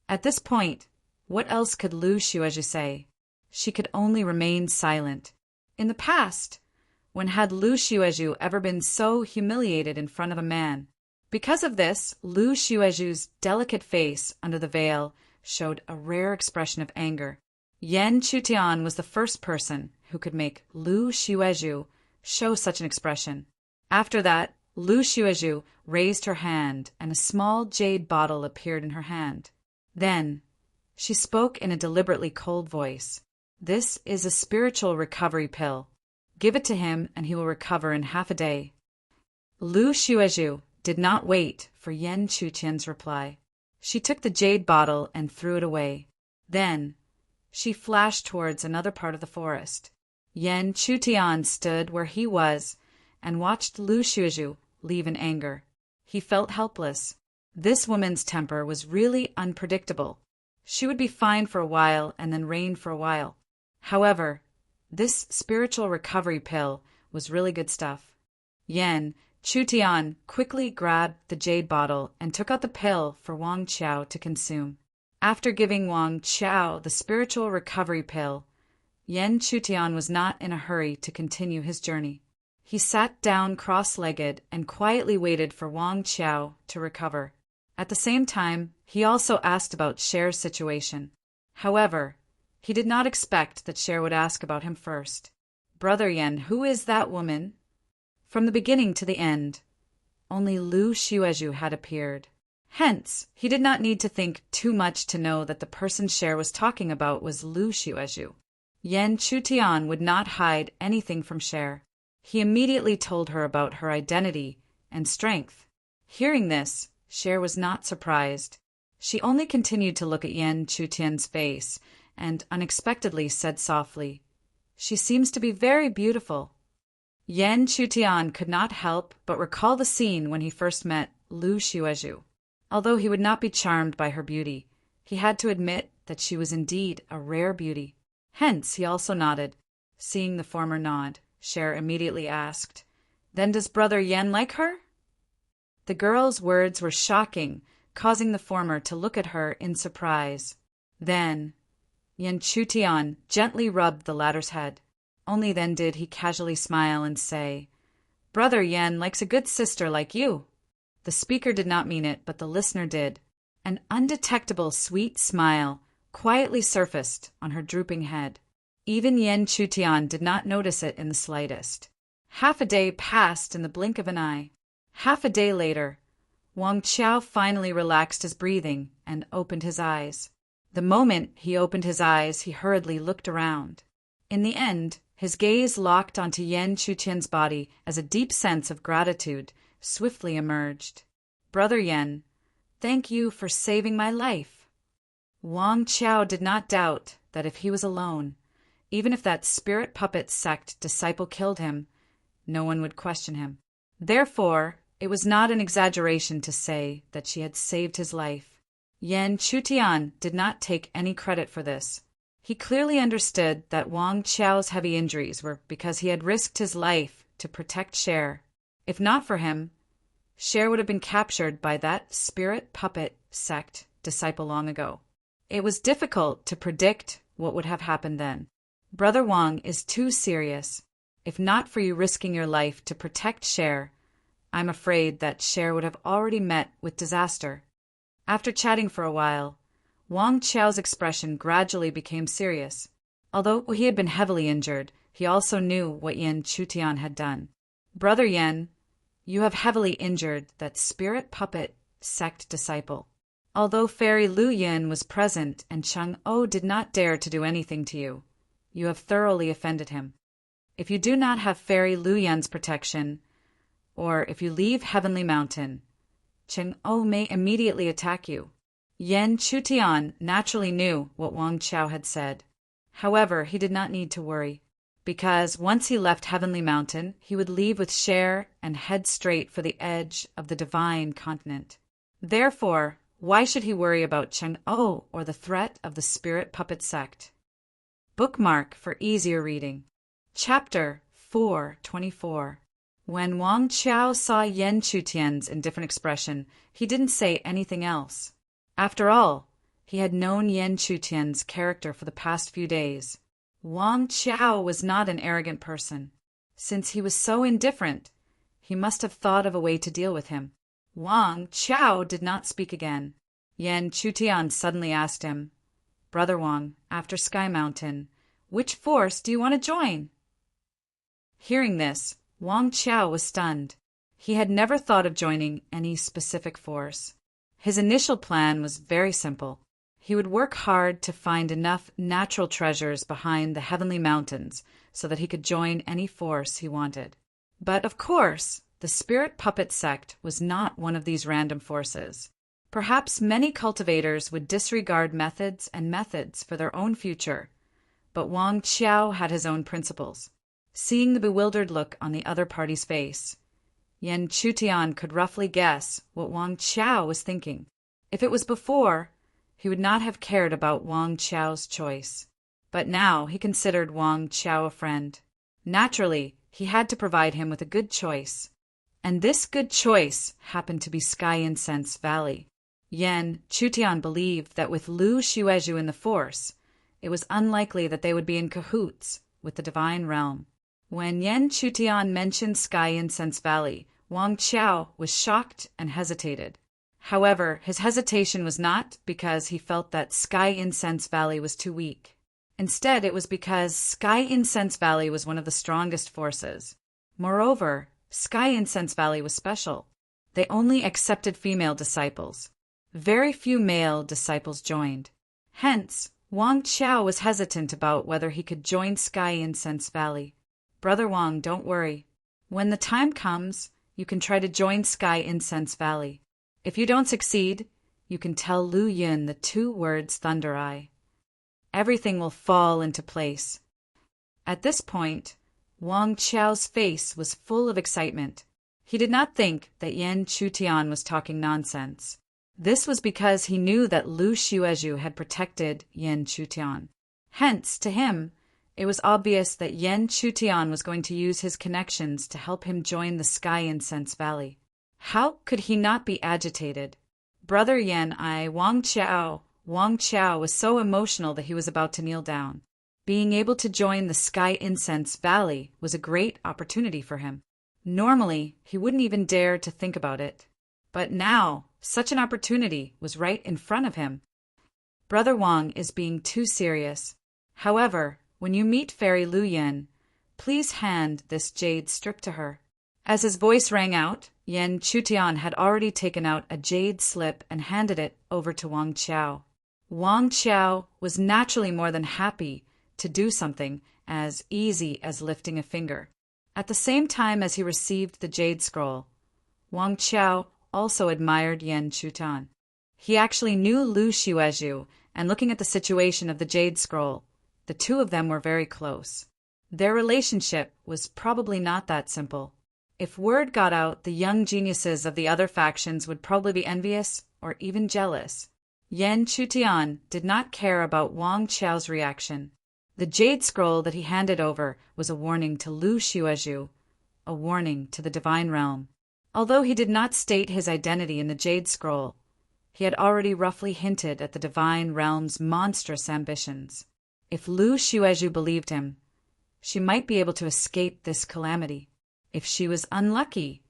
At this point, what else could Lu Xuezhu say? She could only remain silent. In the past, when had Lu Xuezhu ever been so humiliated in front of a man? Because of this, Lu Xuezhu's delicate face under the veil showed a rare expression of anger. Yen Chutian was the first person who could make Lu Xuezhu show such an expression. After that, Lu Xuezhu raised her hand and a small jade bottle appeared in her hand. Then, she spoke in a deliberately cold voice. This is a spiritual recovery pill. Give it to him and he will recover in half a day. Lu Xuezhu did not wait for Yan Chutian's reply. She took the jade bottle and threw it away. Then, she flashed towards another part of the forest. Yan Chutian stood where he was and watched Lu Xuezhu leave in anger. He felt helpless. This woman's temper was really unpredictable. She would be fine for a while and then rain for a while. However, this spiritual recovery pill was really good stuff. Yan Chutian quickly grabbed the jade bottle and took out the pill for Wang Chao to consume. After giving Wang Chao the spiritual recovery pill, Yan Chutian was not in a hurry to continue his journey. He sat down cross-legged and quietly waited for Wang Chao to recover. At the same time, he also asked about Cher's situation. However, he did not expect that Cher would ask about him first. Brother Yan, who is that woman? From the beginning to the end, only Lu Xuezhu had appeared. Hence, he did not need to think too much to know that the person Cher was talking about was Lu Xuezhu. Yan Chutian would not hide anything from Cher. He immediately told her about her identity and strength. Hearing this, Cher was not surprised. She only continued to look at Yan Chutian's face and unexpectedly said softly, "She seems to be very beautiful." Yan Chutian could not help but recall the scene when he first met Lu Xuezhu. Although he would not be charmed by her beauty, he had to admit that she was indeed a rare beauty. Hence, he also nodded. Seeing the former nod, Cher immediately asked, "Then does Brother Yan like her?" The girl's words were shocking, causing the former to look at her in surprise. Then, Yan Chutian gently rubbed the latter's head. Only then did he casually smile and say, "Brother Yan likes a good sister like you." The speaker did not mean it, but the listener did. An undetectable sweet smile quietly surfaced on her drooping head. Even Yan Chutian did not notice it in the slightest. Half a day passed in the blink of an eye. Half a day later, Wang Chao finally relaxed his breathing and opened his eyes. The moment he opened his eyes, he hurriedly looked around. In the end, his gaze locked onto Yan Chutian's body as a deep sense of gratitude swiftly emerged. "Brother Yan, thank you for saving my life." Wang Chao did not doubt that if he was alone, even if that spirit puppet sect disciple killed him, no one would question him. Therefore, it was not an exaggeration to say that she had saved his life. Yan Chutian did not take any credit for this. He clearly understood that Wang Chao's heavy injuries were because he had risked his life to protect Cher. If not for him, Cher would have been captured by that spirit puppet sect disciple long ago. It was difficult to predict what would have happened then. Brother Wang is too serious. If not for you risking your life to protect Cher, I'm afraid that Cher would have already met with disaster. After chatting for a while, Wang Chao's expression gradually became serious. Although he had been heavily injured, he also knew what Yan Chutian had done. "Brother Yan, you have heavily injured that spirit puppet sect disciple. Although Fairy Lu Yin was present and Chang-O did not dare to do anything to you, you have thoroughly offended him. If you do not have Fairy Lu Yin's protection, or if you leave Heavenly Mountain, Chang-O may immediately attack you." Yan Chutian naturally knew what Wang Chao had said. However, he did not need to worry, because once he left Heavenly Mountain, he would leave with Cher and head straight for the edge of the Divine Continent. Therefore, why should he worry about Chang-O or the threat of the spirit puppet sect? Bookmark for easier reading. Chapter 424. When Wang Chao saw Yan Chutian's indifferent expression, he didn't say anything else. After all, he had known Yan Chutian's character for the past few days. Wang Chao was not an arrogant person. Since he was so indifferent, he must have thought of a way to deal with him. Wang Chao did not speak again. Yan Chutian suddenly asked him, "Brother Wang, after Sky Mountain, which force do you want to join?" Hearing this, Wang Chao was stunned. He had never thought of joining any specific force. His initial plan was very simple. He would work hard to find enough natural treasures behind the heavenly mountains so that he could join any force he wanted. But of course, the spirit puppet sect was not one of these random forces. Perhaps many cultivators would disregard methods and methods for their own future, but Wang Qiao had his own principles. Seeing the bewildered look on the other party's face, Yan Chutian could roughly guess what Wang Qiao was thinking. If it was before, he would not have cared about Wang Qiao's choice. But now he considered Wang Qiao a friend. Naturally, he had to provide him with a good choice. And this good choice happened to be Sky Incense Valley. Yan Chutian believed that with Lu Xuezhu in the force, it was unlikely that they would be in cahoots with the divine realm. When Yan Chutian mentioned Sky Incense Valley, Wang Qiao was shocked and hesitated. However, his hesitation was not because he felt that Sky Incense Valley was too weak. Instead, it was because Sky Incense Valley was one of the strongest forces. Moreover, Sky Incense Valley was special. They only accepted female disciples. Very few male disciples joined. Hence, Wang Qiao was hesitant about whether he could join Sky Incense Valley. Brother Wang, don't worry. When the time comes, you can try to join Sky Incense Valley. If you don't succeed, you can tell Lu Yun the 2 words Thunder Eye. Everything will fall into place. At this point, Wang Qiao's face was full of excitement. He did not think that Yan Chutian was talking nonsense. This was because he knew that Lu Xuezhu had protected Yan Chutian. Hence, to him, it was obvious that Yan Chutian was going to use his connections to help him join the Sky Incense Valley. How could he not be agitated? Brother Yan Wang Qiao was so emotional that he was about to kneel down. Being able to join the Sky Incense Valley was a great opportunity for him. Normally, he wouldn't even dare to think about it. But now, such an opportunity was right in front of him. Brother Wang is being too serious. However, when you meet Fairy Lu Yin, please hand this jade strip to her. As his voice rang out, Yan Chutian had already taken out a jade slip and handed it over to Wang Qiao. Wang Qiao was naturally more than happy to do something as easy as lifting a finger. At the same time as he received the jade scroll, Wang Qiao also admired Yan Chutian. He actually knew Lu Xuezhu, and looking at the situation of the jade scroll, the 2 of them were very close. Their relationship was probably not that simple. If word got out, the young geniuses of the other factions would probably be envious or even jealous. Yan Chutian did not care about Wang Qiao's reaction. The jade scroll that he handed over was a warning to Lu Xuezhu, a warning to the divine realm. Although he did not state his identity in the jade scroll, he had already roughly hinted at the divine realm's monstrous ambitions. If Lu Xuezhu believed him, she might be able to escape this calamity. If she was unlucky,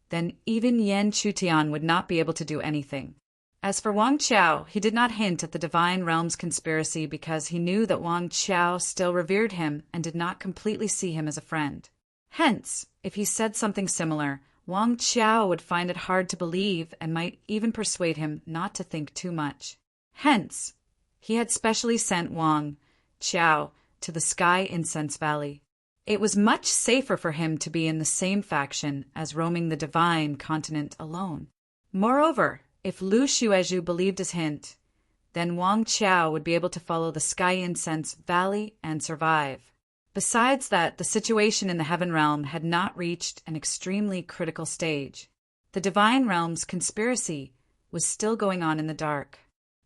then even Yan Chutian would not be able to do anything. As for Wang Qiao, he did not hint at the divine realm's conspiracy because he knew that Wang Qiao still revered him and did not completely see him as a friend. Hence, if he said something similar, Wang Qiao would find it hard to believe and might even persuade him not to think too much. Hence, he had specially sent Wang Qiao to the Sky Incense Valley. It was much safer for him to be in the same faction as roaming the divine continent alone. Moreover, if Lu Xuezhu believed his hint, then Wang Qiao would be able to follow the Sky Incense Valley and survive. Besides that, the situation in the Heaven Realm had not reached an extremely critical stage. The Divine Realm's conspiracy was still going on in the dark.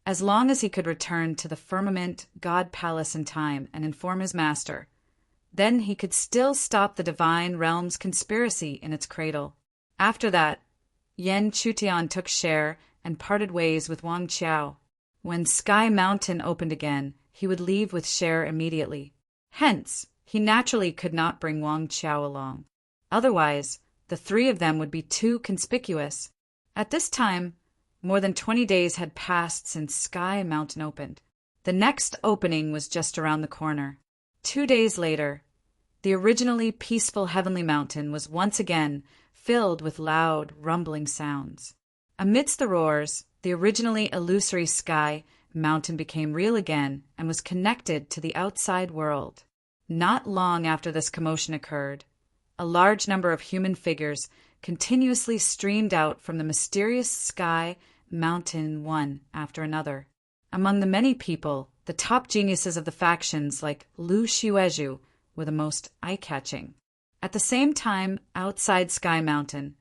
As long as he could return to the Firmament God Palace in time and inform his master, then he could still stop the Divine Realm's conspiracy in its cradle. After that, Yan Chutian took share and parted ways with Wang Qiao. When Sky Mountain opened again, he would leave with Cher immediately. Hence, he naturally could not bring Wang Qiao along. Otherwise, the 3 of them would be too conspicuous. At this time, more than 20 days had passed since Sky Mountain opened. The next opening was just around the corner. 2 days later, the originally peaceful Heavenly Mountain was once again filled with loud, rumbling sounds. Amidst the roars, the originally illusory sky mountain became real again and was connected to the outside world. Not long after this commotion occurred, a large number of human figures continuously streamed out from the mysterious sky mountain one after another. Among the many people, the top geniuses of the factions like Lu Xiuezhu were the most eye-catching. At the same time, outside Sky Mountain,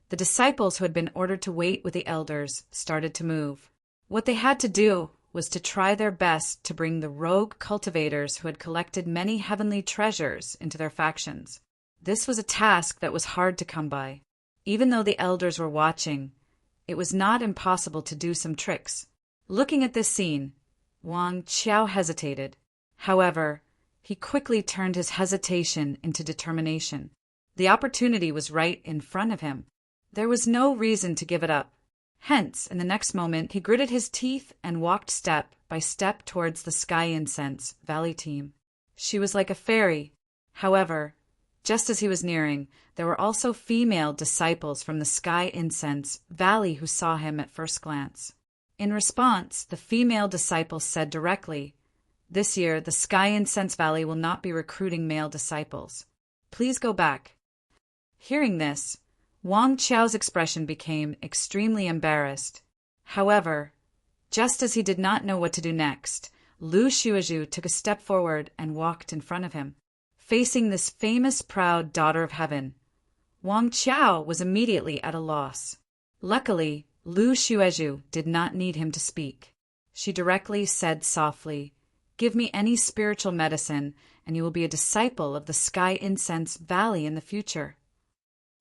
the disciples who had been ordered to wait with the elders started to move. What they had to do was to try their best to bring the rogue cultivators who had collected many heavenly treasures into their factions. This was a task that was hard to come by. Even though the elders were watching, it was not impossible to do some tricks. Looking at this scene, Wang Qiao hesitated. However, he quickly turned his hesitation into determination. The opportunity was right in front of him. There was no reason to give it up. Hence, in the next moment, he gritted his teeth and walked step by step towards the Sky Incense Valley team. She was like a fairy. However, just as he was nearing, there were also female disciples from the Sky Incense Valley who saw him at first glance. In response, the female disciples said directly, "This year, the Sky Incense Valley will not be recruiting male disciples. Please go back." Hearing this, Wang Qiao's expression became extremely embarrassed. However, just as he did not know what to do next, Lu Xiuezhu took a step forward and walked in front of him. Facing this famous proud daughter of heaven, Wang Qiao was immediately at a loss. Luckily, Lu Xiuezhu did not need him to speak. She directly said softly, "Give me any spiritual medicine, and you will be a disciple of the Sky Incense Valley in the future."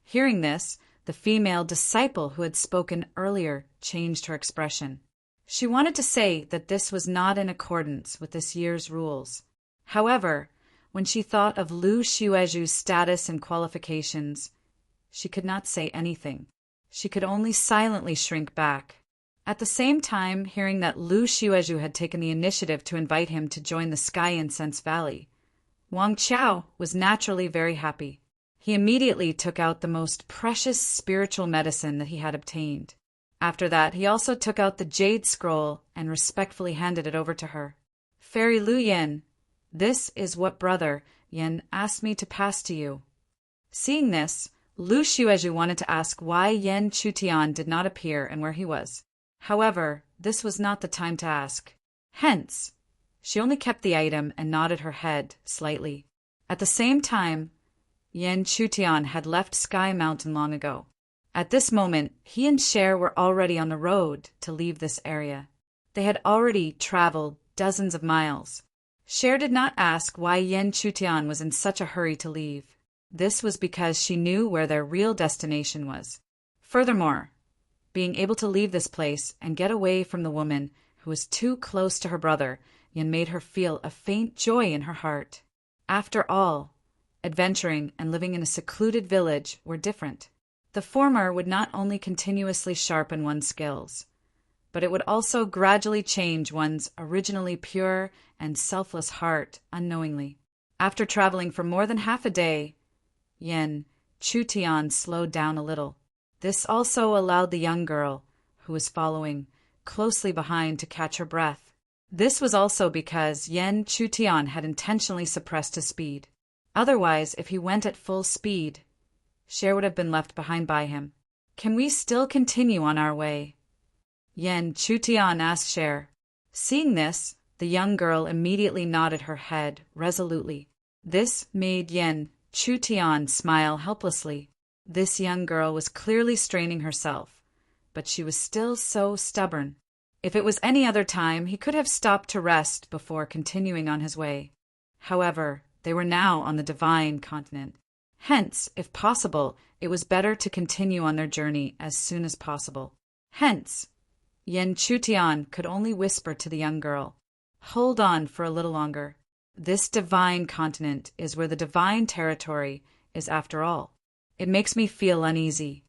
Hearing this, the female disciple who had spoken earlier changed her expression. She wanted to say that this was not in accordance with this year's rules. However, when she thought of Lu Xiuezhu's status and qualifications, she could not say anything. She could only silently shrink back. At the same time, hearing that Lu Xiuezhu had taken the initiative to invite him to join the Sky Incense Valley, Wang Qiao was naturally very happy. He immediately took out the most precious spiritual medicine that he had obtained. After that, he also took out the jade scroll and respectfully handed it over to her. "Fairy Lu Yen, this is what brother Yen asked me to pass to you." Seeing this, Lu Xiuezhu wanted to ask why Yen Chutian did not appear and where he was. However, this was not the time to ask. Hence, she only kept the item and nodded her head slightly. At the same time, Yen Chutian had left Sky Mountain long ago. At this moment, he and Cher were already on the road to leave this area. They had already traveled dozens of miles. Cher did not ask why Yen Chutian was in such a hurry to leave. This was because she knew where their real destination was. Furthermore, being able to leave this place and get away from the woman who was too close to her brother, Yen made her feel a faint joy in her heart. After all, adventuring and living in a secluded village were different. The former would not only continuously sharpen one's skills, but it would also gradually change one's originally pure and selfless heart unknowingly. After traveling for more than half a day, Yen Chutian slowed down a little. This also allowed the young girl, who was following closely behind, to catch her breath. This was also because Yen Chutian had intentionally suppressed his speed. Otherwise, if he went at full speed, Cher would have been left behind by him. "Can we still continue on our way?" Yen Chutian asked Cher. Seeing this, the young girl immediately nodded her head resolutely. This made Yen Chutian smile helplessly. This young girl was clearly straining herself, but she was still so stubborn. If it was any other time, he could have stopped to rest before continuing on his way. However, they were now on the divine continent. Hence, if possible, it was better to continue on their journey as soon as possible. Hence, Yen Chutian could only whisper to the young girl, "Hold on for a little longer. This divine continent is where the divine territory is after all. It makes me feel uneasy.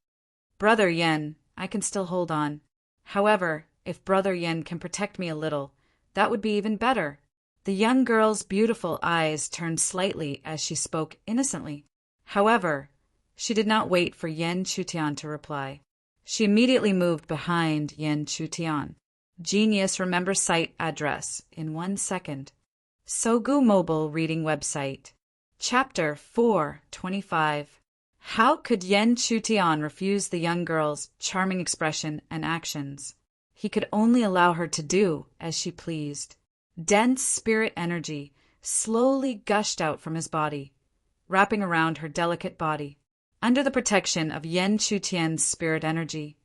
Brother Yen, I can still hold on. However, if Brother Yen can protect me a little, that would be even better." The young girl's beautiful eyes turned slightly as she spoke innocently. However, she did not wait for Yen Chutian to reply. She immediately moved behind Yen Chutian. Genius Remember Site Address in 1 second. Sogu Mobile Reading Website. Chapter 425. How could Yen Chutian refuse the young girl's charming expression and actions? He could only allow her to do as she pleased. Dense spirit energy slowly gushed out from his body, wrapping around her delicate body. Under the protection of Yen Chutian's spirit energy,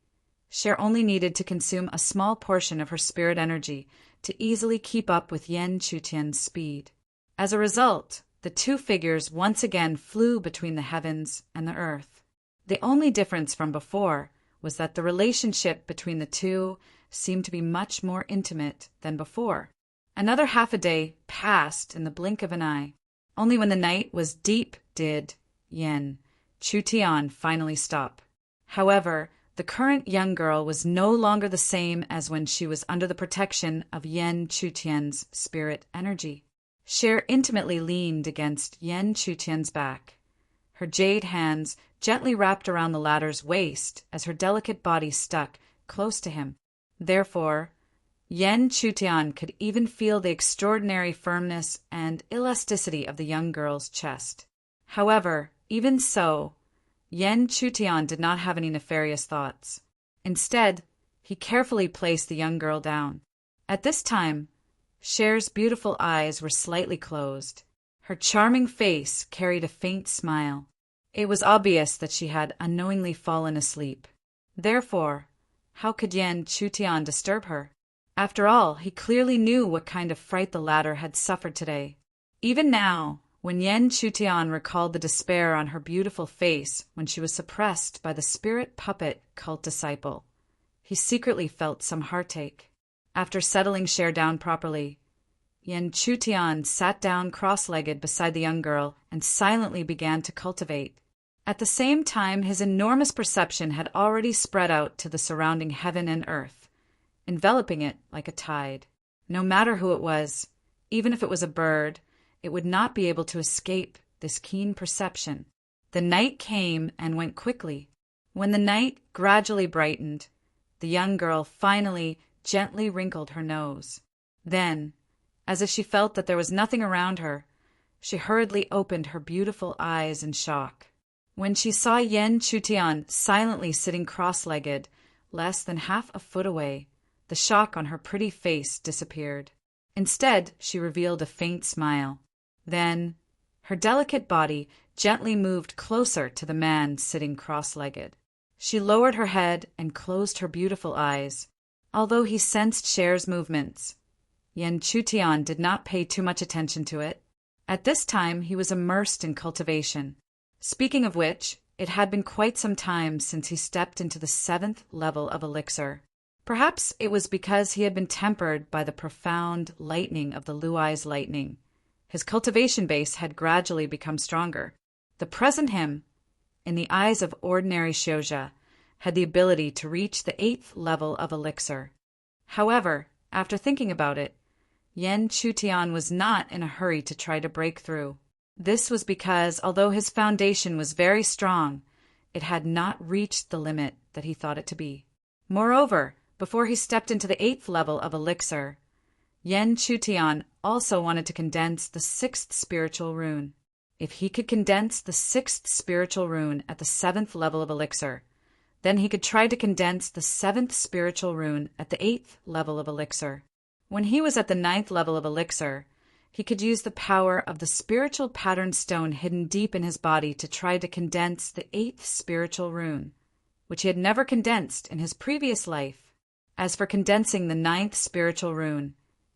Cher only needed to consume a small portion of her spirit energy to easily keep up with Yen Chutian's speed. As a result, the two figures once again flew between the heavens and the earth. The only difference from before was that the relationship between the two seemed to be much more intimate than before. Another half a day passed in the blink of an eye. Only when the night was deep did Yen Chutian finally stop. However, the current young girl was no longer the same as when she was under the protection of Yen Chutian's spirit energy. Cher intimately leaned against Yen Chutian's back. Her jade hands gently wrapped around the latter's waist as her delicate body stuck close to him. Therefore, Yen Chutian could even feel the extraordinary firmness and elasticity of the young girl's chest. However, even so, Yen Chutian did not have any nefarious thoughts. Instead, he carefully placed the young girl down. At this time, Cher's beautiful eyes were slightly closed. Her charming face carried a faint smile. It was obvious that she had unknowingly fallen asleep. Therefore, how could Yen Chutian disturb her? After all, he clearly knew what kind of fright the latter had suffered today. Even now, when Yen Chutian recalled the despair on her beautiful face when she was suppressed by the spirit puppet cult disciple, he secretly felt some heartache. After settling Cher down properly, Yen Chutian sat down cross-legged beside the young girl and silently began to cultivate. At the same time, his enormous perception had already spread out to the surrounding heaven and earth, enveloping it like a tide. No matter who it was, even if it was a bird, it would not be able to escape this keen perception. The night came and went quickly. When the night gradually brightened, the young girl finally gently wrinkled her nose. Then, as if she felt that there was nothing around her, she hurriedly opened her beautiful eyes in shock. When she saw Yen Chutian silently sitting cross-legged, less than half a foot away, the shock on her pretty face disappeared. Instead, she revealed a faint smile. Then, her delicate body gently moved closer to the man sitting cross-legged. She lowered her head and closed her beautiful eyes. Although he sensed Cher's movements, Yen Chutian did not pay too much attention to it. At this time, he was immersed in cultivation. Speaking of which, it had been quite some time since he stepped into the 7th level of elixir. Perhaps it was because he had been tempered by the profound lightning of the Luai's lightning. His cultivation base had gradually become stronger. The present him, in the eyes of ordinary Shioja, had the ability to reach the 8th level of elixir. However, after thinking about it, Yen Chutian was not in a hurry to try to break through. This was because, although his foundation was very strong, it had not reached the limit that he thought it to be. Moreover, before he stepped into the 8th level of elixir, Yen Chutian also wanted to condense the 6th spiritual rune. If he could condense the 6th spiritual rune at the 7th level of elixir, then he could try to condense the 7th spiritual rune at the 8th level of elixir. When he was at the 9th level of elixir, he could use the power of the spiritual pattern stone hidden deep in his body to try to condense the 8th spiritual rune, which he had never condensed in his previous life. As for condensing the 9th spiritual rune,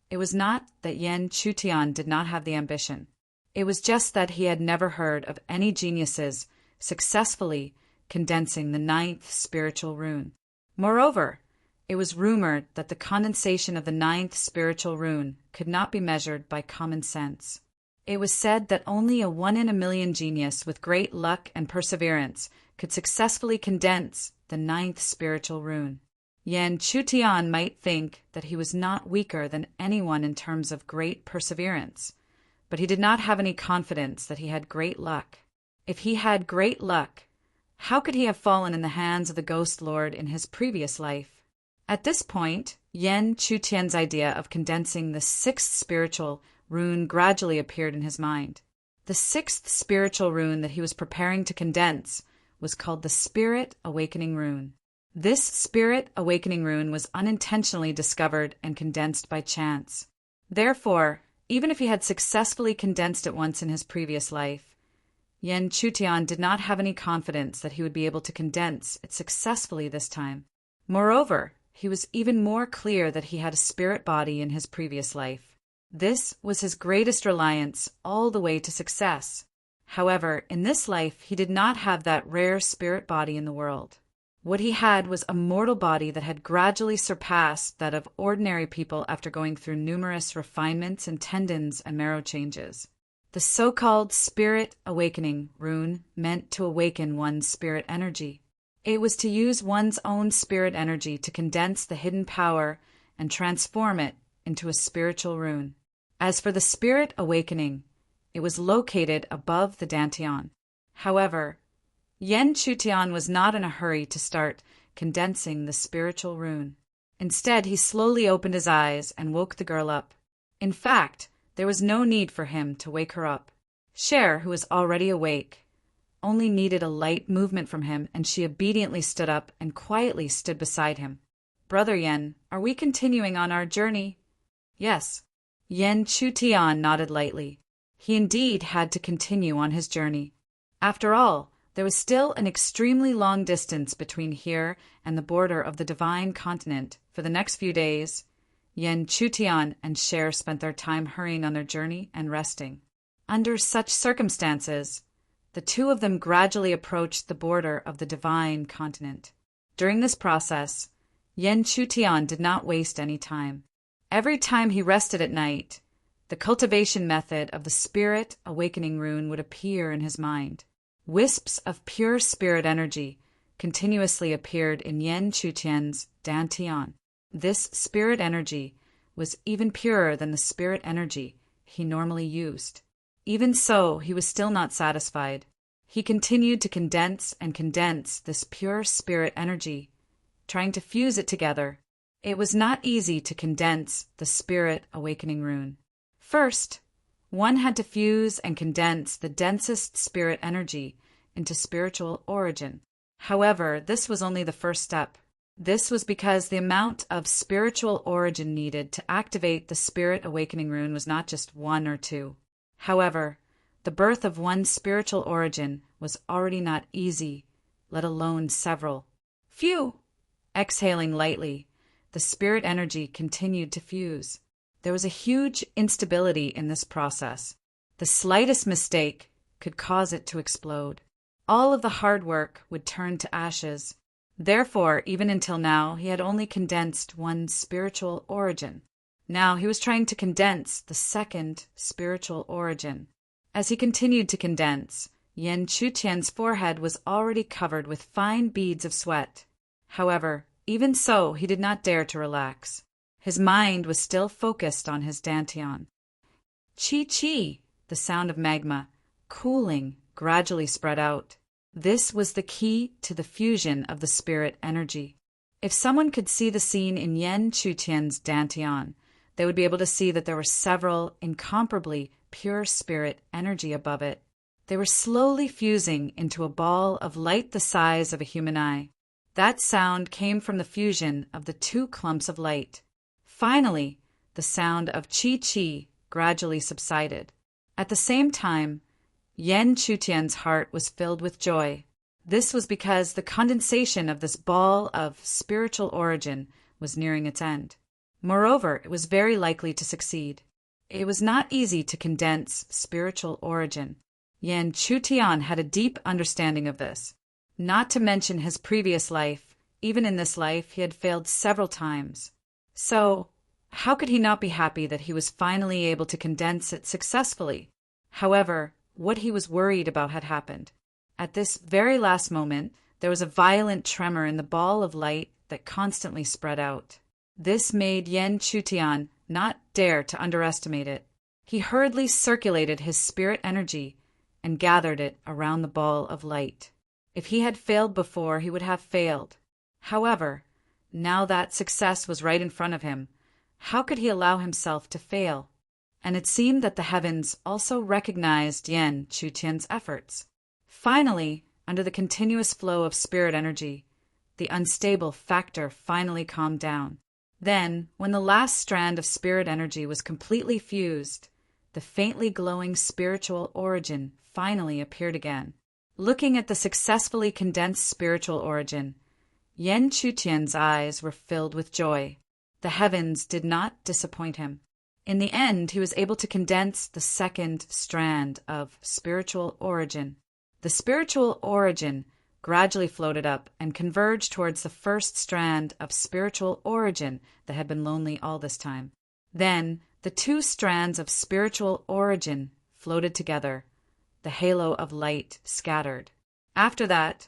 it was not that Yen Chutian did not have the ambition. It was just that he had never heard of any geniuses successfully condensing the 9th spiritual rune. Moreover, it was rumored that the condensation of the 9th spiritual rune could not be measured by common sense. It was said that only a 1 in a million genius with great luck and perseverance could successfully condense the 9th spiritual rune. Yen Chutian might think that he was not weaker than anyone in terms of great perseverance, but he did not have any confidence that he had great luck. If he had great luck, how could he have fallen in the hands of the Ghost Lord in his previous life? At this point, Yen Chutian's idea of condensing the sixth spiritual rune gradually appeared in his mind. The sixth spiritual rune that he was preparing to condense was called the Spirit Awakening Rune. This Spirit Awakening Rune was unintentionally discovered and condensed by chance. Therefore, even if he had successfully condensed it once in his previous life, Yen Chutian did not have any confidence that he would be able to condense it successfully this time. Moreover, he was even more clear that he had a spirit body in his previous life. This was his greatest reliance all the way to success. However, in this life, he did not have that rare spirit body in the world. What he had was a mortal body that had gradually surpassed that of ordinary people after going through numerous refinements in tendons and marrow changes. The so-called Spirit Awakening rune meant to awaken one's spirit energy. It was to use one's own spirit energy to condense the hidden power and transform it into a spiritual rune. As for the Spirit Awakening, it was located above the dantian. However, Yen Chutian was not in a hurry to start condensing the spiritual rune. Instead, he slowly opened his eyes and woke the girl up. In fact, there was no need for him to wake her up. Cher, who was already awake, only needed a light movement from him, and she obediently stood up and quietly stood beside him. "Brother Yen, are we continuing on our journey?" "Yes." Yen Chutian nodded lightly. He indeed had to continue on his journey. After all, there was still an extremely long distance between here and the border of the divine continent. For the next few days, Yen Chutian and Cher spent their time hurrying on their journey and resting. Under such circumstances, the two of them gradually approached the border of the divine continent. During this process, Yen Chutian did not waste any time. Every time he rested at night, the cultivation method of the Spirit Awakening rune would appear in his mind. Wisps of pure spirit energy continuously appeared in Yen Chutian's dantian. This spirit energy was even purer than the spirit energy he normally used. Even so, he was still not satisfied. He continued to condense and condense this pure spirit energy, trying to fuse it together. It was not easy to condense the Spirit Awakening rune. First, one had to fuse and condense the densest spirit energy into spiritual origin. However, this was only the first step. This was because the amount of spiritual origin needed to activate the Spirit Awakening rune was not just one or two. However, the birth of one spiritual origin was already not easy, let alone several. Phew! Exhaling lightly, the spirit energy continued to fuse. There was a huge instability in this process. The slightest mistake could cause it to explode. All of the hard work would turn to ashes. Therefore, even until now, he had only condensed one spiritual origin. Now he was trying to condense the second spiritual origin. As he continued to condense, Yen Chutian's forehead was already covered with fine beads of sweat. However, even so, he did not dare to relax. His mind was still focused on his dantian. Chi-chi, the sound of magma, cooling, gradually spread out. This was the key to the fusion of the spirit energy. If someone could see the scene in Yen Chutian's dantian, they would be able to see that there were several incomparably pure spirit energy above it. They were slowly fusing into a ball of light the size of a human eye. That sound came from the fusion of the two clumps of light. Finally, the sound of chi-chi gradually subsided. At the same time, Yen Chutian's heart was filled with joy. This was because the condensation of this ball of spiritual origin was nearing its end. Moreover, it was very likely to succeed. It was not easy to condense spiritual origin. Yen Chutian had a deep understanding of this. Not to mention his previous life, even in this life he had failed several times. So, how could he not be happy that he was finally able to condense it successfully? However, what he was worried about had happened. At this very last moment, there was a violent tremor in the ball of light that constantly spread out. This made Yen Chutian not dare to underestimate it. He hurriedly circulated his spirit energy and gathered it around the ball of light. If he had failed before, he would have failed. However, Now that success was right in front of him, how could he allow himself to fail? And it seemed that the heavens also recognized Yan Chutian's efforts. Finally, under the continuous flow of spirit energy, the unstable factor finally calmed down. Then, when the last strand of spirit energy was completely fused, the faintly glowing spiritual origin finally appeared again. Looking at the successfully condensed spiritual origin, Yan Chutian's eyes were filled with joy. The heavens did not disappoint him. In the end, he was able to condense the second strand of spiritual origin. The spiritual origin gradually floated up and converged towards the first strand of spiritual origin that had been lonely all this time. Then, the two strands of spiritual origin floated together. The halo of light scattered. After that,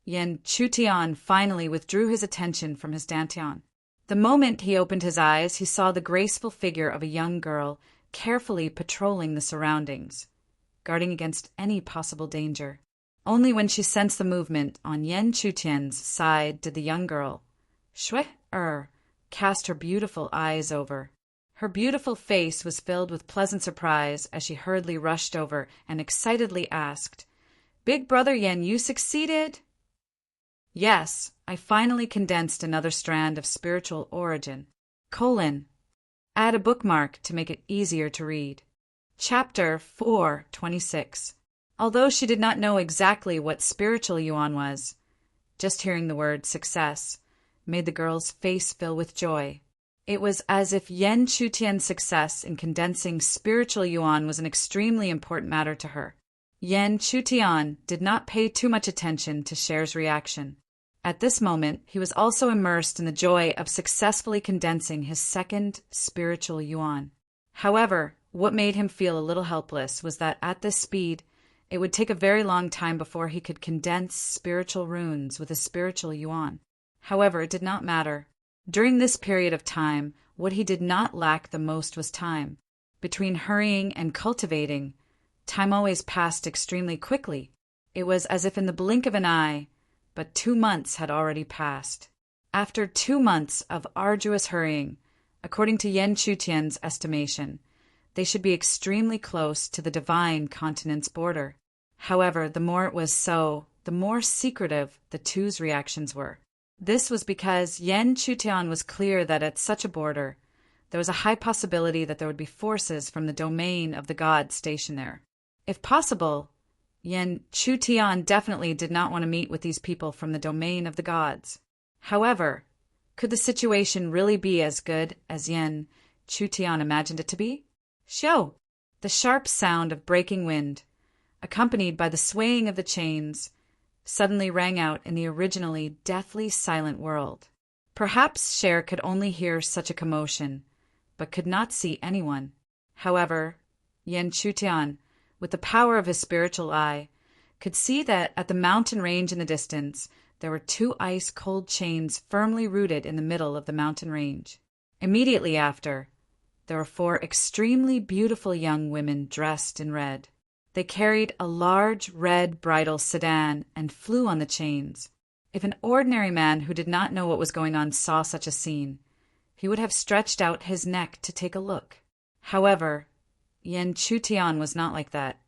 Yan Chutian finally withdrew his attention from his dantian. The moment he opened his eyes, he saw the graceful figure of a young girl carefully patrolling the surroundings, guarding against any possible danger. Only when she sensed the movement on Yan Chutian's side did the young girl, cast her beautiful eyes over. Her beautiful face was filled with pleasant surprise as she hurriedly rushed over and excitedly asked, "Big brother Yan, you succeeded?" "Yes, I finally condensed another strand of spiritual origin. Add a bookmark to make it easier to read. Chapter 4:26. Although she did not know exactly what spiritual yuan was, just hearing the word success made the girl's face fill with joy. It was as if Yan Chutian's success in condensing spiritual yuan was an extremely important matter to her. Yan Chutian did not pay too much attention to Cher's reaction. At this moment, he was also immersed in the joy of successfully condensing his second spiritual yuan. However, what made him feel a little helpless was that at this speed, it would take a very long time before he could condense spiritual runes with a spiritual yuan. However, it did not matter. During this period of time, what he did not lack the most was time. Between hurrying and cultivating, time always passed extremely quickly. It was as if in the blink of an eye, but 2 months had already passed. After 2 months of arduous hurrying, according to Yan Chutian's estimation, they should be extremely close to the divine continent's border. However, the more it was so, the more secretive the two's reactions were. This was because Yan Chutian was clear that at such a border, there was a high possibility that there would be forces from the domain of the gods stationed there. If possible, Yan Chutian definitely did not want to meet with these people from the domain of the gods. However, could the situation really be as good as Yan Chutian imagined it to be? Shoo! The sharp sound of breaking wind, accompanied by the swaying of the chains, suddenly rang out in the originally deathly silent world. Perhaps Cher could only hear such a commotion, but could not see anyone. However, Yan Chutian, with the power of his spiritual eye, could see that at the mountain range in the distance there were 2 ice-cold chains firmly rooted in the middle of the mountain range. Immediately after, there were 4 extremely beautiful young women dressed in red. They carried a large red bridal sedan and flew on the chains. If an ordinary man who did not know what was going on saw such a scene, he would have stretched out his neck to take a look. However, Yan Chutian was not like that.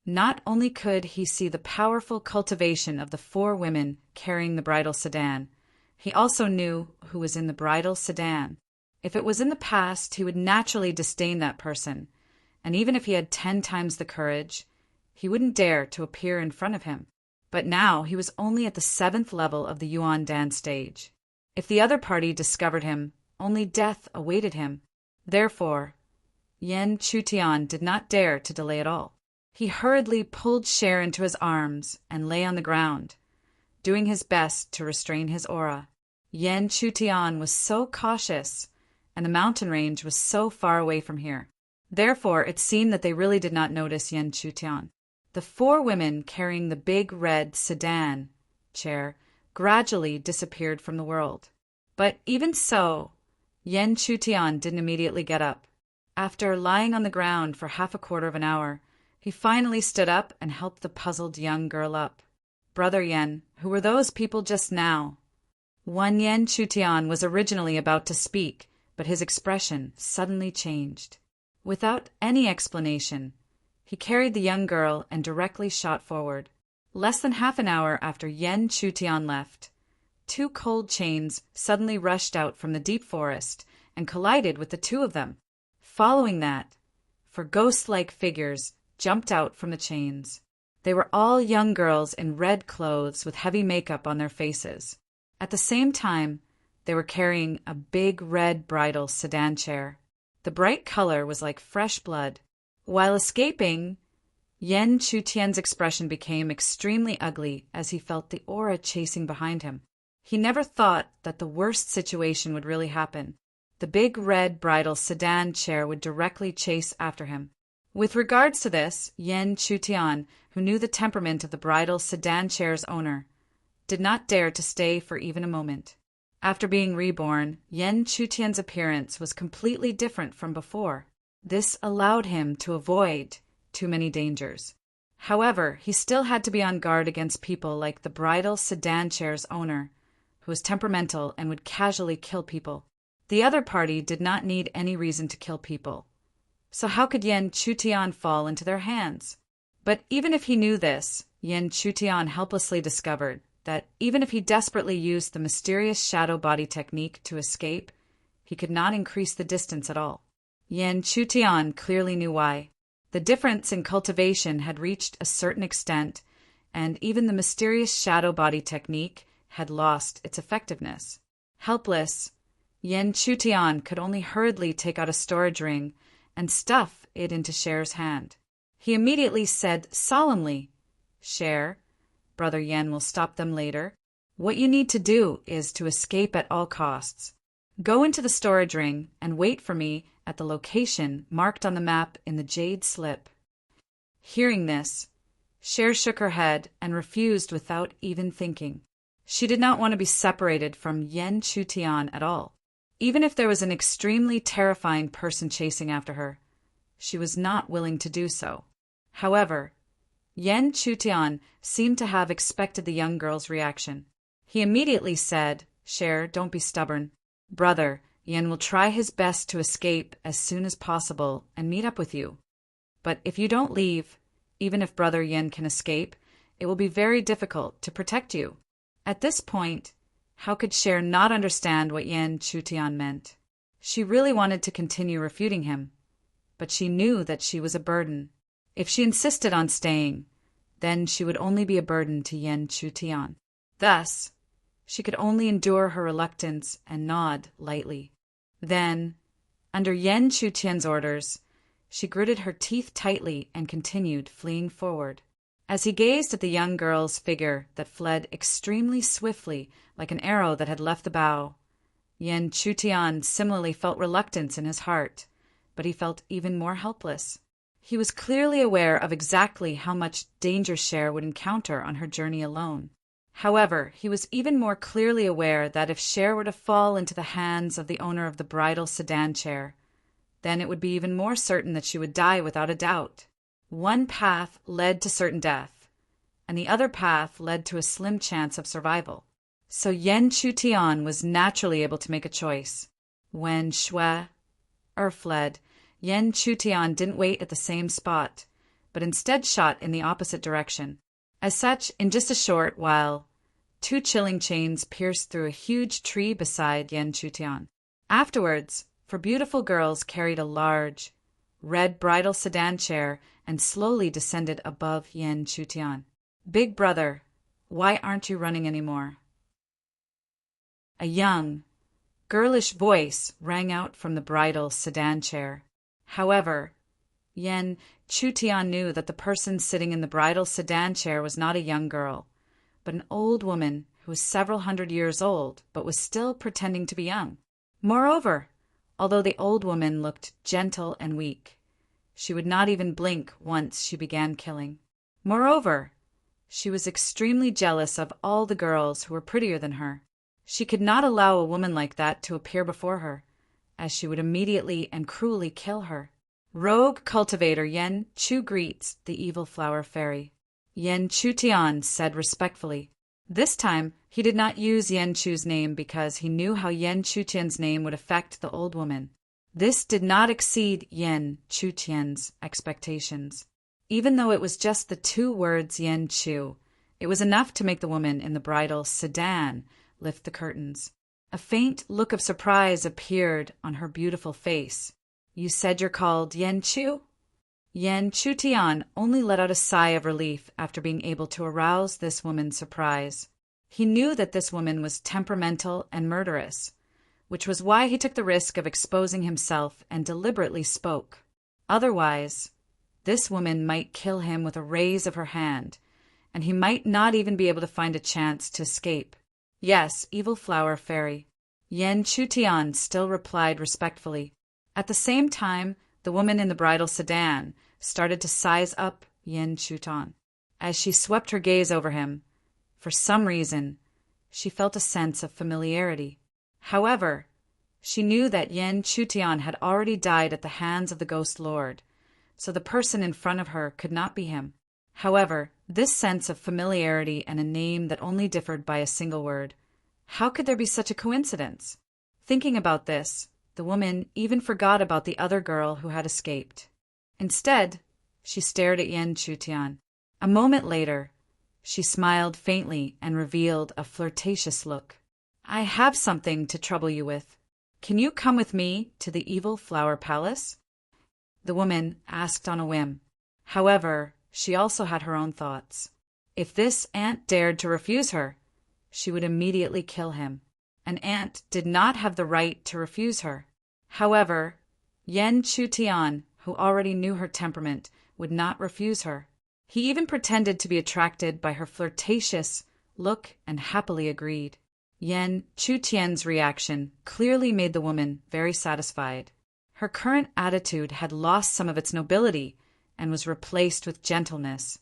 Not only could he see the powerful cultivation of the 4 women carrying the bridal sedan, he also knew who was in the bridal sedan. If it was in the past, he would naturally disdain that person, and even if he had 10 times the courage, he wouldn't dare to appear in front of him. But now he was only at the 7th level of the Yuan Dan stage. If the other party discovered him, only death awaited him. Therefore, Yan Chutian did not dare to delay at all. He hurriedly pulled Cher into his arms and lay on the ground, doing his best to restrain his aura. Yan Chutian was so cautious, and the mountain range was so far away from here. Therefore, it seemed that they really did not notice Yan Chutian. The 4 women carrying the big red sedan chair gradually disappeared from the world. But even so, Yan Chutian didn't immediately get up. After lying on the ground for half a quarter of an hour, he finally stood up and helped the puzzled young girl up. "Brother Yan, who were those people just now?" Yen Chutian was originally about to speak, but his expression suddenly changed. Without any explanation, he carried the young girl and directly shot forward. Less than half an hour after Yen Chutian left, two cold chains suddenly rushed out from the deep forest and collided with the two of them. Following that, four ghost-like figures jumped out from the chains. They were all young girls in red clothes with heavy makeup on their faces. At the same time, they were carrying a big red bridal sedan chair. The bright color was like fresh blood. While escaping, Yen Chutian's expression became extremely ugly as he felt the aura chasing behind him. He never thought that the worst situation would really happen. The big red bridal sedan chair would directly chase after him. With regards to this, Yen Chutian, who knew the temperament of the bridal sedan chair's owner, did not dare to stay for even a moment. After being reborn, Yen Chutian's appearance was completely different from before. This allowed him to avoid too many dangers. However, he still had to be on guard against people like the bridal sedan chair's owner, who was temperamental and would casually kill people. The other party did not need any reason to kill people. So how could Yen Chutian fall into their hands? But even if he knew this, Yen Chutian helplessly discovered that even if he desperately used the mysterious shadow body technique to escape, he could not increase the distance at all. Yen Chutian clearly knew why. The difference in cultivation had reached a certain extent, and even the mysterious shadow body technique had lost its effectiveness. Helpless, Yen Chutian could only hurriedly take out a storage ring and stuff it into Cher's hand. He immediately said solemnly, "Cher, Brother Yen will stop them later. What you need to do is to escape at all costs. Go into the storage ring and wait for me at the location marked on the map in the jade slip." Hearing this, Cher shook her head and refused without even thinking. She did not want to be separated from Yen Chutian at all. Even if there was an extremely terrifying person chasing after her, she was not willing to do so. However, Yen Chutian seemed to have expected the young girl's reaction. He immediately said, "Cher, don't be stubborn. Brother Yen will try his best to escape as soon as possible and meet up with you. But if you don't leave, even if Brother Yen can escape, it will be very difficult to protect you." At this point, how could Cher not understand what Yen Chutian meant? She really wanted to continue refuting him, but she knew that she was a burden. If she insisted on staying, then she would only be a burden to Yen Chutian. Thus, she could only endure her reluctance and nod lightly. Then, under Yen Chutian's orders, she gritted her teeth tightly and continued fleeing forward. As he gazed at the young girl's figure that fled extremely swiftly like an arrow that had left the bow, Yen Chutian similarly felt reluctance in his heart, but he felt even more helpless. He was clearly aware of exactly how much danger Cher would encounter on her journey alone. However, he was even more clearly aware that if Cher were to fall into the hands of the owner of the bridal sedan chair, then it would be even more certain that she would die without a doubt. One path led to certain death, and the other path led to a slim chance of survival. So Yen Chutian was naturally able to make a choice. When Shui fled, Yen Chutian didn't wait at the same spot, but instead shot in the opposite direction. As such, in just a short while, two chilling chains pierced through a huge tree beside Yen Chutian. Afterwards, four beautiful girls carried a large, red bridal sedan chair and slowly descended above Yen Chutian. "Big brother, why aren't you running anymore?" A young, girlish voice rang out from the bridal sedan chair. However, Yen Chutian knew that the person sitting in the bridal sedan chair was not a young girl, but an old woman who was several hundred years old but was still pretending to be young. Moreover, although the old woman looked gentle and weak, she would not even blink once she began killing. Moreover, she was extremely jealous of all the girls who were prettier than her. She could not allow a woman like that to appear before her, as she would immediately and cruelly kill her. Rogue cultivator Yen Chu greets the evil flower fairy. Yen Chutian said respectfully, This time, he did not use Yan Chu's name because he knew how Yan Chutian's name would affect the old woman. This did not exceed Yan Chutian's expectations. Even though it was just the 2 words Yan Chu, it was enough to make the woman in the bridal sedan lift the curtains. A faint look of surprise appeared on her beautiful face. "You said you're called Yan Chu?" Yan Chutian only let out a sigh of relief after being able to arouse this woman's surprise. He knew that this woman was temperamental and murderous, which was why he took the risk of exposing himself and deliberately spoke. Otherwise, this woman might kill him with a raise of her hand, and he might not even be able to find a chance to escape. "Yes, evil flower fairy." Yan Chutian still replied respectfully. At the same time, the woman in the bridal sedan started to size up Yan Chutian. As she swept her gaze over him, for some reason, she felt a sense of familiarity. However, she knew that Yan Chutian had already died at the hands of the Ghost Lord, so the person in front of her could not be him. However, this sense of familiarity and a name that only differed by a single word, how could there be such a coincidence? Thinking about this, the woman even forgot about the other girl who had escaped. Instead, she stared at Yan Chutian. A moment later, she smiled faintly and revealed a flirtatious look. "I have something to trouble you with. Can you come with me to the Evil Flower Palace?" The woman asked on a whim. However, she also had her own thoughts. If this ant dared to refuse her, she would immediately kill him. An ant did not have the right to refuse her. However, Yan Chutian, who already knew her temperament, would not refuse her. He even pretended to be attracted by her flirtatious look and happily agreed. Yan Chutian's reaction clearly made the woman very satisfied. Her current attitude had lost some of its nobility and was replaced with gentleness.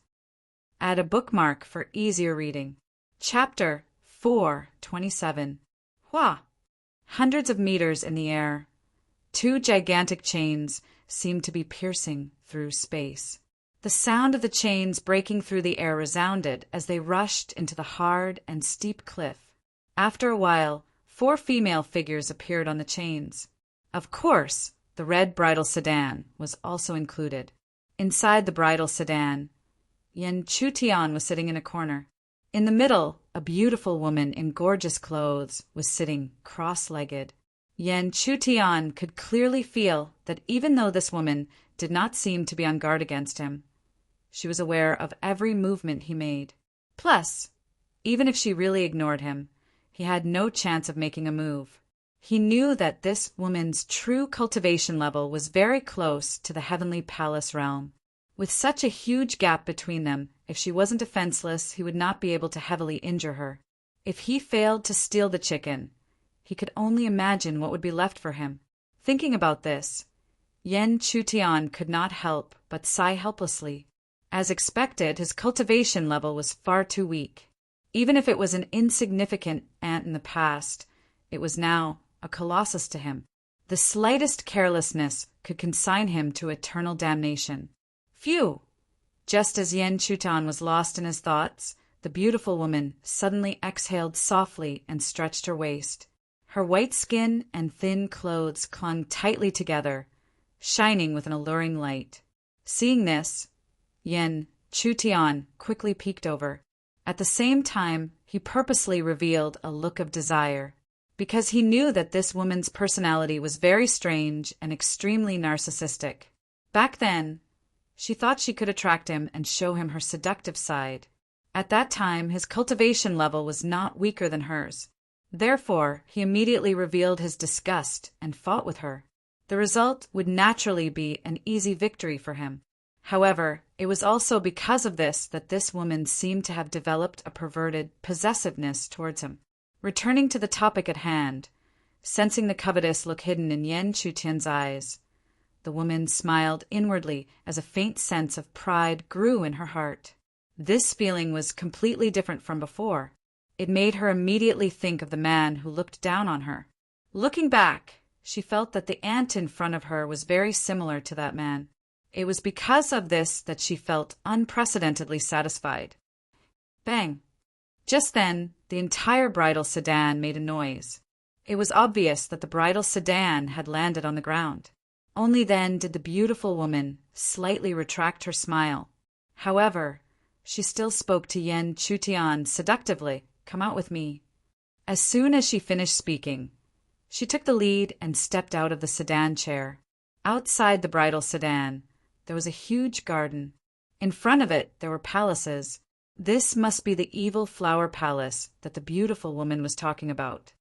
Add a bookmark for easier reading. Chapter 4:27. Hua! Hundreds of meters in the air, 2 gigantic chains seemed to be piercing through space. The sound of the chains breaking through the air resounded as they rushed into the hard and steep cliff. After a while, 4 female figures appeared on the chains. Of course, the red bridal sedan was also included. Inside the bridal sedan, Yan Chutian was sitting in a corner. In the middle, a beautiful woman in gorgeous clothes was sitting cross-legged. Yan Chutian could clearly feel that even though this woman did not seem to be on guard against him, she was aware of every movement he made. Plus, even if she really ignored him, he had no chance of making a move. He knew that this woman's true cultivation level was very close to the heavenly palace realm. With such a huge gap between them, if she wasn't defenseless, he would not be able to heavily injure her. If he failed to steal the chicken, he could only imagine what would be left for him. Thinking about this, Yan Chutian could not help but sigh helplessly. As expected, his cultivation level was far too weak. Even if it was an insignificant ant in the past, it was now a colossus to him. The slightest carelessness could consign him to eternal damnation. Phew! Just as Yan Chutian was lost in his thoughts, the beautiful woman suddenly exhaled softly and stretched her waist. Her white skin and thin clothes clung tightly together, shining with an alluring light. Seeing this, Yan Chutian quickly peeked over. At the same time, he purposely revealed a look of desire, because he knew that this woman's personality was very strange and extremely narcissistic. Back then, she thought she could attract him and show him her seductive side. At that time, his cultivation level was not weaker than hers. Therefore, he immediately revealed his disgust and fought with her. The result would naturally be an easy victory for him. However, it was also because of this that this woman seemed to have developed a perverted possessiveness towards him. Returning to the topic at hand, sensing the covetous look hidden in Yan Chutian's eyes, the woman smiled inwardly as a faint sense of pride grew in her heart. This feeling was completely different from before. It made her immediately think of the man who looked down on her. Looking back, she felt that the ant in front of her was very similar to that man. It was because of this that she felt unprecedentedly satisfied. Bang! Just then, the entire bridal sedan made a noise. It was obvious that the bridal sedan had landed on the ground. Only then did the beautiful woman slightly retract her smile. However, she still spoke to Yen Chutian seductively. "Come out with me." As soon as she finished speaking, she took the lead and stepped out of the sedan chair. Outside the bridal sedan, there was a huge garden. In front of it, there were palaces. This must be the evil flower palace that the beautiful woman was talking about.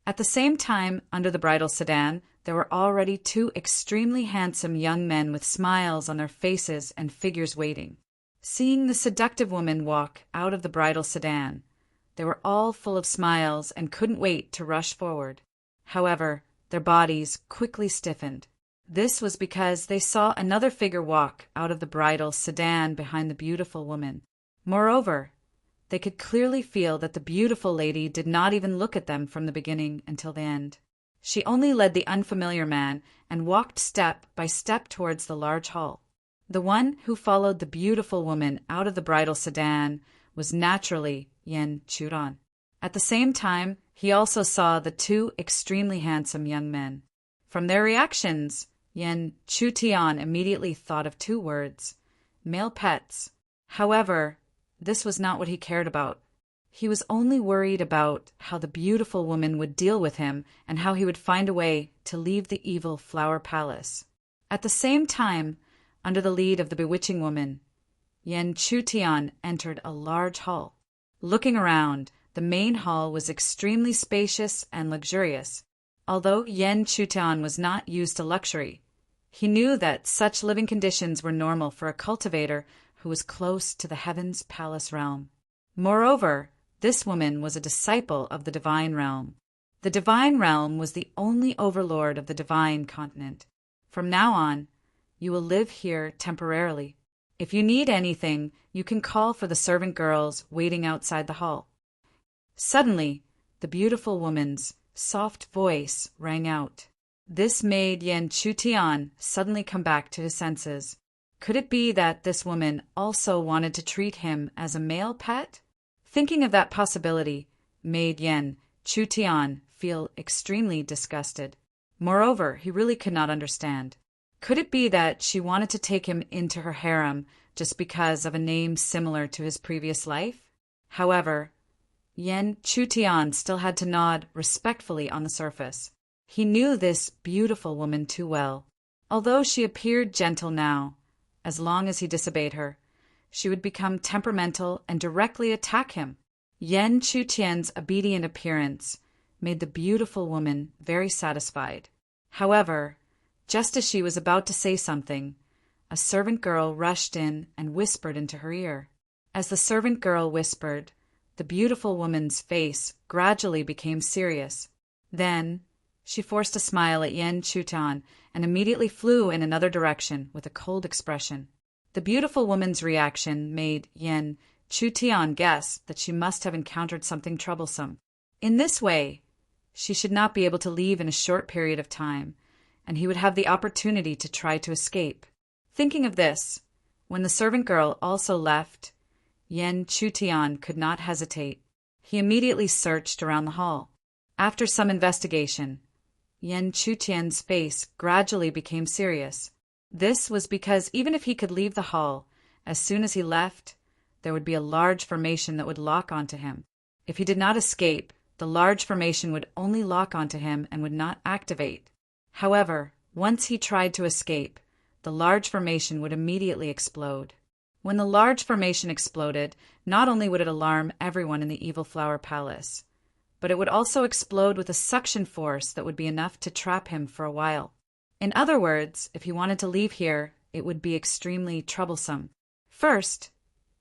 At the same time, under the bridal sedan, there were already two extremely handsome young men with smiles on their faces and figures waiting. Seeing the seductive woman walk out of the bridal sedan, they were all full of smiles and couldn't wait to rush forward. However, their bodies quickly stiffened. This was because they saw another figure walk out of the bridal sedan behind the beautiful woman. Moreover, they could clearly feel that the beautiful lady did not even look at them from the beginning until the end. She only led the unfamiliar man and walked step by step towards the large hall. The one who followed the beautiful woman out of the bridal sedan was naturally Yen Chutian. At the same time, he also saw the two extremely handsome young men. From their reactions, Yen Chutian immediately thought of two words: male pets. However, this was not what he cared about. He was only worried about how the beautiful woman would deal with him and how he would find a way to leave the evil flower palace. At the same time, under the lead of the bewitching woman, Yen Chutian entered a large hall. Looking around, the main hall was extremely spacious and luxurious. Although Yen Chutian was not used to luxury, he knew that such living conditions were normal for a cultivator who was close to the heavens palace realm. Moreover, this woman was a disciple of the divine realm. The divine realm was the only overlord of the divine continent. From now on, you will live here temporarily. If you need anything, you can call for the servant girls waiting outside the hall. Suddenly, the beautiful woman's soft voice rang out. This made Yen Chutian suddenly come back to his senses. Could it be that this woman also wanted to treat him as a male pet? Thinking of that possibility made Yen Chutian feel extremely disgusted. Moreover, he really could not understand. Could it be that she wanted to take him into her harem just because of a name similar to his previous life? However, Yen Chutian still had to nod respectfully on the surface. He knew this beautiful woman too well. Although she appeared gentle now, as long as he disobeyed her, she would become temperamental and directly attack him. Yen Chutian's obedient appearance made the beautiful woman very satisfied. However, just as she was about to say something, a servant girl rushed in and whispered into her ear. As the servant girl whispered, the beautiful woman's face gradually became serious. Then, she forced a smile at Yen Chutian and immediately flew in another direction with a cold expression. The beautiful woman's reaction made Yen Chutian guess that she must have encountered something troublesome. In this way, she should not be able to leave in a short period of time, and he would have the opportunity to try to escape. Thinking of this, when the servant girl also left, Yen Chutian could not hesitate. He immediately searched around the hall. After some investigation, Yen Chutian's face gradually became serious. This was because even if he could leave the hall, as soon as he left, there would be a large formation that would lock onto him. If he did not escape, the large formation would only lock onto him and would not activate. However, once he tried to escape, the large formation would immediately explode. When the large formation exploded, not only would it alarm everyone in the Evil Flower Palace, but it would also explode with a suction force that would be enough to trap him for a while. In other words, if he wanted to leave here, it would be extremely troublesome. First,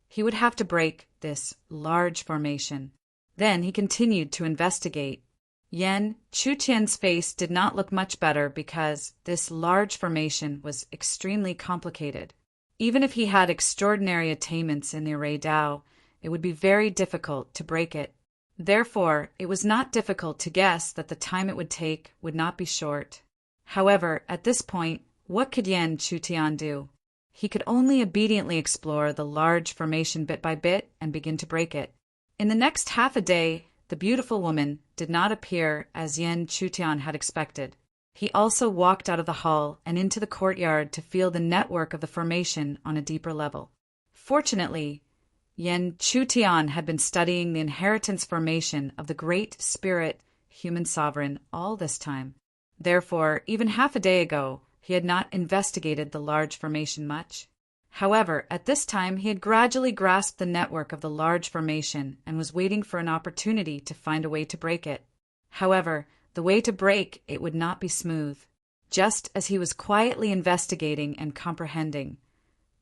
he would have to break this large formation. Then he continued to investigate. Yen Chutian's face did not look much better because this large formation was extremely complicated. Even if he had extraordinary attainments in the Array Tao, it would be very difficult to break it. Therefore, it was not difficult to guess that the time it would take would not be short. However, at this point, what could Yen Chutian do? He could only obediently explore the large formation bit by bit and begin to break it. In the next half a day, the beautiful woman did not appear as Yan Chutian had expected. He also walked out of the hall and into the courtyard to feel the network of the formation on a deeper level. Fortunately, Yan Chutian had been studying the inheritance formation of the great spirit human sovereign all this time. Therefore, even half a day ago, he had not investigated the large formation much. However, at this time he had gradually grasped the network of the large formation and was waiting for an opportunity to find a way to break it. However, the way to break it would not be smooth. Just as he was quietly investigating and comprehending,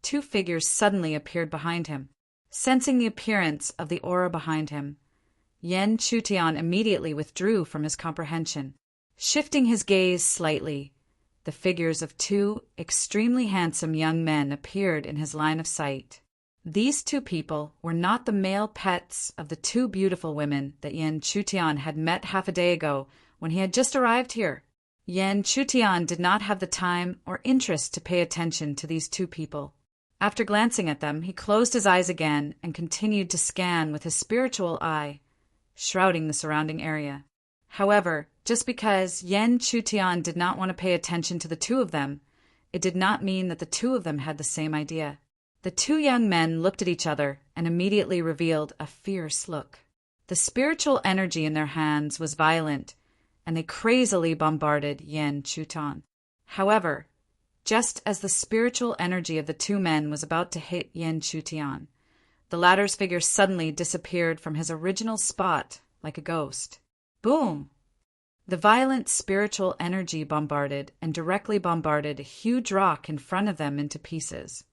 two figures suddenly appeared behind him. Sensing the appearance of the aura behind him, Yan Chutian immediately withdrew from his comprehension. Shifting his gaze slightly, the figures of two extremely handsome young men appeared in his line of sight. These two people were not the male pets of the two beautiful women that Yan Chutian had met half a day ago when he had just arrived here. Yan Chutian did not have the time or interest to pay attention to these two people. After glancing at them, he closed his eyes again and continued to scan with his spiritual eye, shrouding the surrounding area. However, just because Yan Chutian did not want to pay attention to the two of them, it did not mean that the two of them had the same idea. The two young men looked at each other and immediately revealed a fierce look. The spiritual energy in their hands was violent, and they crazily bombarded Yan Chutian. However, just as the spiritual energy of the two men was about to hit Yan Chutian, the latter's figure suddenly disappeared from his original spot like a ghost. Boom! The violent spiritual energy bombarded and directly bombarded a huge rock in front of them into pieces.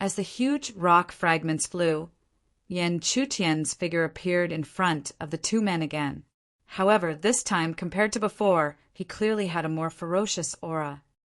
As the huge rock fragments flew, Yan Chutian's figure appeared in front of the two men again. However, this time, compared to before, he clearly had a more ferocious aura.